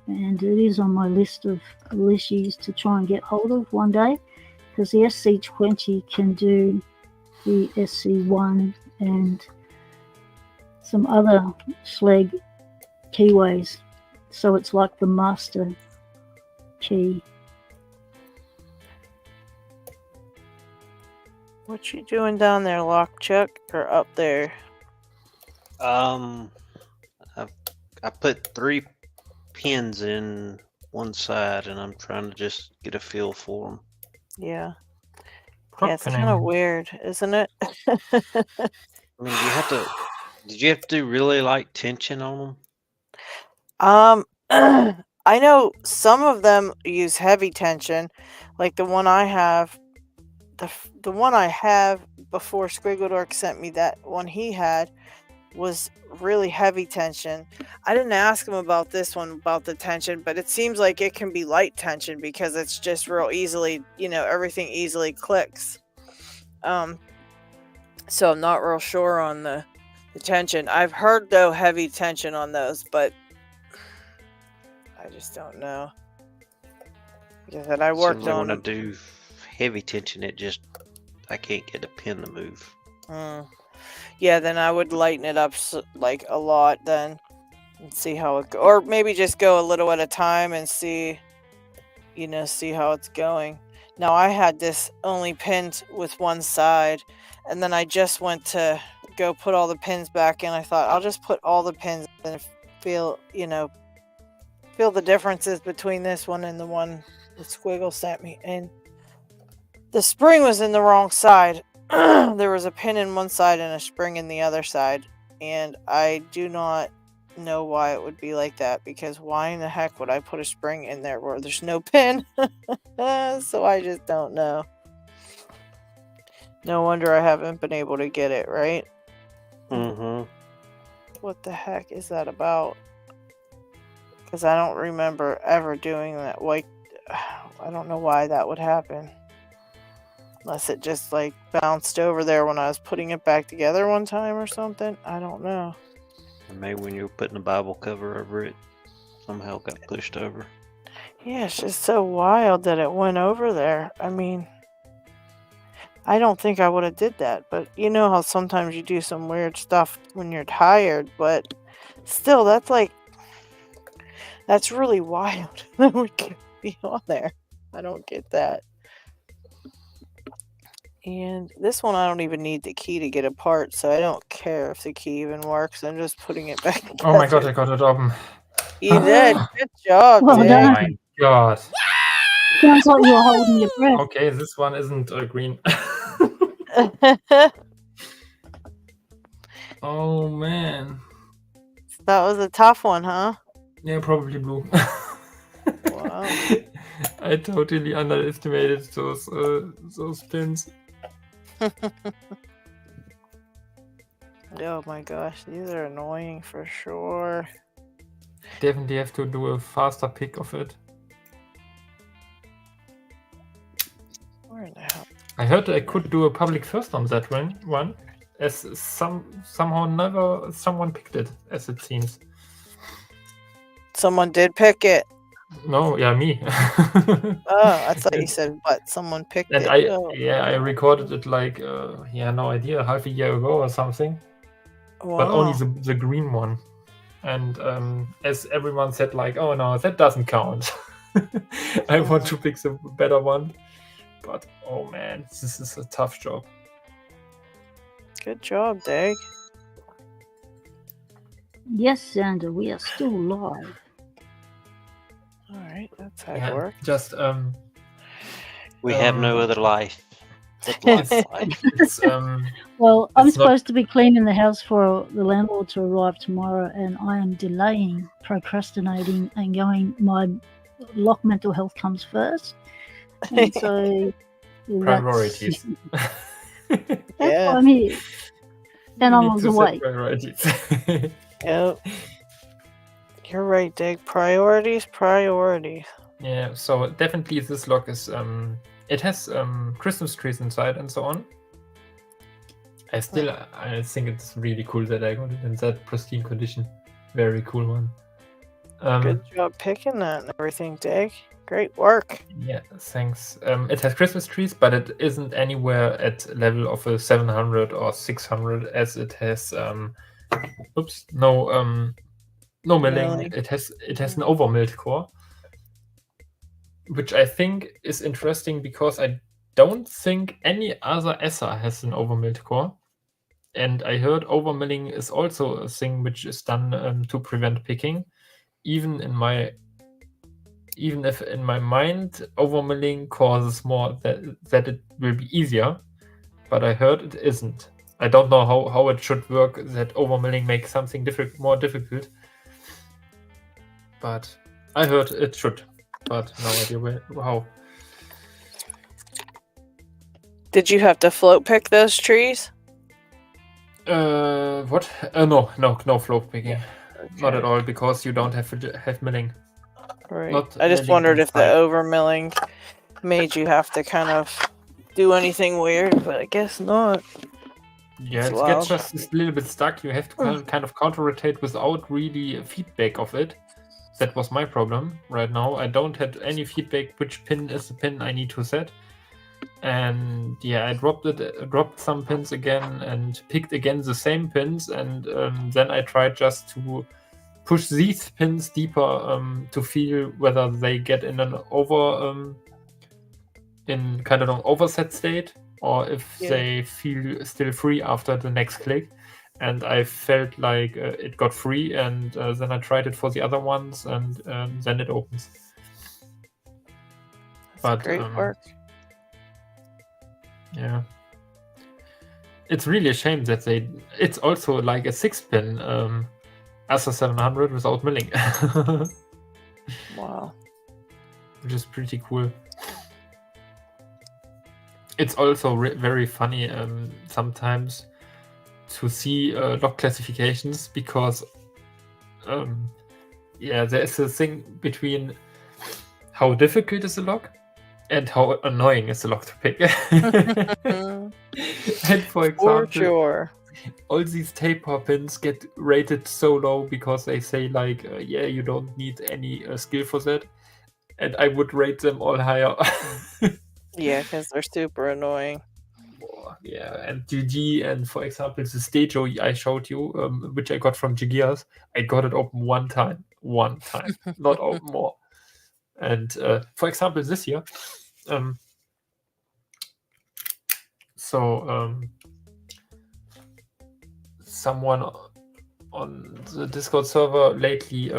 and it is on my list of issues to try and get hold of one day, because the SC20 can do the SC1 and some other Schleg keyways, so it's like the master key.
What you doing down there, Lockchuck, or up there?
I put 3 pins in one side, and I'm trying to just get a feel for them.
Yeah.
Prop
Yeah, it's kind of
pinning.
weird, isn't it?
I mean, did you have to do really light tension on them?
I know some of them use heavy tension, like the one I have. The one I have before Squiggledork sent me that one he had was really heavy tension. I didn't ask him about this one, about the tension, but it seems like it can be light tension because it's just real easily, everything easily clicks. So I'm not real sure on the tension. I've heard, though, heavy tension on those, but I just don't know. Like I said, I worked
Similar
on
when I do heavy tension, I can't get the pin to move.
Yeah, then I would lighten it up like a lot then and see how it goes. Or maybe just go a little at a time and see how it's going. Now I had this only pinned with one side, and then I just went to go put all the pins back in. I thought I'll just put all the pins and feel the differences between this one and the one that Squiggle sent me. And the spring was in the wrong side. There was a pin in one side and a spring in the other side, and I do not know why it would be like that, because why in the heck would I put a spring in there where there's no pin? So I just don't know. No wonder I haven't been able to get it right. What the heck is that about? Because I don't remember ever doing that. I don't know why that would happen. Unless it just like bounced over there when I was putting it back together one time or something. I don't know.
And maybe when you were putting a Bible cover over it, somehow it got pushed over.
Yeah, it's just so wild that it went over there. I mean, I don't think I would have did that, but you know how sometimes you do some weird stuff when you're tired, but still, that's really wild. That would be on there. I don't get that. And this one, I don't even need the key to get apart, so I don't care if the key even works. I'm just putting it back together.
Oh my god, I got it open.
You did. Good job,
Well
Dick.
Oh
done.
my god.
Sounds like you're holding your breath.
Okay, this one isn't green. Oh man.
That was a tough one, huh?
Yeah, probably blue.
Wow.
I totally underestimated those pins.
Oh my gosh, these are annoying for sure.
Definitely have to do a faster pick of it.
Where in the hell?
I heard I could do a public first on that one, as somehow never someone picked it, as it seems.
Someone did pick it.
No, yeah, me.
Oh, I thought you said what? Someone picked
And
it.
I recorded it like no idea, half a year ago or something.
Wow.
But only the green one. And as everyone said, like, oh no, that doesn't count. I want to pick the better one. But oh man, this is a tough job.
Good job, Dag.
Yes, Xander, we are still live.
Alright, that's how it works.
Just
we have no other life.
It's,
well, I'm
it's not-
supposed to be cleaning the house for the landlord to arrive tomorrow, and I am delaying, procrastinating, and going, my lock mental health comes first. And so
priorities.
That's why I'm here. And I was awake.
Priorities.
Yep. You're right, Dig. Priorities.
Yeah, so definitely this lock is It has Christmas trees inside and so on. I think it's really cool that I got it in that pristine condition. Very cool one.
Good job picking that and everything, Dig. Great work.
Yeah, thanks. It has Christmas trees, but it isn't anywhere at level of a 700 or 600 as it has. No milling.
Milling.
It has an overmilled core, which I think is interesting because I don't think any other ESSA has an overmilled core. And I heard overmilling is also a thing which is done to prevent picking. Even if in my mind overmilling causes more that it will be easier, but I heard it isn't. I don't know how it should work that overmilling makes something more difficult. But I heard it should, but no idea how.
Did you have to float pick those trees?
What? No float picking. Okay. Not at all, because you don't have milling.
Right. I just wondered if the overmilling made you have to kind of do anything weird, but I guess not.
Yeah, it gets just a little bit stuck. You have to kind of counter-rotate without really feedback of it. That was my problem right now. I don't have any feedback which pin is the pin I need to set. And yeah, I dropped some pins again and picked again the same pins, and then I tried just to push these pins deeper to feel whether they get in an in kind of an overset state, or if they feel still free after the next click. And I felt like it got free, and then I tried it for the other ones, and then it opens.
That's great work.
Yeah. It's really a shame that it's also like a 6-pin ASA 700 without milling.
Wow.
Which is pretty cool. It's also very funny sometimes to see lock classifications, because there's a thing between how difficult is a lock and how annoying is a lock to pick. And for example, all these taper pins get rated so low because they say like, you don't need any skill for that, and I would rate them all higher.
Yeah, because they're super annoying.
Yeah, and GG, and for example, the Stajo I showed you, which I got from Jigias, I got it open one time, not open more. And for example, this year, someone on the Discord server lately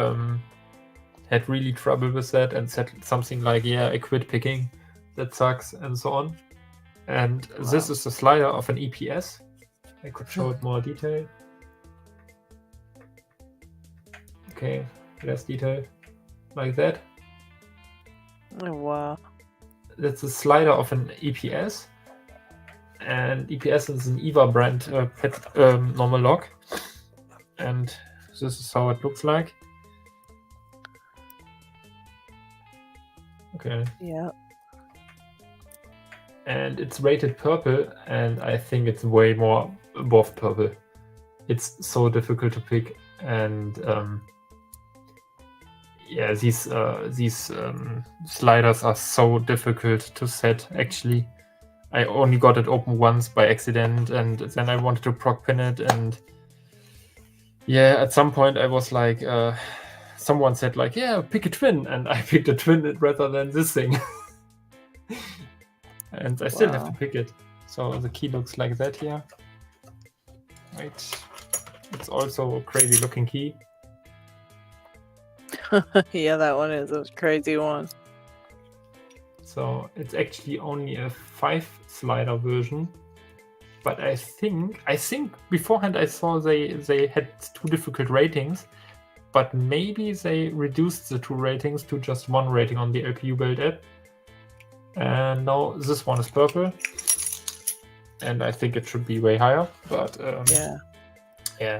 had really trouble with that and said something like, I quit picking, that sucks, and so on. And this is the slider of an EPS. I could show it more detail. Okay, less detail, like that.
Oh, wow.
That's a slider of an EPS. And EPS is an EVA brand normal lock. And this is how it looks like. Okay.
Yeah.
And it's rated purple, and I think it's way more above purple. It's so difficult to pick, and these sliders are so difficult to set. Actually, I only got it open once by accident, and then I wanted to proc pin it, and at some point I was like, someone said like, pick a twin, and I picked a twin rather than this thing. And I still have to pick it. So the key looks like that here. Right. It's also a crazy looking key.
Yeah, that one is a crazy one.
So it's actually only a 5-slider version. But I think beforehand I saw they had 2 difficult ratings. But maybe they reduced the 2 ratings to just 1 rating on the LPU build app. And now this one is purple, and I think it should be way higher. But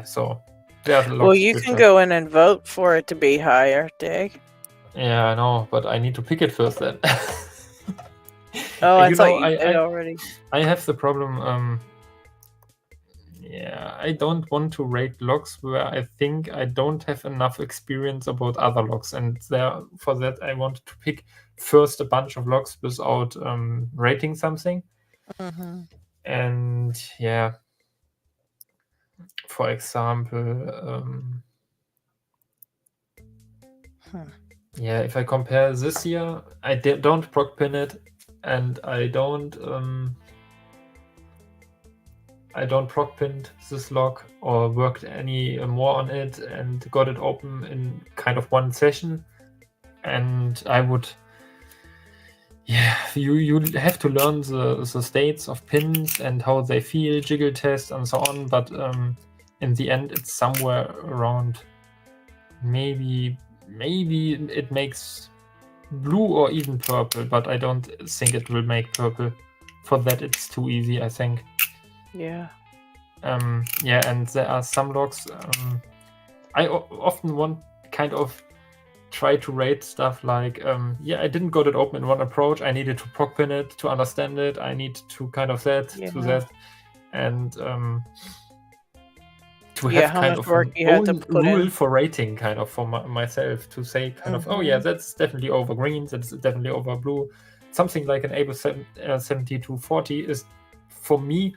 so there's a lot.
Well, you can go in and vote for it to be higher, Dig.
Yeah, I know, but I need to pick it first then.
Oh, I thought you
I
did already.
I have the problem. Yeah, I don't want to rate locks where I think I don't have enough experience about other locks, and for that I wanted to pick first a bunch of locks without rating something.
Mm-hmm.
And yeah, for example, yeah, if I compare this year, I don't proc pin it, and I don't proc pinned this lock or worked any more on it and got it open in kind of one session. And I would, yeah, you have to learn the states of pins and how they feel, jiggle test and so on. But in the end, it's somewhere around maybe it makes blue or even purple, but I don't think it will make purple. For that, it's too easy, I think.
Yeah.
Yeah, and there are some locks. I often want kind of try to rate stuff like, yeah, I didn't got it open in one approach. I needed to proc pin it to understand it. I need to kind of that to that, and to have kind of an own rule for rating, kind of for myself to say kind of, oh yeah, that's definitely over green, that's definitely over blue. Something like an Able 7240 is, for me,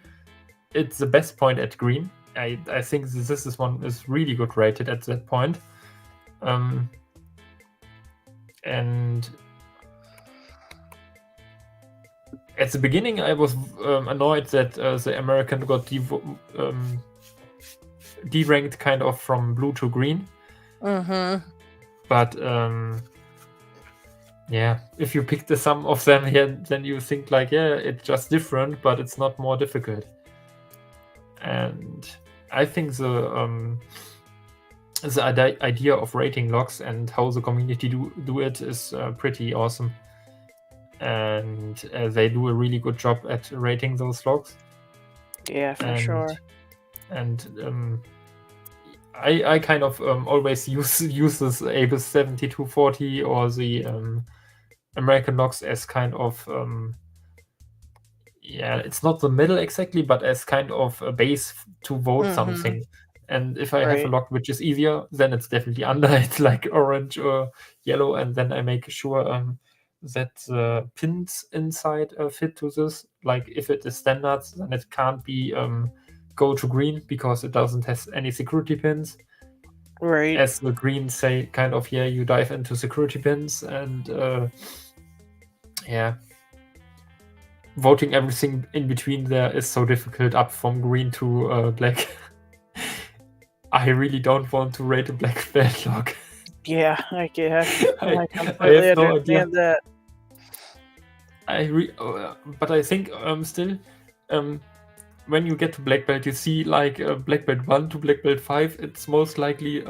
it's the best point at green. I think this one is really good rated at that point. And at the beginning, I was annoyed that the American got deranked kind of from blue to green. But yeah, if you pick the sum of them here, then you think like, yeah, it's just different, but it's not more difficult. And I think the idea of rating locks and how the community do it is pretty awesome. And they do a really good job at rating those locks.
Yeah, for sure.
And I kind of always use this Able 7240 or the American locks as kind of yeah, it's not the middle exactly, but as kind of a base to vote something. And if I have a lock which is easier, then it's definitely under it, like orange or yellow, and then I make sure that the pins inside fit to this. Like if it is standards, then it can't be go to green because it doesn't have any security pins.
Right.
As the greens say, kind of, yeah, you dive into security pins, and yeah, voting everything in between there is so difficult, up from green to black. I really don't want to rate a black belt lock.
Yeah, I guess. I
I
completely
have no
understand that.
But I think still, when you get to black belt, you see like black belt 1 to black belt 5. It's most likely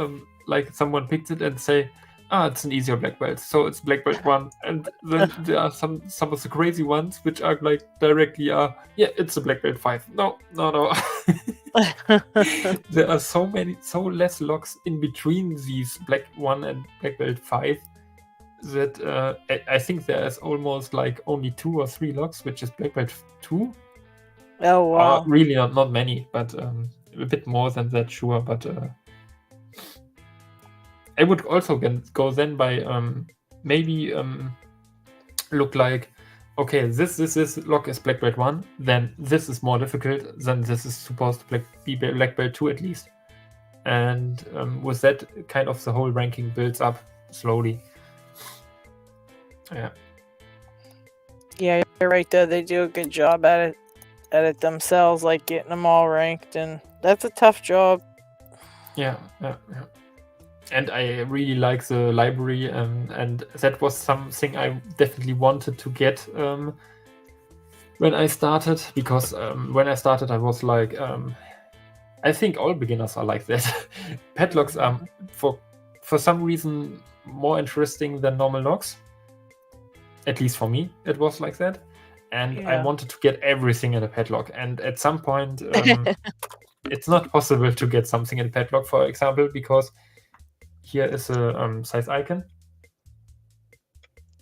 like someone picked it and say, it's an easier black belt, so it's black belt 1. And then there are some of the crazy ones which are like directly yeah, it's a black belt 5. No. There are so less locks in between these black 1 and black belt 5 that I think there is almost like only 2 or 3 locks, which is black belt 2.
Oh wow!
Really not many, but a bit more than that, sure. But I would also go then by maybe look like, okay, this lock is black belt 1, then this is more difficult, then this is supposed to be black belt 2 at least. And with that, kind of the whole ranking builds up slowly. Yeah.
Yeah, you're right though. They do a good job at it themselves, like getting them all ranked, and that's a tough job.
Yeah. And I really like the library, and that was something I definitely wanted to get when I started, because when I started I was like, I think all beginners are like that. Padlocks are for some reason more interesting than normal locks. At least for me, it was like that. And I wanted to get everything in a padlock. And at some point, it's not possible to get something in a padlock, for example, because here is a size icon.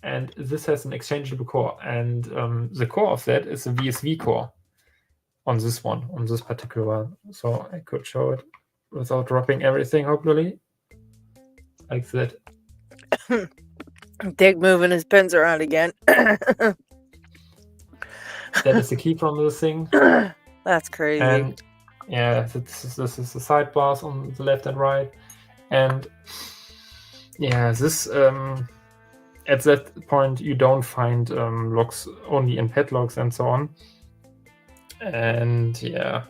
and this has an exchangeable core, and the core of that is a VSV core on this particular one. So I could show it without dropping everything, hopefully, like that.
Dick moving his pins around again.
That is the key from this thing.
That's crazy.
And yeah, this is the sidebars on the left and right, and yeah, this at that point you don't find locks only in padlocks and so on. And yeah,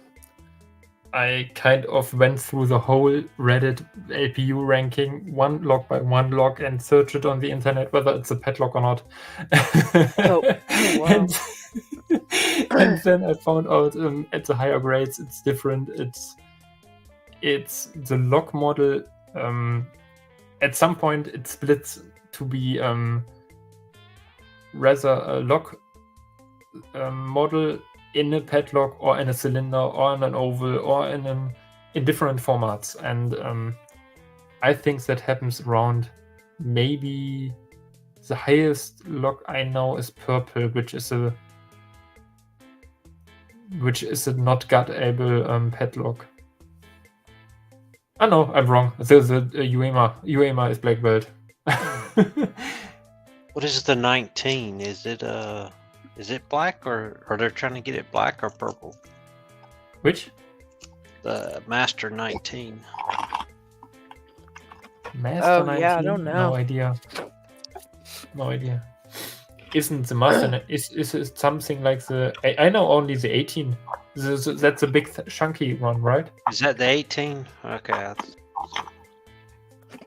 I kind of went through the whole Reddit LPU ranking, one lock by one lock, and searched it on the internet whether it's a padlock or not.
Oh, wow.
And then I found out at the higher grades it's different. It's the lock model. At some point it splits to be rather a lock model in a padlock or in a cylinder or in an oval or in different formats, and I think that happens around, maybe the highest lock I know is purple, which is a not gut-able padlock. Oh no, I'm wrong. There's a UEMA is black belt.
What is the 19? Is it black, or are they trying to get it black or purple?
Which?
The Master 19.
Master 19?
Yeah, I don't know.
No idea. Isn't the Master... is it something like the... I know only the 18. That's a big chunky one, right?
Is that the 18? Okay.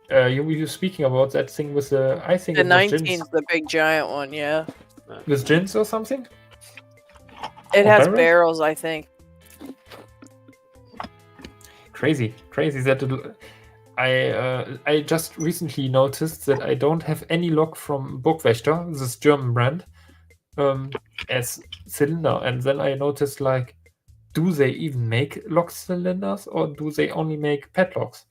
You speaking about that thing with the... I think
the
it was
19 is the big giant one, yeah.
With gins or something?
It
Or
has
barrels?
barrels, I think.
Crazy that I just recently noticed that I don't have any lock from Burgwächter, this German brand, as cylinder, and then I noticed, like, do they even make lock cylinders or do they only make padlocks?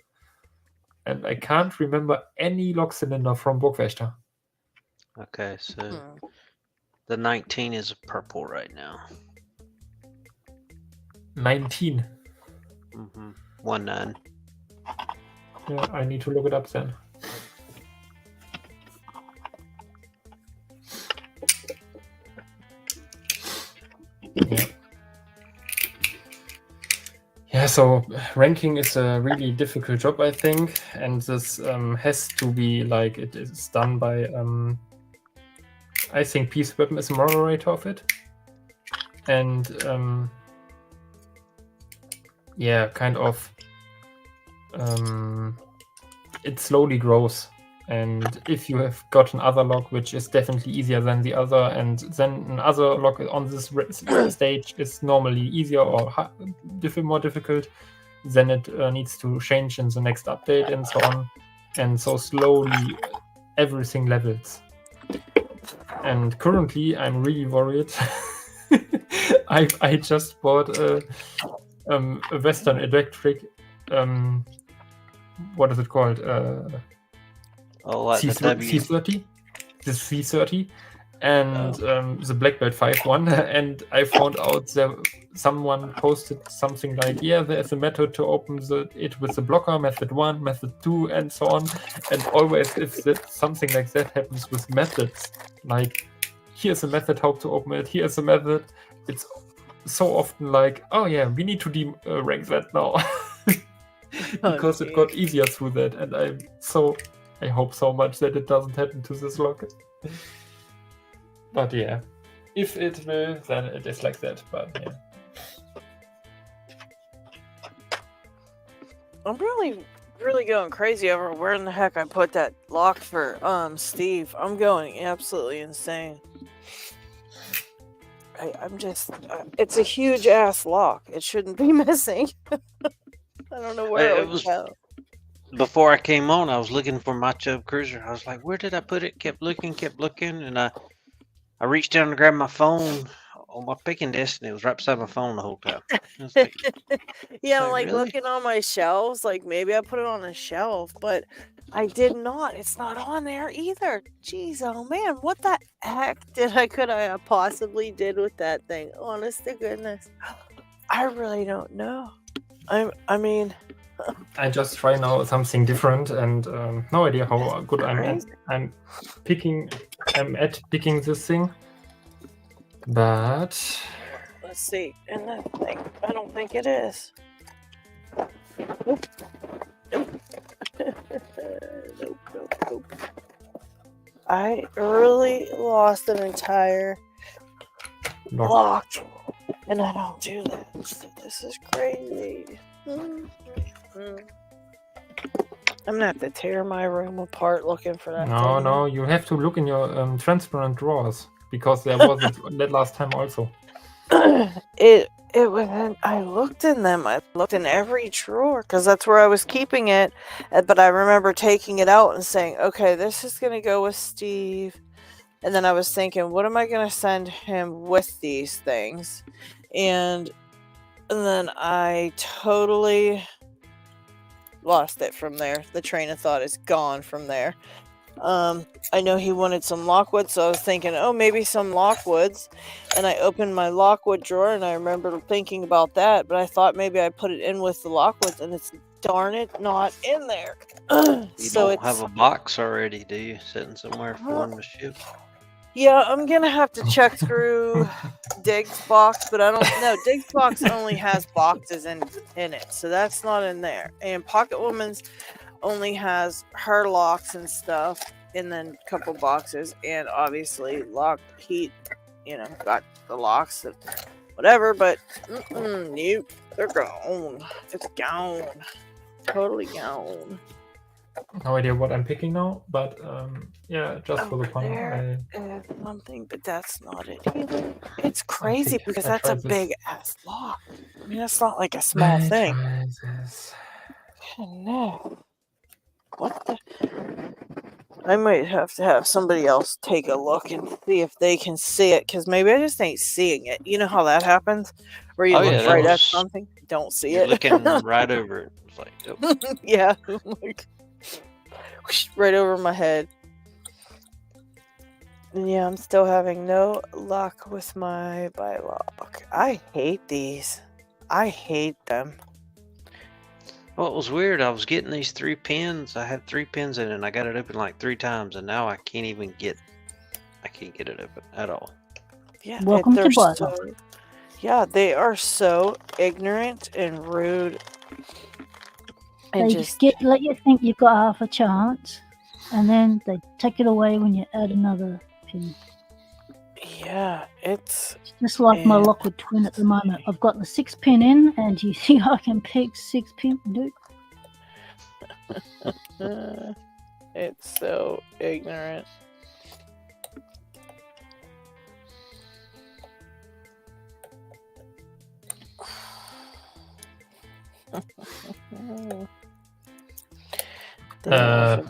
And I can't remember any lock cylinder from Burgwächter.
Okay, so the 19 is purple right now.
19.
19.
Yeah, I need to look it up then. Yeah, so ranking is a really difficult job, I think, and this has to be, like, it is done by, I think Peace Weapon is a moderator of it, and yeah, kind of, it slowly grows, and if you have got another lock which is definitely easier than the other, and then another lock on this stage is normally easier or more difficult, then it needs to change in the next update and so on, and so slowly everything levels. And currently I'm really worried. I just bought a Western Electric, what is it called?
Like
C30? This C30, and the Black Belt 5 and I found out that someone posted something like, yeah, there's a method to open it with the blocker, method 1, method 2, and so on. And always if something like that happens with methods, like, here's a method how to open it, here's a method, it's so often like, oh yeah, we need to rank that now. Because it got easier through that, and I hope so much that it doesn't happen to this lock. But yeah, if it will, then it is like that. But yeah,
I'm really going crazy over where in the heck I put that lock for Steve. I'm going absolutely insane. I'm just it's a huge ass lock. It shouldn't be missing. I don't know where it would go.
Before I came on, I was looking for my Chub Cruiser. I was like, where did I put it? Kept looking, and I reached down to grab my phone on my picking desk, and it was right beside my phone the whole time.
Yeah, I'm like
really?
looking on my shelves, like maybe I put it on a shelf, but I did not. It's not on there either. Jeez, oh man, what the heck could I have possibly did with that thing? Honest to goodness, I really don't know. I mean,
I just try now something different, and no idea how good I'm at picking this thing. But
let's see. And that thing, I don't think it is. Nope. Nope. Nope. I really lost an entire lock, and I don't do that. So this is crazy. I'm gonna have to tear my room apart looking for that.
No, you have to look in your transparent drawers, because there was that last time also.
It was. I looked in them. I looked in every drawer because that's where I was keeping it. But I remember taking it out and saying, "Okay, this is gonna go with Steve." And then I was thinking, what am I gonna send him with these things? And then I totally lost it from there. The train of thought is gone from there. I know he wanted some Lockwood, so I was thinking, oh, maybe some Lockwoods. And I opened my Lockwood drawer, and I remember thinking about that, but I thought maybe I put it in with the Lockwoods, and it's darn it not in there.
You don't have a box already, do you? Sitting somewhere for him to ship?
Yeah, I'm gonna have to check through Dig's box, but I don't know. Dig's box only has boxes in it, so that's not in there. And Pocket Woman's only has her locks and stuff, and then a couple boxes, and obviously LockHeat, got the locks and whatever, but nope, they're gone. It's gone. Totally gone.
No idea what I'm picking now, but yeah, just for the fun.
There is something, but that's not it either. It's crazy because that's a big ass lock. I mean, that's not like a small thing. No. What the? I might have to have somebody else take a look and see if they can see it, because maybe I just ain't seeing it. You know how that happens? Where you look right at something, don't see it.
Looking right over it. It's like, oh.
Yeah. Like, right over my head. And yeah, I'm still having no luck with my buy lock. I hate these. I hate them.
Well, it was weird. I was getting these 3 pins. I had 3 pins in it, and I got it open like 3 times, and now I can't get it open at all.
Yeah,
Welcome to buy lock.
Yeah, they are so ignorant and rude.
They just let you think you've got half a chance, and then they take it away when you add another pin.
Yeah, it's
just like my Lockwood twin at the moment. I've got the 6 pin in, and you think I can pick 6 pin, dude?
It's so ignorant.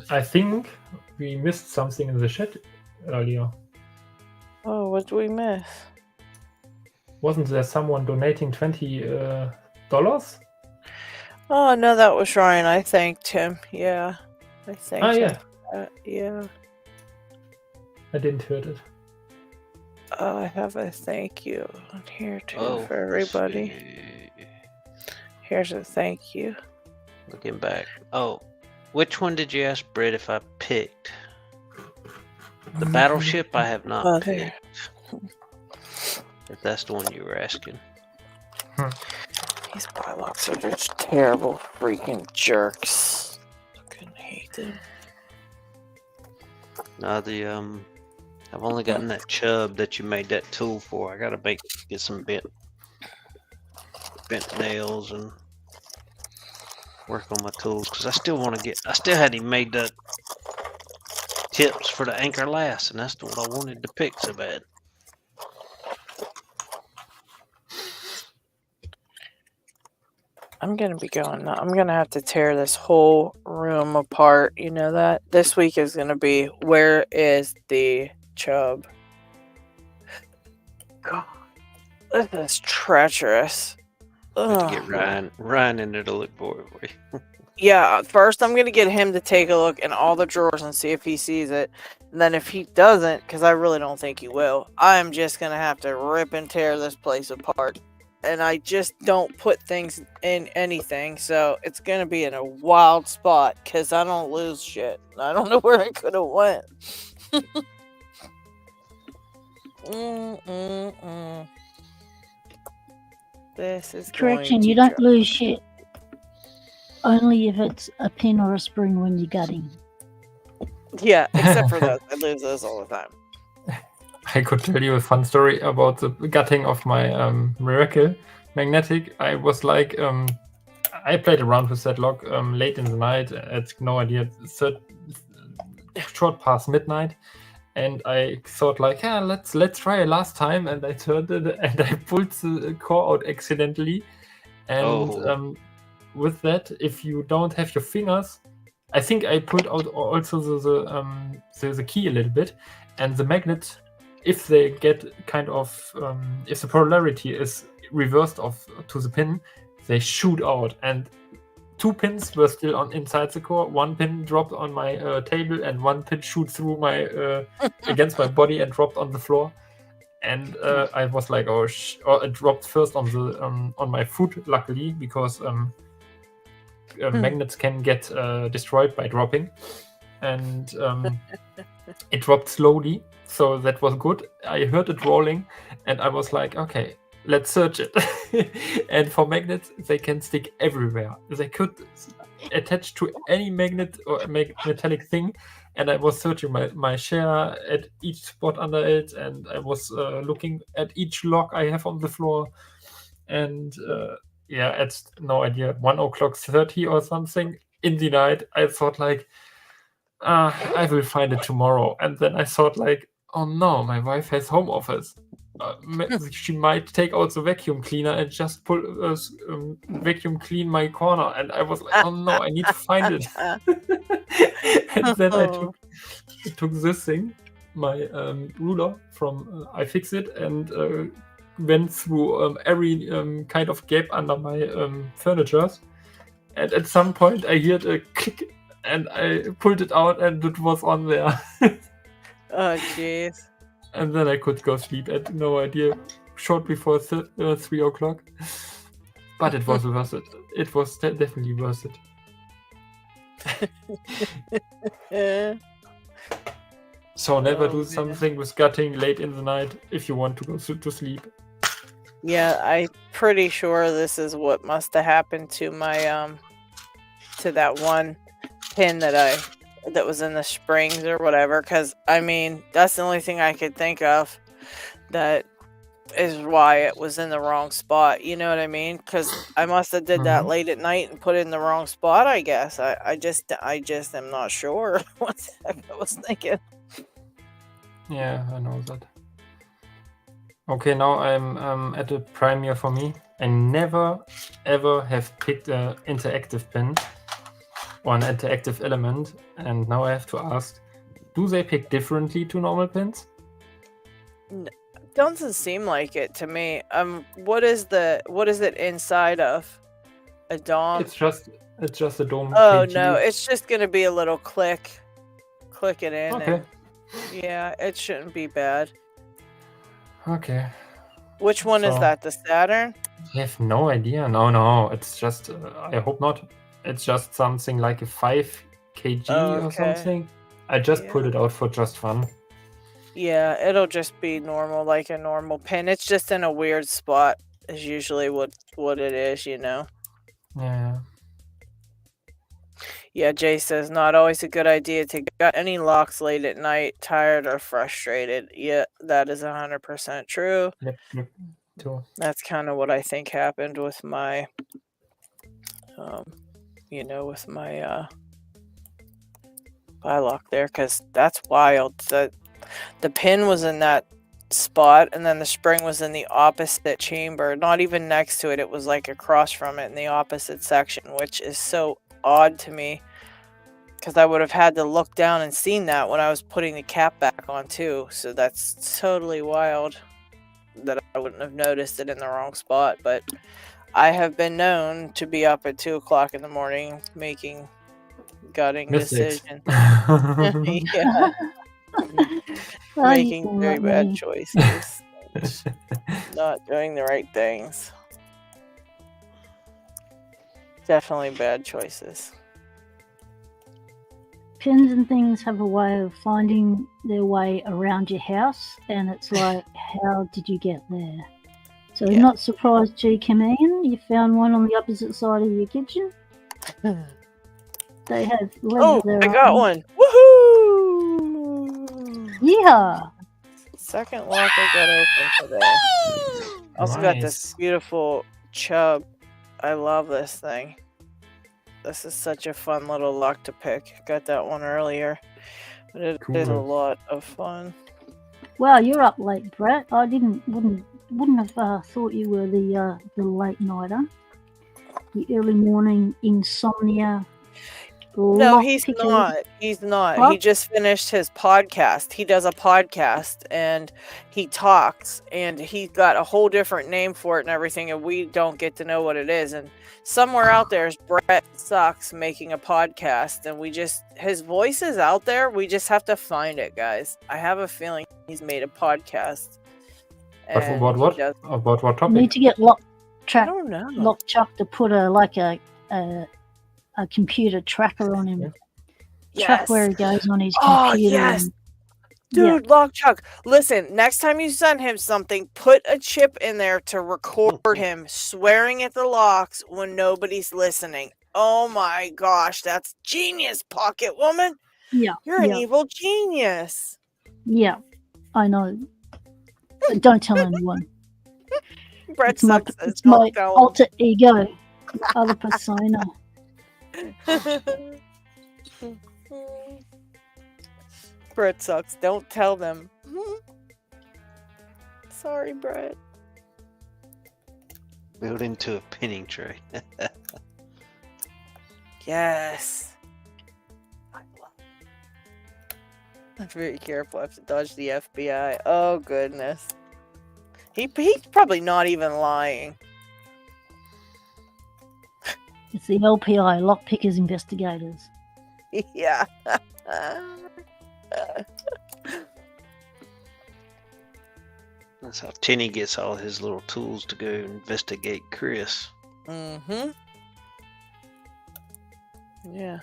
I think we missed something in the chat earlier.
Oh, what did we miss?
Wasn't there someone donating $20?
Oh, no, that was Ryan. I thanked him. Yeah, I thanked him.
Yeah.
Yeah.
I didn't hear it.
Oh, I have a thank you on here too for everybody.
Sweet.
Here's a thank you.
Looking back. Oh, which one did you ask Britt if I picked? The battleship I have not picked. If that's the one you were asking.
These buy locks are just terrible freaking jerks. I couldn't hate them.
No, I've only gotten that chub that you made that tool for. I gotta get some bent nails and work on my tools, because I still hadn't even made the tips for the anchor last, and that's what I wanted to pick so bad.
I'm gonna be going. I'm gonna have to tear this whole room apart. You know that this week is gonna be, where is the chub? God, this is treacherous.
Have to get Ryan in there to look for it.
Yeah, first I'm going to get him to take a look in all the drawers and see if he sees it. And then if he doesn't, because I really don't think he will, I'm just going to have to rip and tear this place apart. And I just don't put things in anything, so it's going to be in a wild spot because I don't lose shit. I don't know where it could have went. This is
Correction, you don't lose shit. Only if it's a pin or a spring when you're gutting.
Yeah, except for those. I lose those all the time.
I could tell you a fun story about the gutting of my Miracle Magnetic. I was like, I played around with that lock late in the night at, no idea, short past midnight. And I thought like, yeah, let's try it last time. And I turned it and I pulled the core out accidentally. And with that, if you don't have your fingers, I think I pulled out also the key a little bit, and the magnet, if they get kind of if the polarity is reversed off to the pin, they shoot out, and 2 pins were still on inside the core. 1 pin dropped on my table, and 1 pin shoot through my against my body and dropped on the floor. And I was like, oh, it dropped first on the on my foot, luckily, because magnets can get destroyed by dropping, and it dropped slowly, so that was good. I heard it rolling, and I was like, okay, let's search it. And for magnets, they can stick everywhere. They could attach to any magnet or metallic thing, and I was searching my share at each spot under it, and I was looking at each lock I have on the floor, and yeah, at no idea, 1:30 or something in the night, I thought like, I will find it tomorrow. And then I thought like, oh no, my wife has home office. She might take out the vacuum cleaner and just vacuum clean my corner. And I was like, oh no, I need to find it. And then I took this thing, my ruler from iFixit, and went through every kind of gap under my furniture, and at some point I heard a click, and I pulled it out, and it was on there.
Oh jeez.
And then I could go sleep at, no idea, short before 3 o'clock. But it was worth it. It was definitely worth it. So never do something with gutting late in the night if you want to go to sleep.
Yeah, I'm pretty sure this is what must have happened to my to that one pin that was in the springs or whatever, because I mean that's the only thing I could think of that is why it was in the wrong spot. You know what I mean? Because I must have did that late at night and put it in the wrong spot, I guess. I just am not sure what the heck I was thinking.
Yeah, I know that. Okay, now I'm at a premiere for me. I never ever have picked an interactive pin or an interactive element, and now I have to ask, do they pick differently to normal pins?
Doesn't seem like it to me. What is it inside of? A dome?
It's just a dome.
Oh
KG.
no, it's just gonna be a little click it in.
Okay.
And, yeah, it shouldn't be bad.
Okay.
Which one is that? The Saturn?
I have no idea. No. It's just, I hope not. It's just something like a 5 kg or something. I just pulled it out for just fun.
Yeah, it'll just be normal, like a normal pin. It's just in a weird spot is usually what it is, you know?
Yeah.
Yeah, Jay says, not always a good idea to gut any locks late at night, tired or frustrated. Yeah, that is 100% true.
Yep. Too.
That's kind of what I think happened with my, with my buy lock there, because that's wild. The pin was in that spot, and then the spring was in the opposite chamber, not even next to it. It was like across from it in the opposite section, which is so odd to me, because I would have had to look down and seen that when I was putting the cap back on too. So that's totally wild that I wouldn't have noticed it in the wrong spot. But I have been known to be up at 2:00 in the morning making gutting
Mistakes.
decisions. Yeah.
Oh, you
Making
can
very
let
bad
me.
choices. Not doing the right things. Definitely bad choices.
Pins and things have a way of finding their way around your house, and it's like, how did you get there? So,
Yeah.
not surprised, G came in. You found one on the opposite side of your kitchen. They have legs
Oh,
of their
I got
own.
one. Woohoo!
Yeah.
Second lock I got open today. Also got this
Nice.
beautiful chub. I love this thing. This is such a fun little lock to pick. Got that one earlier, but it is a
Cool.
lot of fun.
Wow, you're up late, Brett. I wouldn't have thought you were the late nighter. The early morning insomnia.
No,
lock
he's
picker.
not. He's not.
What?
He just finished his podcast. He does a podcast and he talks, and he's got a whole different name for it and everything, and we don't get to know what it is. And somewhere out there is Brett Sucks making a podcast, and his voice is out there. We just have to find it, guys. I have a feeling he's made a podcast.
But
and
about
he
what?
does-
About what topic?
Need to get
I don't know.
Lockchuck to put a computer tracker on him. Track
Yes.
where he goes on his
Oh,
computer.
yes.
and-
Dude, Lockchuck, listen, next time you send him something, put a chip in there to record him swearing at the locks when nobody's listening. Oh my gosh, that's genius, Pocket Woman.
Yeah.
You're an
yeah,
evil genius.
yeah. I know. But don't tell anyone.
Brett
It's my,
Sucks says,
it's my
"Don't tell
alter ego, other persona.
him." Brett Sucks, don't tell them. Sorry, Brett.
Built into a pinning tray.
Yes. I'm very careful. I have to dodge the FBI. Oh, goodness. He's probably not even lying.
It's the LPI, Lockpickers Investigators.
Yeah.
That's how Tinny gets all his little tools to go investigate Chris.
Mm-hmm. Yeah.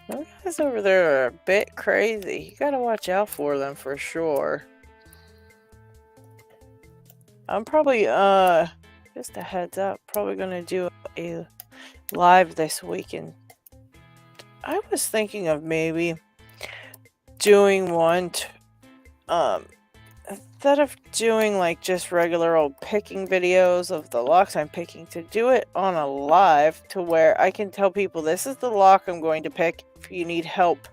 Those guys over there are a bit crazy. You gotta watch out for them for sure. I'm probably, just a heads up, probably gonna do a live this weekend. I was thinking of maybe doing one, instead of doing like just regular old picking videos of the locks I'm picking, to do it on a live to where I can tell people this is the lock I'm going to pick. If you need help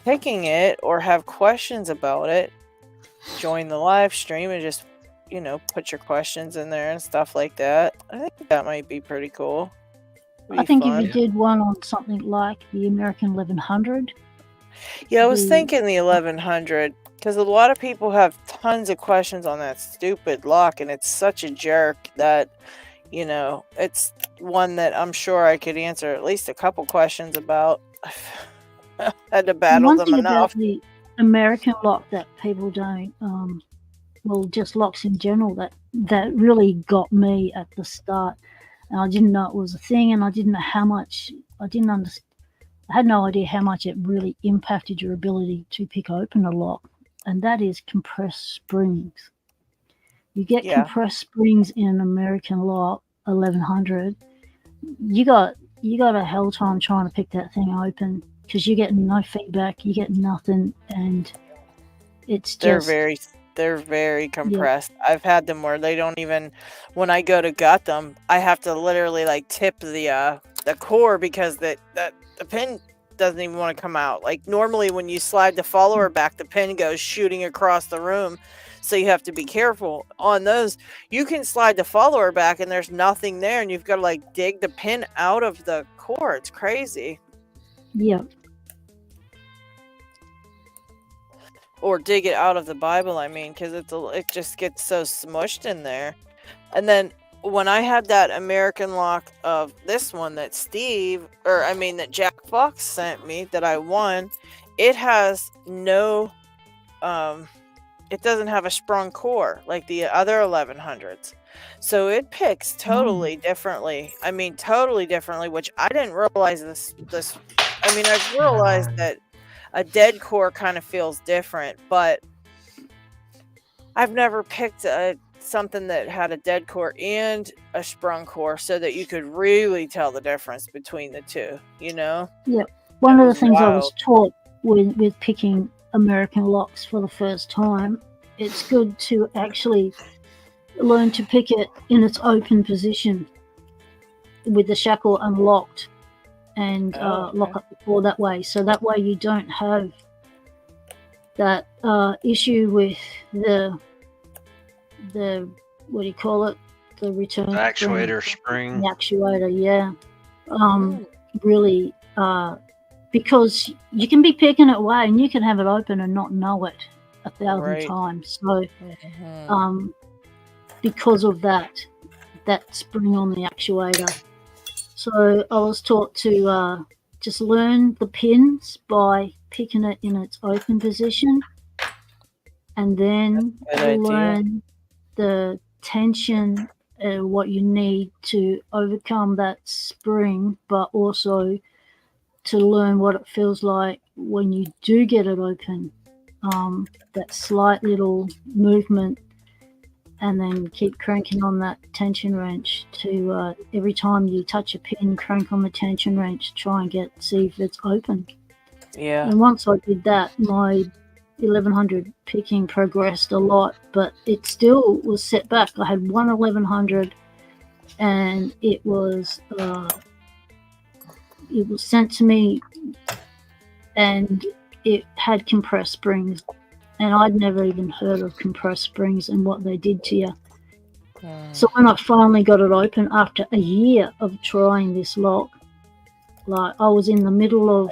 picking it or have questions about it, join the live stream and just, put your questions in there and stuff like that. I think that might be pretty cool.
I think if you did one on something like the American 1100.
Yeah, I was thinking the 1100, because a lot of people have tons of questions on that stupid lock, and it's such a jerk that, it's one that I'm sure I could answer at least a couple questions about. I had to battle
One
them
thing
enough.
about the American lock that people don't, just locks in general, that really got me at the start. And I didn't know it was a thing, and I didn't know how much, I had no idea how much it really impacted your ability to pick open a lock, and that is compressed springs. You get compressed springs in an American lock, 1100, you got a hell time trying to pick that thing open, because you're getting no feedback, you get nothing, and it's just...
They're very compressed. Yeah. I've had them where they don't even, when I go to gut them, I have to literally like tip the core, because the pin doesn't even want to come out. Like normally when you slide the follower back, the pin goes shooting across the room. So you have to be careful. On those, you can slide the follower back and there's nothing there, and you've got to like dig the pin out of the core. It's crazy.
Yeah.
Or dig it out of the Bible, I mean, because it just gets so smushed in there. And then when I had that American lock of this one that that Jack Fox sent me that I won, it has no, it doesn't have a sprung core like the other 1100s. So it picks totally differently. I mean, totally differently, which I didn't realize I've realized that a dead core kind of feels different, but I've never picked something that had a dead core and a sprung core so that you could really tell the difference between the two, you know?
Yeah. One
That
of the
was
things I
wild.
was taught with picking American locks for the first time, it's good to actually learn to pick it in its open position with the shackle unlocked and lock up the core that way. So that way you don't have that issue with the what do you call it? The return
Actuator spring.
The actuator, yeah. Really, because you can be picking it away and you can have it open and not know it 1,000 times. So, because of that spring on the actuator. So I was taught to just learn the pins by picking it in its open position, and then learn the tension, what you need to overcome that spring, but also to learn what it feels like when you do get it open, that slight little movement, and then keep cranking on that tension wrench to every time you touch a pin, crank on the tension wrench, try and see if it's open.
Yeah.
And once I did that, my 1100 picking progressed a lot, but it still was set back. I had one 1100 and it was sent to me and it had compressed springs, and I'd never even heard of compressed springs and what they did to you. So when I finally got it open after a year of trying this lock, like I was in the middle of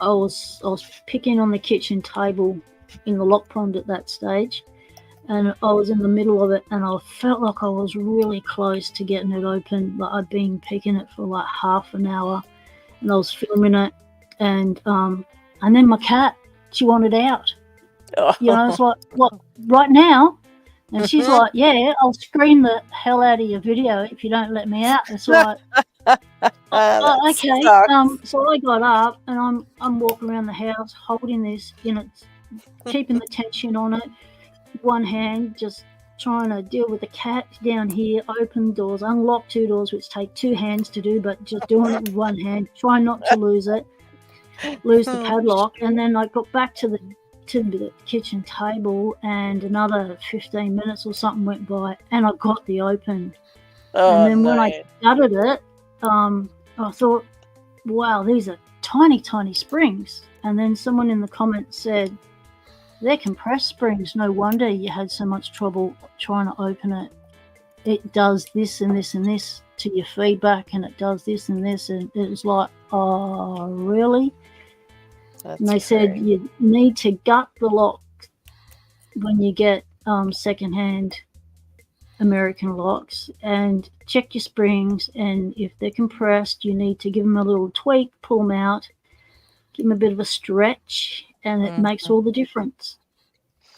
I was picking on the kitchen table in the lock pond at that stage, and I was in the middle of it, and I felt like I was really close to getting it open. Like I'd been picking it for like half an hour, and I was filming it, and then my cat, she wanted out. You know, it's like, what, right now? And she's like, yeah, I'll screen the hell out of your video if you don't let me out. It's like, oh, okay. So I got up and I'm walking around the house holding this, keeping the tension on it. One hand, just trying to deal with the cat down here, open doors, unlock two doors, which take two hands to do, but just doing it with one hand, trying not to lose the padlock. And then I got back to the kitchen table, and another 15 minutes or something went by, and I got the open. And then when I started it, I thought, wow, these are tiny, tiny springs. And then someone in the comments said, they're compressed springs. No wonder you had so much trouble trying to open it. It does this and this and this to your feedback, and it does this and this. And it was like, oh, really? And they said you need to gut the lock when you get secondhand American locks, and check your springs, and if they're compressed, you need to give them a little tweak, pull them out, give them a bit of a stretch, and it makes all the difference.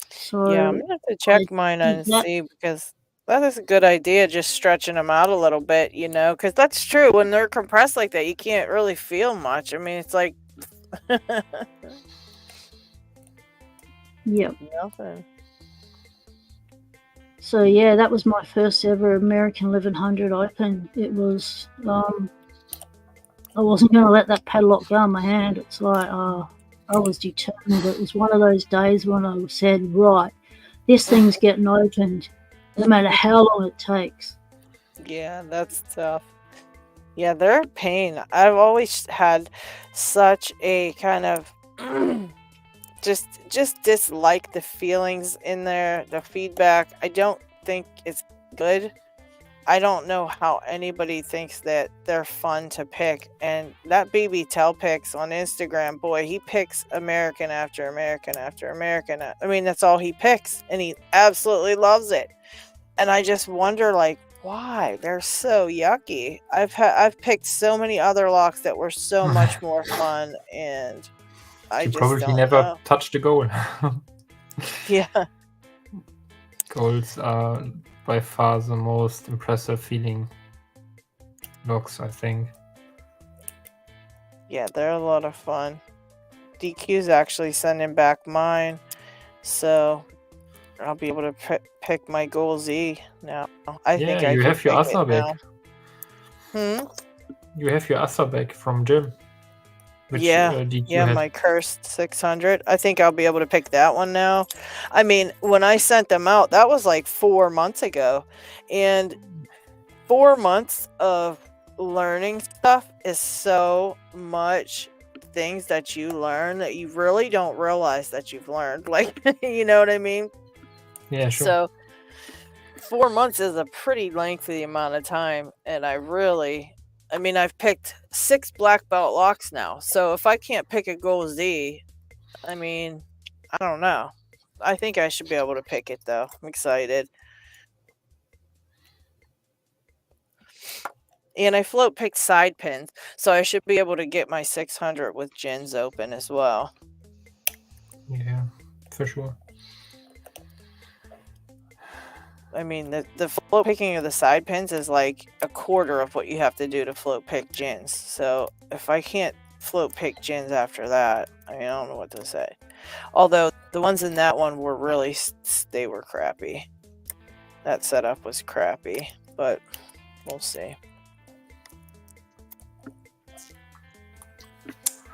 So
yeah, I'm gonna have to check mine and see, because that is a good idea, just stretching them out a little bit, because that's true. When they're compressed like that, you can't really feel much. I mean, it's like
yep.
Nothing.
So yeah, that was my first ever American 1100 open. It was I wasn't going to let that padlock go in my hand. It's like I was determined. It was one of those days when I said, right, this thing's getting opened, no matter how long it takes.
Yeah, that's tough. Yeah, they're a pain. I've always had such a kind of just dislike the feelings in there, the feedback. I don't think it's good. I don't know how anybody thinks that they're fun to pick. And that baby Tell picks on Instagram, boy, he picks American after American after American. I mean, that's all he picks, and he absolutely loves it. and I just wonder, like, why they're so yucky. I've picked so many other locks that were so much more fun, and I
You
just
probably
don't
never
know.
touched a goal.
Yeah.
Goals are by far the most impressive feeling locks, I think.
Yeah, they're a lot of fun. DQ's actually sending back mine, so I'll be able to pick my Goal Z now. I think I
you
can
have your
pick
Asa
it
back.
now.
You have your Asa back from gym. Which
Yeah,
DQ
yeah,
had.
my cursed 600. I think I'll be able to pick that one now. I mean, when I sent them out, that was like 4 months ago, and 4 months of learning stuff is so much things that you learn that you really don't realize that you've learned. Like, you know what I mean?
Yeah, sure.
So 4 months is a pretty lengthy amount of time, and I've picked 6 black belt locks now. So if I can't pick a Goal Z, I mean, I don't know. I think I should be able to pick it though. I'm excited. And I float picked side pins, so I should be able to get my 600 with gins open as well.
Yeah, for sure.
I mean, the float picking of the side pins is like a quarter of what you have to do to float pick gins. So if I can't float pick gins after that, I mean, I don't know what to say. Although the ones in that one were really, they were crappy. That setup was crappy, but we'll see.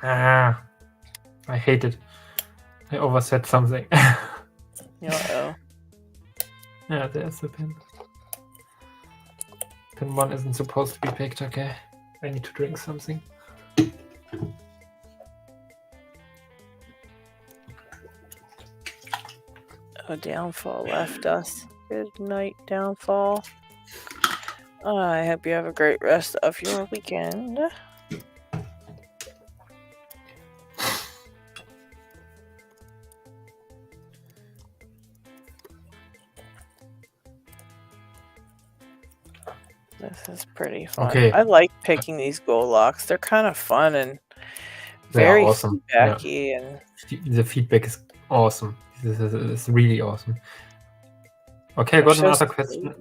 I hate it. I overset something.
Uh-oh.
Yeah, there's the pin. Pin 1 isn't supposed to be picked, okay. I need to drink something.
Oh, Downfall left us. Good night, Downfall. I hope you have a great rest of your weekend. This is pretty fun.
Okay.
I like picking these gold locks. They're kind of fun and very
awesome.
feedbacky, and
the feedback is awesome. This is really awesome. Okay, I got another question.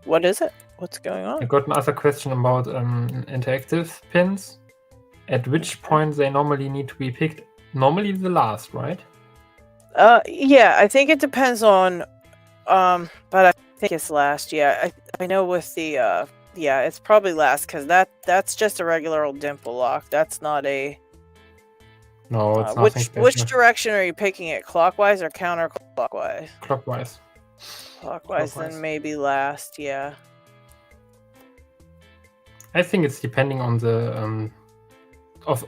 What is it? What's going on?
I got another question about interactive pins. At which point they normally need to be picked? Normally the last, right?
Yeah, I think it depends on but I think it's last. Yeah, I know with the yeah, it's probably last, because that's just a regular old dimple lock. That's not a
No, it's nothing special.
Which direction are you picking it? Clockwise or counterclockwise?
Clockwise.
Clockwise, then maybe last, yeah.
I think it's depending on the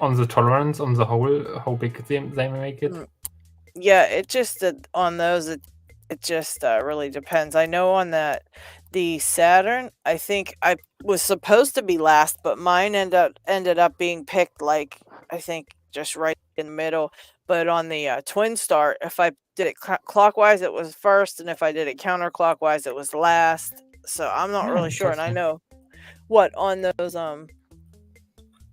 on the tolerance, on the hole, how big they make it.
Yeah, it just on those it just really depends. I know on the Saturn, I think I was supposed to be last, but mine ended up being picked, like, I think just right in the middle. But on the Twin Star, if I did it clockwise, it was first, and if I did it counterclockwise, it was last. So I'm not really sure. And I know what on those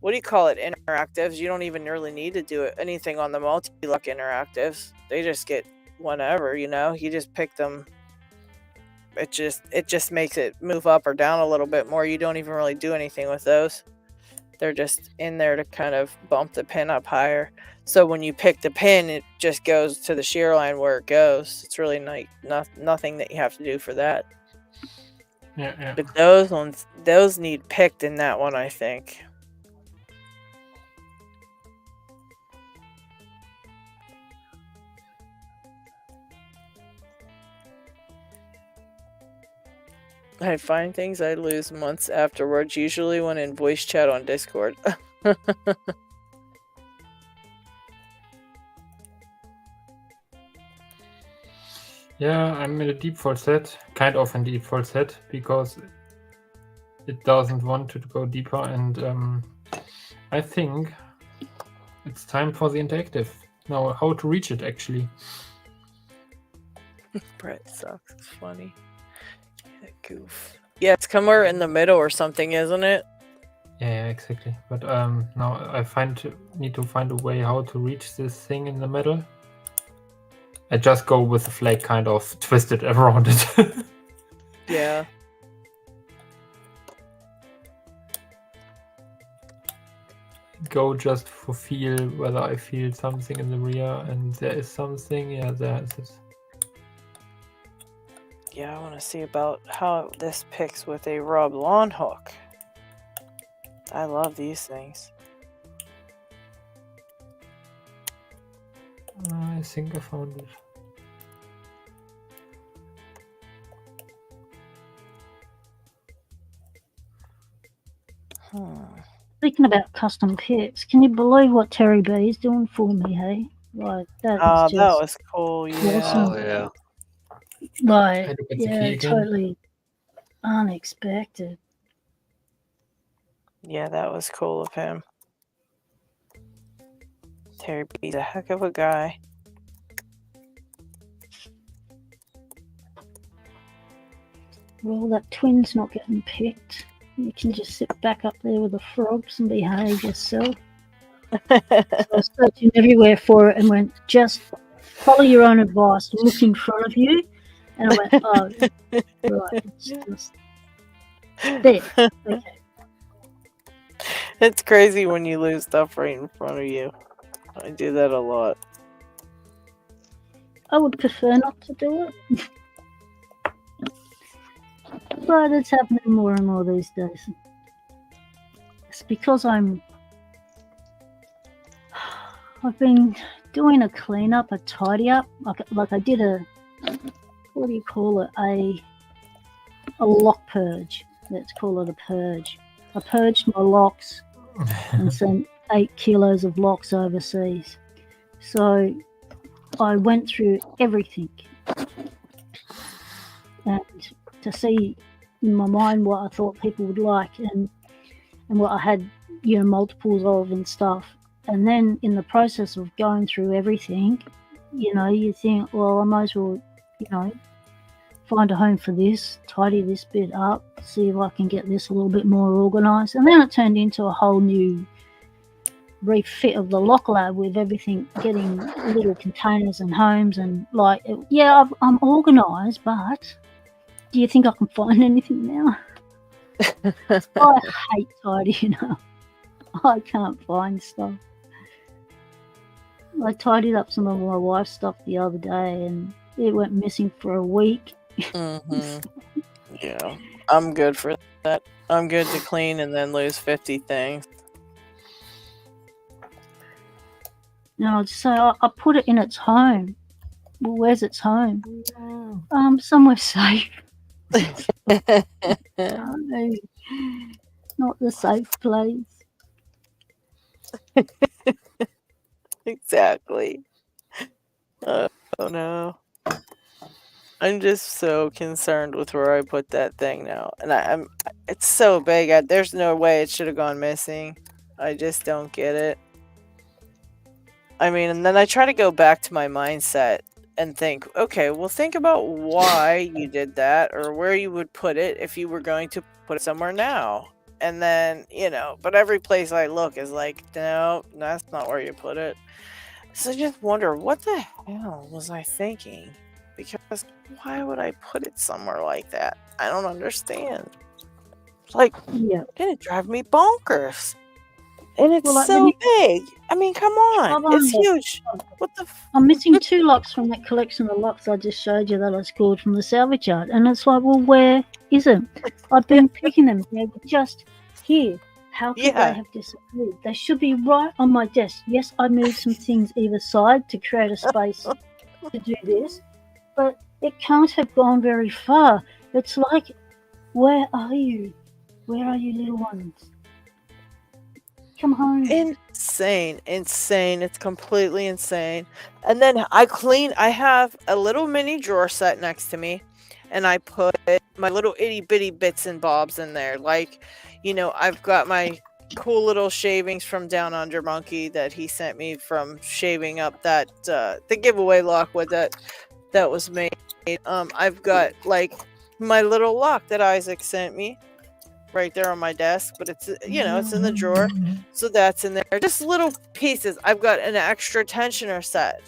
what do you call it, interactives, you don't even really need to do anything on the multi-lock interactives. They just get whatever, you know, you just pick them. It just makes it move up or down a little bit more. You don't even really do anything with those. They're just in there to kind of bump the pin up higher. So when you pick the pin, it just goes to the shear line where it goes. It's really nothing that you have to do for that.
Yeah.
But those need picked in that one, I think. I find things I lose months afterwards, usually when in voice chat on Discord.
Yeah, I'm in a default set, kind of in default set, because it doesn't want to go deeper, and I think it's time for the interactive. Now, how to reach it, actually.
Brett sucks. It's funny. Goof. Yeah, it's somewhere in the middle or something, isn't it?
Yeah, exactly. But now I need to find a way how to reach this thing in the middle. I just go with the flag kind of twisted around it.
Yeah.
Go just for feel whether I feel something in the rear, and there is something. Yeah, there is it.
Yeah, I want to see about how this picks with a rub lawn hook. I love these things.
I think I found it.
Speaking about custom kits, can you believe what Terry B is doing for me? Hey, like that is just
that was cool. Yeah.
awesome.
Oh yeah.
Like,
Look at the key
yeah,
again.
totally unexpected.
Yeah, that was cool of him. Terry B's a heck of a guy.
Well, that twin's not getting picked. You can just sit back up there with the frogs and behave yourself. So I was searching everywhere for it and went, just follow your own advice. Look in front of you. And I went, oh, right, it's just there. Okay.
It's crazy when you lose stuff right in front of you. I do that a lot.
I would prefer not to do it. But it's happening more and more these days. It's because I've been doing a cleanup, a tidy up. Like I did a, what do you call it? A lock purge. Let's call it a purge. I purged my locks and sent 8 kilos of locks overseas. So I went through everything and to see in my mind what I thought people would like and what I had, multiples of and stuff. And then in the process of going through everything, you think, well, I might as well, find a home for this, tidy this bit up, see if I can get this a little bit more organised. And then it turned into a whole new refit of the lock lab with everything getting little containers and homes and I'm organised, but do you think I can find anything now? I hate tidying up. I can't find stuff. I tidied up some of my wife's stuff the other day and it went missing for a week.
Mm-hmm. Yeah, I'm good for that. I'm good to clean and then lose 50 things.
No, so I put it in its home. Well, where's its home? Somewhere safe. No, not the safe place.
Exactly. Oh no. I'm just so concerned with where I put that thing now. And it's so big. There's no way it should have gone missing. I just don't get it. I mean, and then I try to go back to my mindset and think, okay, well, think about why you did that or where you would put it if you were going to put it somewhere now. And then, but every place I look is like, no, that's not where you put it. So I just wonder, what the hell was I thinking? Because why would I put it somewhere like that? I don't understand. It'd drive me bonkers. And it's so big. I mean, come on. It's huge. What the
I'm missing 2 locks from that collection of locks I just showed you that I scored from the salvage yard. And it's like, well, where is it? I've been picking them. They were just here. How could they have disappeared? They should be right on my desk. Yes, I moved some things either side to create a space to do this. But it can't have gone very far. It's like, where are you? Where are you, little ones? Come home.
Insane. It's completely insane. And then I have a little mini drawer set next to me, and I put my little itty bitty bits and bobs in there. Like, I've got my cool little shavings from Down Under Monkey that he sent me from shaving up that the giveaway lock with that was made. I've got like my little lock that Isaac sent me right there on my desk, but it's, you know, it's in the drawer. So that's in there. Just little pieces. I've got an extra tensioner set,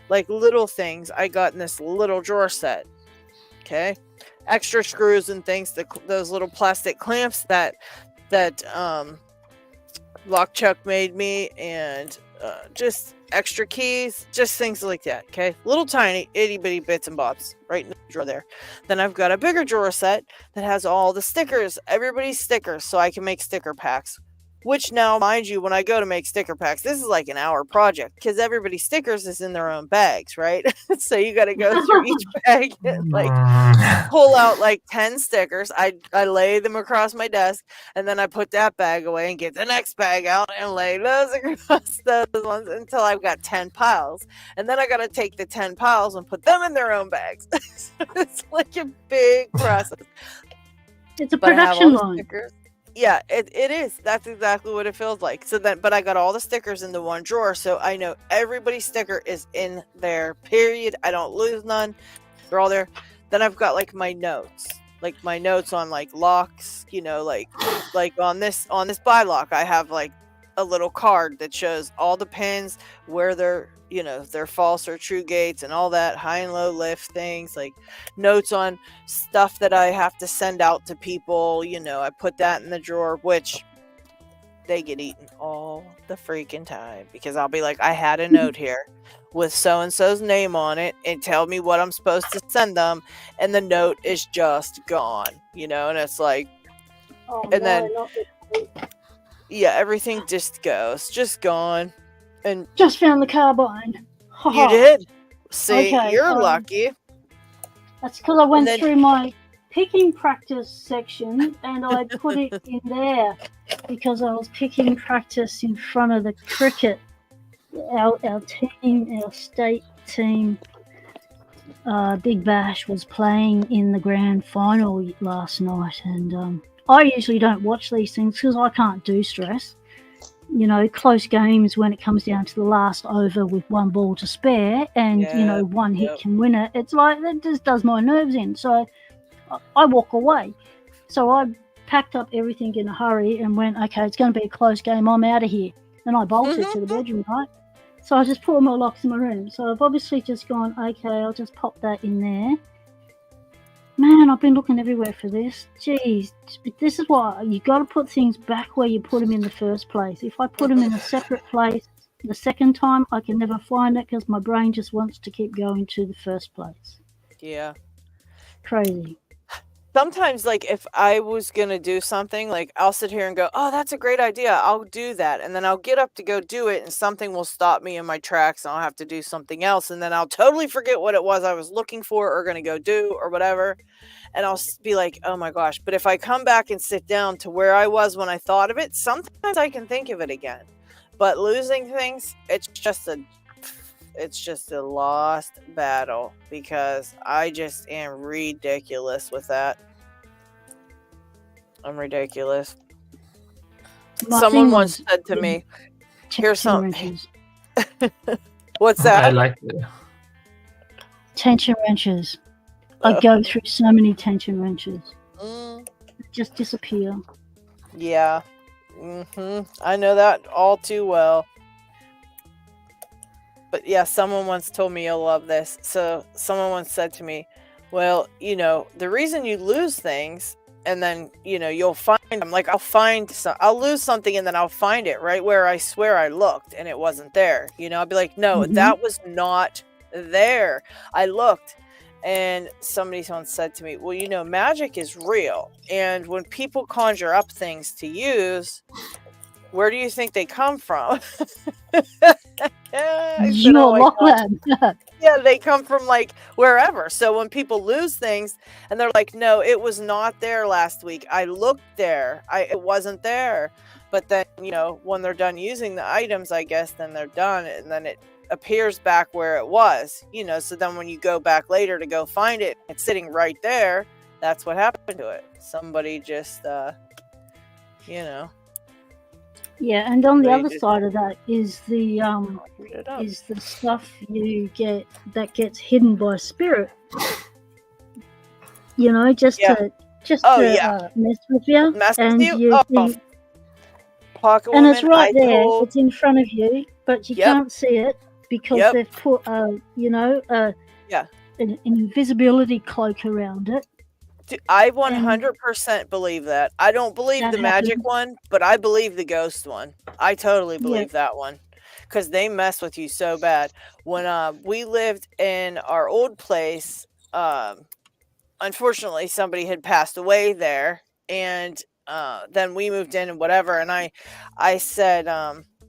like little things I got in this little drawer set. Okay. Extra screws and things, those little plastic clamps that Lock Chuck made me, and just extra keys, just things like that. Okay, little tiny itty bitty bits and bobs right in the drawer there. Then I've got a bigger drawer set that has all the stickers, everybody's stickers, so I can make sticker packs. Which now, mind you, when I go to make sticker packs, this is like an hour project because everybody's stickers is in their own bags, right? So you got to go through each bag and like pull out like 10 stickers. I lay them across my desk, and then I put that bag away and get the next bag out and lay those across those ones until I've got 10 piles. And then I got to take the 10 piles and put them in their own bags. So it's like a big process.
It's a production line.
Stickers. Yeah, it is. That's exactly what it feels like. So then, but I got all the stickers into one drawer, so I know everybody's sticker is in there, period. I don't lose none. They're all there. Then I've got like my notes on like locks, you know, like on this buy lock, I have like a little card that shows all the pins, where they're, you know, they're false or true gates and all that, high and low lift things, like notes on stuff that I have to send out to people. You know, I put that in the drawer, which they get eaten all the freaking time because I'll be like, I had a note here with so-and-so's name on it and tell me what I'm supposed to send them, and the note is just gone, you know, and it's like, and then yeah, everything just gone. And
just found the carbine.
You did? See, okay, you're lucky.
That's because I went through my picking practice section and I put it in there because I was picking practice in front of the cricket. Our team, our state team, Big Bash was playing in the grand final last night, and I usually don't watch these things because I can't do stress. You know, close games when it comes down to the last over with one ball to spare and, you know, one hit can win it. It's like, that just does my nerves in. So I walk away. So I packed up everything in a hurry and went, okay, it's going to be a close game. I'm out of here. And I bolted to the bedroom, right? So I just put all my locks in my room. So I've obviously just gone, okay, I'll just pop that in there. Man, I've been looking everywhere for this. Jeez, this is why you got to put things back where you put them in the first place. If I put them in a separate place the second time, I can never find it because my brain just wants to keep going to the first place.
Yeah.
Crazy.
Sometimes, like, if I was going to do something, like, I'll sit here and go, oh, that's a great idea. I'll do that. And then I'll get up to go do it, and something will stop me in my tracks, and I'll have to do something else. And then I'll totally forget what it was I was looking for or going to go do or whatever. And I'll be like, oh, my gosh. But if I come back and sit down to where I was when I thought of it, sometimes I can think of it again. But losing things, it's just a lost battle because I just am ridiculous with that. I'm ridiculous. Someone once said to me, here's something. What's that?
I like it.
Tension wrenches. I go through so many tension wrenches. Just disappear.
Yeah. I know that all too well. But yeah, someone once told me, you'll love this. So someone once said to me, well, you know, the reason you lose things and then, you know, you'll find them, like I'll lose something and then I'll find it right where I swear I looked and it wasn't there. You know, I'll be like, no, that was not there. I looked. And somebody once said to me, well, you know, magic is real. And when people conjure up things to use, where do you think they come from? Yeah, they come from like wherever. So when people lose things and they're like, no, it was not there last week. I looked there. It wasn't there. But then, you know, when they're done using the items, I guess, then they're done. And then it appears back where it was, you know. So then when you go back later to go find it, it's sitting right there. That's what happened to it. Somebody just, you know.
Yeah, and on the other side of that is the stuff you get that gets hidden by spirit. You know, just
Yeah.
to mess with you,
Mess with
and
you?
you
Oh,
think,
Pocket
and it's
Woman,
right
I
there.
told.
It's in front of you, but you
Yep.
can't see it because
Yep.
they've put
Yeah.
an invisibility cloak around it.
I 100% believe that. I don't believe
That
the magic
happens.
one, but I believe the ghost one. I totally
Yeah.
believe that one. Because they mess with you so bad. When we lived in our old place, unfortunately somebody had passed away there, and then we moved in and whatever, and I said,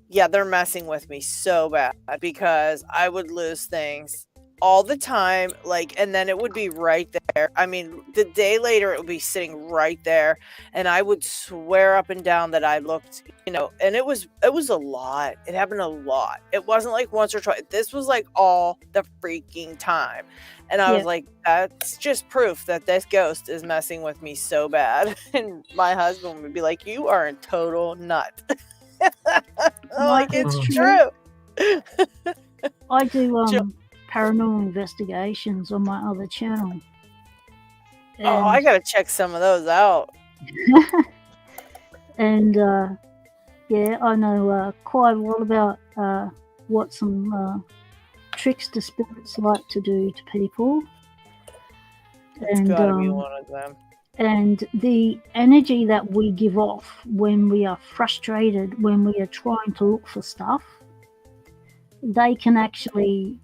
yeah, they're messing with me so bad because I would lose things all the time, like, and then it would be right there. I mean, the day later it would be sitting right there, and I would swear up and down that I looked, and it was a lot. It happened a lot. It wasn't like once or twice. This was like all the freaking time. And I was like, that's just proof that this ghost is messing with me so bad. And my husband would be like, you are a total nut. I'm like, it's true.
I do paranormal investigations on my other channel.
Oh, I gotta check some of those out.
And yeah, I know quite a lot about what some trickster spirits like to do to people.
It's gotta be one of them.
And the energy that we give off when we are frustrated, when we are trying to look for stuff, they can actually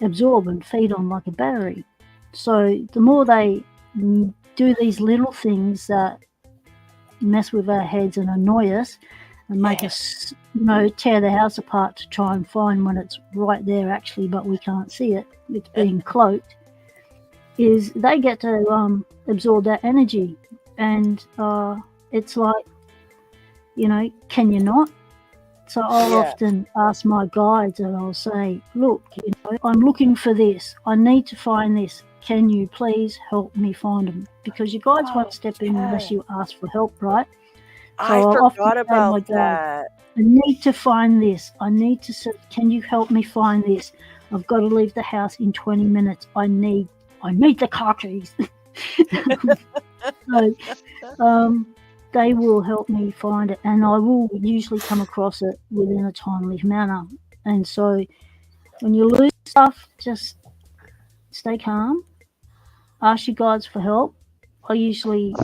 absorb and feed on like a battery. So the more they do these little things that mess with our heads and annoy us and make us, tear the house apart to try and find when it's right there actually, but we can't see it, it's being cloaked, is they get to absorb that energy. And it's like, can you not? So I'll often ask my guides and I'll say, look, I'm looking for this. I need to find this. Can you please help me find them? Because your guides won't step in unless you ask for help, right? So
I forgot about that.
I need to find this. I need to say, can you help me find this? I've got to leave the house in 20 minutes. I need the car keys. So, they will help me find it, and I will usually come across it within a timely manner. And so when you lose stuff, just stay calm, ask your guides for help. I usually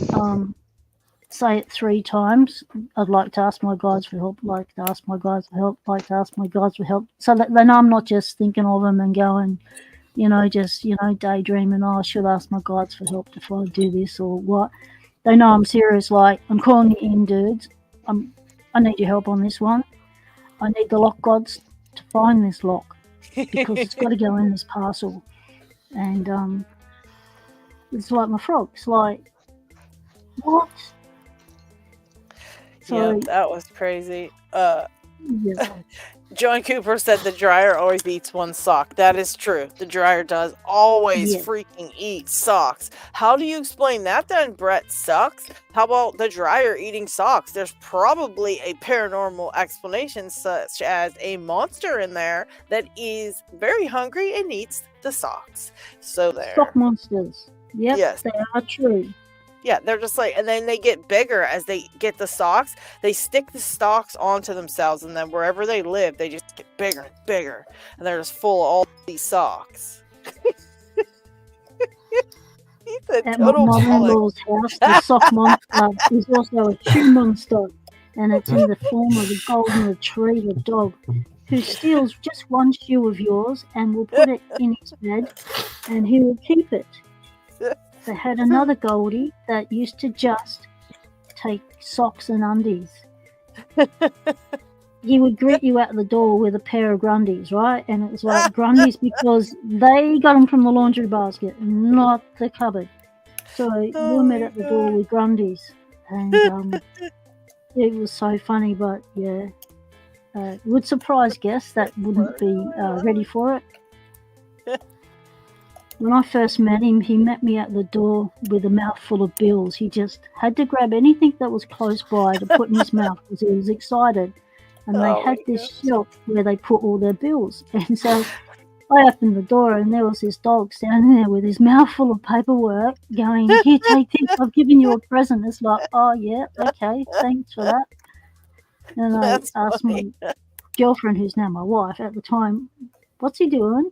say it 3 times. I'd like to ask my guides for help, like to ask my guides for help, like to ask my guides for help, so that they know I'm not just thinking of them and going, daydreaming, I should ask my guides for help if I do this or what. They know I'm serious, like, I'm calling you in, dudes. I need your help on this one. I need the lock gods to find this lock because it's got to go in this parcel. And it's like my frog. It's like, what? So,
Yeah, that was crazy.
yeah.
John Cooper said the dryer always eats one sock. That is true. The dryer does always freaking eat socks. How do you explain that then, Brett? Sucks? How about the dryer eating socks? There's probably a paranormal explanation, such as a monster in there that is very hungry and eats the socks. So there.
Sock monsters. Yep,
yes,
they are true.
Yeah, they're just like, and then they get bigger as they get the socks. They stick the socks onto themselves, and then wherever they live, they just get bigger and bigger, and they're just full of all these socks.
At my mother-in-law's house, the sock monster is also a shoe monster, and it's in the form of a golden retriever dog who steals just one shoe of yours and will put it in his bed, and he will keep it. They had another Goldie that used to just take socks and undies. He would greet you at the door with a pair of Grundies, right? And it was like Grundies because they got them from the laundry basket, not the cupboard. So we met at the door with Grundies. And it was so funny, but yeah. It would surprise guests that wouldn't be ready for it. When I first met him, he met me at the door with a mouthful of bills. He just had to grab anything that was close by to put in his mouth because he was excited. And they had this shelf where they put all their bills. And so I opened the door and there was this dog standing there with his mouth full of paperwork going, here, take this, I've given you a present. It's like, oh, yeah, okay, thanks for that. And I asked my girlfriend, who's now my wife at the time, what's he doing?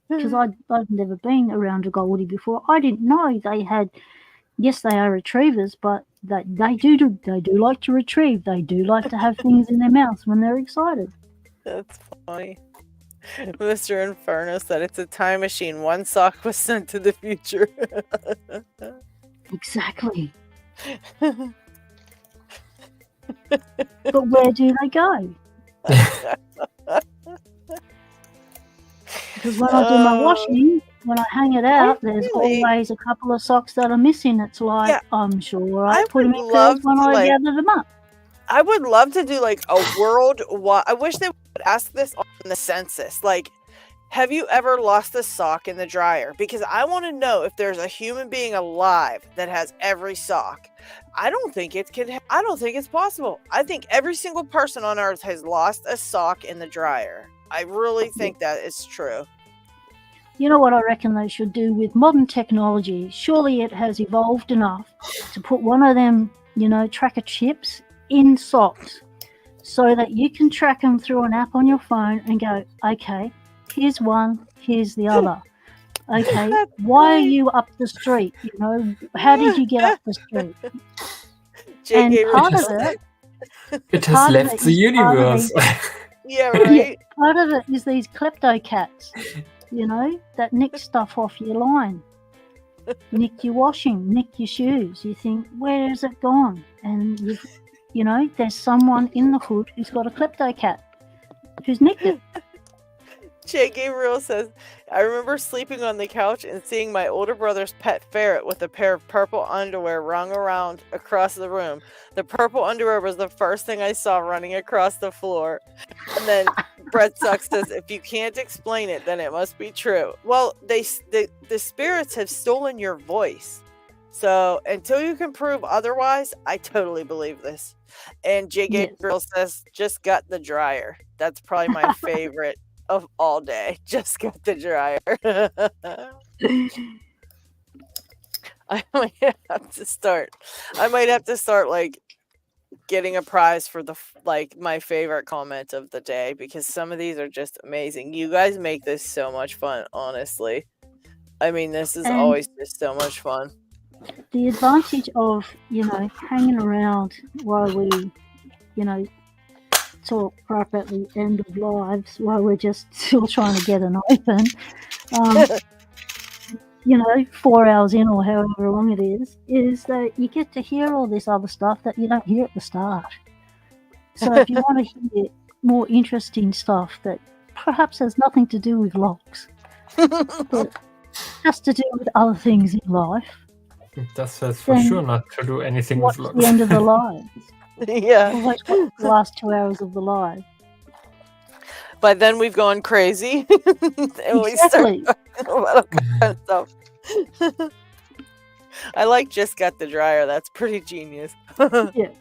Because I'd never been around a Goldie before. I didn't know they had, yes, they are retrievers, but they do like to retrieve. They do like to have things in their mouths when they're excited.
That's funny. Mr. Inferno said it's a time machine. One sock was sent to the future.
Exactly. But where do they go? Because when I do my washing, when I hang it out, there's always a couple of socks that are missing. It's like, I'm sure I put them in there when I gathered them up.
I would love to do like a worldwide. I wish they would ask this on the census. Like, have you ever lost a sock in the dryer? Because I want to know if there's a human being alive that has every sock. I don't think it can. I don't think it's possible. I think every single person on earth has lost a sock in the dryer. I really think that is true.
You know what I reckon they should do with modern technology? Surely it has evolved enough to put one of them, tracker chips in socks so that you can track them through an app on your phone and go, okay, here's one, here's the other. Okay, why are you up the street? How did you get up the street? And part of
it has left the universe.
Yeah, right.
Part of it is these klepto cats, that nick stuff off your line, nick your washing, nick your shoes. You think, where has it gone? And there's someone in the hood who's got a klepto cat who's nicked it.
Jay Gabriel says, I remember sleeping on the couch and seeing my older brother's pet ferret with a pair of purple underwear rung around across the room. The purple underwear was the first thing I saw running across the floor. And then Brett Sucks says, if you can't explain it, then it must be true. Well, the spirits have stolen your voice. So until you can prove otherwise, I totally believe this. And Jay Gabriel says, just got the dryer. That's probably my favorite of all day. Just got the dryer. I might have to start like getting a prize for my favorite comment of the day, because some of these are just amazing. You guys make this so much fun, honestly. I mean, this is always just so much fun.
The advantage of, hanging around while we, talk crap at the end of lives while we're just still trying to get an open, 4 hours in or however long it is that you get to hear all this other stuff that you don't hear at the start. So if you want to hear more interesting stuff that perhaps has nothing to do with locks, but has to do with other things in life,
that says for sure not to do anything with locks.
The end of the lives.
Yeah.
Or the last 2 hours of the live.
But then we've gone crazy. And we start talking about all kinds of stuff. I like just got the dryer. That's pretty genius.
Yeah.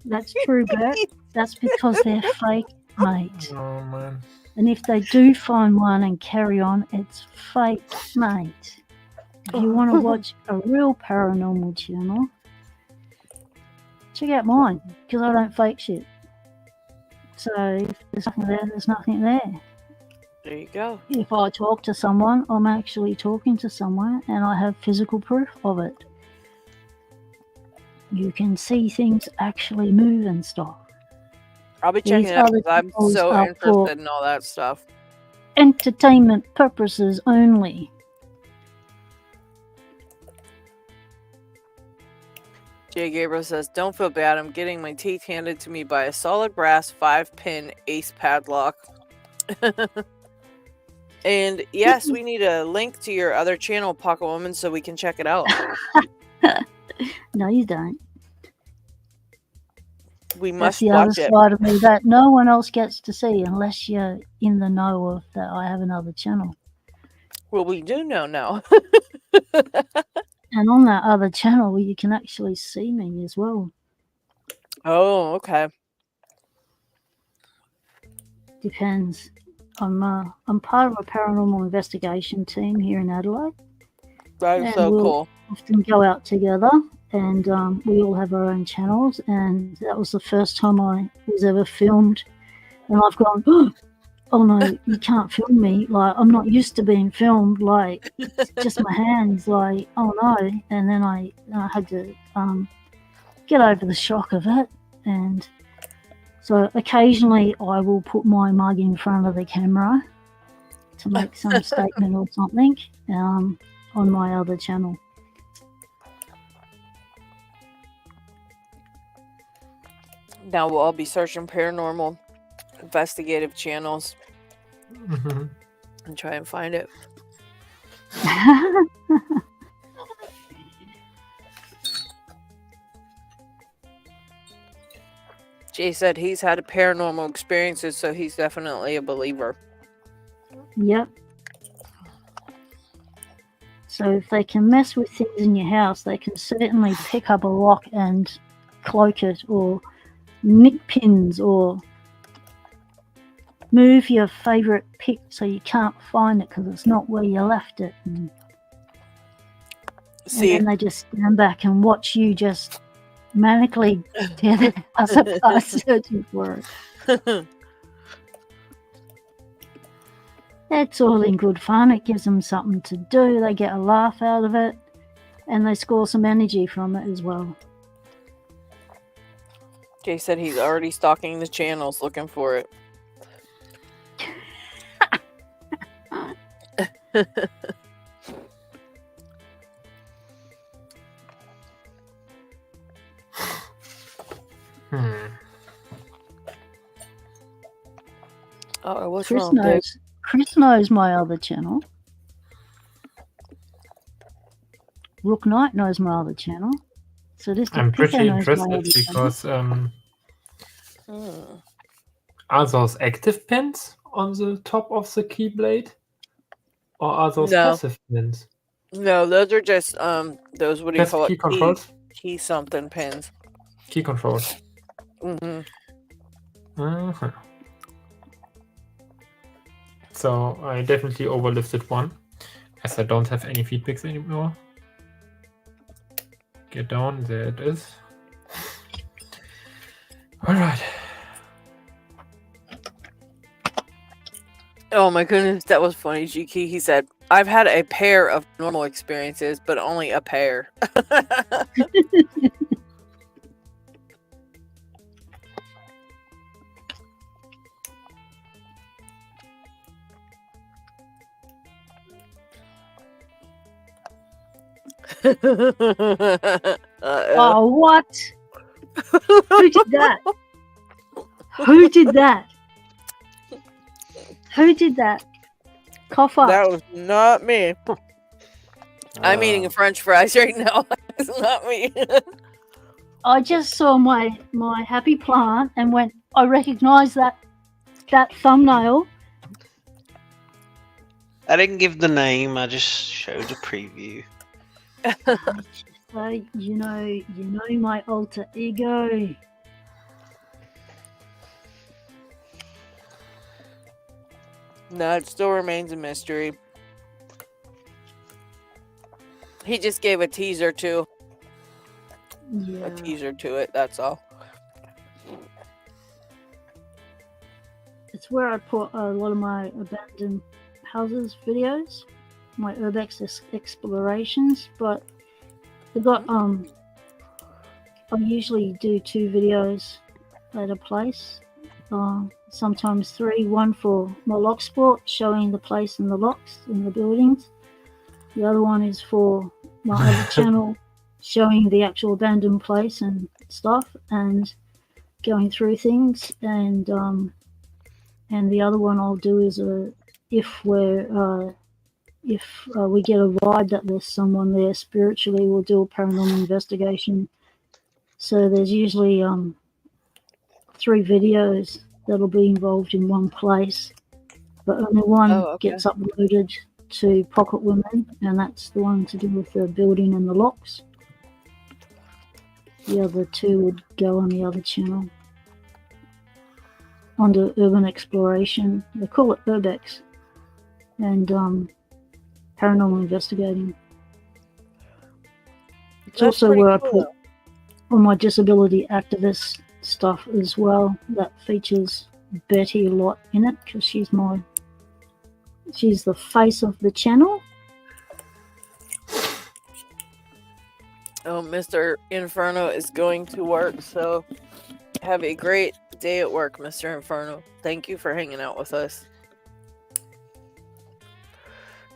That's true, Bert. That's because they're fake, mate.
Oh, man.
And if they do find one and carry on, it's fake, mate. If you want to watch a real paranormal channel, check out mine, because I don't fake shit. So if there's nothing there, there's nothing there.
There you go.
If I talk to someone, I'm actually talking to someone, and I have physical proof of it. You can see things actually move and stuff.
I'll be checking it out because I'm so interested in all that stuff.
Entertainment purposes only.
Jay Gabriel says, don't feel bad. I'm getting my teeth handed to me by a solid brass 5-pin ace padlock. And yes, we need a link to your other channel, Pocket Woman, so we can check it out.
No, you don't.
We must
watch it. That's the other side of me that no one else gets to see unless you're in the know of that I have another channel.
Well, we do know now.
And on that other channel, you can actually see me as well.
Oh, okay.
Depends. I'm part of a paranormal investigation team here in Adelaide.
That is
and
so
we'll
cool.
often go out together, and we all have our own channels. And that was the first time I was ever filmed, and I've gone, oh no, you can't film me. Like, I'm not used to being filmed. Like, just my hands. Like, oh no. And then I had to get over the shock of it. And so occasionally I will put my mug in front of the camera to make some statement or something on my other channel.
Now we'll all be searching paranormal investigative channels and try and find it. Jay said he's had a paranormal experiences, so he's definitely a believer.
Yep. So if they can mess with things in your house, they can certainly pick up a lock and cloak it, or nick pins, or move your favourite pick so you can't find it because it's not where you left it. And then they just stand back and watch you just manically tear the house apart searching for it. It's all in good fun. It gives them something to do. They get a laugh out of it, and they score some energy from it as well.
Jay said he's already stalking the channels looking for it. Oh, what's wrong, Dave?
Chris knows my other channel. Rook Knight knows my other channel. So this
I'm pretty interested because are those active pins on the top of the keyblade, or are those passive pins?
No, those are just those, what do you call it?
Key controls?
Key something pins.
Key controls. So I definitely overlifted one, as I don't have any feedbacks anymore. Get down, there it is. Alright.
Oh my goodness, that was funny, GK. He said, I've had a pair of normal experiences, but only a pair.
Oh, what? Who did that? Who did that? Who did that? Cough up.
That was not me. I'm eating French fries right now. It's not me.
I just saw my happy plant and went, I recognise that thumbnail.
I didn't give the name, I just showed a preview.
So you know my alter ego.
No, it still remains a mystery. He just gave a teaser to it, that's all.
It's where I put a lot of my abandoned houses videos, my urbex explorations, but I got I usually do 2 videos at a place, sometimes 3. One for my lock sport, showing the place and the locks in the buildings. The other one is for my other channel, showing the actual abandoned place and stuff, and going through things. And the other one I'll do is if we get a vibe that there's someone there spiritually, we'll do a paranormal investigation. So there's usually 3 videos that'll be involved in one place, but only one gets uploaded to Pocket Women, and that's the one to do with the building and the locks. The other two would go on the other channel. Under Urban Exploration, they call it Urbex, and Paranormal Investigating. It's
That's
also
pretty
where I
cool.
put all my disability activist stuff as well. That features Betty a lot in it because she's the face of the channel.
Oh, Mr. Inferno is going to work, so have a great day at work, Mr. Inferno. Thank you for hanging out with us.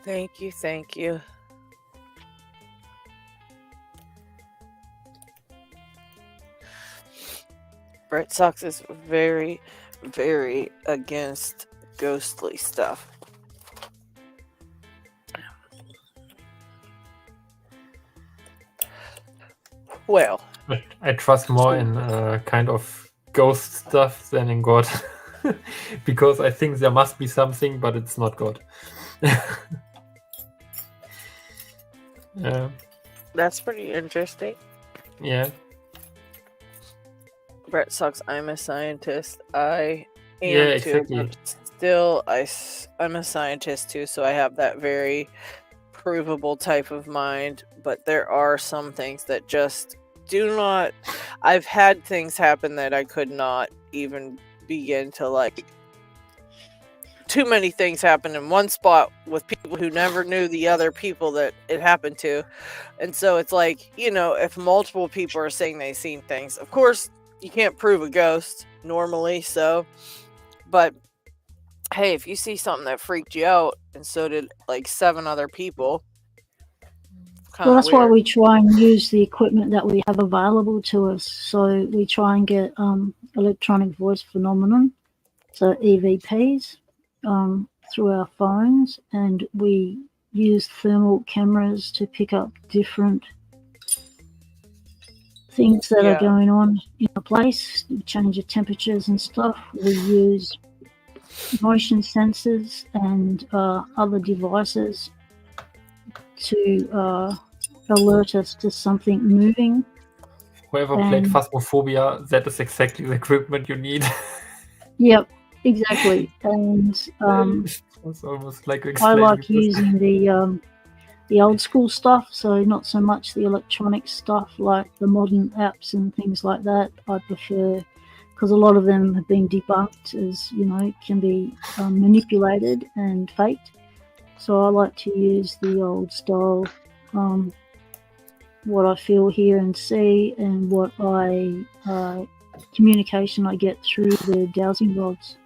Thank you, thank you. Brett Sox is very, very against ghostly stuff. Well,
I trust more in kind of ghost stuff than in God. Because I think there must be something, but it's not God.
that's pretty interesting.
Yeah.
Brett sucks. I'm a scientist. I am
Yeah,
too.
exactly.
But still, I'm a scientist too, so I have that very provable type of mind. But there are some things that just do not. I've had things happen that I could not even begin to like. Too many things happen in one spot with people who never knew the other people that it happened to. And so it's like, if multiple people are saying they've seen things, of course, you can't prove a ghost normally. So, but hey, if you see something that freaked you out and so did like 7 other people,
Well, that's why we try and use the equipment that we have available to us. So we try and get electronic voice phenomenon, so EVPs, through our phones, and we use thermal cameras to pick up different things that are going on in a place, change of temperatures and stuff. We use motion sensors and other devices to alert us to something moving.
Whoever played Phasmophobia, that is exactly the equipment you need.
Yep, exactly. And
it's almost like
I like using the old school stuff, so not so much the electronic stuff like the modern apps and things like that. I prefer, because a lot of them have been debunked as, can be manipulated and faked. So I like to use the old style, what I feel, hear and see, and what communication I get through the dowsing rods.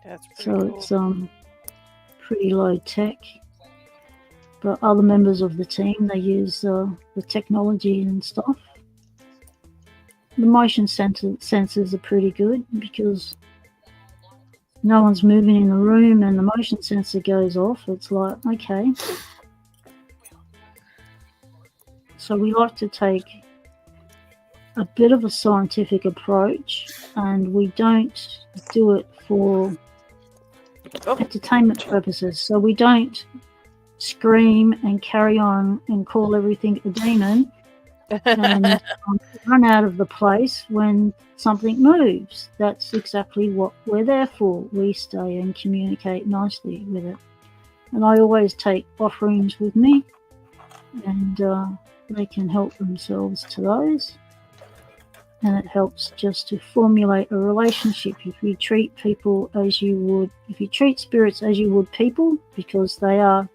That's pretty
so
cool.
It's pretty low tech. But other members of the team, they use the technology and stuff. The motion sensors are pretty good because no one's moving in the room and the motion sensor goes off. It's like, okay. So we like to take a bit of a scientific approach, and we don't do it for entertainment purposes. So we don't scream and carry on and call everything a demon and run out of the place when something moves. That's exactly what we're there for. We stay and communicate nicely with it. And I always take offerings with me, and they can help themselves to those. And it helps just to formulate a relationship. If you treat spirits as you would people, because they are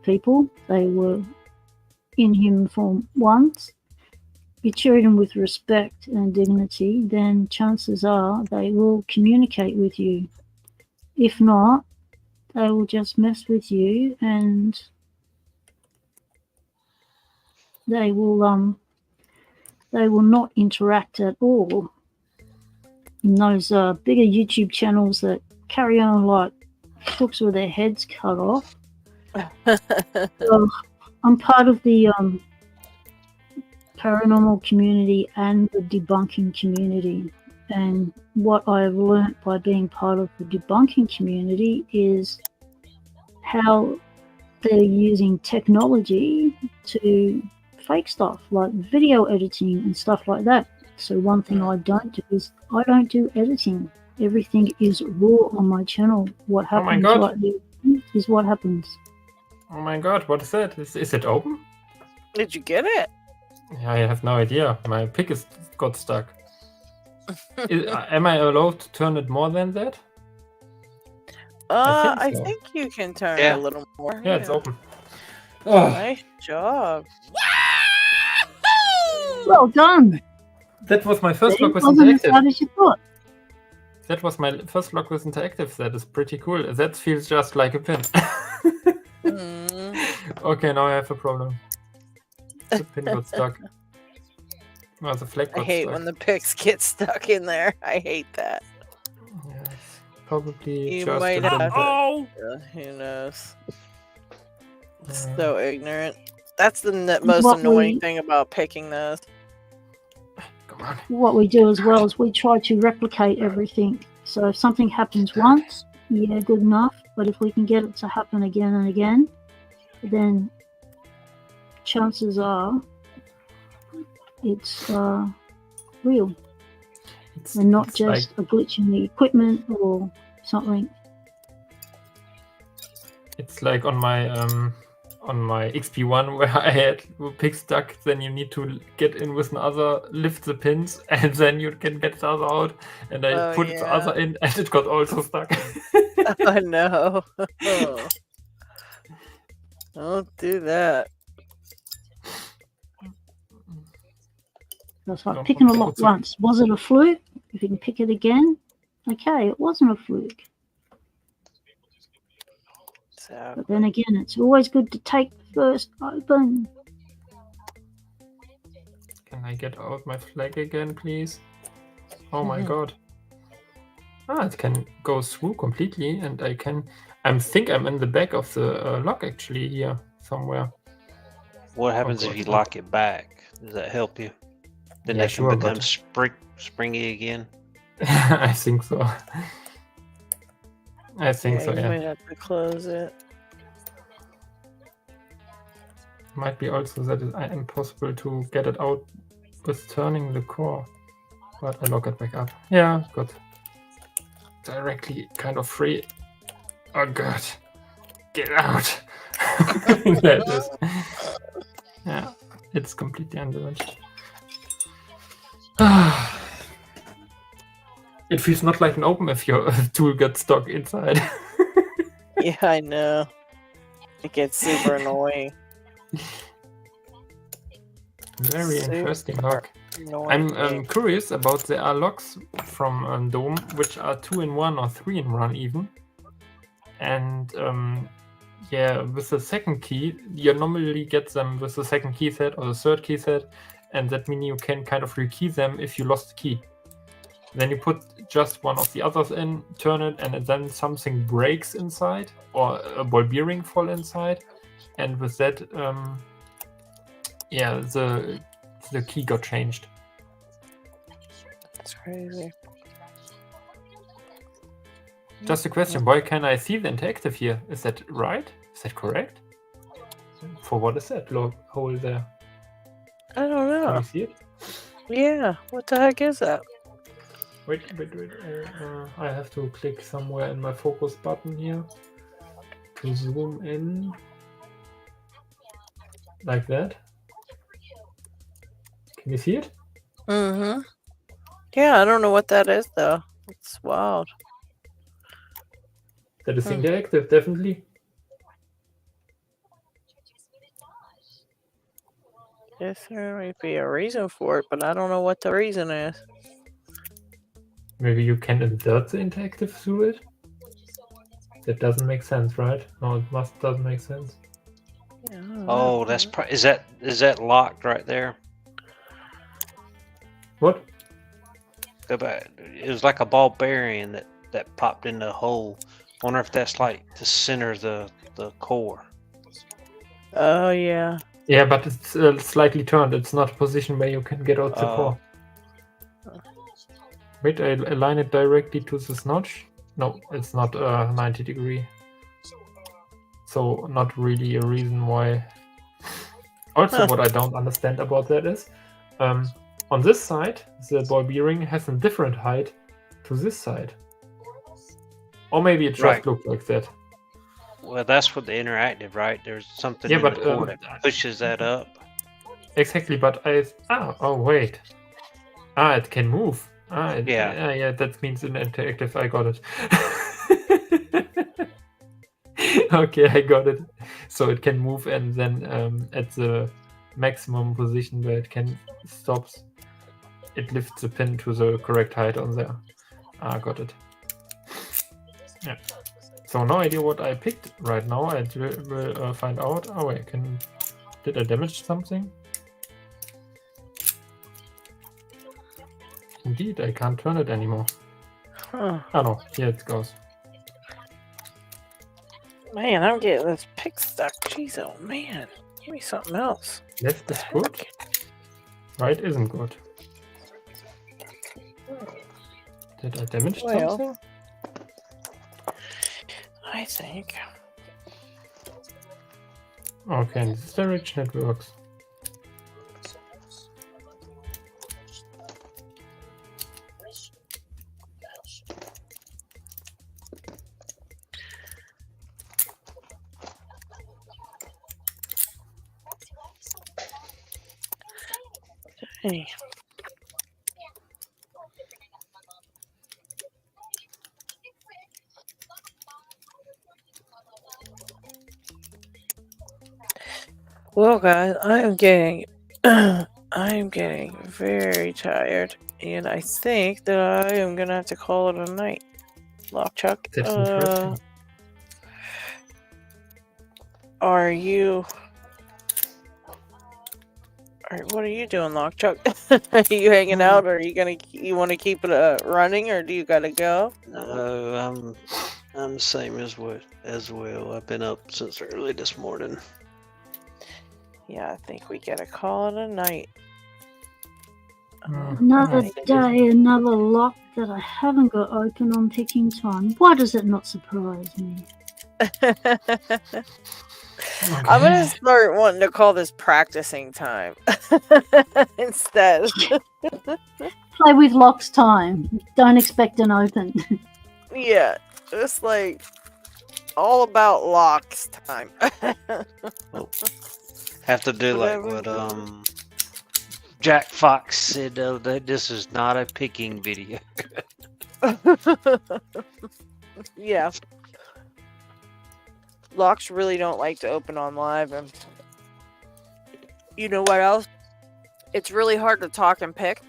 people, they were in human form once, you treat them with respect and dignity, then chances are they will communicate with you. If not, they will just mess with you, and they will not interact at all. In those bigger YouTube channels that carry on like crooks with their heads cut off. I'm part of the paranormal community and the debunking community, and what I've learnt by being part of the debunking community is how they're using technology to fake stuff like video editing and stuff like that. So one thing I don't do is I don't do editing. Everything is raw on my channel. What
Oh my
happens
God.
right there is what happens.
Oh my god, what is that? Is it open?
Did you get it?
I have no idea. My pick got stuck. Am I allowed to turn it more than that?
I
so.
think you can turn
Yeah.
it a little more.
Yeah, it's open. Oh,
Nice job.
Well done.
that was my first
It
lock with
wasn't as
interactive.
hard as you thought.
That was my first lock with interactive. That is pretty cool. That feels just like a pin. Okay, now I have a problem. The pin got stuck. Well, the flag
I
got
hate
stuck.
when the picks get stuck in there. I hate that.
Yes, probably
You
just
might
a little
have
bit.
Who knows? It's
Yeah.
so ignorant. That's the most
What
annoying
we-
thing about picking those.
Come on.
What we do as well is we try to replicate everything. So if something happens once, yeah, good enough. But if we can get it to happen again and again, then chances are it's real and not
It's
just a glitch in the equipment or something.
It's like on my XP1 where I had pick stuck, then you need to get in with another, lift the pins, and then you can get the other out. And I
Oh,
put the
yeah.
other in, and it got also stuck.
I know. Don't do that.
That's like
No,
picking a
okay,
lock
what's it?
once. Was it a fluke? If you can pick it again, okay, it wasn't a fluke.
So,
But then again, it's always good to take the first open.
Can I get out my flag again, please? Oh my
Mhm.
god. Ah, it can go through completely, and I think I'm in the back of the lock actually here somewhere.
What happens if
God,
you
no.
lock it back? Does that help you? Then
Yeah,
they can
sure, but-
become springy again.
I think so. I think so,
you
yeah.
might have to close it.
Might be also that it's impossible to get it out with turning the core. But I lock it back up. Yeah, good. Directly kind of free. Oh god. Get out. There it is. Yeah, it's completely undamaged. It feels not like an open if your tool gets stuck inside.
Yeah, I know. It gets super annoying.
Very
Super
interesting lock.
annoying.
I'm curious about there are locks from Dome which are 2-in-1 or 3-in-1 even. And yeah, with the second key, you normally get them with the second key set or the third key set, and that means you can kind of rekey them if you lost the key. Then you put just one of the others in, turn it, and then something breaks inside, or a ball bearing fall inside, and with that, yeah, the key got changed.
That's crazy.
Just a question, why can I see the interactive here? Is that right? Is that correct? For what is that hole there?
I don't
Can
know.
you see it?
Yeah, what the heck is that?
Wait. I have to click somewhere in my focus button here to zoom in. Like that. Can you see it?
Mm-hmm. Yeah, I don't know what that is though. It's wild.
That is interactive, definitely.
Yes, there might be a reason for it, but I don't know what the reason is.
Maybe you can insert the interactive through it? That doesn't make sense, right? No, it doesn't make sense.
Yeah, I don't
Oh,
know.
that's is that locked right there?
What?
Go back. It was like a ball bearing that popped in the hole. Wonder if that's like to center the core.
Oh yeah.
Yeah, but it's slightly turned. It's not a position where you can get out the core. Wait, I align it directly to this notch. No, it's not 90 degree. So not really a reason why. Also, what I don't understand about that is, on this side, the ball bearing has a different height to this side. Or maybe it just looked like that.
Well, that's what the interactive, right? There's something
Yeah,
in
but
the core that pushes that up.
Exactly, but oh wait. It can move. Yeah, that means an interactive. I got it. Okay, I got it. So it can move, and then at the maximum position where it can stops, it lifts the pin to the correct height on there. Got it. Yeah. So no idea what I picked right now. I will find out. Oh, did I damage something? Indeed, I can't turn it anymore.
Huh.
Oh no, here it goes.
Man, I'm getting this pick stuck. Jeez, oh man. Give me something else.
Left is good. Right isn't good. Did I damage something?
I think.
Okay, in this direction it works.
Hey. Well, guys, I am getting very tired, and I think that I am gonna have to call it a night. Lockchuck,
That's interesting.
are you? What are you doing, Lockchuck? Are you hanging out, or are you want to keep it running, or do you gotta go?
No, I'm the same as well. I've been up since early this morning.
Yeah, I think we gotta call it a night.
Another day, another lock that I haven't got open on picking time. Why does it not surprise me?
I'm gonna start wanting to call this practicing time instead.
Play with locks time. Don't expect an open.
Yeah, it's like all about locks time.
Have to do like what Jack Fox said the other day. This is not a picking video.
Yeah. Locks really don't like to open on live, and you know what else? It's really hard to talk and pick,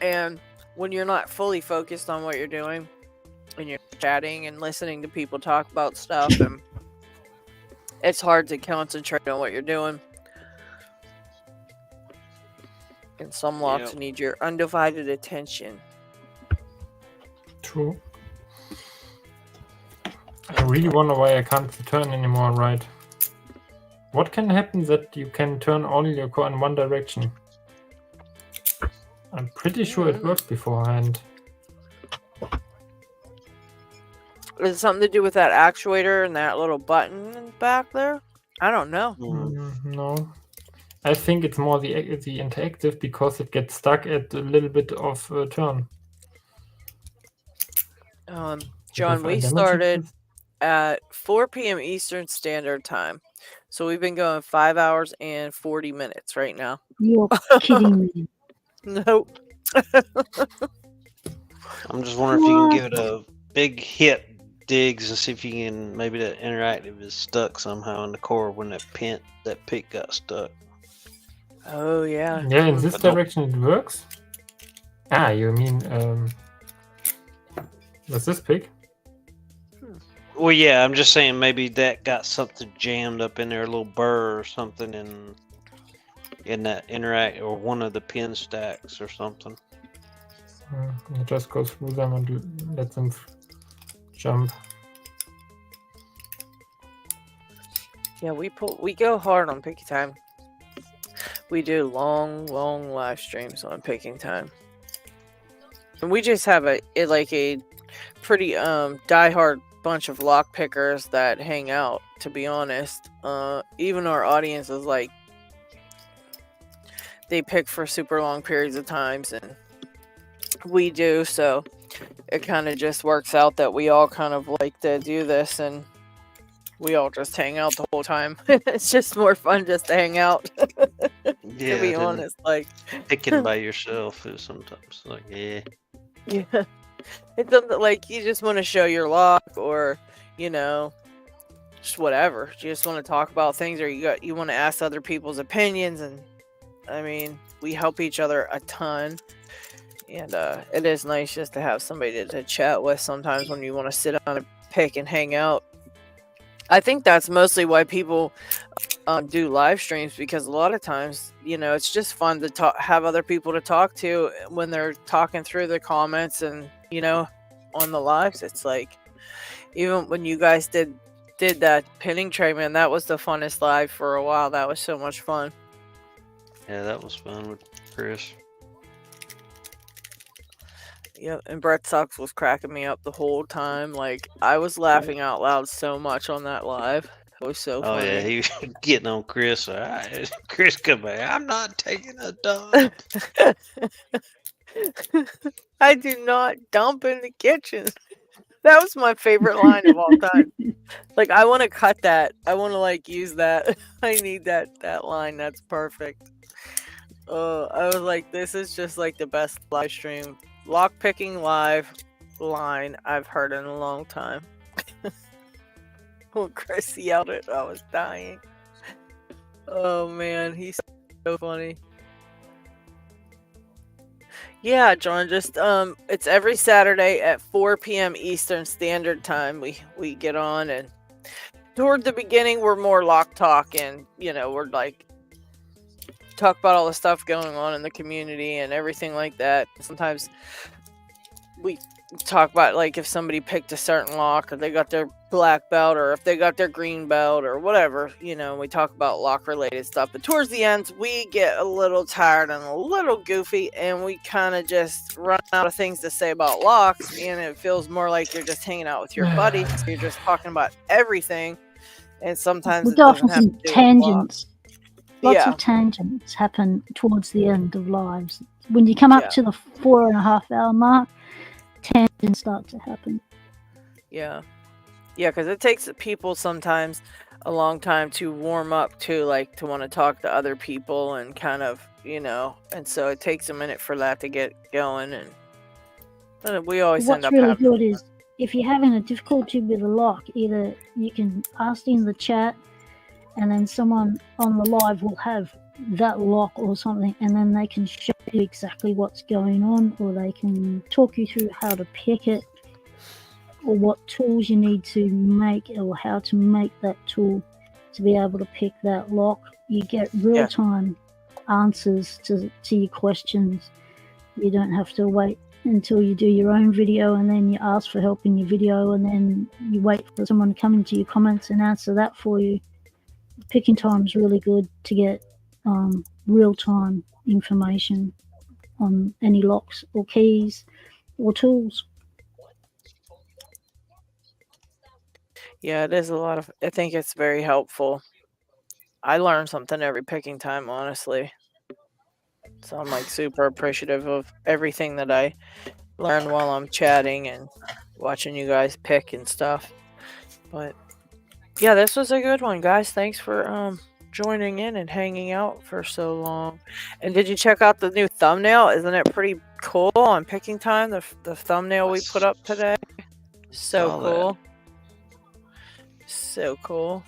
and when you're not fully focused on what you're doing, and you're chatting and listening to people talk about stuff, and it's hard to concentrate on what you're doing. And some locks need your undivided attention.
True. I really wonder why I can't turn anymore, right? What can happen that you can turn only your core in one direction? I'm pretty sure it worked beforehand.
Is it something to do with that actuator and that little button back there? I don't know.
No. I think it's more the interactive, because it gets stuck at a little bit of turn.
John, we started at 4 p.m. Eastern Standard Time. So we've been going 5 hours and 40 minutes right now.
You're kidding me.
Nope.
I'm just wondering if you can give it a big hit, Diggs, and see if you can, maybe that interactive is stuck somehow in the core when that pick got stuck.
Oh, yeah.
Yeah, in this direction it works. You mean what's this pick?
Well, yeah, I'm just saying maybe that got something jammed up in there, a little burr or something in that interact or one of the pin stacks or something.
It just goes through them and let them jump.
Yeah, we go hard on picking time. We do long live streams on picking time. And we just have a pretty diehard bunch of lock pickers that hang out, to be honest. Even our audience is like, they pick for super long periods of times, and we do, so it kind of just works out that we all kind of like to do this, and we all just hang out the whole time. It's just more fun just to hang out.
Yeah,
to be honest, like
picking by yourself is sometimes like, yeah.
Yeah. It's something like you just want to show your lock, or just whatever. You just want to talk about things, or you want to ask other people's opinions, and I mean, we help each other a ton, and it is nice just to have somebody to chat with sometimes when you want to sit on a pick and hang out. I think that's mostly why people do live streams, because a lot of times, it's just fun to have other people to talk to when they're talking through the comments, and on the lives. It's like, even when you guys did that pinning tray, man, that was the funnest live for a while. That was so much fun.
Yeah, that was fun with Chris.
Yep, and Brett Sucks was cracking me up the whole time. Like, I was laughing out loud so much on that live. It was so funny.
Oh yeah, he was getting on Chris. Chris come back. I'm not taking a dump.
I do not dump in the kitchen. That was my favorite line of all time. Like, I want to cut that. I want to use that. I need that line. That's perfect. I was like, this is just the best live stream lock picking live line I've heard in a long time. When Chris yelled it, I was dying. Oh man, he's so funny. Yeah, John, just it's every Saturday at 4 p.m. Eastern Standard Time. We get on, and toward the beginning we're more lock talk, and we're talk about all the stuff going on in the community and everything like that. Sometimes we talk about if somebody picked a certain lock, or they got their black belt, or if they got their green belt, or whatever, we talk about lock related stuff. But towards the end we get a little tired and a little goofy, and we kind of just run out of things to say about locks, and it feels more like you're just hanging out with your buddies. You're just talking about everything, and sometimes
we
it
go off
doesn't
on
have
some
to do
tangents.
with
Lots of tangents happen towards the end of lives. When you come up to the 4.5 hour mark, tangents start to happen.
Yeah, because it takes people sometimes a long time to warm up to to want to talk to other people, and kind of and so it takes a minute for that to get going, and we always end up
What's really
having
good is, if you're having a difficulty with a lock, either you can ask in the chat, and then someone on the live will have that lock or something, and then they can show you exactly what's going on, or they can talk you through how to pick it, or what tools you need to make, or how to make that tool to be able to pick that lock. You get real-time answers to your questions. You don't have to wait until you do your own video, and then you ask for help in your video, and then you wait for someone to come into your comments and answer that for you. Picking time is really good to get real-time information on any locks or keys or tools.
Yeah, it is a lot of. I think it's very helpful. I learn something every picking time, honestly. So I'm super appreciative of everything that I learn while I'm chatting and watching you guys pick and stuff. But yeah, this was a good one, guys. Thanks for joining in and hanging out for so long. And did you check out the new thumbnail? Isn't it pretty cool on picking time? The thumbnail we put up today. So cool. So cool.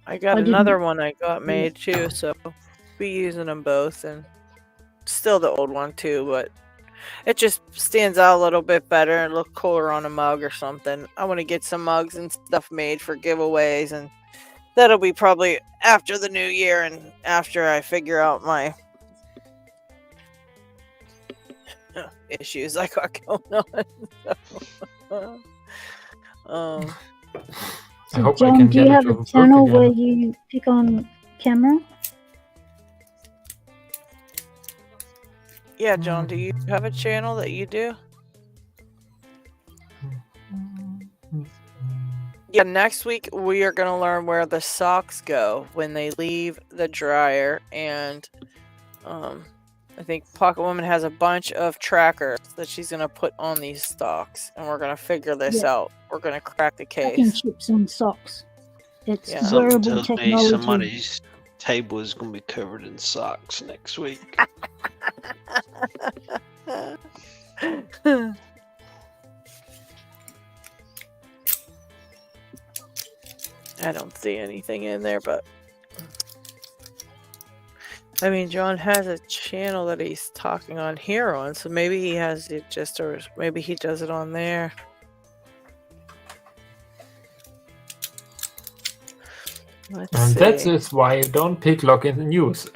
I got another one I got made too, so be using them both, and still the old one too, but it just stands out a little bit better and look cooler on a mug or something. I want to get some mugs and stuff made for giveaways, and that'll be probably after the new year and after I figure out my issues I got going on.
I hope
John,
I can
do you
get
have
it to
a channel
work
where
again.
you pick on camera?
Yeah, John, do you have a channel that you do? Yeah, next week we are going to learn where the socks go when they leave the dryer, and I think Pocket Woman has a bunch of trackers that she's going to put on these socks, and we're going to figure this out. We're going to crack the
Tracking
case.
chips and socks. It's
Something
wearable
tells me
technology.
somebody's table is going to be covered in socks next week.
I don't see anything in there, but I mean, John has a channel that he's talking on here on, so maybe he has it just, or maybe he does it on there. Let's see.
That is why you don't picklock in the news.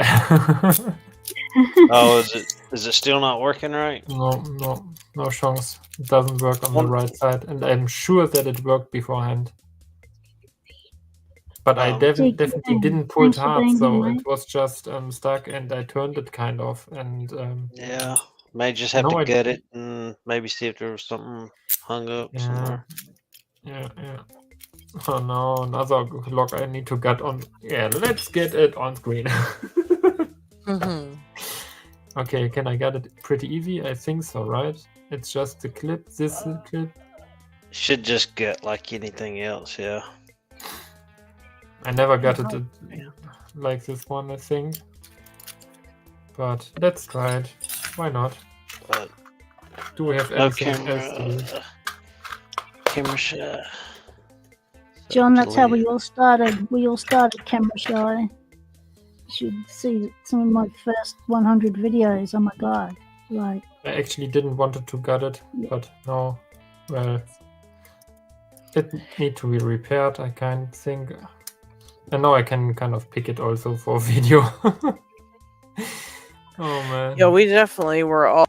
Oh, is it still not working right?
No chance. It doesn't work on the right side, and I'm sure that it worked beforehand. But I definitely didn't pull it hard, so it was just stuck, and I turned it kind of, and
yeah, may just have to gut it and maybe see if there was something hung up somewhere.
Yeah. Oh no, another lock I need to gut on. Yeah, let's get it on screen. Okay, can I get it pretty easy? I think so, right? It's just the clip, this clip.
Should just gut like anything else, yeah.
I never got it like this one, I think. But let's try it. Why not?
But
do we have anything else to do?
Camera shot.
John, that's how we all started. We all started camera shy. You should see some of my first 100 videos. Oh my god. Like,
I actually didn't want to gut it, but no. Well, it need to be repaired, I kind of think. And now I can kind of pick it also for video. Oh man.
Yeah, we definitely were all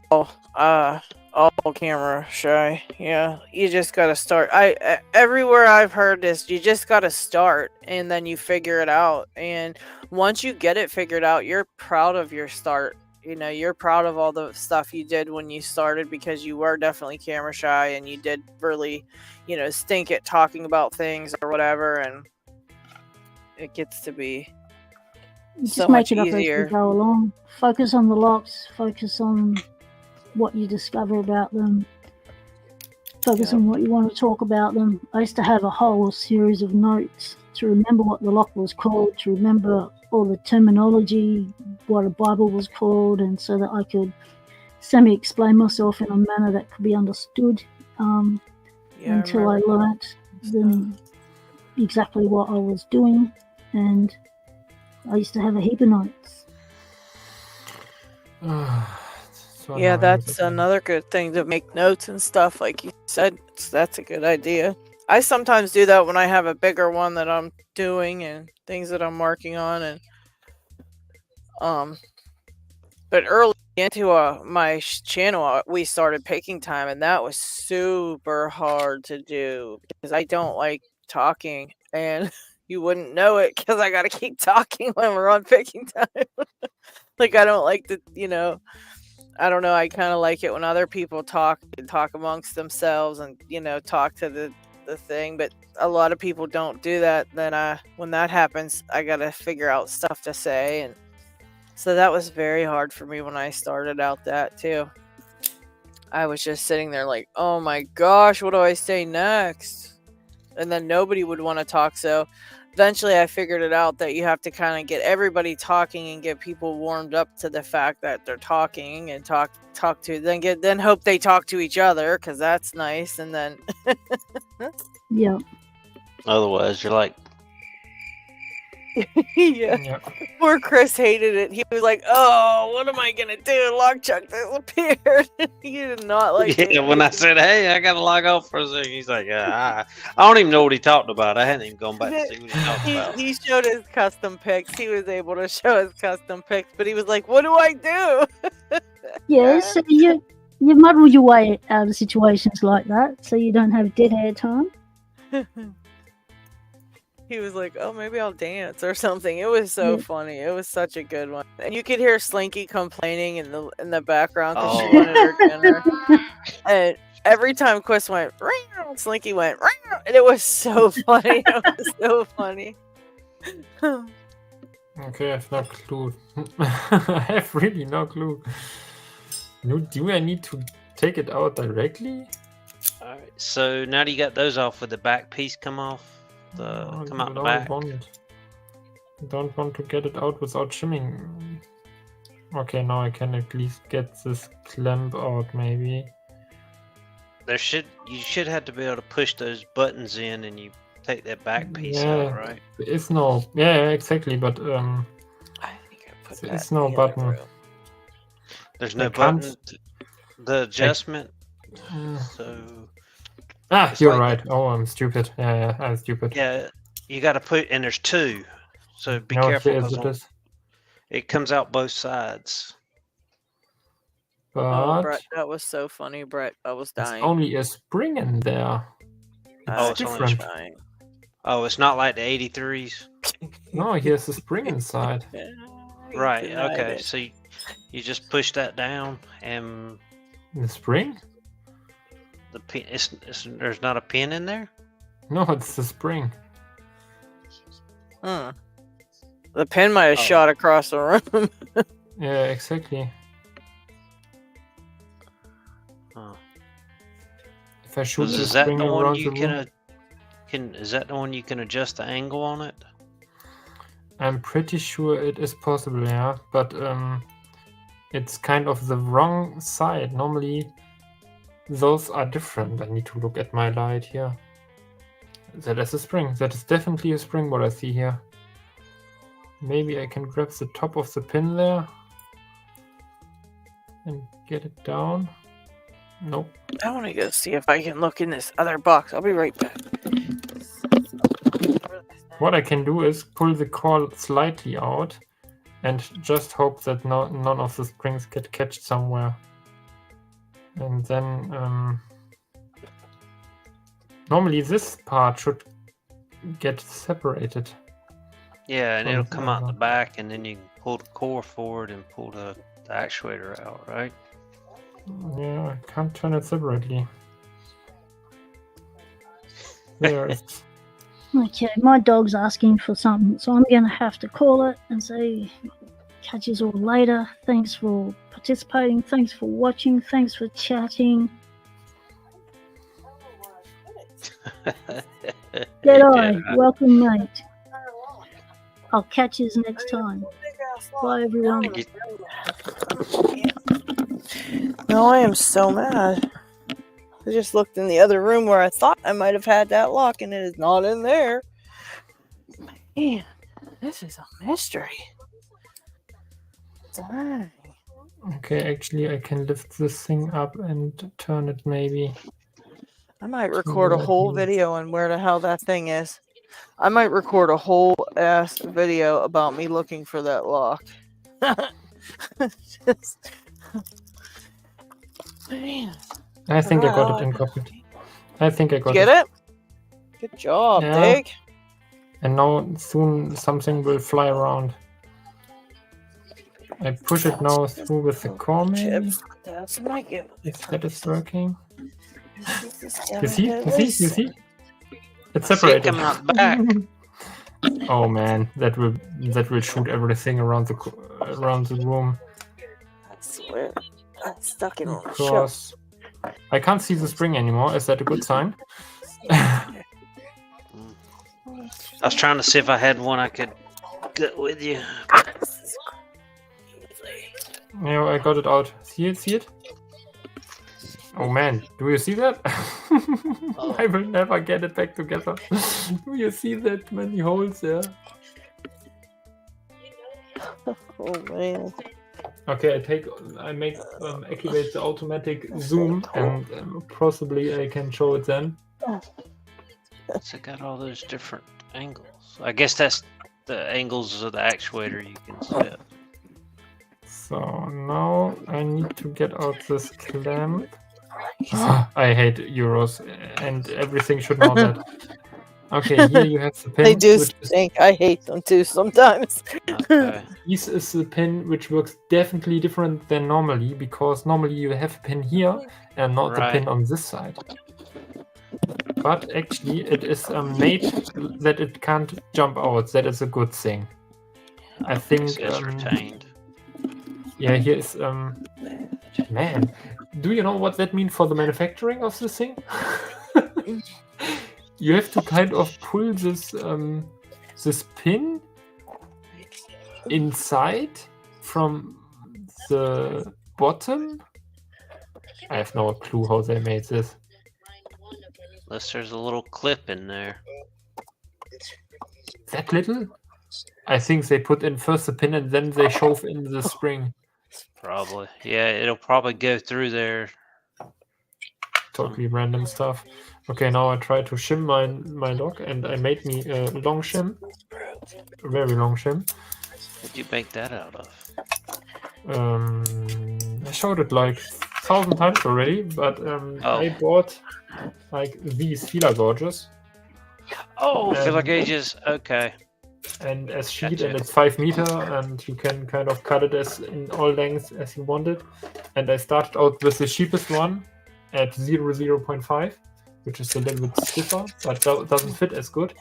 camera shy. Yeah, you just gotta start. Everywhere I've heard this, you just gotta start, and then you figure it out. And once you get it figured out, you're proud of your start. You know, you're proud of all the stuff you did when you started, because you were definitely camera shy, and you did really, stink at talking about things or whatever, and it gets to be so much easier.
As we go along. Focus on the locks. Focus on what you discover about them. Focus on what you want to talk about them. I used to have a whole series of notes to remember what the lock was called, to remember all the terminology, what a Bible was called, and so that I could semi-explain myself in a manner that could be understood until I learnt exactly what I was doing. And I used to have a heap of notes.
Yeah, that's another good thing, to make notes and stuff, like you said. That's a good idea. I sometimes do that when I have a bigger one that I'm doing and things that I'm working on, and but early into my channel, we started picking time, and that was super hard to do because I don't like talking, and you wouldn't know it because I got to keep talking when we're on picking time. Like, I don't like to, I don't know. I kind of like it when other people talk amongst themselves and, talk to the thing. But a lot of people don't do that. Then when that happens, I got to figure out stuff to say. And so that was very hard for me when I started out that too. I was just sitting there like, oh my gosh, what do I say next? And then nobody would want to talk. So eventually I figured it out that you have to kind of get everybody talking and get people warmed up to the fact that they're talking, and talk to, then hope they talk to each other, because that's nice. And then
yeah.
Otherwise you're like,
yeah. Poor Chris hated it. He was like, oh, what am I gonna do? Lockchuck disappeared. He did not like it.
Yeah, when I said, hey, I gotta log off for a second, he's like, I don't even know what he talked about. I hadn't even gone back to see what he talked about.
He showed his custom pics. He was able to show his custom pics, but he was like, what do I do?
Yeah, so you muddle your way out of situations like that, so you don't have dead air time.
He was like, oh, maybe I'll dance or something. It was so funny. It was such a good one. And you could hear Slinky complaining in the background because she wanted her dinner. And every time Quist went, "Ring," Slinky went, "Ring," and it was so funny. It was so funny.
Okay, I have no clue. I have really no clue. Do I need to take it out directly?
All right. So now that you got those off, would the back piece come off? Come out the back?
Don't want to get it out without shimming. Okay, now I can at least get this clamp out, maybe.
You should have to be able to push those buttons in, and you take that back piece out, right?
There is no. Yeah, exactly. But
I think I put
there is no button.
There's no button. The adjustment. So.
You're right. Oh, I'm stupid. Yeah, I'm stupid.
Yeah, you got to put, and there's two, so be careful. It comes out both sides.
But
oh, Brett, that was so funny, Brett. I was dying.
It's only a spring in there.
It's
different.
Oh, it's not like the 83s.
No, here's a spring inside.
Right. Okay. So you just push that down, and
the spring.
The pin. There's not a pin in there.
No, it's the spring.
The pin might have shot across the room.
Yeah, exactly. If I shoot the spring around the room,
is that the one you can adjust the angle on it?
I'm pretty sure it is possible, yeah, but it's kind of the wrong side. Normally, those are different. I need to look at my light here. That is a spring. That is definitely a spring, what I see here. Maybe I can grab the top of the pin there and get it down. Nope.
I want to go see if I can look in this other box. I'll be right back.
What I can do is pull the cord slightly out and just hope that none of the springs get catched somewhere. And then normally this part should get separated.
Yeah, and it'll come out the back, and then you can pull the core forward and pull the actuator out, right?
Yeah, I can't turn it separately. There it's...
Okay, my dog's asking for something, so I'm going to have to call it and say, catch us all later. Thanks for participating. Thanks for watching. Thanks for chatting. G'day. Welcome, mate. I'll catch you next time. Bye, everyone.
No, I am so mad. I just looked in the other room where I thought I might have had that lock, and it is not in there. Man, this is a mystery. Dang.
Okay, actually, I can lift this thing up and turn it maybe.
I might record a whole video on where the hell that thing is. I might record a whole ass video about me looking for that lock. Man.
I think I got it incopied. I think I got it.
Get it? Good job, Dig.
And now soon something will fly around. I push it now through with the core maybe.
That's my gift.
If that is working. You see? It's separated.
Come out back.
Oh man, that will shoot everything around the room.
I swear, I'm stuck in
a cross. I can't see the spring anymore. Is that a good sign?
I was trying to see if I had one I could get with you.
Yeah, I got it out. See it? Oh man, do you see that? I will never get it back together. Do you see that many holes there?
Oh man.
Okay, I activate the automatic zoom, and possibly I can show it then.
So it got all those different angles. I guess that's the angles of the actuator you can set.
So now I need to get out this clamp. I hate Euros, and everything should know that. Okay, here you have the pin.
They do think I hate them too sometimes.
Okay.
This is the pin which works definitely different than normally, because normally you have a pin here and not the pin on this side. But actually, it is made that it can't jump out. That is a good thing. I think
it's retained.
Yeah, here is man. Do you know what that means for the manufacturing of this thing? You have to kind of pull this this pin inside from the bottom. I have no clue how they made this.
Unless there's a little clip in there.
That little? I think they put in first the pin and then they shove in the spring.
Probably. Yeah, it'll probably go through there.
Totally random stuff. Okay, now I try to shim my lock, and I made me a long shim. A very long shim.
What'd you make that out of?
I showed it like 1,000 times already, but I bought like these filler gauges.
Oh, filler gauges. Okay.
And as sheet, and it's 5 meter, and you can kind of cut it as in all lengths as you want it. And I started out with the cheapest one at 0.5, which is a little bit stiffer, but doesn't fit as good.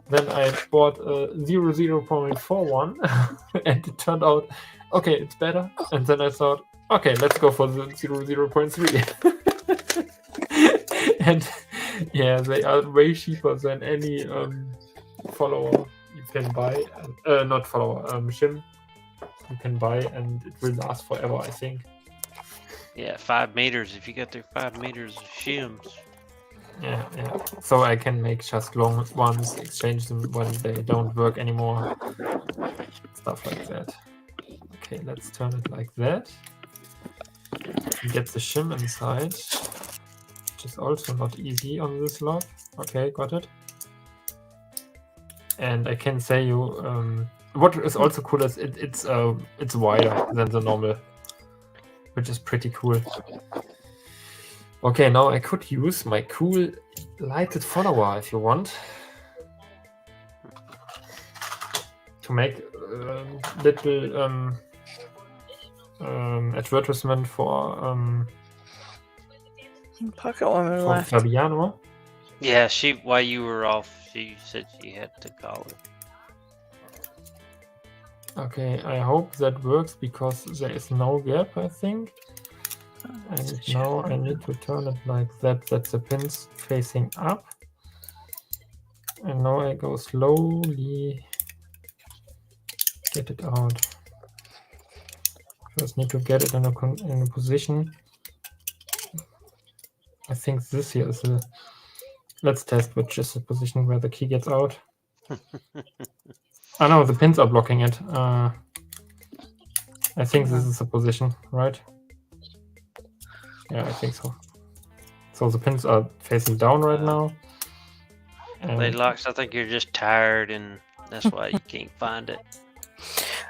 Then I bought a 0.41, and it turned out, okay, it's better. And then I thought, okay, let's go for the 0.3. And yeah, they are way cheaper than any follower you can buy. Not follower, shim you can buy, and it will last forever, I think.
Yeah, 5 meters. If you get there 5 meters of shims.
Yeah. So I can make just long ones, exchange them when they don't work anymore. Stuff like that. Okay, let's turn it like that. Get the shim inside, which is also not easy on this lock. Okay, got it. And I can say you, what is also cool is it's wider than the normal, which is pretty cool. Okay, now I could use my cool lighted follower if you want to make little advertisement for
Pocket woman left.
Fabiano.
Yeah, while you were off, she said she had to call it.
Okay, I hope that works because there is no gap, I think. And now I need to turn it like that, that the pin's facing up. And now I go slowly get it out. First need to get it in a position. I think this here is the... Let's test which is the position where the key gets out. Oh no, the pins are blocking it. I think this is the position, right? Yeah, I think so. So the pins are facing down right now.
Lady Locks, I think you're just tired and that's why you can't find it.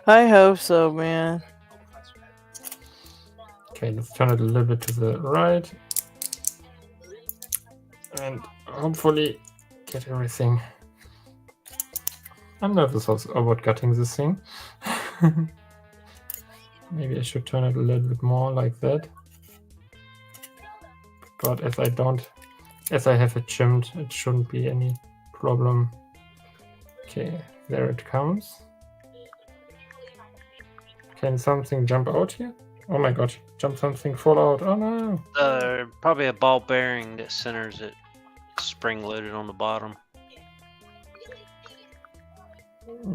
I hope so, man.
Okay, let's turn it a little bit to the right. And hopefully get everything. I'm nervous about cutting this thing. Maybe I should turn it a little bit more like that. But as I have it trimmed, it shouldn't be any problem. Okay, there it comes. Can something jump out here? Oh my god, jump something fall out. Oh no.
Probably a ball bearing that centers it, spring loaded on the bottom.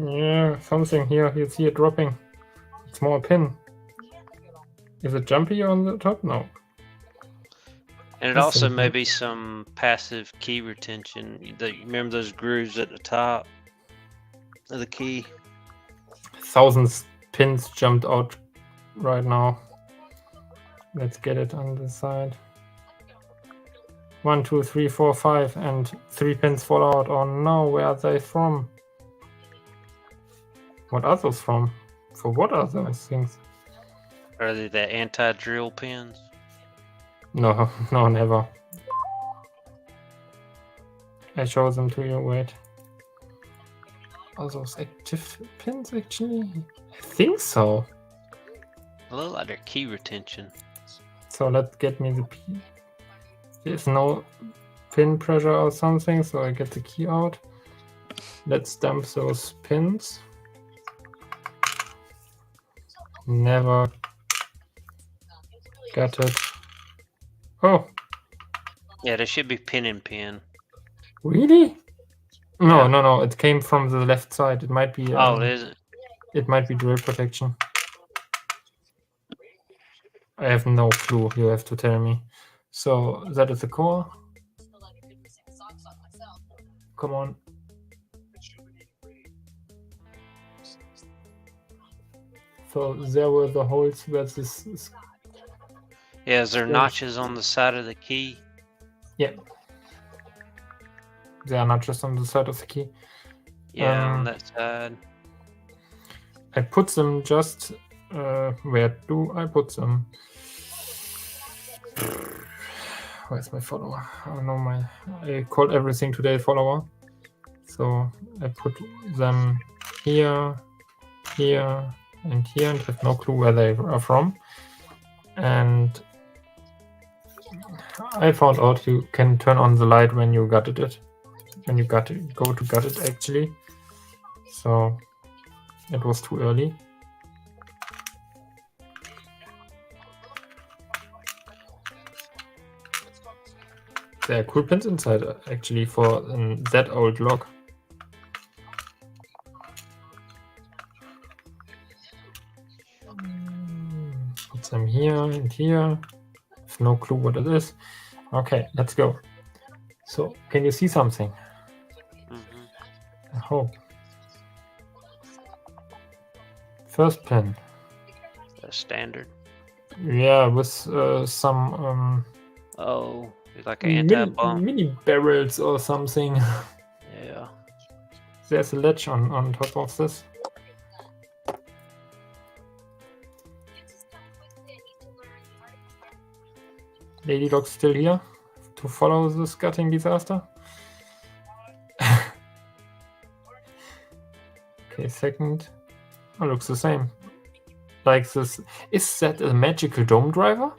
Yeah, something here. You see it dropping. It's more a pin. Is it jumpy on the top? No.
And it also may be some passive key retention. You remember those grooves at the top of the key?
Thousands pins jumped out right now. Let's get it on the side. 1, 2, 3, 4, 5, and 3 pins fall out. Oh no, where are they from? What are those from? For what are those things?
Are they the anti-drill pins?
No, no, never. I show them to you, wait. Are those active pins actually? I think so.
A little like their key retention.
So let's get me the There's no pin pressure or something, so I get the key out. Let's dump those pins. Never got it. Oh,
Yeah, there should be pin and pin.
really? No,
Yeah.
no. It came from the left side. It might be.
Oh, is it?
It might be drill protection. I have no clue. You have to tell me. So that is the core. Come on. So there were the holes where this is.
Yeah, is there
Yes.
notches on the side of the key?
Yeah. They are not just on the side of the key.
Yeah, on that side.
I put them just. Where do I put them? Where's my follower? Oh no, I call everything today follower. So I put them here, here, and here, and have no clue where they are from. And I found out you can turn on the light when you gutted it. When you go to gut it actually. So it was too early. There are cool pins inside actually for that old lock. Put them here and here. Have no clue what it is. Okay, let's go. So, can you see something? I hope. First pin.
Standard.
Yeah, with some
Oh, like an anti-bump.
mini barrels or something.
Yeah.
There's a ledge on top of this. Lady Locks still here to follow this gutting disaster. Okay, second. Oh, looks the same. Like this. Is that a magical dome driver?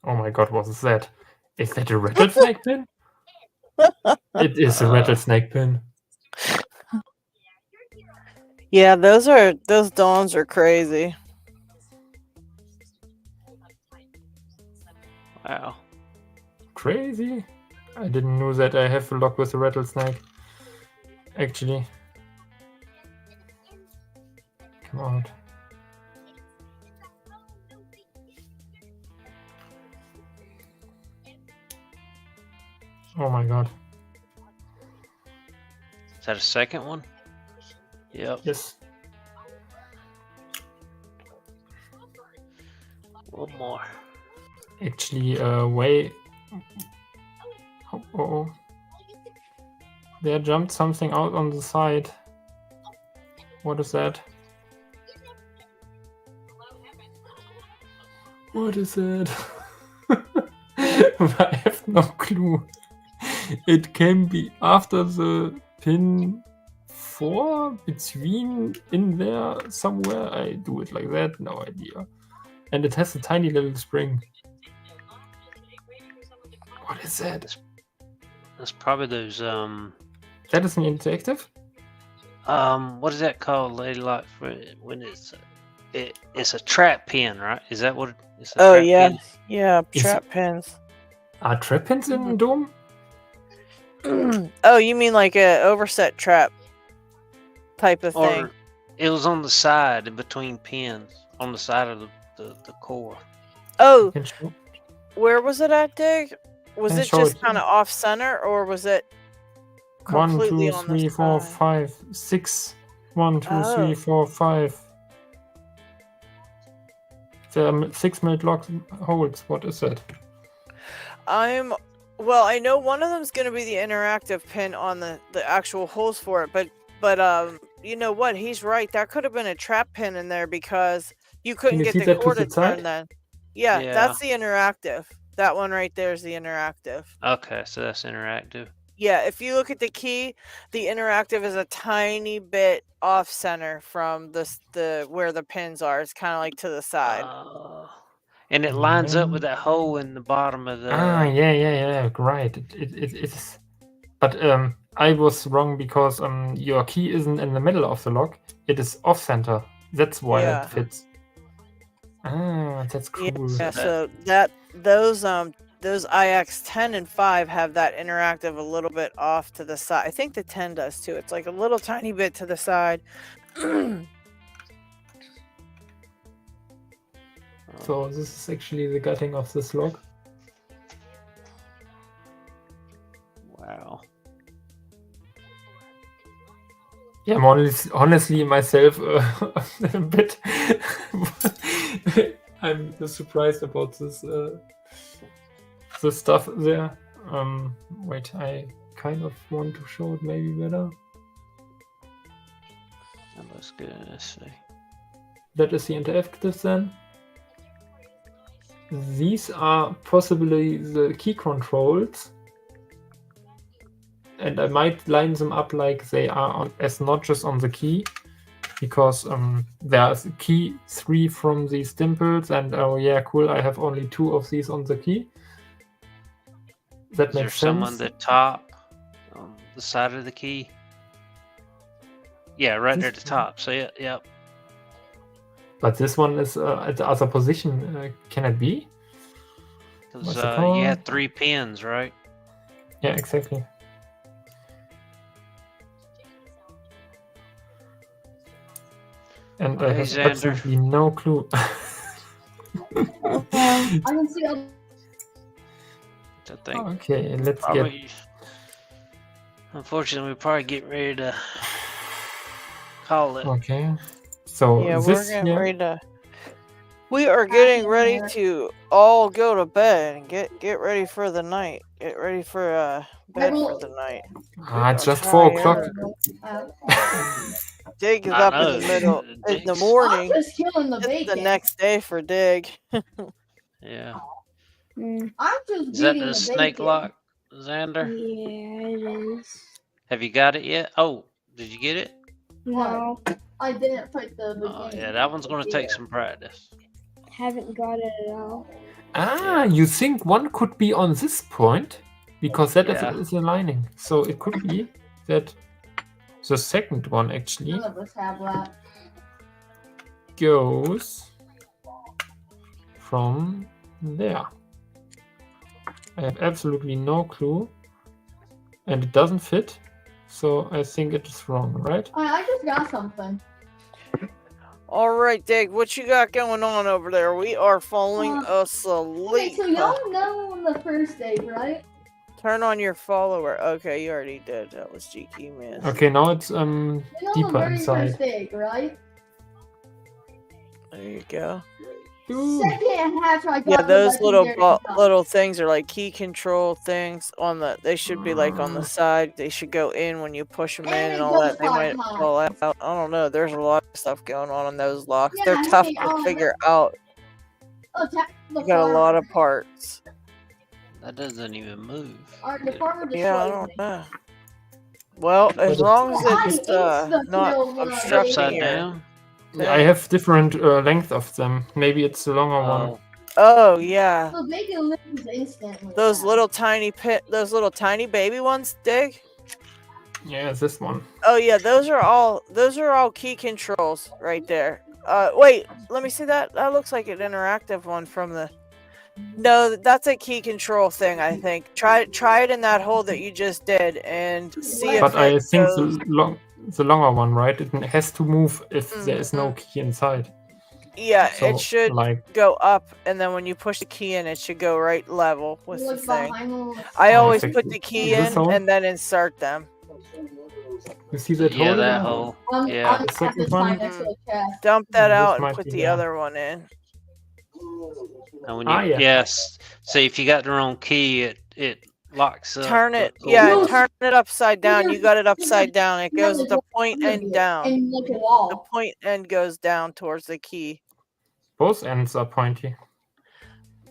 Oh my god, what is that? Is that a rattlesnake pin? It is a rattlesnake pin.
Yeah, those dawns are crazy.
Wow.
Crazy. I didn't know that I have a lock with a rattlesnake. Actually. Come on. Oh my god.
Is that a second one? Yep.
Yes.
One more.
Actually, way. Oh. There jumped something out on the side. What is that? What is it? I have no clue. It can be after the pin 4, between, in there somewhere. I do it like that, no idea. And it has a tiny little spring. What is that?
That's probably those
That is an interactive?
what is that called, Lady Locks, when it's a trap pin, right? Is that what it's a
Oh
trap
yeah.
pin?
Yeah, trap pins.
Are trap pins in Dome?
Oh, you mean like a overset trap type of thing?
Or it was on the side in between pins, on the side of the core.
Oh, where was it at, Dig? Was
Can
it
show
just
it.
kind of off center, or was it
1,
completely
2,
on
3,
the
4,
side?
5, 6. 1, 2,
Oh.
3, 4, 5. There are 6 mil lock holes. What is that?
Well, I know one of them's going to be the interactive pin on the actual holes for it, but you know what? He's right. That could have been a trap pin in there because you couldn't
you
get
see
the
that to
cord
the
to
side?
turn then. Yeah,
Yeah.
that's the interactive. That one right there is the interactive.
Okay, so that's interactive.
Yeah, if you look at the key, the interactive is a tiny bit off center from the where the pins are. It's kind of like to the side.
And it lines up with that hole in the bottom of the.
Yeah, right. It is. But I was wrong because your key isn't in the middle of the lock. It is off center. That's why it fits. Ah, that's cool.
Yeah, so those IX 10 and 5 have that interactive a little bit off to the side. I think the 10 does too. It's like a little tiny bit to the side.
So this is actually the gutting of this lock.
Wow.
Yeah, I'm honestly myself a bit. I'm surprised about this the stuff there. Wait, I kind of want to show it maybe better.
Let's go. Let's see.
That is the interactive then. These are possibly the key controls. And I might line them up like they are as notches on the key, because there's key 3 from these dimples, and oh yeah, cool, I have only 2 of these on the key. That makes sense.
Some on the top, on the side of the key? Yeah, right there at the top. So yeah, yep.
But this one is at the other position. Can it be?
Because you had 3 pins, right?
Yeah, exactly. And I have absolutely no clue.
I can see.
Okay, let's get.
Unfortunately, we probably get ready to call it.
Okay. So
yeah,
this
we're getting ready to. We are getting ready to all go to bed and get ready for the night. Get ready for bed for the night.
It's just 4 o'clock.
Dig is up in the middle in the morning.
I'm just killing the bacon.
It's the next day for Dig.
Yeah.
I'm just
Is that
beating
the
the
snake
bacon.
lock, Xander?
Yeah, it is.
Have you got it yet? Oh, did you get it?
No, I didn't put the beginning.
Oh, yeah, that one's going to take some practice.
Haven't got it at all.
Ah, you think one could be on this point? Because that is aligning. So it could be that the second one actually
None of us have that.
goes from there. I have absolutely no clue. And it doesn't fit. So I think it is wrong, right?
I just got something.
All right, Dig, what you got going on over there? We are falling asleep.
Okay, so y'all know on the first day, right?
Turn on your follower. Okay, you already did. That was GQ, man.
Okay, now it's
You know the
deeper
very
inside.
first day, right?
There you go.
Second half, I got
Yeah,
the
those
legendary stuff.
little things are like key control things on the. They should be like on the side. They should go in when you push them in
And
and
it
all that.
goes
They might
like
fall out. I don't know. There's a lot of stuff going on in those locks.
Yeah,
They're tough
hey,
to figure out.
Oh,
You got a lot of parts.
That doesn't even move.
The farmer destroyed
Yeah, I don't know. Well, as long as it's not obstructing
Upside
your-
down?
I have different length of them. Maybe it's the longer one.
Oh yeah.
So they can lose instantly.
Those little tiny baby ones, Dig.
Yeah, this one.
Oh yeah, those are all key controls right there. Wait, let me see that. That looks like an interactive one from the. No, that's a key control thing. I think. Try it in that hole that you just did and see if.
But I think
goes...
the longer one, right? It has to move if there is no key inside.
Yeah,
So,
it should
like-
go up, and then when you push the key in, it should go right level with the
Look
thing.
behind them.
I
Oh,
always
I
put
think-
the key
this
in
hole?
and then insert them.
You see that
Yeah,
hole?
that
there?
hole.
I'm
Yeah.
at
second
this
one?
time next to the chest.
Dump that
This
out and
might
put
be
the
there.
other one in.
And when you,
Ah, yeah.
yes. See, if you got the wrong key, it locks up.
Turn it,
the-
yeah, turn it upside down. You got it upside down. It goes the point end down.
And look at
The
wall.
point end goes down towards the key.
Both ends are pointy.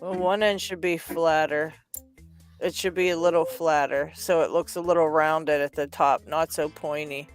Well, one end should be flatter. It should be a little flatter, so it looks a little rounded at the top, not so pointy.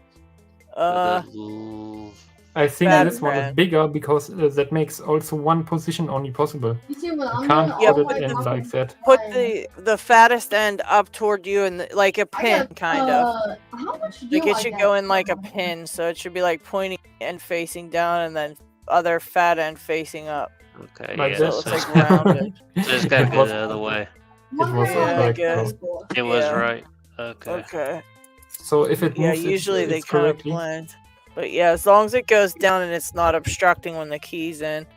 I think
Fat
this one is
end.
bigger because that makes also one position only possible.
You see what
You
I'm
can't
doing?
put
All
it in
my
like that.
Put the fattest end up toward you and like a pin, kind of.
How much do
Like it
I
should
get?
go in like a pin, so it should be like pointing and facing down, and then other fat end facing up.
Okay,
Like
yeah.
So it looks like rounded.
Just gotta
It
go
was-
the other way.
It was
Yeah,
correct.
good.
though.
It was
Yeah.
right. Okay.
Okay.
So if it
Yeah,
moves,
usually they
it's
kind of
correctly.
blend. But yeah, as long as it goes down and it's not obstructing when the key's in.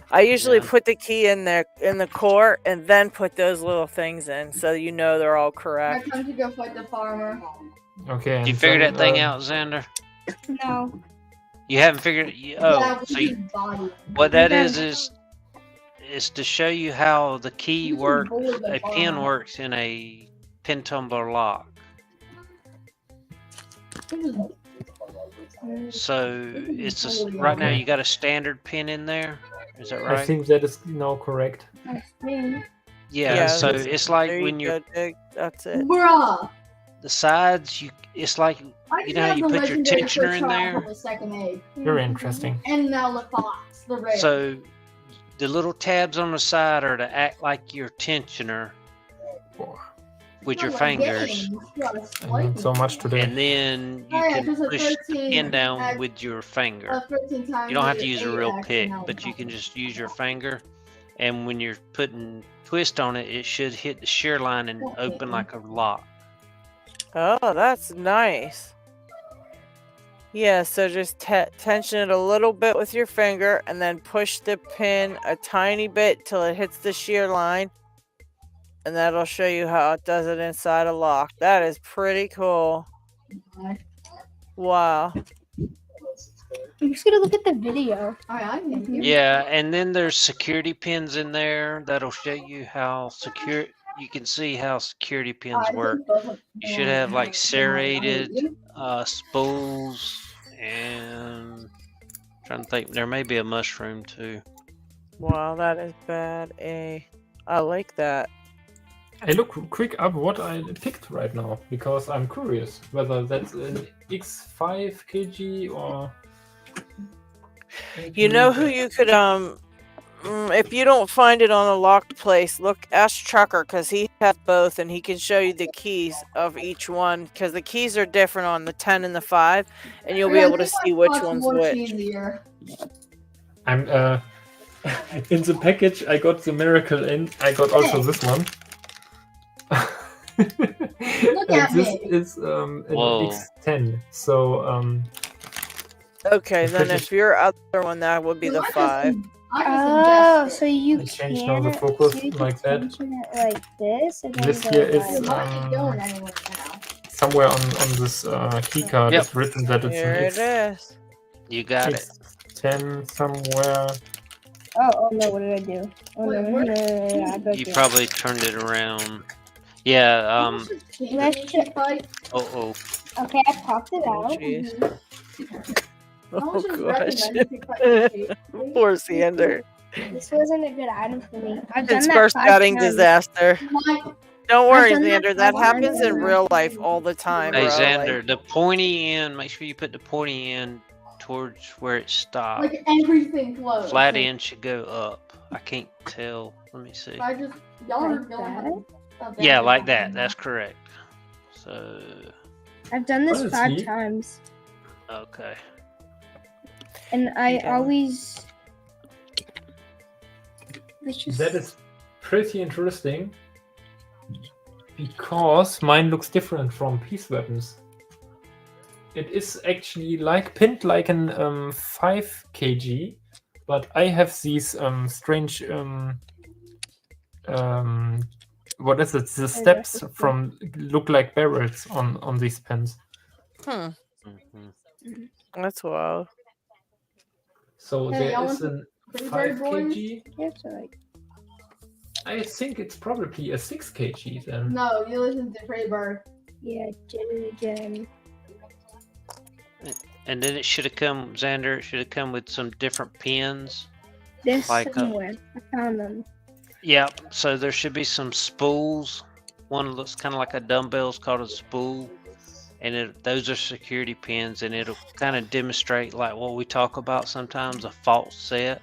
I usually
Yeah.
put the key in there in the core and then put those little things in, so you know they're all correct.
Time to go fight the farmer.
Okay.
You
and
figured
then,
that thing out, Xander?
No.
You haven't figured it? Oh, so what that is to show you how the key works, a pin works in a pin tumbler lock. So it's just, right now you got a standard pin in there. Is that right?
I think that is now correct.
Yeah. So
that's-
it's like
there
when
you
you're
go, Dig. That's it.
Bruh.
the sides. It's like you know how you put your tensioner in there.
The second aid.
Very interesting.
And now the fox, the rare.
So the little tabs on the side are to act like your tensioner with your fingers,
I need so much today.
and then you
Oh, yeah,
can
just a
push the
13
pin down
act-
with your finger.
13 times
You don't have to
the
use a
8
real
action
pick,
now.
but you can just use your finger. And when you're putting twist on it, it should hit the shear line and open like a lock.
Oh, that's nice. Yeah, so just tension it a little bit with your finger and then push the pin a tiny bit till it hits the shear line. And that'll show you how it does it inside a lock. That is pretty cool. Wow.
I'm just gonna look at the video.
Yeah, and then there's security pins in there that'll show you how secure. You can see how security pins work. You should have like serrated spools, and trying to think, there may be a mushroom too.
Wow, that is bad. I like that.
I look quick up what I picked right now because I'm curious whether that's an X5 kg or.
You know who you could if you don't find it on a locked place, ask Trucker, because he has both and he can show you the keys of each one, because the keys are different on the 10 and the 5, and you'll be able to see which one's which.
I'm in the package I got the miracle in. I got also this one.
Look
And
at
this
me.
is an
Whoa.
X10. So
Okay,
the
then
package-
if your other one, that would be the 5.
Oh, so you
I
can
changed now the focus
so you can
like that.
tension it like this, and then
This
go
here is
like-
somewhere on this key card.
Yep.
It's written that it's
Here
an
it is.
You got it.
X10 somewhere.
Oh no! What did I do? Oh no! I broke
You
it.
probably turned it around. Yeah.
Let's check.
Oh.
Okay, I popped it
Oh,
out.
jeez. Oh,
just
gosh.
recommend you cut your sheet.
Poor Xander.
This wasn't a good item for me. I've done
It's
that
first
5
batting
times.
disaster.
Mike,
Don't worry,
done that
Xander. That
5
happens
times.
in real life all the time,
Hey
bro.
Xander, the pointy end. Make sure you put the pointy end towards where it stopped.
like everything close.
Flat end should go up. I can't tell. Let me see.
I just y'all are
Like
gonna have
that?
a
Yeah,
bad
like that.
time.
That's correct. So,
I've done this 5
Honestly-
times,
okay.
and I
Yeah.
always. It's just...
That is pretty interesting because mine looks different from peace weapons. It is actually pinned like an 5 kg, but I have these strange what is it? The steps from look like barrels on these pins.
Hmm.
Mhm.
That's wild.
So
Hey,
there
y'all
is
want
an
Pretty
5
Bird Boys?
kg.
Yeah, so like
I think it's probably a 6 kg then.
No, you listen to Pretty Bird.
yeah, did it again.
And then it should have come, Xander. It should have come with some different pins.
This
Like,
somewhere. I found them.
Yep. So there should be some spools. One looks kind of like a dumbbell is called a spool, and those are security pins, and it'll kind of demonstrate like what we talk about sometimes, a false set,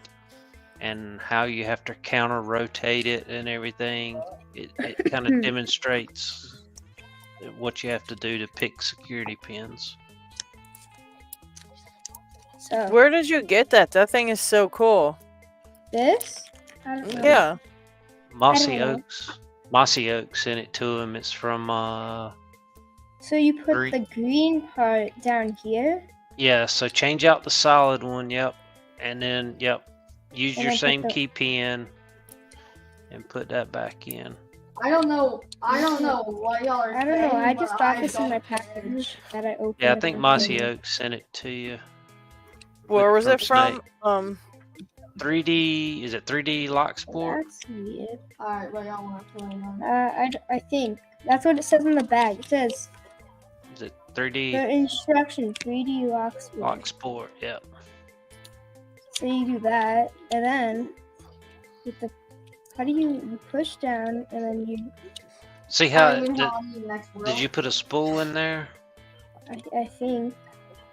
and how you have to counter rotate it and everything. It kind of demonstrates what you have to do to pick security pins.
So
Where did you get that? That thing is so cool.
this? I don't know.
Yeah.
Mossy
know.
Oaks. Mossy Oak sent it to him. It's from
So you put
Green.
the green part down here.
yeah, so change out the solid one, yep. And then use
And
your
then put
same
the-
key pin and put that back in.
I don't know what y'all are
I don't know.
saying,
I
but
just got this in
don't-
my package that I opened.
Yeah, I
at
think
the
Mossy
beginning.
Oak sent it to you.
Where was
from
it from?
Snake. 3D, is it 3D Lock Sport?
That's weird.
Alright, what y'all want to play on?
I think that's what it says in the bag. It says
Is it 3D
the instruction 3D locks.
Lock Sport? Yep.
So you do that, and then with the how do you push down and then you?
See how
I mean,
did,
how I'm in the next world.
did you put a spool in there?
I think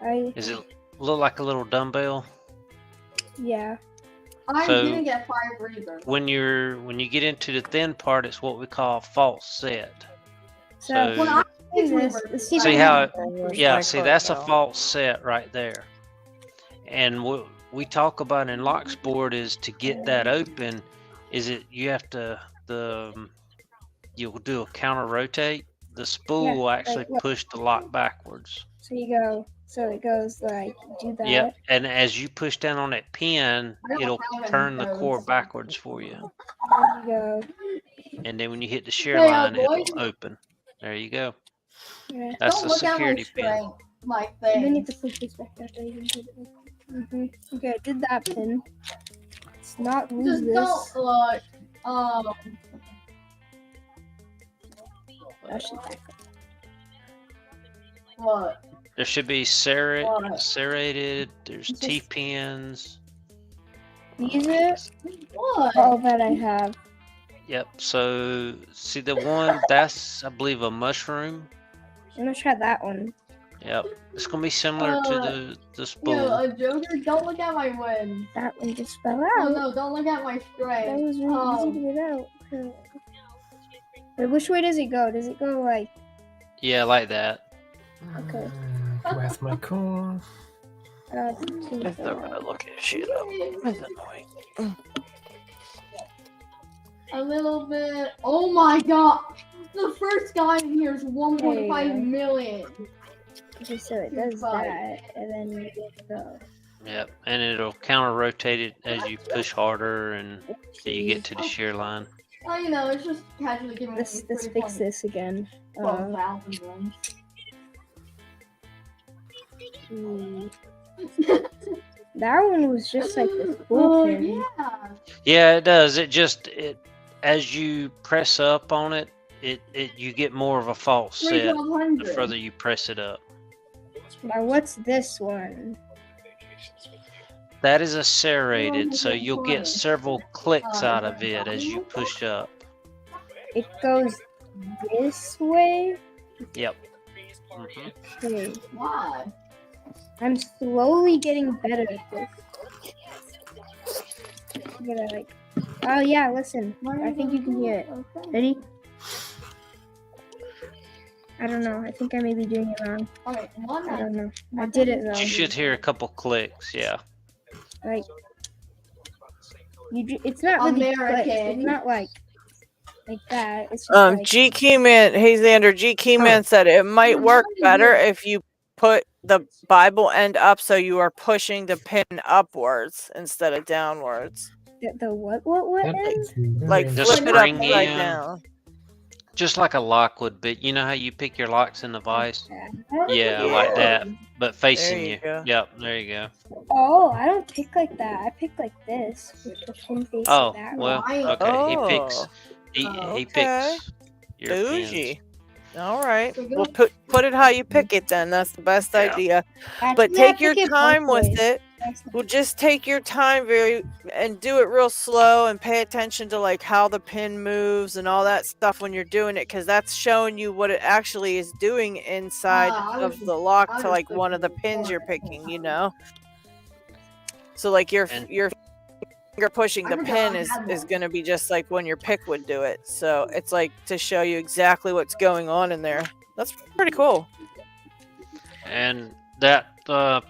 I
Is it look like a little dumbbell?
yeah.
I
so-
didn't get 5 reavers.
When you get into the thin part, it's what we call false set.
So
So-
When I
this,
reavers,
see if
See
I
how
can-
it, yeah, see that's a false set right there. And what we talk about in lock sport is to get that open, is it you have to you'll do a counter rotate. The spool
Yeah,
will actually
like, look.
push the lock backwards.
So you go. So it goes like do that.
Yep. And as you push down on that pin,
I don't
it'll
have any
turn the
of
core
those.
backwards for you.
And you go.
And then when you hit the shear
Hey,
line,
boys.
it'll open. There you go.
Yeah.
That's
don't
the
look at my
security pin.
strength, my
And then you
thing.
have to push this back after you do it. Okay, I did that pin. Let's not lose
Just
this.
don't look.
I should back up.
What?
There should be
What?
serrated. There's
Just-
T pins.
These are
What?
all that I have.
Yep. So see the one that's I believe a mushroom.
I'm gonna try that one.
Yep. It's gonna be similar to the spool.
Yo, Joker, don't look at my win.
That one just fell
Oh
out.
no, don't look at my
That
strength.
was really easy to get out. Wait, which way does it go? Does it go like?
Yeah, like that.
Okay.
Where's my car?
If they're gonna look at shit up. That's annoying.
A little bit. Oh my god! The first guy in here is 1.5 million.
Okay, so it does that, and then you go.
Yep. And it'll counter rotate it as you push harder and till you get to the shear line.
Oh, you know, it's just casually giving
Let's
me
fix this again.
12,000 runs.
That one was just like the
Oh
spool pin.
yeah.
Yeah, it does. It as you press up on it, you get more of a false set the
3,100.
further you press it up.
Now what's this one?
That is a serrated, so
that's
you'll get
funny.
several clicks out of it as you push up.
It goes this way.
Yep. Mhm.
Okay.
Why?
I'm slowly getting better at this. I'm gonna like. Oh yeah, listen. I think you can hear it. Ready? I don't know. I think I may be doing it wrong.
Okay, one
I don't know. I did it though.
You should hear a couple clicks, yeah.
Like. It's not really clicks.
American.
It's not like that. It's just like,
G Keyman, hey Xander, G Keyman said it might work better if you put the Bible end up so you are pushing the pin upwards instead of downwards.
the what end?
Like
The
flip it
spring
upside
in.
down.
Just like a lock would be. You know how you pick your locks in the vise? Yeah,
Yeah.
like that, but facing
you
you.
go.
Yep, there you go.
Oh, I don't pick like that. I pick like this with the pin facing
Oh,
that
well,
way.
okay.
Oh.
He picks. He
Okay.
picks your pins.
Bougie. All right. Well, put it how you pick it then. That's the best idea. But
Actually, I
take your
pick it
time
both
with
ways.
it. Well, just take your time and do it real slow and pay attention to like how the pin moves and all that stuff when you're doing it, because that's showing you what it actually is doing inside of the lock to like one of the pins you're picking, you know. So like your finger pushing the pin is going to be just like when your pick would do it. So it's like to show you exactly what's going on in there. That's pretty cool.
And that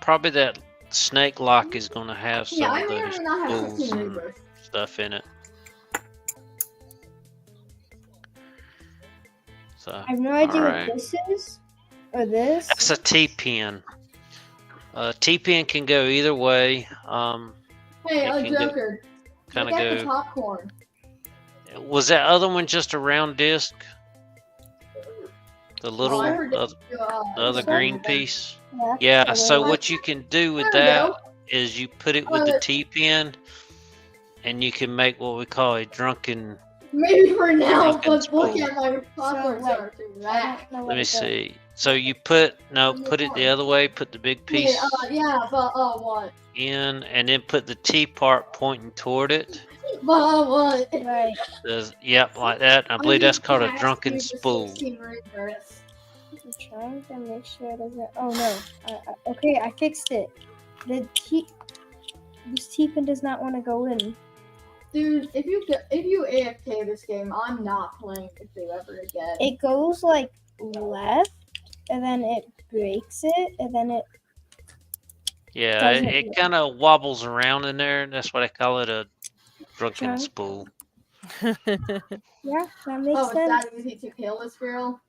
probably that snake lock is going to have some of those spools and stuff in it. So
I have no idea what this is or this.
That's a T-pin. T-pin can go either way.
Hey, Joker.
Kind of go.
The popcorn.
Was that other one just a round disc? The little, the other green piece? Yeah, so what you can do with that is you put it with the T-pin, and you can make what we call a drunken.
Maybe for now, but look at my popcorn starter.
Let me see. So you put it the other way. Put the big piece.
What?
In, and then put the T part pointing toward it.
What?
Right.
Yep, like that. I believe that's called a drunken spool.
I'm trying to make sure it doesn't. Oh no. Okay, I fixed it. This T-pin does not want to go in.
Dude, if you AFK this game, I'm not playing with you ever again.
It goes like left, and then it breaks it, and then it.
Yeah, it kind of wobbles around in there. That's why they call it a drunken spool.
Yeah, that makes sense.
It's that easy to kill this girl?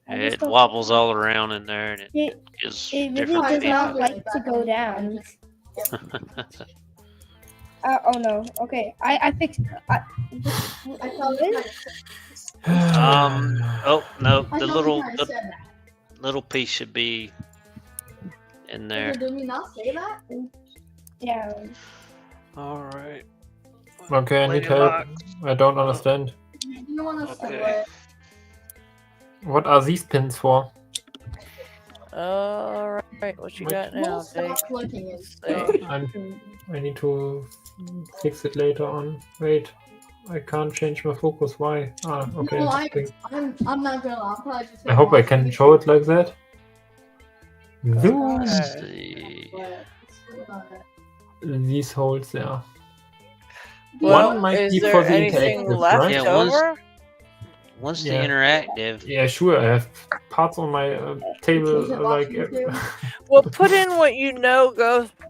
It wobbles all around in there, and it gives
really
different
does not like to go down. Oh no. Okay, I fixed. I
oh no, the little piece should be in there.
Did we not say that?
Yeah.
All right.
Okay, I need help. I don't understand.
You want us to what?
What are these pins for?
All right, what you got now, Jake?
I need to fix it later on. Wait, I can't change my focus. Why? Ah, okay.
No, I'm not gonna. I'll probably just.
I hope I can show it like that. Zoom.
Let's see.
These holes there.
Well,
one might
is
be
there
for the
anything
interactive,
left
right?
over?
One's the interactive.
Yeah, sure. I have parts on my table like.
Well, put in what you know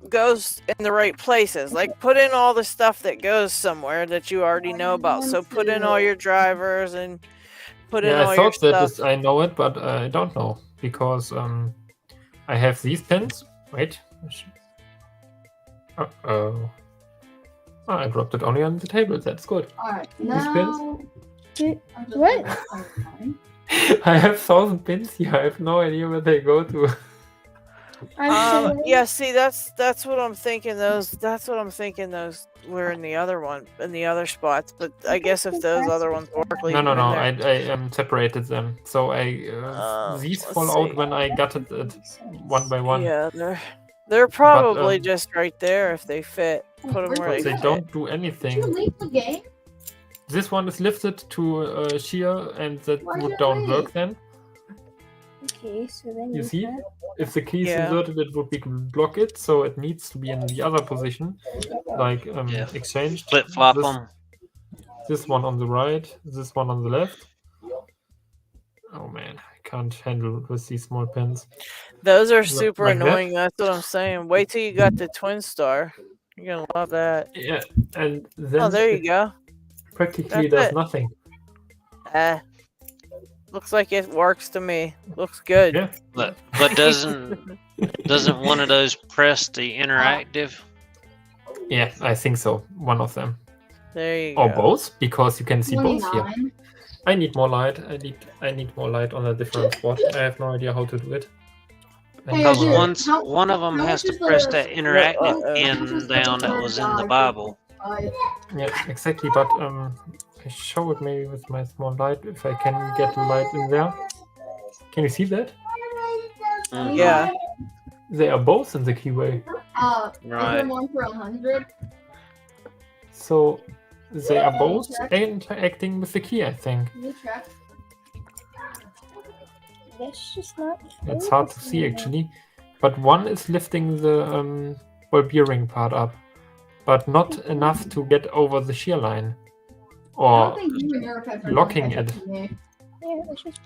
goes in the right places. Like put in all the stuff that goes somewhere that you already know about. So put in all your drivers and put in all your stuff.
I thought that I know it, but I don't know because I have these pins. Wait. Uh-oh. I dropped it only on the table. That's good.
Alright,
These pins.
What?
I have 1,000 pins here. I have no idea where they go to.
Yeah, see, that's what I'm thinking. That's what I'm thinking. Those were in the other one, in the other spots. But I guess if those other ones work,
No. I separated them. So these fall out when I gutted it one by one.
Yeah, they're probably just right there if they fit. Put them where
they
fit.
don't do anything.
Did you leave the game?
This one is lifted to shear, and that would don't work then.
Okay, so then
you see, if the key is inverted, it would block it. So it needs to be in the other position, like exchange.
Flip flop them.
This one on the right, this one on the left. Oh man, I can't handle with these small pins.
Those are super
like
annoying.
That.
That's what I'm saying. Wait till you got the twin star. You're gonna love that.
Yeah, and then
there you go.
Practically does nothing.
Looks like it works to me. Looks good.
Yeah.
But doesn't one of those press the interactive?
Yeah, I think so. One of them.
There you go.
Or both, because you can see
29.
both here. I need more light. I need more light on a different spot. I have no idea how to do it.
Because one of them has to press that interactive pin down that was in the Bible.
Yeah, exactly. But I show it maybe with my small light if I can get light in there. Can you see that?
Yeah.
They are both in the keyway.
Right.
One for 100.
So they are both interacting with the key, I think.
Can you check?
That's just not.
It's hard to see actually, but one is lifting the ball bearing part up, but not enough to get over the shear line,
I
or
don't think you and your pets are
locking
gonna
it.
catch up to me.
Yeah, it's just.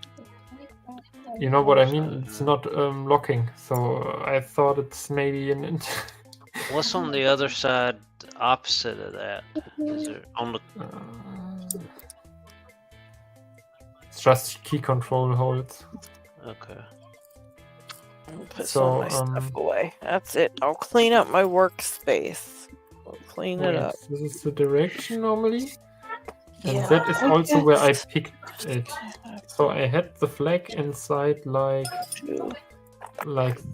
You know what I mean? It's not locking, so I thought it's maybe an.
What's on the other side, opposite of that? Is it on the?
It's just key control holds.
Okay.
I'll put
So,
some of my stuff away. That's it. I'll clean up my workspace. I'll clean it up.
This is the direction normally. And
Yeah,
that is
I
also where I
guess.
picked it. So I had the flag inside like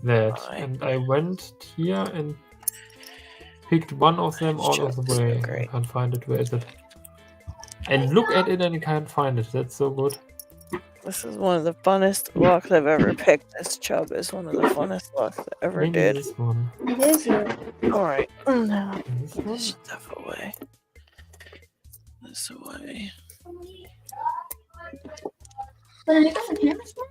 that. And I went here and picked one of them out of the way. I can't find it. Where is it? And look at it and I can't find it. That's so good.
This is one of the funnest locks I've ever picked. This chub is one of the funnest locks I ever
Maybe
did.
this one.
It is you.
Alright. Now,
This
put
one?
this stuff away. This away.
But you got the camera store?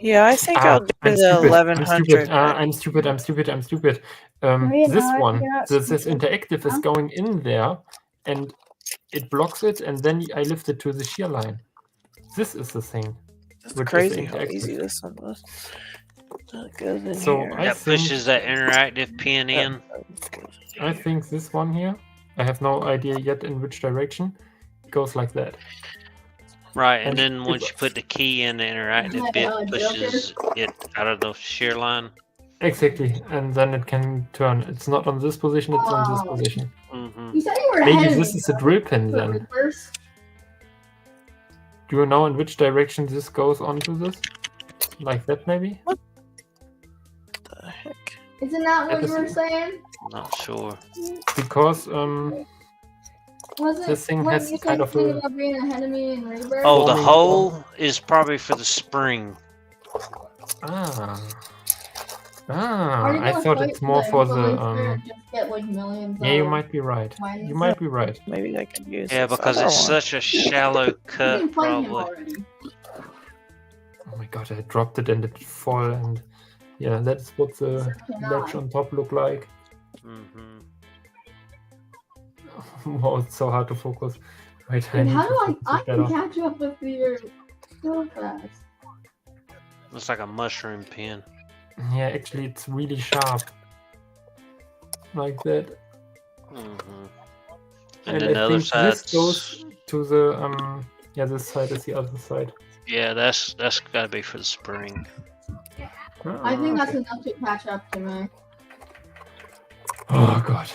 Yeah, I think I'll do
I'm
the
stupid.
1100.
I'm stupid.
Wait,
This
no,
one,
you're not
this
stupid.
interactive is
Huh?
going in there, and it blocks it, and then I lift it to the shear line. This is the thing.
It's
which is
crazy how
interactive.
easy this one was. That goes in
So
here.
I
That
think
pushes that interactive pin in.
I think this one here. I have no idea yet in which direction. Goes like that.
Right, and
And
then
if-
once you put the key in, the interactive bit pushes it out of the shear line.
Exactly, and then it can turn. It's not on this position. It's on this
Wow.
position.
Mm-hmm.
You said you were
Maybe
ahead of
this
me,
is a drill pin
so
then.
reverse.
Do you know in which direction this goes onto this? Like that, maybe?
What the heck?
Isn't that what
That
you were
is-
saying?
Not sure.
Because
Wasn't
this thing
what
has
you
kind
said
of
something
a-
about being ahead of me in reverse?
Oh, the
Forming-
hole is probably for the spring.
Are you
I
gonna
thought
fight
it's more for the
influencer and just get like millions
Yeah, you
of
might be right.
minus?
You might be right.
Maybe I can use
Yeah,
this
because
other
it's
one.
such a shallow
You
cut,
can fight him
probably.
already.
Oh my god, I dropped it and it fall, and yeah, that's what the
Cannot.
ledge on top look like.
Mm-hmm.
Wow, it's so hard to focus. Wait,
Dude,
need
how
to
do
focus
I
it
can
better.
catch up with your so fast?
Looks like a mushroom pin.
Yeah, actually, it's really sharp. Like that.
Mm-hmm.
And
then the
I
other
think this
side's-
goes to the yeah, this side is the other side.
Yeah, that's got to be for the spring.
I think that's
okay.
enough to catch up to me.
Oh god.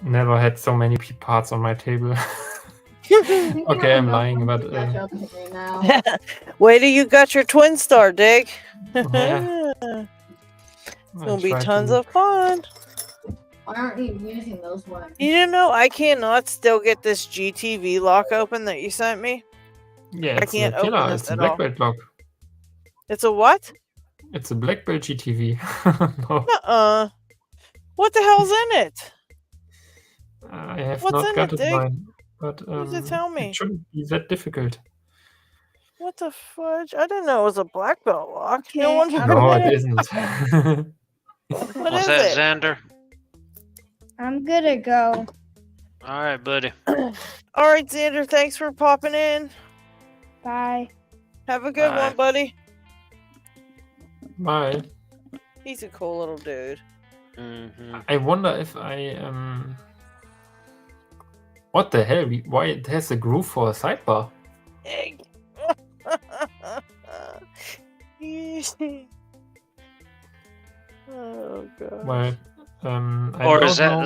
Never had so many parts on my table.
I think you
Okay,
have
I'm
enough
lying,
room
but
to catch up to me now.
Wait till you got your twin star, Dig.
Yeah.
It's gonna be tons of fun.
Why aren't you using those ones?
You know, I cannot still get this GTV lock open that you sent me.
Yeah,
I
it's
can't
a killer.
open this
It's a
at
black
all.
belt lock.
It's a what?
It's a black belt GTV. No,
What the hell's in it?
I have
What's
not
in
got
it,
it
Dig?
mine, but
does it tell me?
it shouldn't be that difficult.
What the fudge? I didn't know it was a black belt lock. No
Okay,
wonder.
I'm
No,
gonna-
it isn't.
What
What's
is
that,
it?
Xander?
I'm gonna go.
All right, buddy.
All right, Xander. Thanks for popping in.
Bye.
Have a good
Bye.
one, buddy.
Bye.
He's a cool little dude.
Mm-hmm.
I wonder if I What the hell? Why it has a groove for a sidebar?
Egg. Oh god.
Well, I
Or
don't
is that
know.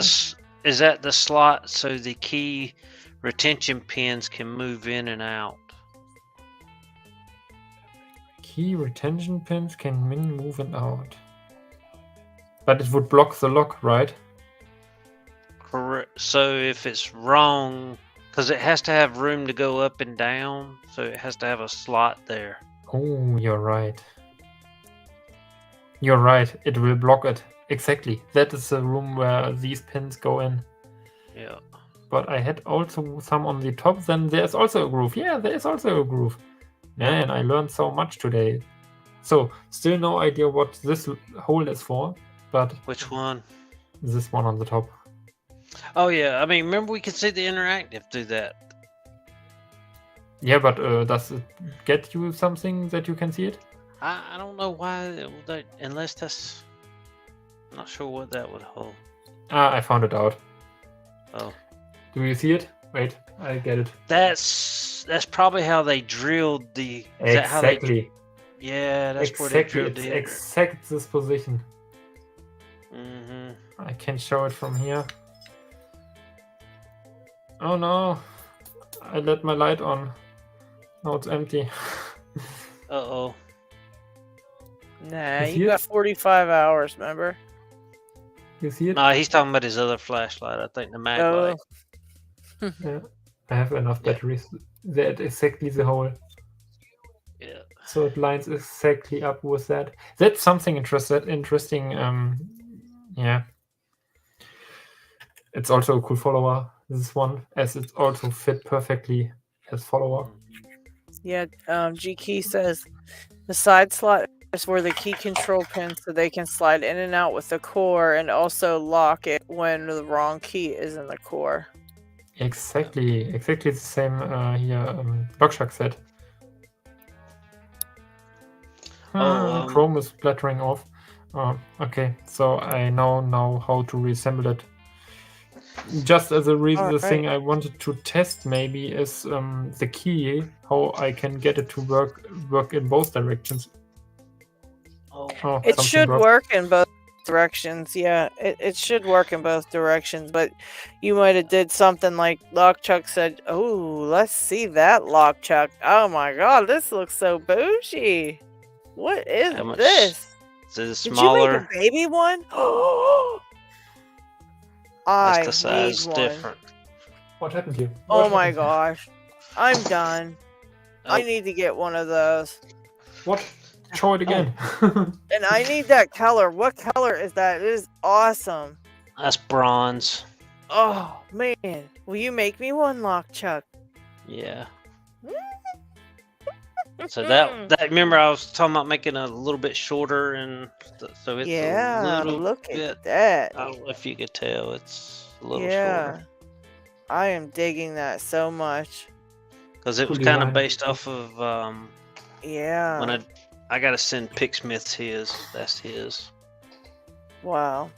is that the slot so the key retention pins can move in and out?
Key retention pins can move and out. But it would block the lock, right?
Correct. So if it's wrong, because it has to have room to go up and down, so it has to have a slot there.
Oh, you're right. You're right. It will block it. Exactly. That is the room where these pins go in.
Yeah.
But I had also some on the top. Then there's also a groove. Yeah, there is also a groove. Man, I learned so much today. So, still no idea what this hole is for. But
which one?
This one on the top.
Oh yeah, I mean, remember we could see the interactive through that.
Yeah, but does it get you something that you can see it?
I don't know why, unless that's... I'm not sure what that would hold.
Ah, I found it out.
Oh.
Do you see it? Wait, I get it.
That's probably how they drilled the...
Exactly.
Yeah, that's where they drilled
it's
it.
exact this position.
Mm-hmm.
I can show it from here. Oh no, I let my light on. No, it's empty.
Uh-oh.
Nah, you got 45 hours, remember?
You see it?
No, he's talking about his other flashlight, I think, the mag light.
Yeah, I have enough batteries. That exactly the hole.
Yeah.
So it lines exactly up with that. That's something interesting. Yeah. It's also a cool follower, this one, as it also fit perfectly as follower.
Yeah, G Key says the side slot is where the key control pins so they can slide in and out with the core and also lock it when the wrong key is in the core.
Exactly the same here LockShark said. Chrome is splattering off. Okay, so I now know how to reassemble it. Just as a reason, the thing I wanted to test maybe is the key, how I can get it to work in both directions. Oh,
it should work in both directions. Yeah, it should work in both directions, but you might have did something like LockChuck said, oh, let's see that LockChuck. Oh my god, this looks so bougie. What is this?
Is it smaller?
Did you make a baby one?
That's the size different.
What happened here?
Oh my gosh. I'm done. I need to get one of those.
What? Show it again.
And I need that color. What color is that? It is awesome.
That's bronze.
Oh man. Will you make me one, LockChuck?
Yeah. So that remember I was talking about making a little bit shorter, and so it's a little
look
bit,
at that.
I don't know if you could tell, it's a little
Yeah,
shorter.
I am digging that so much.
Because it was kind of based off of
yeah.
when I gotta send Picksmith's his. That's his.
Wow.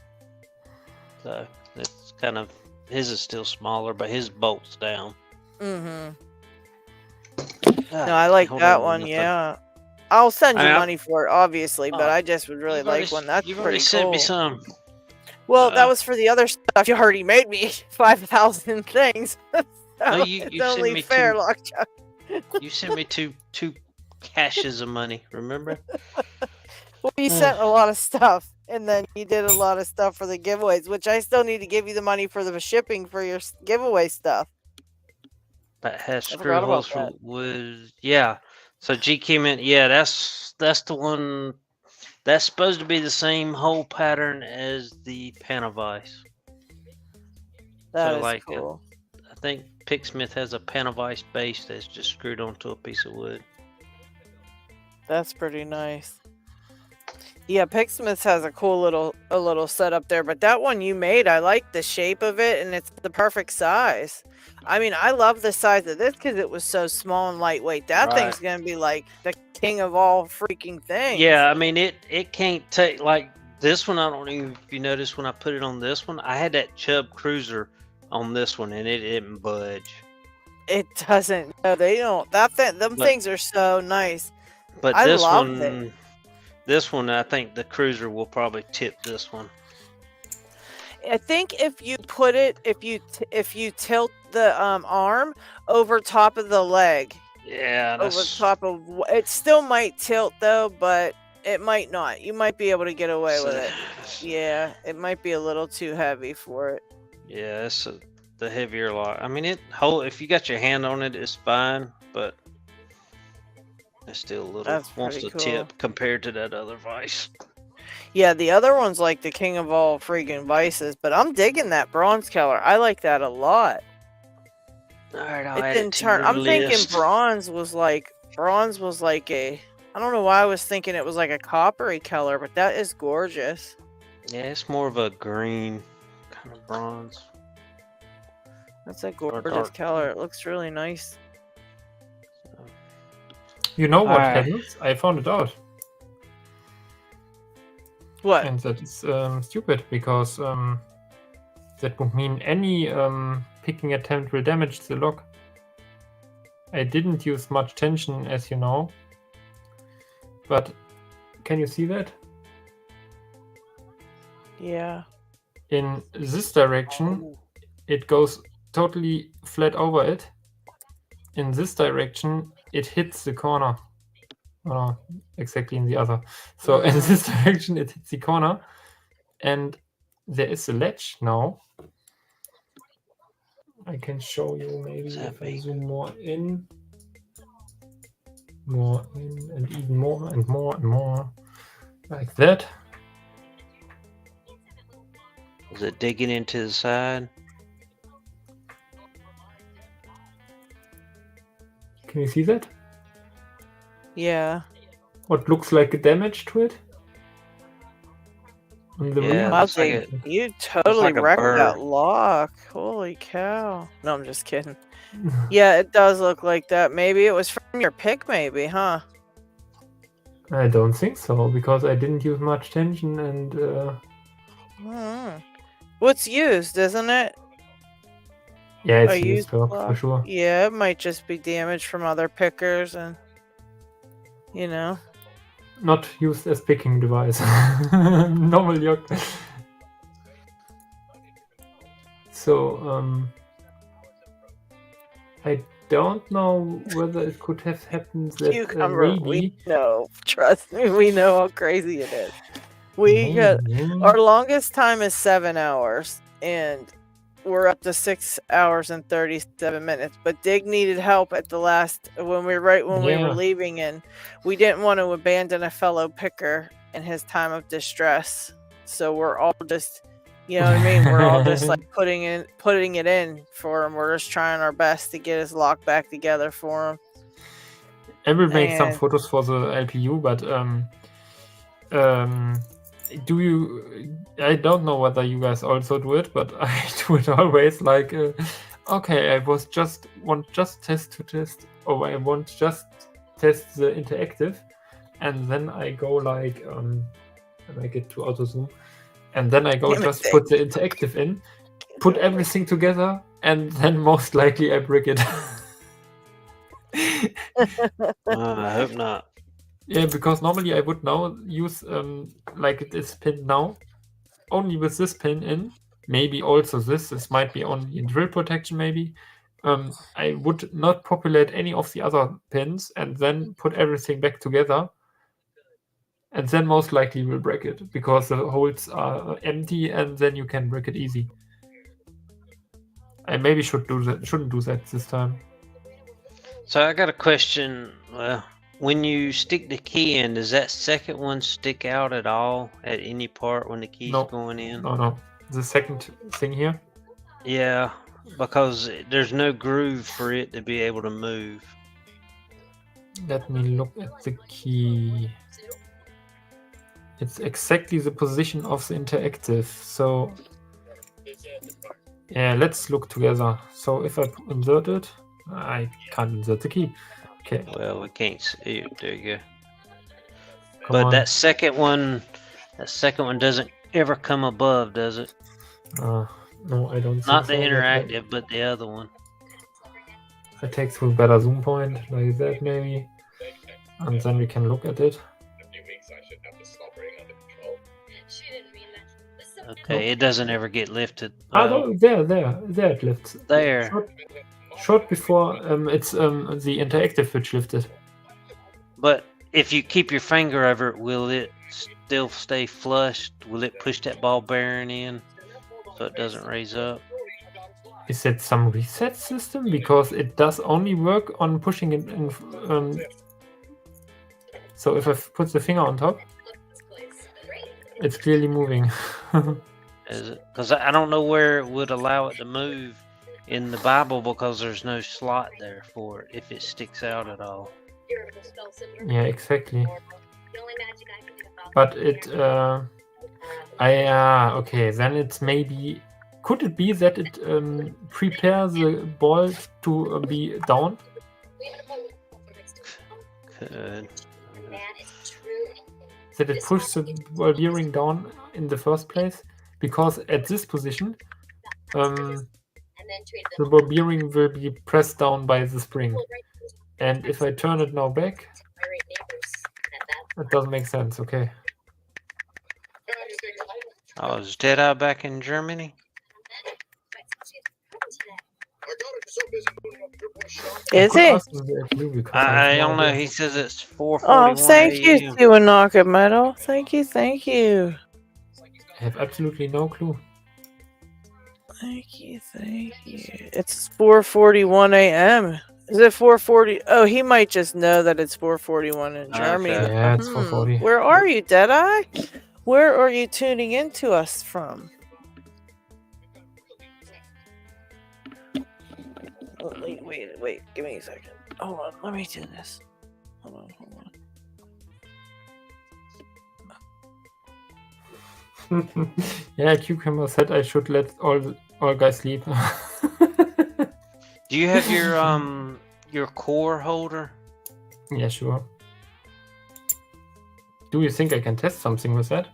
So it's kind of his is still smaller, but his bolts down.
Mm-hmm. No, I like that one. Yeah, I'll send you money for it, obviously, but I just would really like one. That's
you've
pretty
already sent me some.
Well, that was for the other stuff. You already made me 5,000 things. So
No, you
it's
sent
only
me
fair,
two.
LockChuck.
You sent me two caches of money. Remember?
Well, you sent a lot of stuff, and then you did a lot of stuff for the giveaways, which I still need to give you the money for the shipping for your giveaway stuff.
That has screw holes for wood. Yeah. So G came in. Yeah, that's the one. That's supposed to be the same hole pattern as the Panavice.
That
so
is
like
cool.
I think Picksmith has a Panavice base that's just screwed onto a piece of wood.
That's pretty nice. Yeah, Picksmith has a cool little setup there, but that one you made, I like the shape of it, and it's the perfect size. I mean, I love the size of this because it was so small and lightweight. That thing's gonna be like the king of all freaking things.
Yeah, I mean it can't take like this one. I don't know if you noticed when I put it on this one, I had that Chubb Cruiser on this one, and it didn't budge.
It doesn't. No, they don't. Them things are so nice.
But
I
this
loved
one.
it.
This one, I think the Cruiser will probably tip this one.
I think if you put it, if you tilt the arm over top of the leg, over top of it, still might tilt though, but it might not. You might be able to get away with it. Yeah, it might be a little too heavy for it.
Yeah, it's the heavier lock. I mean, if you got your hand on it, it's fine, but it's still a little wants to tip compared to that other vice.
Yeah, the other one's like the king of all freaking vices, but I'm digging that bronze color. I like that a lot.
All right, I'll
It
add
didn't
it to
turn.
your
I'm thinking
list.
bronze was like a. I don't know why I was thinking it was like a coppery color, but that is gorgeous.
Yeah, it's more of a green kind of bronze.
That's a
Or
gorgeous
dark.
color. It looks really nice.
You know what
Alright.
happens? I found it out.
What?
And that is stupid because that would mean any picking attempt will damage the lock. I didn't use much tension, as you know. But can you see that?
Yeah.
In this direction, it goes totally flat over it. In this direction, it hits the corner. Oh, exactly in the other. So in this direction, it hits the corner. And there is a ledge now. I can show you maybe if I zoom more in, and even more and more and more. Like that.
Is it digging into the side?
Can you see that?
Yeah.
What looks like a damage to it? On the rear?
Wow,
looks like
Dig,
it-
you totally
like a
wrecked
burr.
that lock. Holy cow. No, I'm just kidding. Yeah, it does look like that. Maybe it was from your pick, maybe, huh?
I don't think so, because I didn't use much tension and
What's used, isn't it?
yeah, it's
A
used
used
stock for
lock?
sure.
Yeah, it might just be damage from other pickers and, you know.
Not used as picking device. Normal yoke. So I don't know whether it could have happened that
Cucumber,
Lady.
we know. Trust me, we know how crazy it is. We got
Maybe.
our longest time is 7 hours, and we're up to 6 hours and 37 minutes. But Dig needed help at the last when we were leaving, and we didn't want to abandon a fellow picker in his time of distress. So we're all just, you know what I mean? We're all just like putting it in for him. We're just trying our best to get his lock back together for him.
I will make some
And-
photos for the LPU, but do you? I don't know whether you guys also do it, but I do it always. Like, okay, I want just test, or I want just test the interactive, and then I go like and I get to auto zoom, and then I go just put the interactive in, put everything together, and then most likely I brick it.
I hope not.
Yeah, because normally I would now use like it is pinned now, only with this pin in. Maybe also this might be only in drill protection. Maybe I would not populate any of the other pins and then put everything back together, and then most likely will break it because the holes are empty, and then you can break it easy. I maybe shouldn't do that this time.
So I got a question. Well, when you stick the key in, does that second one stick out at all at any part when the key's going in?
No. The second thing here?
Yeah, because there's no groove for it to be able to move.
Let me look at the key. It's exactly the position of the interactive. So yeah, let's look together. So if I insert it, I can't insert the key. Okay.
Well, we can't see it. There you go.
Come
But
on.
that second one doesn't ever come above, does it?
No, I don't.
Not the
think so,
interactive, but the other one.
I take to a better zoom point like that maybe, and then we can look at it.
Okay, it doesn't ever get lifted.
No, there it lifts.
There.
Short before it's the interactive which lifted.
But if you keep your finger over it, will it still stay flushed? Will it push that ball bearing in so it doesn't raise up?
Is that some reset system? Because it does only work on pushing it in. So if I put the finger on top, It's clearly moving.
Is it? Because I don't know where it would allow it to move in the Bible because there's no slot there for it if it sticks out at all.
Yeah, exactly. But it, okay, then it's maybe. Could it be that it prepares the ball to be down?
Could.
That it pushes the ball bearing down in the first place? Because at this position, the ball bearing will be pressed down by the spring. And if I turn it now back, it doesn't make sense. Okay.
Oh, is Deadeye back in Germany?
Is he?
I don't know. He says it's 4:41
Oh, thank you,
a.m.
Kiwanaka Metal. Thank you, thank you.
I have absolutely no clue.
Thank you, thank you. It's 4:41 a.m. Is it 4:40? Oh, he might just know that it's 4:41 in Germany.
Okay.
Yeah, it's 4:40.
Where are you, Deadeye? Where are you tuning into us from? Oh, wait. Give me a second. Hold on. Let me do this. Hold on.
Yeah, Cucumber said I should let all guys sleep.
Do you have your core holder?
Yeah, sure. Do you think I can test something with that?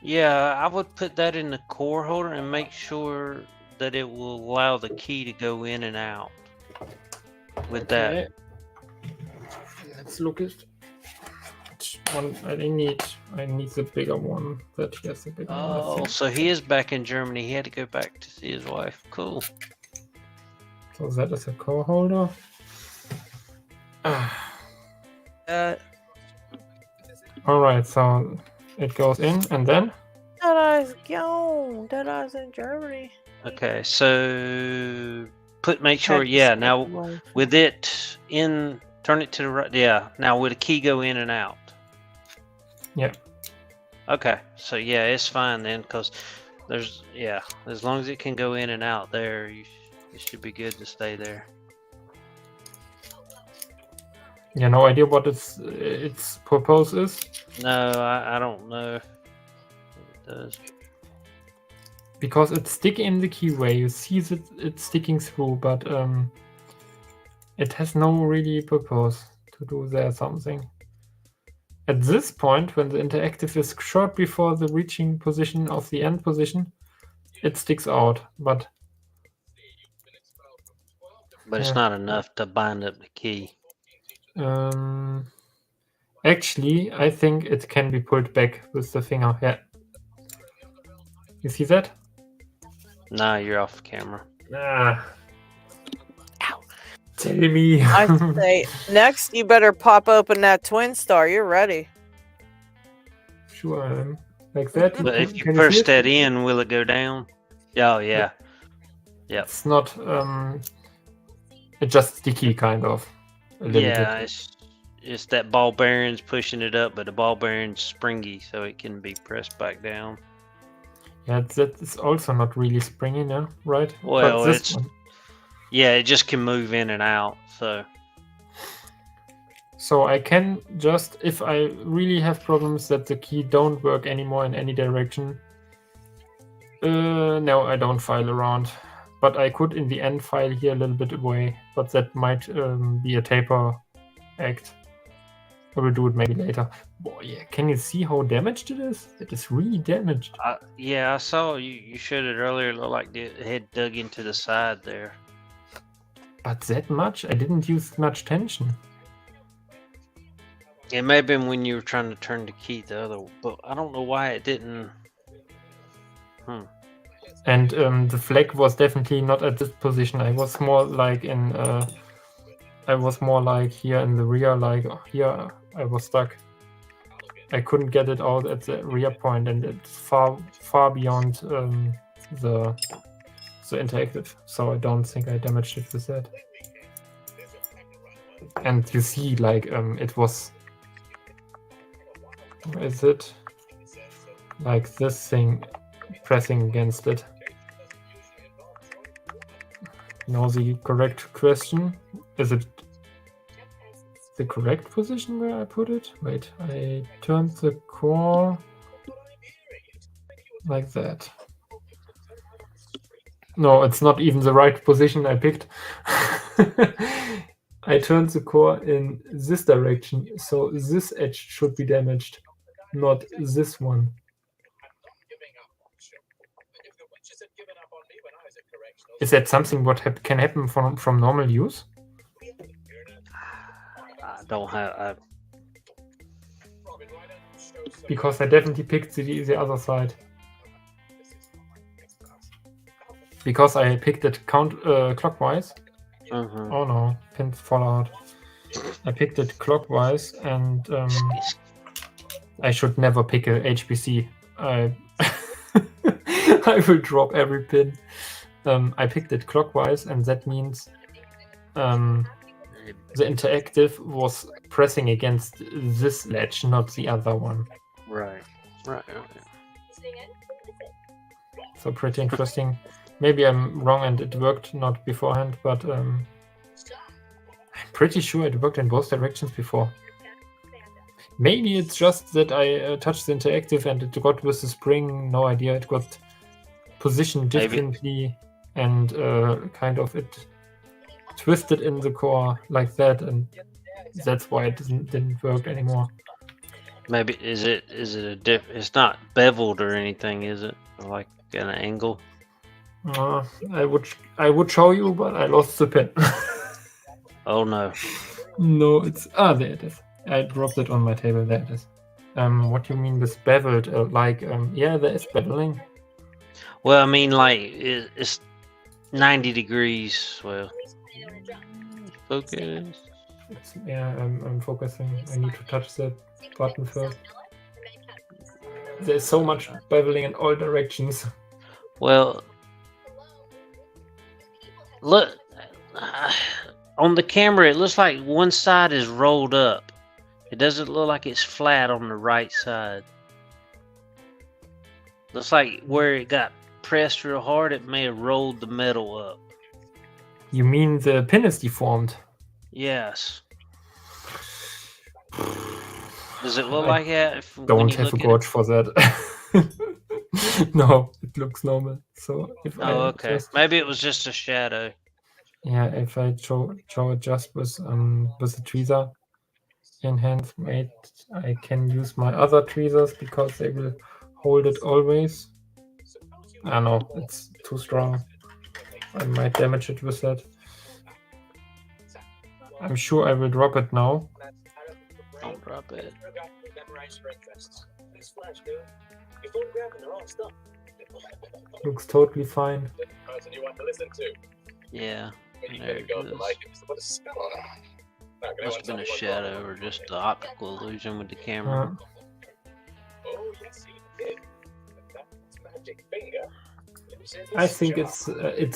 Yeah, I would put that in the core holder and make sure that it will allow the key to go in and out with that.
Let's look at one. I need the bigger one. That he has the bigger one. I
Oh,
think.
so he is back in Germany. He had to go back to see his wife. Cool.
So that is a core holder. All right, so it goes in and then.
Deadeye's gone. Deadeye's in Germany.
Okay, so make sure. Yeah, now with it in, turn it to the right. Yeah, now will the key go in and out?
Yeah.
Okay, so yeah, it's fine then, because there's as long as it can go in and out there, it should be good to stay there.
Yeah, no idea what its purpose is.
No, I don't know what it does.
Because it's sticking in the keyway, you see that it's sticking through, but it has no really purpose to do there something. At this point, when the interactive is short before the reaching position of the end position, it sticks out, but
it's not enough to bind up the key.
Actually, I think it can be pulled back with the finger. Yeah. You see that?
Nah, you're off camera.
Ow. Tell me.
I say, next you better pop open that twin star. You're ready.
Sure I am. Like that?
But if you push that in, will it go down? Oh, yeah. Yep.
It's not, it's just sticky, kind of. A little bit.
It's that ball bearing's pushing it up, but the ball bearing's springy, so it can be pressed back down.
Yeah, that is also not really springy now, right?
Well, it just can move in and out, so.
So I can just, if I really have problems that the key don't work anymore in any direction, no, I don't file around. But I could in the end file here a little bit away, but that might be a taper act. I will do it maybe later. Boy, yeah. Can you see how damaged it is? It is really damaged.
Yeah, I saw you showed it earlier. It looked like it had dug into the side there.
But that much? I didn't use much tension.
It may have been when you were trying to turn the key the other, but I don't know why it didn't.
And the flag was definitely not at this position. I was more like in. I was more like here in the rear, like here. I was stuck. I couldn't get it out at the rear point, and it's far beyond the interactive. So I don't think I damaged it with that. And you see, like it was. Where is it? like this thing pressing against it. Now the correct question, is it the correct position where I put it? Wait, I turned the core like that. No, it's not even the right position I picked. I turned the core in this direction, so this edge should be damaged, not this one. Is that something what can happen from normal use?
I don't have.
Because I definitely picked the other side. Because I picked it clockwise. Oh no, pins fall out. I picked it clockwise, and I should never pick a HPC. I will drop every pin. I picked it clockwise, and that means the interactive was pressing against this ledge, not the other one.
Right.
So pretty interesting. Maybe I'm wrong and it worked not beforehand, but I'm pretty sure it worked in both directions before. Maybe it's just that I touched the interactive and it got with the spring. No idea. It got positioned differently and kind of it twisted in the core like that, and that's why it didn't work anymore.
Maybe is it it's not beveled or anything, is it? Like an angle?
I would show you, but I lost the pen.
Oh no.
No, it's there it is. I dropped it on my table. There it is. What do you mean with beveled? Yeah, there is beveling.
Well, I mean, like it's 90 degrees. Well, focus.
Yeah, I'm focusing. I need to touch the button first. There's so much beveling in all directions.
Well, look on the camera. It looks like one side is rolled up. It doesn't look like it's flat on the right side. Looks like where it got pressed real hard, it may have rolled the metal up.
You mean the pin is deformed?
Yes. Does it look like that?
Don't have a gauge for that. No, it looks normal. So if
okay. Maybe it was just a shadow.
Yeah, if I show it just with the tweezer in hand made, I can use my other tweezers because they will hold it always. I know it's too strong. I might damage it with that. I'm sure I will drop it now.
Don't drop it.
Looks totally fine.
Yeah. There it is. Must have been a shadow or just the optical illusion with the camera.
I think it's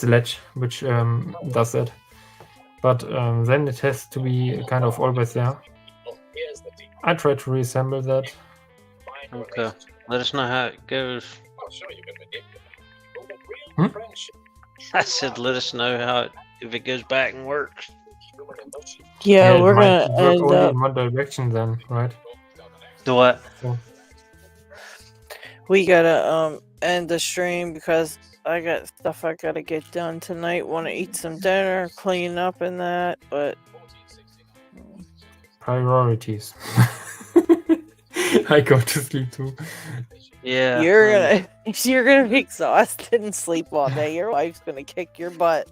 ledge which does that, but then it has to be kind of always there. I try to reassemble that.
Okay, let us know how it goes. I said, let us know how if it goes back and works.
Yeah, we're gonna
work
end
only
up.
in one direction then, right?
Do what?
So,
We gotta end the stream because I got stuff I gotta get done tonight. Want to eat some dinner, clean up, and that. But
priorities. I go to sleep too.
Yeah.
you're gonna be exhausted and sleep all day. Your wife's gonna kick your butt.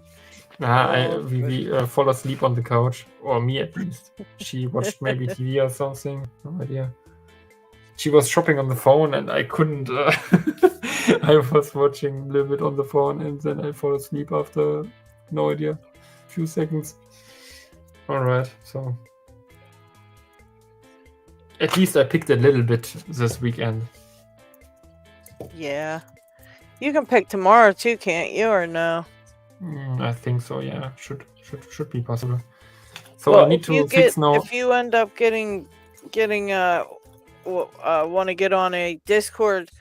We fall asleep on the couch, or me at least. She watched maybe TV or something. No idea. She was shopping on the phone, and I couldn't. I was watching a little bit on the phone, and then I fall asleep after no idea, few seconds. All right, so at least I picked a little bit this weekend.
Yeah, you can pick tomorrow too, can't you? Or no?
I think so. Yeah, should be possible. So
Well,
I need to fix now.
If you end up getting want to get on a Discord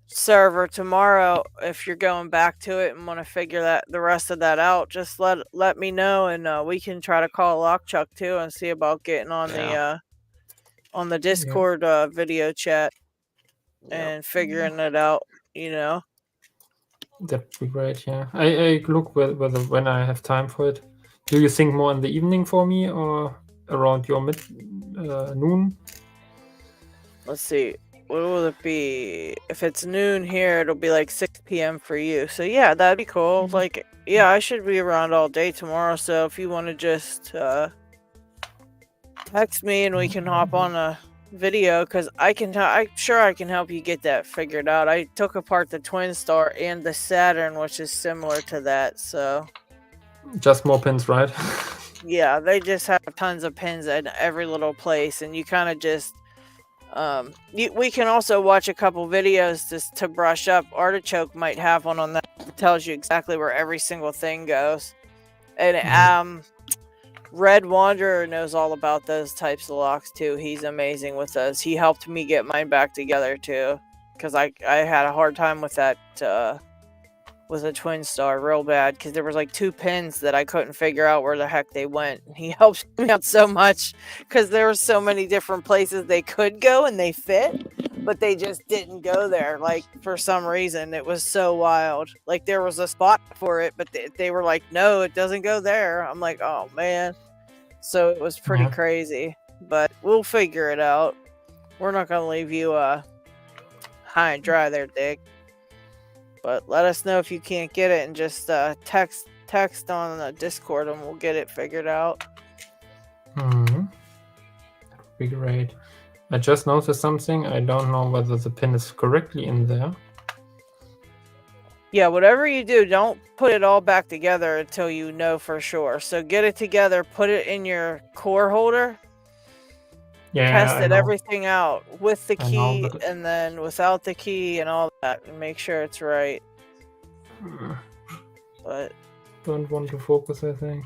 server tomorrow, if you're going back to it and want to figure the rest of that out, just let me know, and we can try to call Lockchuck too and see about getting on the Discord video chat and figuring it out.
That'd be great. Yeah, I look whether when I have time for it. Do you think more in the evening for me or around your noon?
Let's see. What will it be? If it's noon here, it'll be like 6 p.m. for you. So yeah, that'd be cool. Like, yeah, I should be around all day tomorrow. So if you want to just text me and we can hop on a video, because I'm sure I can help you get that figured out. I took apart the Twin Star and the Saturn, which is similar to that. So
just more pins, right?
Yeah, they just have tons of pins in every little place, and you kind of just we can also watch a couple videos just to brush up. Artichoke might have one on that that tells you exactly where every single thing goes. And Red Wanderer knows all about those types of locks too. He's amazing with those. He helped me get mine back together too, because I had a hard time with that with a Twin Star real bad, because there was like 2 pins that I couldn't figure out where the heck they went. He helped me out so much because there were so many different places they could go and they fit, but they just didn't go there. Like, for some reason, it was so wild. Like, there was a spot for it, but they were like, no, it doesn't go there. I'm like, oh man. So it was pretty crazy, but we'll figure it out. We're not gonna leave you high and dry there, Dick. But let us know if you can't get it, and just text on the Discord and we'll get it figured out.
That would be great. I just noticed something. I don't know whether the pin is correctly in there.
Yeah, whatever you do, don't put it all back together until you know for sure. So get it together, put it in your core holder.
Yeah,
Test everything out with the key and then without the key and all that, and make sure it's right. But
don't want to focus, I think.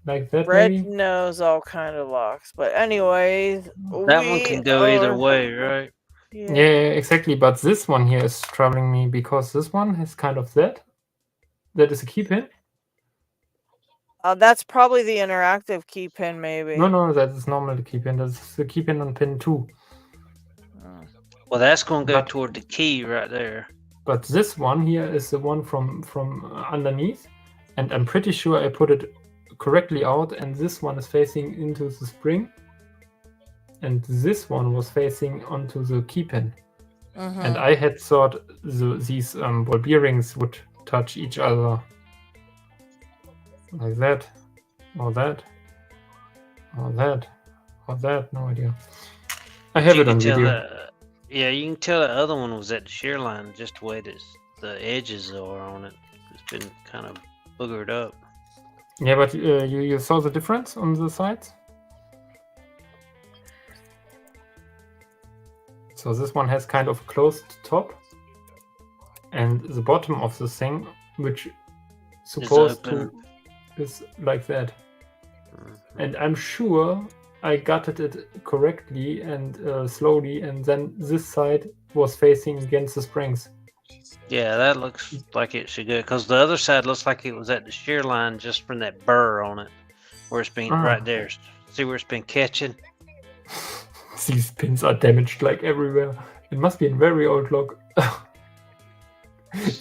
Like that,
Red
maybe?
knows all kind of locks. But anyways,
that one can go either way, right?
Yeah, exactly. But this one here is troubling me, because this one is kind of that. That is a key pin.
That's probably the interactive key pin, maybe.
No, that is normal the key pin. That's the key pin on pin 2.
Well, that's going to go toward the key right there.
But this one here is the one from underneath, and I'm pretty sure I put it correctly out, and this one is facing into the spring, and this one was facing onto the key pin. And I had thought these ball bearings would touch each other. Like that, or that, or that, or that, no idea. I have it on video.
Yeah, you can tell the other one was at the shear line, just the way the edges are on it. It's been kind of boogered up.
Yeah, but you saw the difference on the sides? So this one has kind of a closed top, and the bottom of the thing, which supposed to is like that. And I'm sure I gutted it correctly and slowly, and then this side was facing against the springs.
Yeah, that looks like it should go, because the other side looks like it was at the shear line just from that burr on it, where it's been right there. See where it's been catching?
These pins are damaged like everywhere. It must be a very old lock.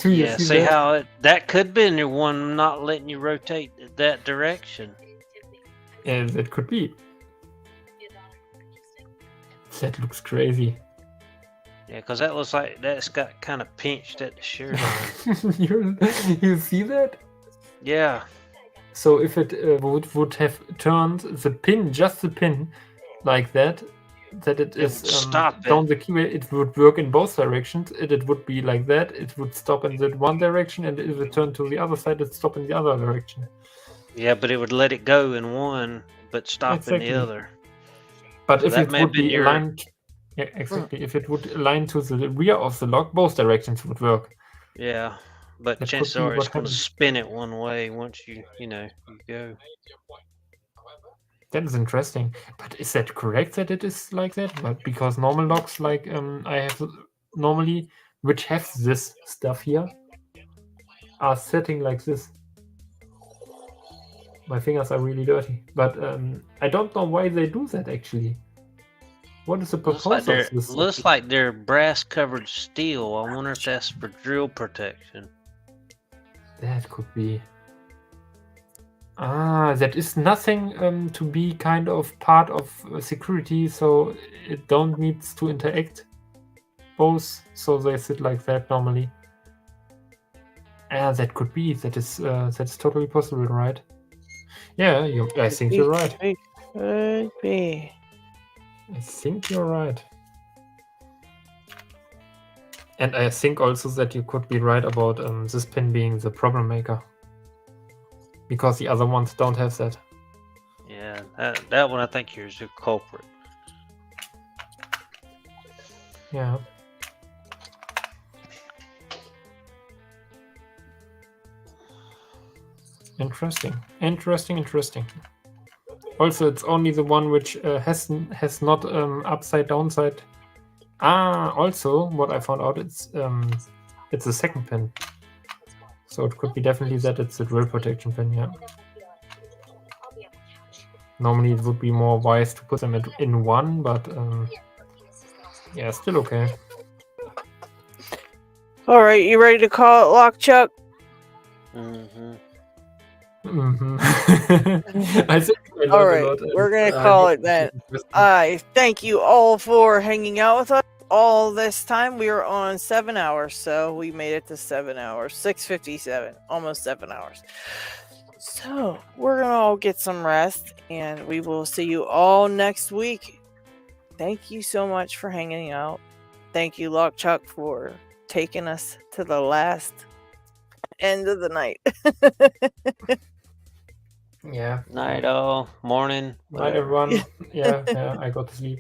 Yeah, see how that could be in your one not letting you rotate that direction.
And it could be. That looks crazy.
Yeah, because that looks like that's got kind of pinched at the shear line.
You see that?
Yeah.
So if it would have turned the pin, just the pin, like that it is down the key, it would work in both directions. It would be like that. It would stop in that one direction, and if it turned to the other side, it'd stop in the other direction.
Yeah, but it would let it go in one, but stop in the other.
But so if it would be aligned, if it would align to the rear of the lock, both directions would work.
Yeah, but chances are it's going to spin it one way once you go.
That is interesting. But is that correct that it is like that? But because normal locks, like I have normally, which have this stuff here, are setting like this. My fingers are really dirty, but I don't know why they do that actually. What is the purpose of this?
Looks like they're brass covered steel. I wonder if that's for drill protection.
That could be. That is nothing to be kind of part of security, so it don't needs to interact both, so they sit like that normally. That could be. That's totally possible, right? Yeah, I think you're right.
Could be.
I think you're right. And I think also that you could be right about this pin being the problem maker. Because the other ones don't have that.
Yeah, that one I think is the culprit.
Yeah. Interesting. Also, it's only the one which has not upside downside. Also, what I found out, it's the second pin. So it could be definitely that it's the drill protection pin, yeah. Normally it would be more wise to put them in one, but yeah, still okay.
All right, you ready to call it lock, Chuck?
I think
all right, we're gonna call it then. I thank you all for hanging out with us all this time. We were on 7 hours, so we made it to 7 hours. 6:57, almost 7 hours. So we're gonna all get some rest, and we will see you all next week. Thank you so much for hanging out. Thank you, Lock Chuck, for taking us to the last end of the night.
Yeah.
Night all, morning.
Night everyone. Yeah, I got to sleep.